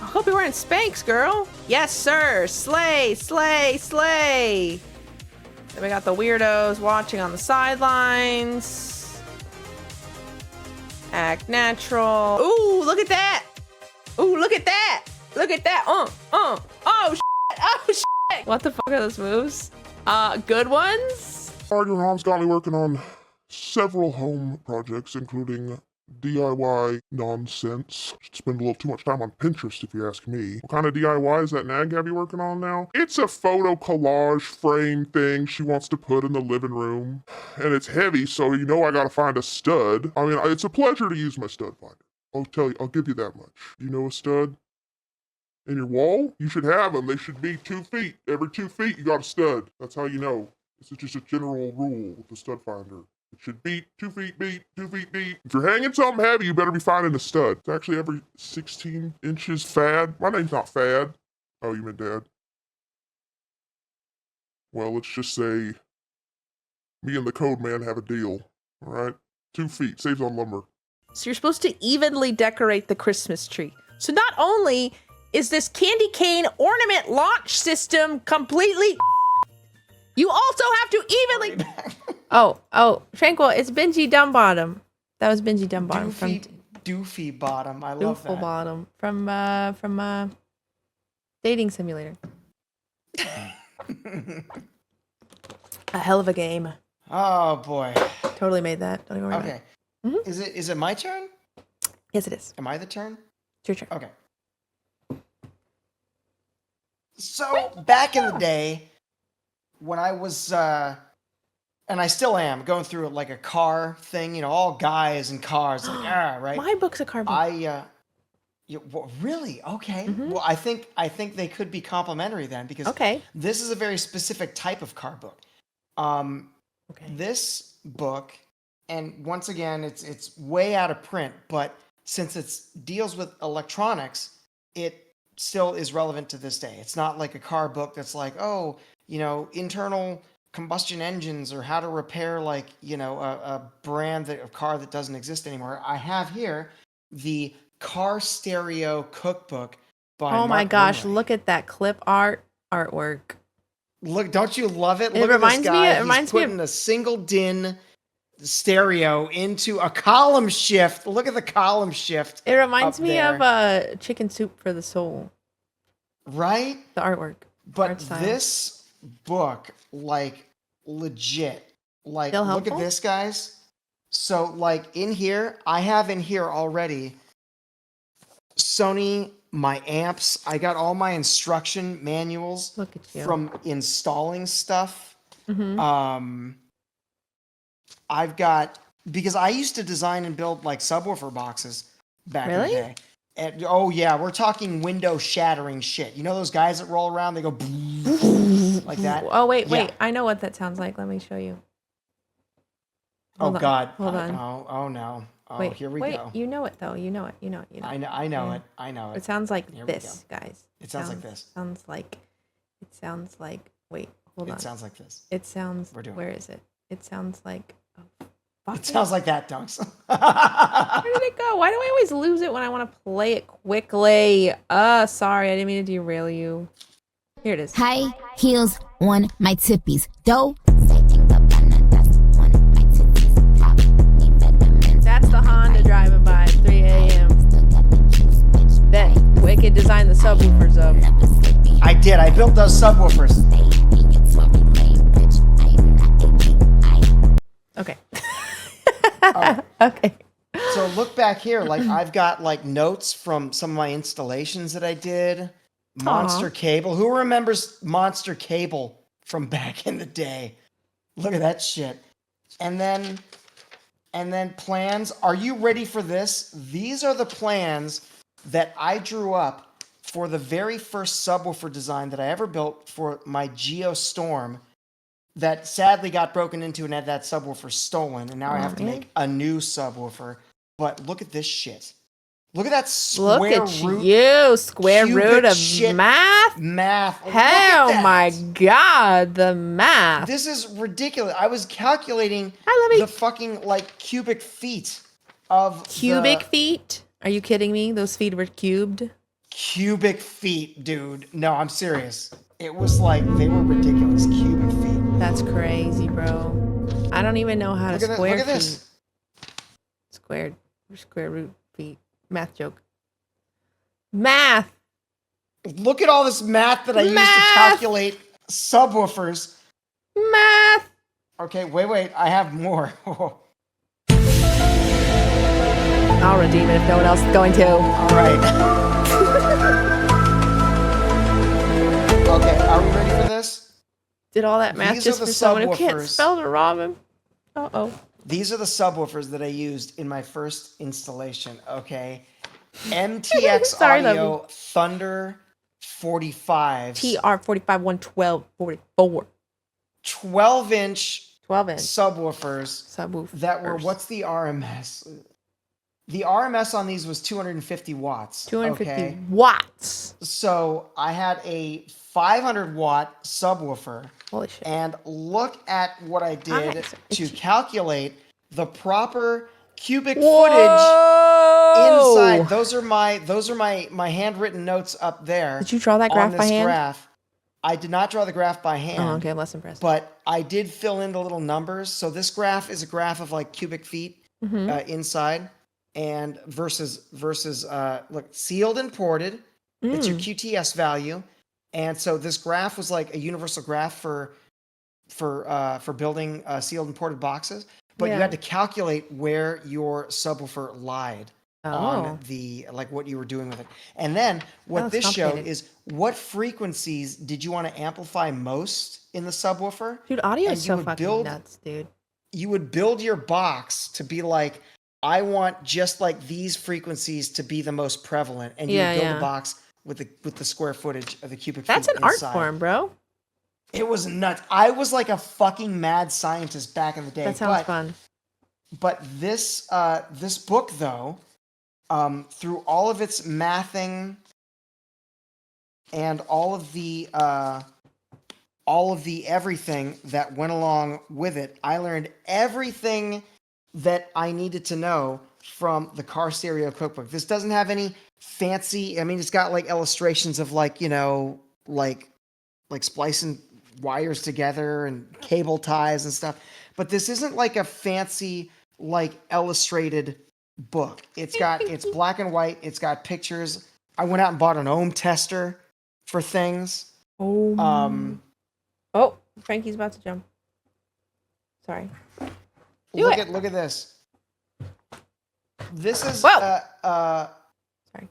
I hope you're wearing Spanx, girl. Yes, sir. Slay. Then we got the weirdos watching on the sidelines. Act natural. Ooh, look at that. Oh, shit. What the fuck are those moves? Good ones? Your mom's got me working on several home projects, including DIY nonsense. Should spend a little too much time on Pinterest, if you ask me. What kind of DIY is that nag have you working on now? It's a photo collage frame thing she wants to put in the living room. And it's heavy, so you know I gotta find a stud. I mean, it's a pleasure to use my stud finder. I'll give you that much. You know a stud? In your wall? You should have them. They should be 2 feet. Every 2 feet, you got a stud. That's how you know. This is just a general rule with the stud finder. It should beat 2 feet beat, 2 feet beat. If you're hanging something heavy, you better be finding a stud. It's actually every 16 inches fad. My name's not Fad. Oh, you meant Dad. Well, let's just say me and the code man have a deal. All right? 2 feet. Saves on lumber. So you're supposed to evenly decorate the Christmas tree. So not only is this candy cane ornament launch system completely, you also have to evenly. Oh, Tranquil, it's Benji Dumbbottom. That was Benji Dumbbottom from Doofy Bottom. I love that. Doofy Bottom from Dating Simulator. A hell of a game. Oh boy. Totally made that. Don't even worry Okay. about it. Is it my turn? Yes, it is. Am I the turn? It's your turn. Okay. So back in the day, when I was, and I still am, going through like a car thing, all guys and cars, like, right? My book's a car book. Really? Okay. Mhm. Well, I think they could be complementary then, because this is a very specific type of car book. This book, and once again, it's way out of print, but since it deals with electronics, it still is relevant to this day. It's not like a car book that's like, internal combustion engines or how to repair like, a brand of car that doesn't exist anymore. I have here the Car Stereo Cookbook by Oh my Mark gosh, Winley. look at that clip artwork. Look, don't you love it? It Look reminds at me- this guy. it reminds He's me of- putting a single DIN stereo into a column shift. Look at the column shift. It reminds up me there. of Chicken Soup for the Soul. Right? The artwork. But art style. this book, like, legit. Like, Still look at helpful? this, guys. So, like, in here, I have in here already Sony, my amps. I got all my instruction manuals Look at you. from installing stuff. Mhm. I've got, because I used to design and build like subwoofer boxes back in the Really? day. And, oh yeah, we're talking window shattering shit. You know those guys that roll around, they go like that? Oh wait, Yeah. I know what that sounds like. Let me show you. Oh Hold on, God. hold on. Oh no. Oh, wait, here we wait, go. you know it though. You know it. You know it. You know. I it. know. I know Yeah. it. I know it. It sounds like Here we this, guys. It sounds like this. Sounds like. It sounds like. Wait, hold on. It sounds like this. It sounds. We're doing Where is it? It sounds like. Oh, fuck It sounds like that, Dunks. Where did it go? Why do I always lose it when I want to play it quickly? Sorry, I didn't mean to derail you. Here it is. High heels on my tippies. Dough. That's the Honda driving by at 3 a.m. That Wicked designed the subwoofers of. I did. I built those subwoofers. Okay. Oh. Okay. So look back here. Like I've got like notes from some of my installations that I did. Monster Cable. Who remembers Monster Cable from back in the day? Look at that shit. And then And then plans. Are you ready for this? These are the plans that I drew up for the very first subwoofer design that I ever built for my Geostorm that sadly got broken into and had that subwoofer stolen. And now I have to make a new subwoofer. But look at this shit. Look at that square Look at root. You, square root of shit. math? Math. Oh my god, the math. This is ridiculous. I was calculating the fucking like cubic feet of Cubic feet? Are you kidding me? Those feet were cubed? Cubic feet, dude. No, I'm serious. It was like they were ridiculous. Cubic feet. That's crazy, bro. I don't even know how to square Look at feet. this. Square root feet. Math joke. Math. Look at all this math that I used to calculate subwoofers. Math. Okay, wait. I have more. I'll redeem it if no one else is going to. All right. Okay, are we ready for this? Did all that math These just are the for someone who can't subwoofers. spell to rob him? Uh-oh. These are the subwoofers that I used in my first installation, okay? MTX Sorry, Audio Lovey. Thunder 45s. TR45 112 44. 12-inch 12-inch subwoofers that were, what's the RMS? The RMS on these was 250 watts. 250 okay? watts. So I had a 500 watt subwoofer. Holy shit. And look at what I did Eyes are to itchy. calculate the proper cubic Whoa! footage inside. Those are my handwritten notes up there. Did you draw that graph on by this hand? graph. I did not draw the graph by hand. Oh, okay, I'm less impressed. But I did fill in the little numbers. So this graph is a graph of like cubic feet inside, and versus look, sealed and ported. It's your QTS value. And so this graph was like a universal graph for building sealed and ported boxes, but you had to calculate where your subwoofer lied on the like what you were doing with it. And then what this showed is what frequencies did you want to amplify most in the subwoofer? Dude, audio And is you so would fucking build- nuts, dude. You would build your box to be like, I want just like these frequencies to be the most prevalent, and you would build a box with the square footage of the cubic That's feet an art inside. form, bro. It was nuts. I was like a fucking mad scientist back in the day. That sounds fun. But this this book though, through all of its mathing and all of the everything that went along with it, I learned everything that I needed to know from the Car Stereo Cookbook. This doesn't have any fancy, I mean, it's got like illustrations of like, you know, like splicing wires together and cable ties and stuff. But this isn't like a fancy, like illustrated book. It's black and white. It's got pictures. I went out and bought an ohm tester for things. Oh, Frankie's about to jump. Sorry. Look at this. This is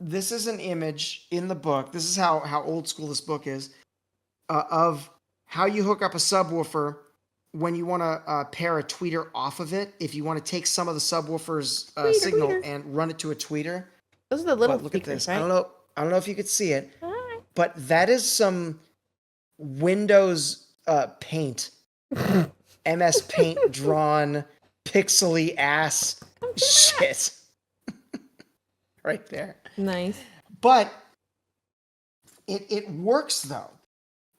this is an image in the book. This is how old school this book is of how you hook up a subwoofer when you want to pair a tweeter off of it. If you want to take some of the subwoofer's signal and run it to a tweeter. Those are the little look at speakers, this. right? I don't know if you could see it, but that is some Windows Paint, MS Paint drawn pixely ass shit right there. Nice. But it works though.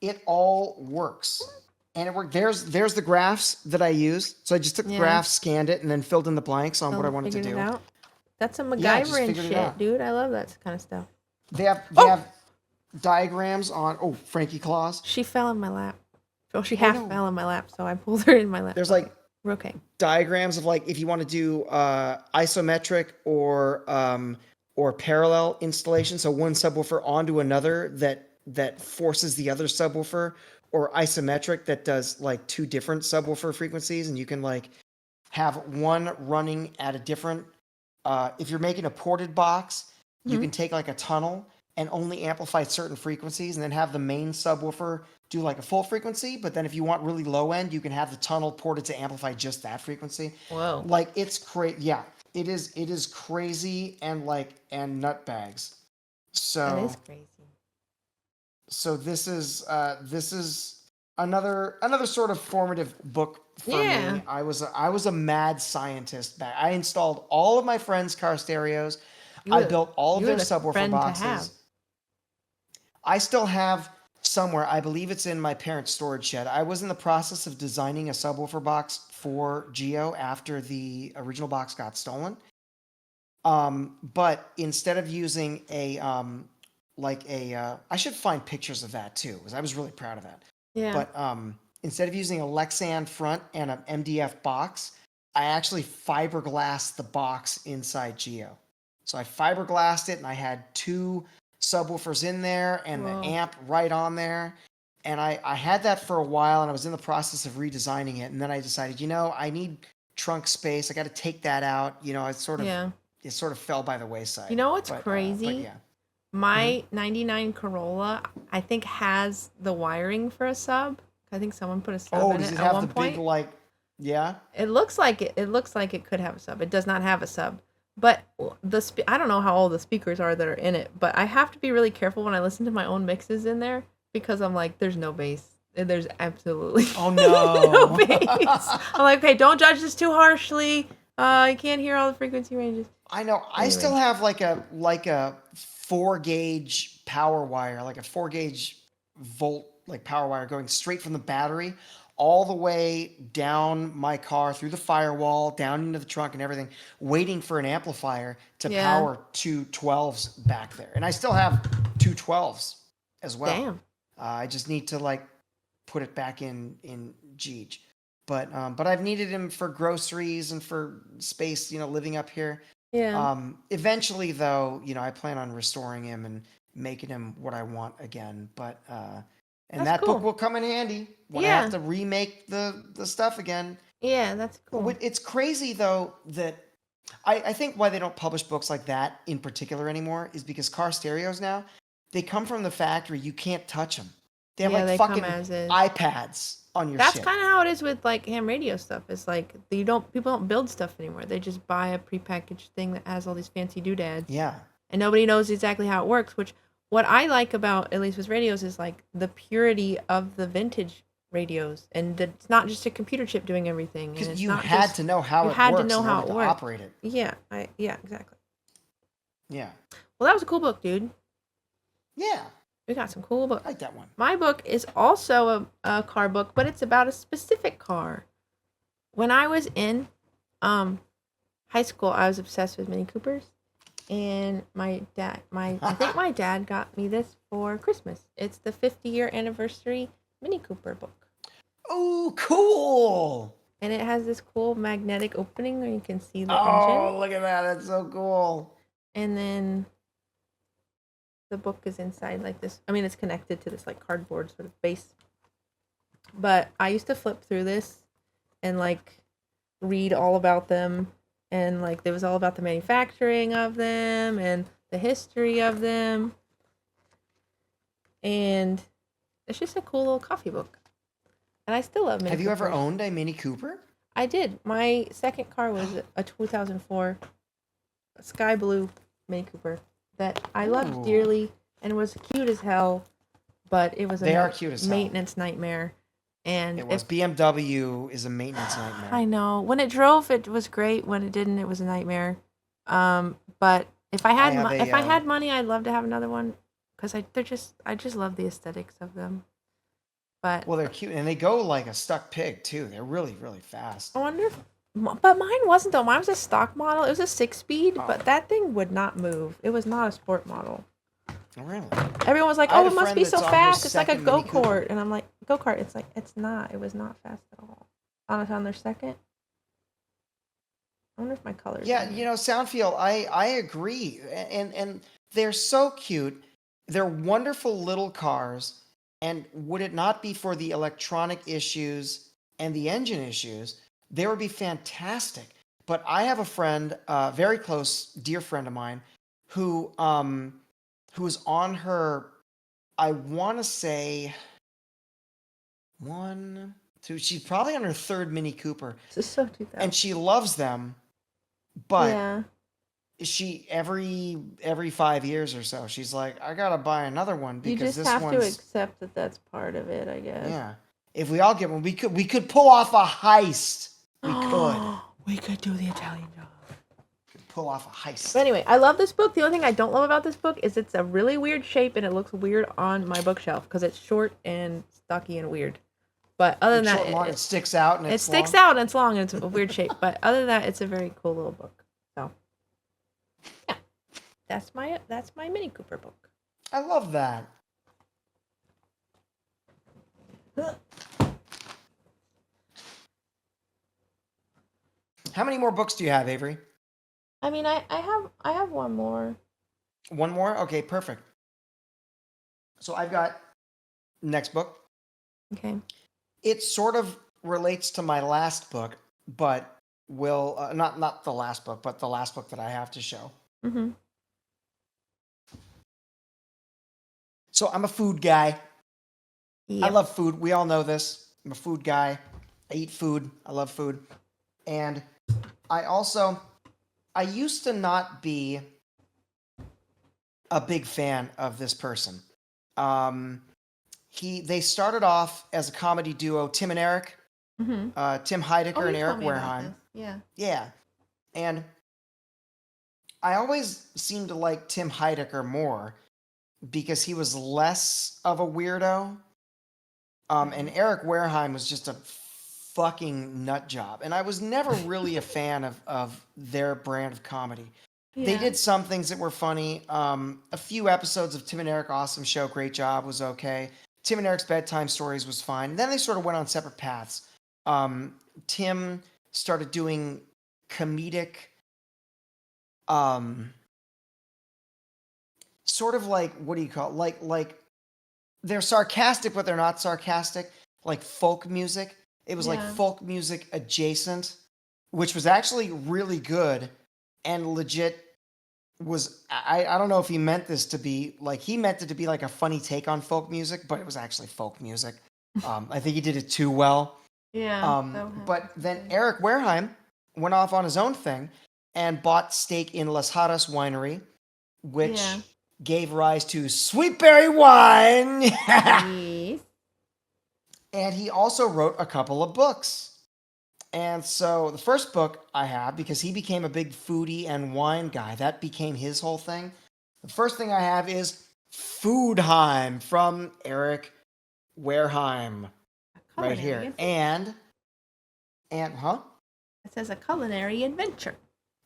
It all works. And it worked. There's the graphs that I used. So I just took the graphs, scanned it, and then filled in the blanks on what I wanted to Figured do. it out. That's some Yeah, just MacGyver and figured it shit, out. dude. I love that kind of stuff. They have diagrams on Frankie Claus. She fell in my lap. Well, she half fell in my lap, so I pulled her in my lap. There's like We're okay. diagrams of like if you want to do isometric or parallel installation, so one subwoofer onto another that forces the other subwoofer, or isometric that does like two different subwoofer frequencies, and you can like have one running at a different if you're making a ported box, you can take like a tunnel and only amplify certain frequencies, and then have the main subwoofer do like a full frequency. But then if you want really low end, you can have the tunnel ported to amplify just that frequency. Whoa. Like it's crazy. Yeah, it is. It is crazy and nutbags. That So is crazy. this is another sort of formative book for Yeah. me. I was a mad scientist back. I installed all of my friends' car stereos. I built all of you were their the subwoofer friend to have. boxes. I still have somewhere, I believe it's in my parents' storage shed. I was in the process of designing a subwoofer box for Geo after the original box got stolen. But instead of using I should find pictures of that too, because I was really proud of that. Yeah. But instead of using a Lexan front and an MDF box, I actually fiberglassed the box inside Geo. So I fiberglassed it, and I had 2 subwoofers in there and Whoa. the amp right on there. And I had that for a while, and I was in the process of redesigning it. And then I decided, I need trunk space. I got to take that out. It sort of fell by the wayside. You know what's But crazy? yeah. My 99 Corolla, I think, has the wiring for a sub. I think someone put a sub in Does it it at have one the point. big yeah? It looks like it. It looks like it could have a sub. It does not have a sub. But I don't know how old the speakers are that are in it, but I have to be really careful when I listen to my own mixes in there, because I'm like, there's no bass. There's absolutely Oh no. no bass. I'm like, okay, don't judge this too harshly. You can't hear all the frequency ranges. I know. I still have like a 4-gauge power wire, like a 4-gauge volt power wire going straight from the battery all the way down my car through the firewall, down into the trunk and everything, waiting for an amplifier to power 2 12s back there. And I still have 2 12s as well. Damn. I just need to put it back in Jeej. But I've needed him for groceries and for space, living up here. Yeah. Eventually, though, I plan on restoring him and making him what I want again. But and That's that book cool. will come in handy when I Yeah. have to remake the stuff again. Yeah, that's cool. It's crazy though that I think why they don't publish books like that in particular anymore is because car stereos now, they come from the factory. You can't touch them. They have Yeah, they come fucking as is. iPads on your That's shit. kind of how it is with ham radio stuff. It's like people don't build stuff anymore. They just buy a prepackaged thing that has all these fancy doodads. Yeah. And nobody knows exactly how it works, which what I like about, at least with radios, is the purity of the vintage radios, and that it's not just a computer chip doing everything. And Because it's you not had just, to know how you it had works to know in how order it to worked. operate it. Yeah, exactly. Yeah. Well, that was a cool book, dude. Yeah. We got some cool books. I like that one. My book is also a car book, but it's about a specific car. When I was in high school, I was obsessed with Mini Coopers, and I think my dad got me this for Christmas. It's the 50-year anniversary Mini Cooper book, Oh, cool. and it has this cool magnetic opening where you can see the Oh, engine, look at that. That's so cool. and then the book is inside like this. I mean, it's connected to this cardboard sort of base. But I used to flip through this and read all about them, and it was all about the manufacturing of them and the history of them. And it's just a cool little coffee book. And I still love Mini Have you ever Coopers. owned a Mini Cooper? I did. My second car was a 2004 sky blue Mini Cooper that I loved Ooh. dearly and was cute as hell, but it was They a are cute as hell. maintenance nightmare. And It was. BMW is a maintenance nightmare. I know. When it drove, it was great. When it didn't, it was a nightmare. But if I had have a, had money, I'd love to have another one, because I just love the aesthetics of them. But Well, they're cute, and they go like a stuck pig too. They're really, really fast. I wonder if, but mine wasn't though. Mine was a stock model. It was a 6-speed, but that thing would not move. It was not a sport model. Oh, really? Everyone was like, I had "Oh, a it must friend be so that's on her fast. It's like a second Mini Cooper. go-kart." And I'm like, "Go-kart." It's it's not. It was not fast at all. On their second. I wonder if my colors. Yeah, Soundfield, I agree. And they're so cute. They're wonderful little cars. And would it not be for the electronic issues and the engine issues, they would be fantastic. But I have a friend, very close, dear friend of mine, who who's on her, I want to say, one, two, she's probably on her third Mini Cooper. This is so 2000. And she loves them, but yeah. she every 5 years or so, she's like, I gotta buy another one You because just this have to one's accept that that's part of it, I guess. yeah. If we all get one, we could pull off a heist. We could. We could do the Italian job. Pull off a heist. But anyway, I love this book. The only thing I don't love about this book is it's a really weird shape and it looks weird on my bookshelf because it's short and stocky and weird. But other than It's that, short and long, it sticks out and it sticks out and it's long and it's a weird shape. But other than that, it's a very cool little book. So yeah, that's my Mini Cooper book. I love that. How many more books do you have, Avery? I mean, I have one more. One more? Okay, perfect. So I've got next book. Okay. It sort of relates to my last book, but will not the last book, but the last book that I have to show. Mm-hmm. So I'm a food guy. Yep. I love food. We all know this. I'm a food guy. I eat food. I love food. And I used to not be a big fan of this person. They started off as a comedy duo, Tim and Eric. Mm-hmm. Tim Heidecker and you Eric told me about Wareheim. this. Yeah. Yeah. And I always seemed to like Tim Heidecker more because he was less of a weirdo. And Eric Wareheim was just a fucking nut job. And I was never really a fan of their brand of comedy. They Yeah. did some things that were funny. A few episodes of Tim and Eric Awesome Show, Great Job was okay. Tim and Eric's Bedtime Stories was fine. Then they sort of went on separate paths. Tim started doing comedic, sort of like, what do you call it? Like they're sarcastic, but they're not sarcastic. Like folk music. It was like Yeah. folk music adjacent, which was actually really good and legit. I don't know if he meant this to be like, he meant it to be like a funny take on folk music, but it was actually folk music. I think he did it too well. Yeah. But then Eric Wareheim went off on his own thing and bought stake in Las Haras Winery, which Yeah. gave rise to Sweet Berry Wine. Yes. And he also wrote a couple of books. And so the first book I have, because he became a big foodie and wine guy, that became his whole thing. The first thing I have is Foodheim from Eric Wareheim, right here. Adventure. And It says a culinary adventure.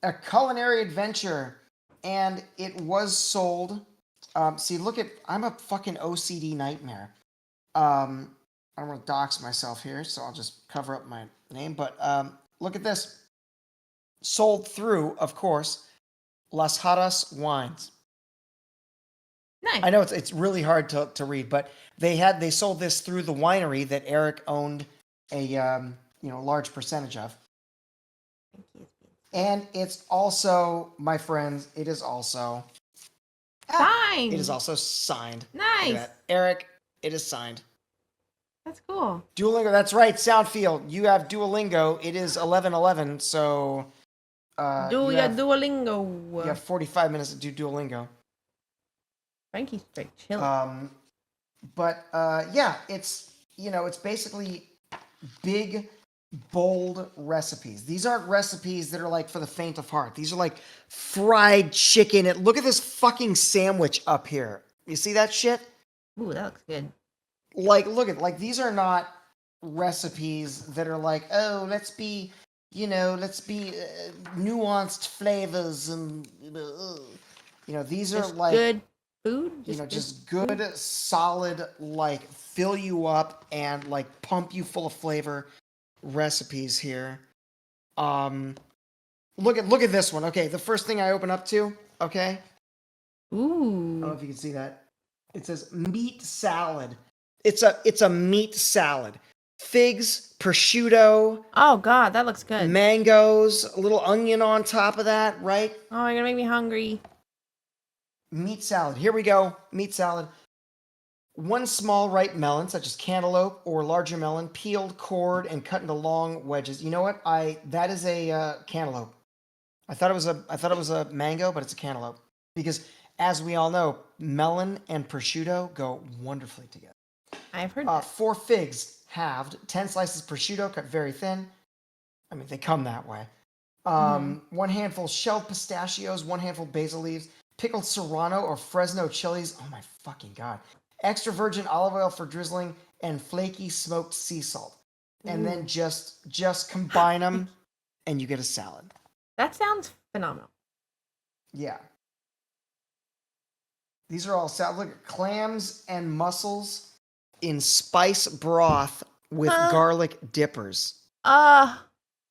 a culinary adventure. And it was sold. See, look at, I'm a fucking OCD nightmare. I don't want to dox myself here, so I'll just cover up my name. But look at this. Sold through, of course, Las Haras Wines. Nice. I know it's really hard to read, but they sold this through the winery that Eric owned a large percentage of. And it's also, my friends, it is also Signed. It is also signed. Look at Nice. that. Eric, it is signed. That's cool. Duolingo, that's right. Soundfield, you have Duolingo. It is 11:11, so Do you your have, Duolingo. you have 45 minutes to do Duolingo. Frankie's straight chilling. But yeah, it's basically big, bold recipes. These aren't recipes that are like for the faint of heart. These are like fried chicken. Look at this fucking sandwich up here. You see that shit? Ooh, that looks good. Like, look at, like, these are not recipes that are like, oh, let's be nuanced flavors and these Just are like good food. just good, solid, like fill you up and like pump you full of flavor recipes here. Look at this one. Okay, the first thing I open up to, okay? I don't know Ooh. if you can see that. It says meat salad. It's a meat salad. Figs, prosciutto, Oh God, that looks good. mangoes, a little onion on top of that, right? Oh, you're gonna make me hungry. Meat salad. Here we go. Meat salad. 1 small ripe melon, such as cantaloupe or larger melon, peeled, cored, and cut into long wedges. You know what? That is a cantaloupe. I thought it was a mango, but it's a cantaloupe. Because as we all know, melon and prosciutto go wonderfully together. I've heard that. 4 figs, halved. 10 slices prosciutto, cut very thin. I mean, they come that way. 1 handful shelled pistachios, 1 handful basil leaves, pickled serrano or Fresno chilies. Oh my fucking god! Extra virgin olive oil for drizzling, and flaky smoked sea salt. And then just combine them, and you get a salad. That sounds phenomenal. Yeah. These are all salad. Look at clams and mussels in spice broth with garlic dippers.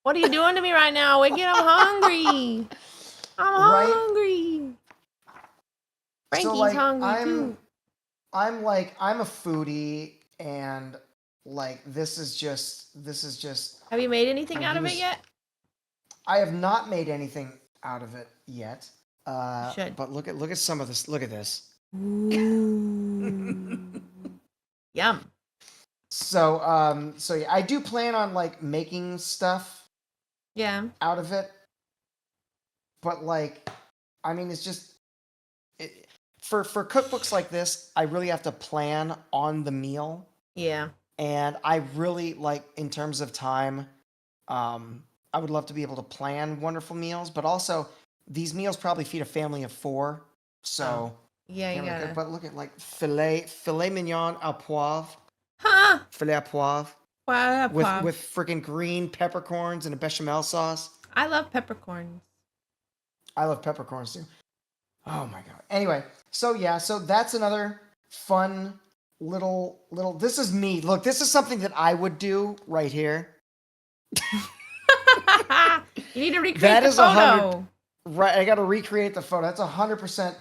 What are you doing to me right now? Wicked, I'm hungry. I'm hungry. Frankie's hungry too. I'm a foodie, and like this is just. Have you made anything out of it yet? I have not made anything out of it yet. Should. But look at some of this. Look at this. Yum. So yeah, I do plan on like making stuff. Yeah. Out of it, but like, I mean, it's just for cookbooks like this, I really have to plan on the meal. Yeah. And I really like, in terms of time, I would love to be able to plan wonderful meals, but also these meals probably feed a family of 4. So yeah, you gotta. But look at like filet mignon à poivre. Huh? Filet à poivre. Wow, with freaking green peppercorns and a bechamel sauce. I love peppercorns. I love peppercorns too. Oh my god. Anyway, so that's another fun little. This is me. Look, this is something that I would do right here. You need to recreate the photo. Right, I got to recreate the photo. That's 100%.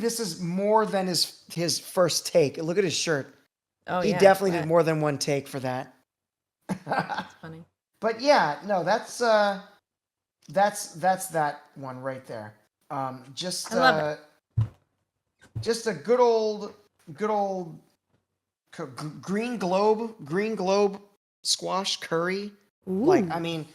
This is more than his first take. Look at his shirt. Oh, he definitely did more than 1 take for that. That's funny. But yeah, no, that's that one right there. I love it. Just a good old green globe squash curry. Ooh. Like, I mean,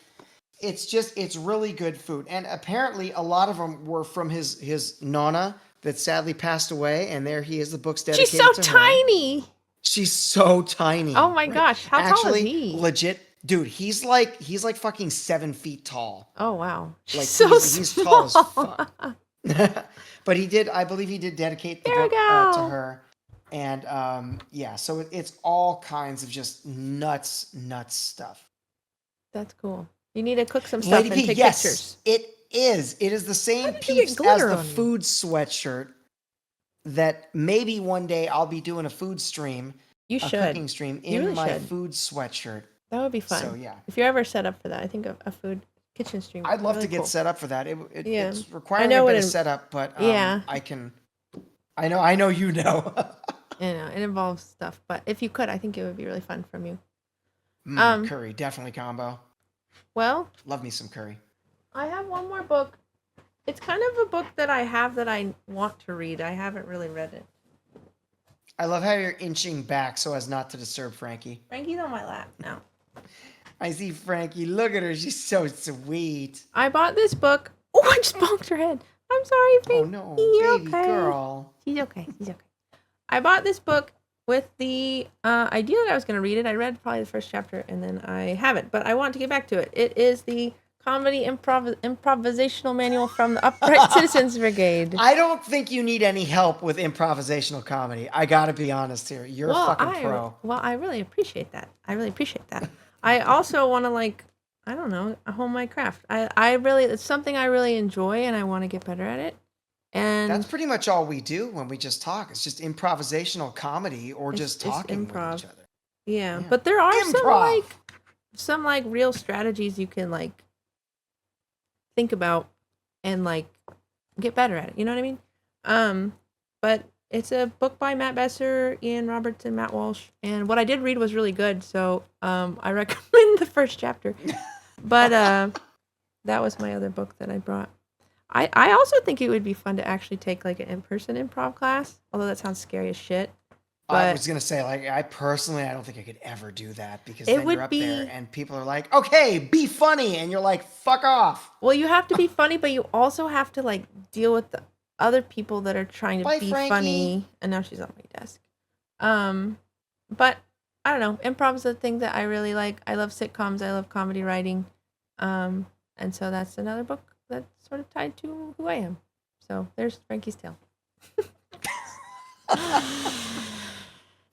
it's really good food. And apparently a lot of them were from his nonna that sadly passed away, and there he is, the book's dedicated to her. She's so tiny. She's so tiny. Oh my gosh, how tall is he? Legit, dude, he's like fucking 7 feet tall. Oh wow. Like so he's tall as fuck. But I believe he did dedicate the book to her. And yeah, so it's all kinds of just nuts stuff. That's cool. You need to cook some stuff and take pictures. It is. It is the same piece as the food sweatshirt that maybe one day I'll be doing a food stream. You should. A cooking stream in my food sweatshirt. That would be fun. So yeah. If you're ever set up for that, I think a food kitchen stream. I'd love really to get cool. set up for that. It's requiring a bit of setup, but I can. I know you know. You know, it involves stuff, but if you could, I think it would be really fun from you. Curry, definitely combo. Well, love me some curry. I have one more book. It's kind of a book that I have that I want to read. I haven't really read it. I love how you're inching back so as not to disturb Frankie. Frankie's on my lap now. I see Frankie. Look at her. She's so sweet. I bought this book. Oh, I just bonked her head. I'm sorry, Frankie. Oh no, You're baby okay. girl. She's okay. She's okay. I bought this book with the idea that I was going to read it. I read probably the first chapter and then I haven't, but I want to get back to it. It is the Comedy Improvisational Manual from the Upright Citizens Brigade. I don't think you need any help with improvisational comedy. I got to be honest here. You're a fucking pro. Well, I really appreciate that. I also want to hone my craft. It's something I really enjoy and I want to get better at it. And that's pretty much all we do when we just talk. It's just improvisational comedy or just talking with each other. Yeah, but there are some real strategies you can think about and get better at it. You know what I mean? But it's a book by Matt Besser, Ian Roberts, and Matt Walsh. And what I did read was really good, so I recommend the first chapter. But that was my other book that I brought. I also think it would be fun to actually take like an in-person improv class, although that sounds scary as shit. I But was gonna say, like, I don't think I could ever do that because it then would you're up there be- and people are like, okay, be funny, and you're like, fuck off. well, you have to be funny, but you also have to like deal with the other people that are trying to Bye, be Frankie. funny. And now she's on my desk. But I don't know. Improv is a thing that I really like. I love sitcoms. I love comedy writing. And so that's another book that's sort of tied to who I am. So there's Frankie's Tale.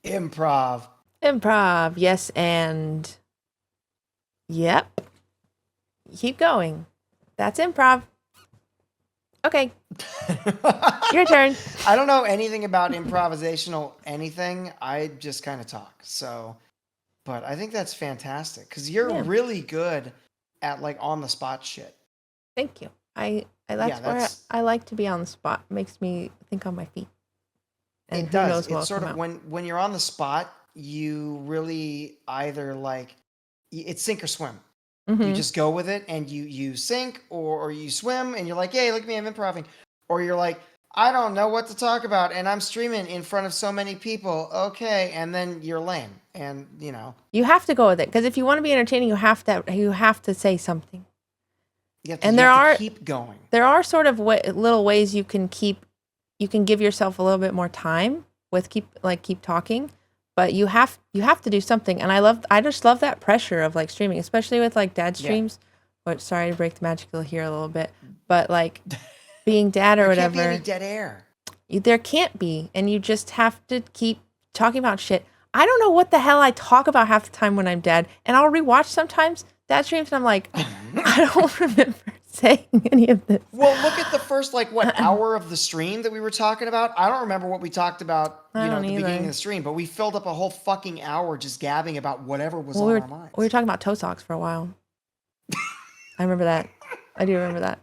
Improv. Improv, yes, and yep. Keep going. That's improv. Okay, your turn. I don't know anything about improvisational anything. I just kind of talk. So, but I think that's fantastic because you're Yeah. really good at like on the spot shit. Thank you. I that's where that's- I like to be on the spot. Makes me think on my feet. And It who does. knows what'll It's sort come of out. when you're on the spot, you really either like it's sink or swim. You Mhm. just go with it and you sink or you swim and you're like, hey, look at me, I'm improving. Or you're like, I don't know what to talk about and I'm streaming in front of so many people. Okay, and then you're lame and you know. You have to go with it because if you want to be entertaining, you have to say something. You have to, And you there have to are- keep going. There are sort of little ways you can give yourself a little bit more time with keep talking, but you have to do something. And I just love that pressure of like streaming, especially with like dad Yeah. streams. But sorry to break the magic here a little bit, but like being dad or There whatever, can't be any dead air. there can't be, and you just have to keep talking about shit. I don't know what the hell I talk about half the time when I'm dad, and I'll rewatch sometimes dad streams, and I'm like, I don't remember saying any of this. Well, look at the first like what hour of the stream that we were talking about. I don't remember what we talked about, I at don't the beginning either. of the stream, but we filled up a whole fucking hour just gabbing about whatever was Well, on we our minds. were talking about toe socks for a while. I remember that. I do remember that.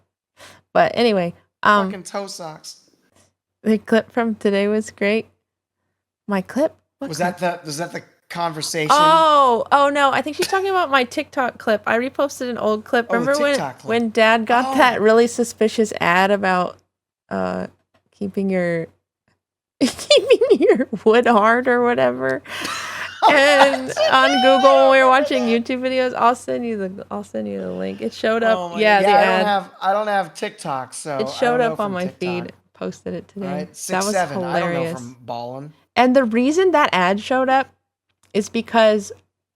But anyway, Fucking toe socks. the clip from today was great. My clip? What Was clip? that the conversation? Oh no! I think she's talking about my TikTok clip. I reposted an old clip. Oh, the Remember TikTok clip. when Dad got Oh. that really suspicious ad about keeping your wood hard or whatever? And on Google, when we were watching YouTube videos, I'll send you the link. It showed up. Oh my- yeah, the ad. I don't have TikTok, so It I showed don't know up on from my TikTok. feed. Posted it today. All right, That was 6'7". I don't know hilarious. from ballin'. And the reason that ad showed up is because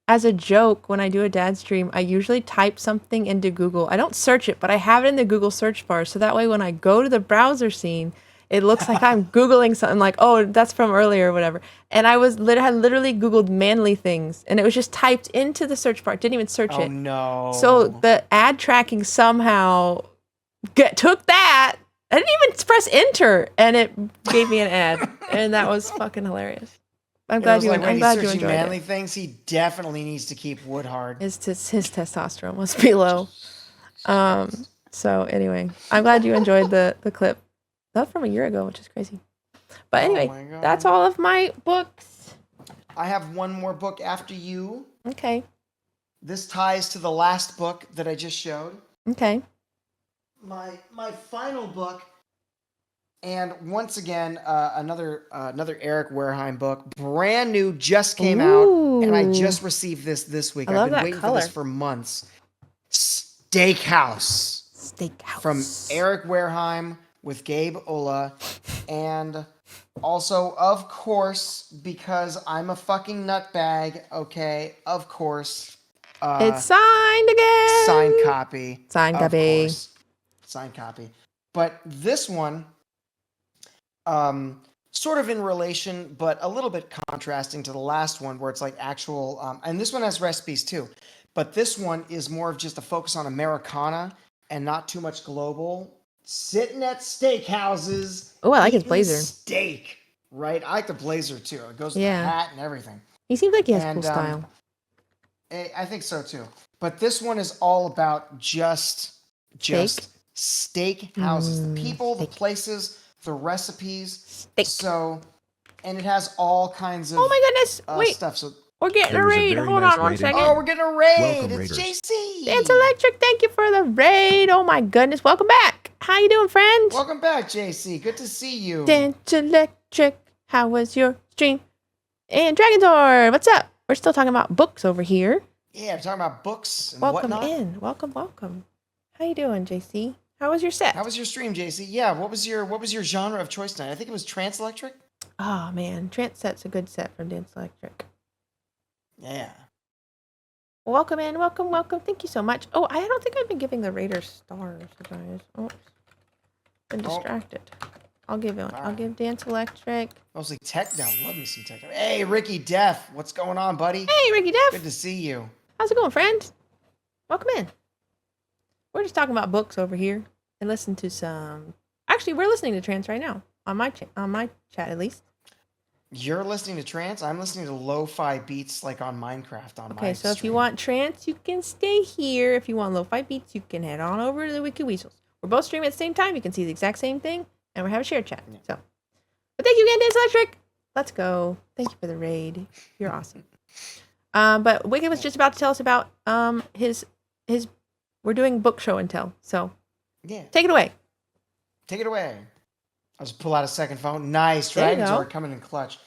as a joke, when I do a dad stream, I usually type something into Google. I don't search it, but I have it in the Google search bar. So that way when I go to the browser scene, it looks like I'm Googling something like, oh, that's from earlier or whatever. And I had literally Googled manly things and it was just typed into the search bar. Didn't even search Oh it. no. So the ad tracking somehow took that. I didn't even press enter, and it gave me an ad, and that was fucking hilarious. I'm It glad was you. like, I'm wait, glad he's you searching enjoyed manly it. things. He definitely needs to keep wood hard. His testosterone must be low. So anyway, I'm glad you enjoyed the clip. That was from a year ago, which is crazy. But anyway, my God. that's all of my books. I have one more book after you. Okay. This ties to the last book that I just showed. Okay. My final book, and once again another Eric Wareheim book, brand new, just came out, and I just received this week. I love I've been that waiting color. for this for months. Steakhouse from Eric Wareheim with Gabe Ola, and also, of course, because I'm a fucking nutbag. Okay, of course. It's signed again. Signed copy. Signed of copy. course. Signed copy. But this one, sort of in relation, but a little bit contrasting to the last one, where it's like actual, and this one has recipes too. But this one is more of just a focus on Americana and not too much global. Sitting at steakhouses. Oh, I like his eating blazer. Steak, right? I like the blazer too. It goes with Yeah. the hat and everything. He seems like he has And, cool style. I think so too. But this one is all about just steak houses. The people, the places, the recipes. Steak. So, and it has all kinds of Oh my goodness! Wait, stuff. So, we're getting a There was a raid. very Hold nice on one rating. second. oh, we're getting a raid. Welcome, It's Raiders. JC. Dance Electric, thank you for the raid. Oh my goodness. Welcome back. How you doing, friend? Welcome back, JC. Good to see you. Dance Electric. How was your stream? And Dragonzord, what's up? We're still talking about books over here. Yeah, we're talking about books and Welcome whatnot. in. Welcome. How you doing, JC? How was your set? How was your stream, JC? Yeah, what was your genre of choice tonight? I think it was trance electric. Oh man, Trance set's a good set from Dance Electric. Yeah. Welcome in, welcome. Thank you so much. Oh, I don't think I've been giving the Raiders stars, you guys. Oops. Been distracted. I'll give it one. I'll give Dance Electric. Mostly tech down. Love me some tech down. Hey, Ricky Def. What's going on, buddy? Hey, Ricky Def. Good to see you. How's it going, friend? Welcome in. We're just talking about books over here and listen to some. Actually, we're listening to Trance right now on my chat at least. You're listening to trance. I'm listening to lo-fi beats like on Minecraft on my Okay, so if you stream. want trance, you can stay here. If you want lo-fi beats, you can head on over to the Wiki Weasels. We're both streaming at the same time. You can see the exact same thing, and we're having a shared chat. Yeah. So, but thank you again, Dance Electric. Let's go. Thank you for the raid. You're awesome. But Wiki was just about to tell us about his. We're doing book show and tell. So, Yeah. take it away. Take it away. I'll just pull out a second phone. Nice. There you Dragons go. are coming in clutch.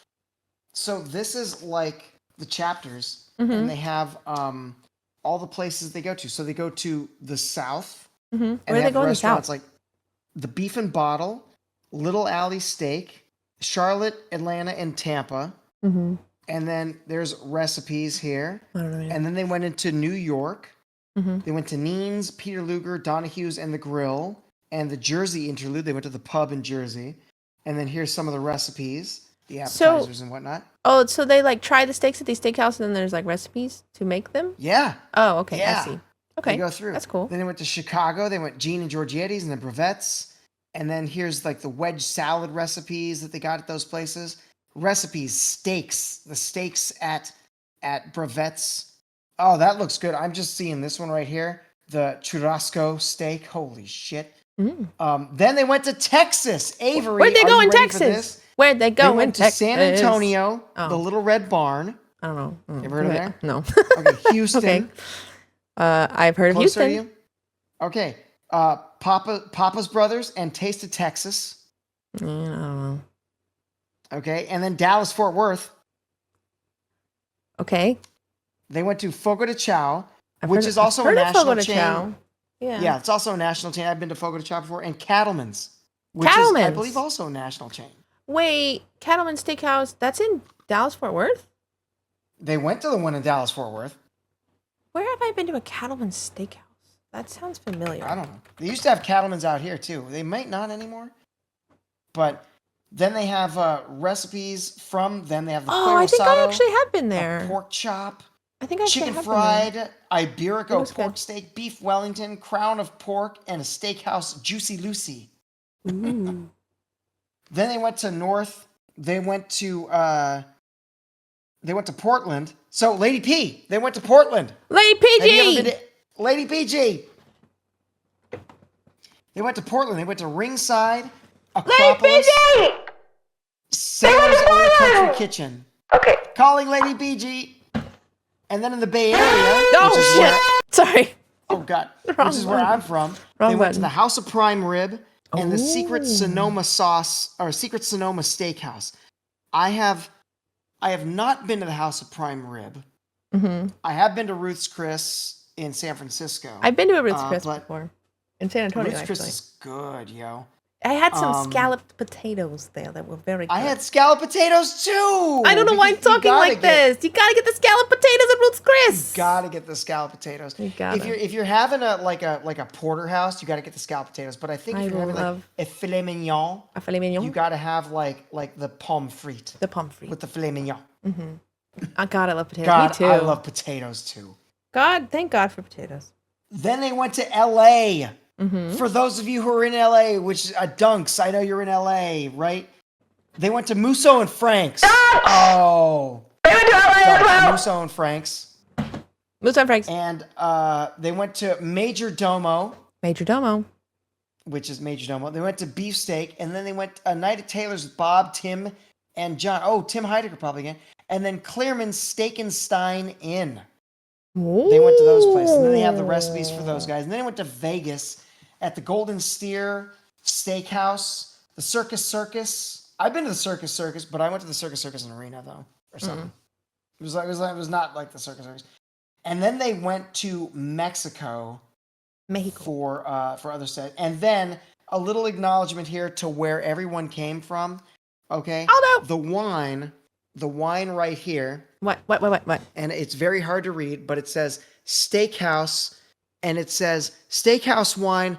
So this is like the chapters, Mhm. and they have all the places they go to. So they go to the south, Mm-hmm. and Where are they have going? The restaurants south. like the Beef and Bottle, Little Alley Steak, Charlotte, Atlanta, and Tampa. Mm-hmm. And then there's recipes here. I don't know. Man. And then they went into New York. Mm-hmm. They went to Neen's, Peter Luger, Donahue's, and the Grill, and the Jersey interlude. They went to the pub in Jersey. And then here's some of the recipes, the appetizers and whatnot. Oh, so they like try the steaks at these steakhouse, and then there's like recipes to make them. Yeah. Oh, okay. Yeah. I see. Okay. They go through. That's cool. Then they went to Chicago. They went Gene and Giorgetti's and then Brevette's. And then here's like the wedge salad recipes that they got at those places. Recipes, steaks, the steaks at Brevette's. Oh, that looks good. I'm just seeing this one right here. The churrasco steak. Holy shit. Mm. Then they went to Texas. Avery. Where'd they are go you in ready for Texas? this? Where'd they go They went in to Texas? San Antonio, Oh. the Little Red Barn. I don't know. You ever heard of there? No. Okay, Houston. Okay. I've heard of Closer to Houston. you? Okay. Papa's Brothers and Taste of Texas. Yeah, I don't know. Okay. And then Dallas Fort Worth. Okay. They went to Fogo de Chao, I've which heard is of- also I've a heard of national Fogo de chain. Chao. Yeah. Yeah, it's also a national chain. I've been to Fogo de Chao before. And Cattleman's, which is, I Cattleman's. believe, also a national chain. Wait, Cattleman Steakhouse. That's in Dallas Fort Worth. They went to the one in Dallas Fort Worth. Where have I been to a Cattleman Steakhouse? That sounds familiar. I don't know. They used to have Cattleman's out here, too. They might not anymore. But then they have recipes from them. They have the Oh, I think I Fuego actually have been Asado, a there. pork chop, I think I actually chicken have been there. fried, It Iberico was pork good. steak, beef Wellington, crown of pork, and a steakhouse Juicy Lucy. Ooh. Then they went to North. They went to Portland. So Lady P, they went to Portland. Lady Have you ever been PG. to Lady PG? They went to Portland. They went to Ringside, Aquapolis, Sailor's Old Country Kitchen. Okay. Calling Lady BG. And then in the Bay Area, Oh which is shit! where, Sorry. oh god, Wrong which is where button. I'm from. Wrong They went to button. the House of Prime Rib and the Secret Oh. Sonoma Sauce or Secret Sonoma Steakhouse. I have not been to the House of Prime Rib. Mm-hmm. I have been to Ruth's Chris in San Francisco. I've been to a Ritz Chris but before in San Antonio. Ruth's Chris Actually, is good, yo. I had some um, scalloped potatoes there that were very good. I had scalloped potatoes too. I don't know why I'm because you talking gotta like this. You gotta get the scalloped potatoes at Ruth's Chris. Gotta get the scalloped potatoes. You gotta. If you're having a porterhouse, you gotta get the scalloped potatoes. But I think I if you're having like love a filet mignon, a filet mignon. you gotta have like the pomme frite the pommes frites. with the filet mignon. God, I love potatoes. God, Me too. I love potatoes too. God, thank God for potatoes. Then they went to L.A. Mm-hmm. For those of you who are in L.A., which Dunks, I know you're in L.A., right? They went to Musso and Frank's. Oh, They went to LA as well. Musso and Frank's, Moose on Frank's. and they went to Major Domo. Major Domo. Which is Major Domo. They went to Beefsteak, and then they went a night at Taylor's with Bob, Tim, and John. Oh, Tim Heidecker probably again. And then Clearman's Steak and Stein Inn. They went to those places, and then they have the recipes for those guys. And then they went to Vegas, at the Golden Steer Steakhouse, the Circus Circus. I've been to the Circus Circus, but I went to the Circus Circus in Arena though, or something. It was not like the Circus Circus. And then they went to Mexico for other stuff. And then a little acknowledgement here to where everyone came from. Okay. Oh no. The wine right here. What? And it's very hard to read, but it says Steakhouse, and it says Steakhouse wine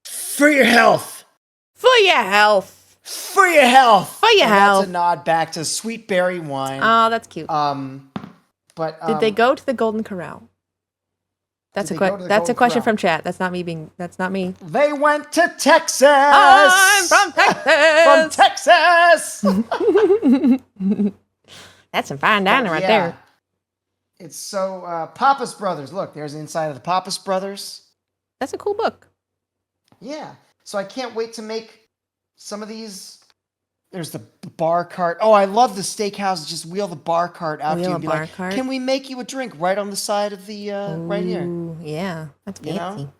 for your health. For your health. For your health. For your health. That's a nod back to sweet berry wine. Oh, that's cute. But did they go to the Golden Corral? That's a question from chat. That's not me. They went to Texas. I'm from Texas. From Texas. That's some fine dining right there. It's so Pappas Brothers. Look, there's the inside of the Pappas Brothers. That's a cool book. Yeah. So I can't wait to make some of these. There's the bar cart. Oh, I love the steakhouse. Just wheel the bar cart out to you and be like, can we make you a drink right on the side of the, right here? Yeah, that's fancy. You know?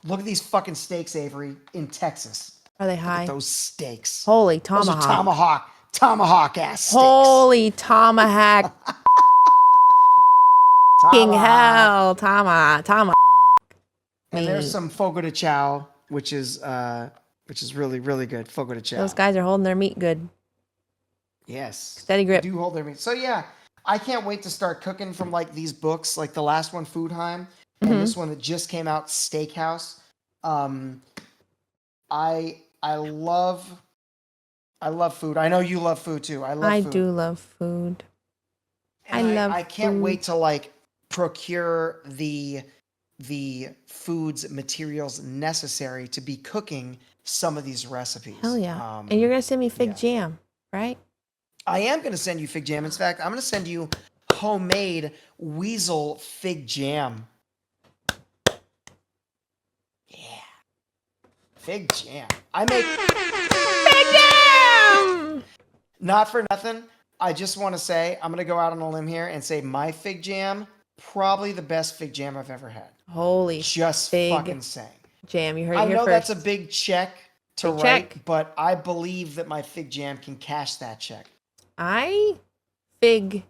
Look at these fucking steaks, Avery, in Texas. Are they high? Look at those steaks. Holy tomahawk. Those are tomahawk ass steaks. Holy tomahawk. King hell, tomahawk. And there's some fogo de chao, which is really, really good. Fogo de chao. Those guys are holding their meat good. Yes. Steady grip. They do hold their meat. So yeah, I can't wait to start cooking from like these books, like the last one, Foodheim, and this one that just came out, Steakhouse. I love food. I know you love food too. I do love food. And I can't wait to like procure the foods materials necessary to be cooking some of these recipes. Hell yeah. And you're going to send me fig jam, right? I am going to send you fig jam. In fact, I'm going to send you homemade weasel fig jam. Yeah. Fig jam. I make fig jam! Not for nothing. I just want to say, I'm going to go out on a limb here and say my fig jam, probably the best fig jam I've ever had. Holy just fig fucking saying. Jam, you heard it I here know first. that's a big check to write, but I believe that my fig jam can cash that check. I fig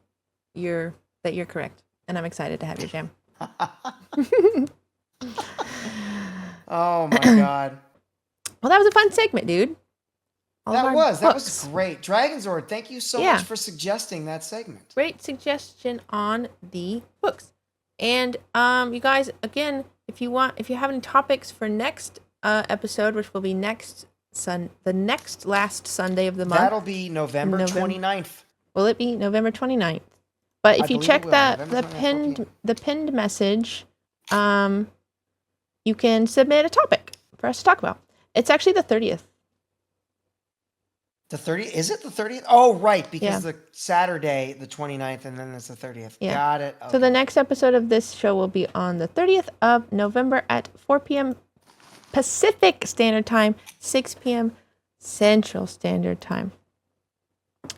that you're correct, and I'm excited to have your jam. Oh my god. Well, that was a fun segment, dude. That was great. Dragonzord, thank you so much for suggesting that segment. Great suggestion on the books. And you guys, again, if you have any topics for next episode, which will be the next last Sunday of the month. That'll be November 29th. Will it be November 29th? But if you check the pinned message, you can submit a topic for us to talk about. It's actually the 30th. The 30th? Is it the 30th? Oh, right, because the Saturday, the 29th, and then it's the 30th. Yeah. Got it. Okay. So the next episode of this show will be on the 30th of November at 4 p.m. Pacific Standard Time, 6 p.m. Central Standard Time.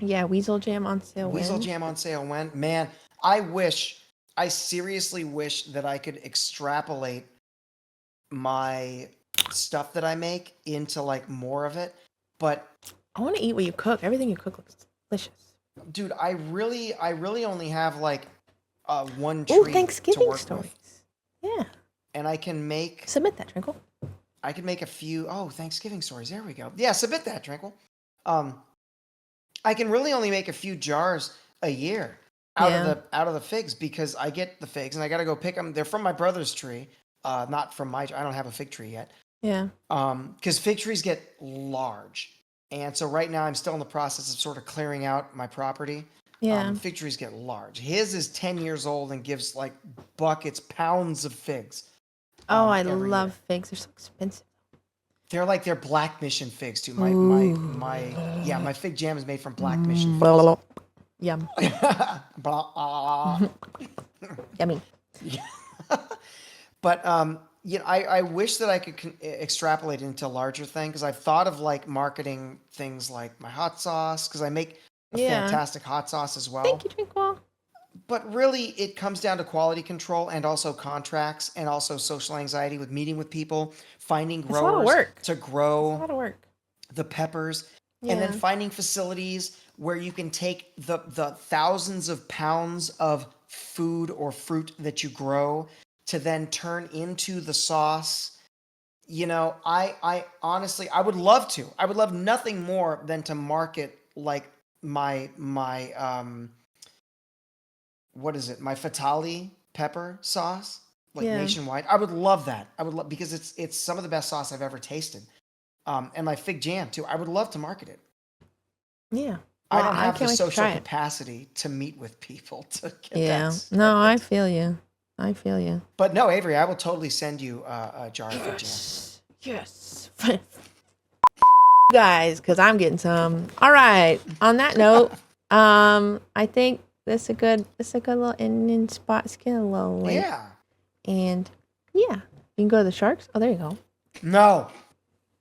Yeah, Weasel Jam on sale. Weasel Jam on sale when? Man, I seriously wish that I could extrapolate my stuff that I make into like more of it, but I want to eat what you cook. Everything you cook looks delicious. Dude, I really only have like one treat. Oh, Thanksgiving to work stories. With. Yeah. And I can make submit that, Trinkle. I can make a few Thanksgiving stories. There we go. Yeah, submit that, Trinkle. I can really only make a few jars a year out of the figs because I get the figs and I got to go pick them. They're from my brother's tree, not from my. I don't have a fig tree yet. Yeah. Because fig trees get large, and so right now I'm still in the process of sort of clearing out my property. Yeah. Fig trees get large. His is 10 years old and gives like pounds of figs. Oh, I love figs. They're so expensive. They're Black Mission figs too. My fig jam is made from Black Mission figs. Yum. Yummy. But I wish that I could extrapolate into a larger thing because I've thought of like marketing things like my hot sauce because I make a fantastic hot sauce as well. Thank you, Twinkle. But really, it comes down to quality control and also contracts and also social anxiety with meeting with people, finding It's a lot of growers work. to It's a grow lot of work. the peppers, and then Yeah. finding facilities where you can take the thousands of pounds of food or fruit that you grow to then turn into the sauce. You know, I honestly, I would love to. I would love nothing more than to market like my what is it? My Fatali pepper sauce, like Yeah. nationwide. I would love that. I would love, because it's some of the best sauce I've ever tasted. And my fig jam too. I would love to market it. Yeah. I Well, don't I have the can't wait to social try it. capacity to meet with people to get Yeah. that No, I started. feel you. I feel you. But no, Avery, I will totally send you a jar of fig jam. Yes. Guys, because I'm getting some. All right. On that note, I think this is a good little ending spot. It's getting a little late. Yeah. And yeah, you can go to the Sharks. Oh, there you go. No.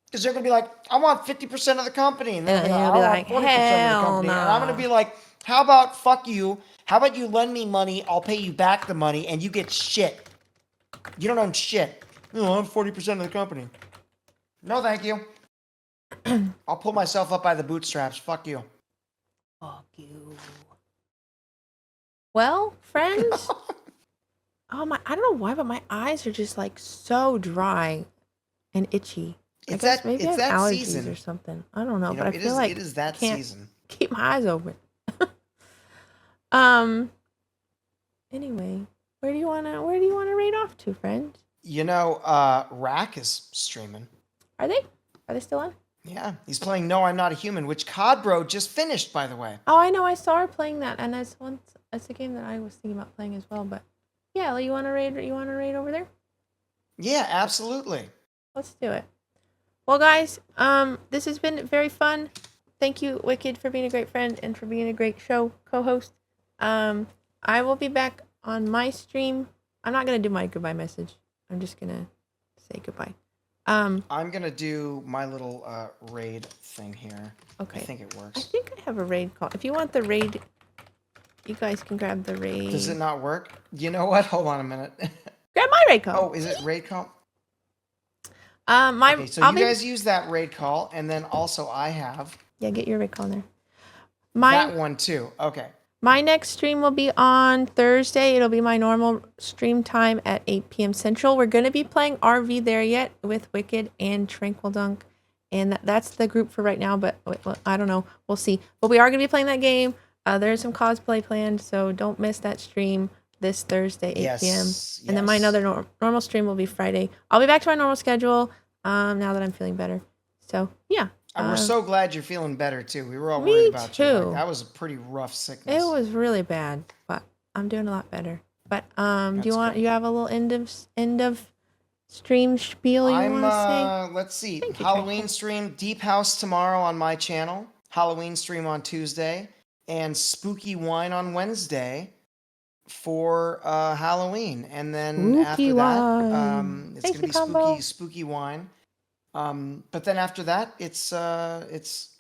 Because they're going to be like, I want 50% of the company. And then And I he'll be want like, 40% of the hell company. And I'm going to no. be like, how about fuck you? How about you lend me money? I'll pay you back the money and you get shit. You don't own shit. No, I'm 40% of the company. No, thank you. I'll pull myself up by the bootstraps. Fuck you. Fuck you. Well, friends. Oh my! I don't know why, but my eyes are just like so dry and itchy. I It's guess that- maybe I it's have that allergies season. or something. I don't know, You but know, I feel like it is that can't season. keep my eyes open. Um. Anyway, where do you wanna raid off to, friends? You know, Rack is streaming. Are they? Are they still on? Yeah, he's playing No, I'm Not a Human, which Codbro just finished, by the way. Oh, I know. I saw her playing that, and that's a game that I was thinking about playing as well. But yeah, you wanna raid? You wanna raid over there? Yeah, absolutely. Let's do it. Well, guys, this has been very fun. Thank you, Wicked, for being a great friend and for being a great show co-host. I will be back on my stream. I'm not gonna do my goodbye message. I'm just gonna say goodbye. I'm gonna do my little raid thing here. Okay. I think it I works. think I have a raid call. If you want the raid, you guys can grab the raid. Does it not work? You know what? Hold on a minute. Grab my raid call. Oh, is it raid call? My Okay, so I'll you be, guys use that raid call, and then also I have yeah, get your raid call in there. that one too. Okay. My next stream will be on Thursday. It'll be my normal stream time at 8 p.m. Central. We're going to be playing RV there yet with Wicked and Tranquil Dunk. And that's the group for right now, but I don't know. We'll see. But we are going to be playing that game. There's some cosplay planned, so don't miss that stream this Thursday, 8 p.m. And then my another normal stream will be Friday. I'll be back to my normal schedule now that I'm feeling better. So, yeah. And we're so glad you're feeling better too. We were all Me worried about you. too. Like, that was a pretty rough sickness. It was really bad, but I'm doing a lot better. But do you want you have a little end of stream spiel you want to say? Let's see. Thank you, Halloween Tranquil. stream, Deep House tomorrow on my channel. Halloween stream on Tuesday, and Spooky Wine on Wednesday for Halloween. And then Spooky after wine. that, it's Thank gonna you, be Combo. spooky wine. But then after that, it's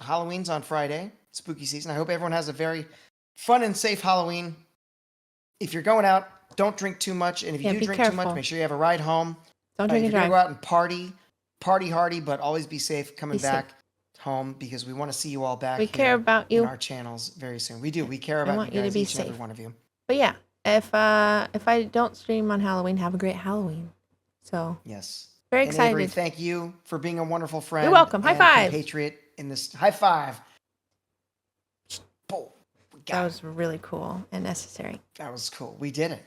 Halloween's on Friday, spooky season. I hope everyone has a very fun and safe Halloween. If you're going out, don't drink too much, and if you Yeah, do be drink too much, careful. make sure you have a ride home. Don't If drink you're and gonna drive. go out and party hardy, but always be safe coming Be safe. back home, because we want to see you all back We here care about in you. our channels very soon. We do. We care I about want you you to guys, be each and every safe. one of you. But yeah, if I don't stream on Halloween, have a great Halloween. So Yes. very And excited. Avery, thank you for being a wonderful friend. You're welcome. High and five. compatriot in this. High five. Boom. We got That it. was really cool and necessary. That was cool. We did it.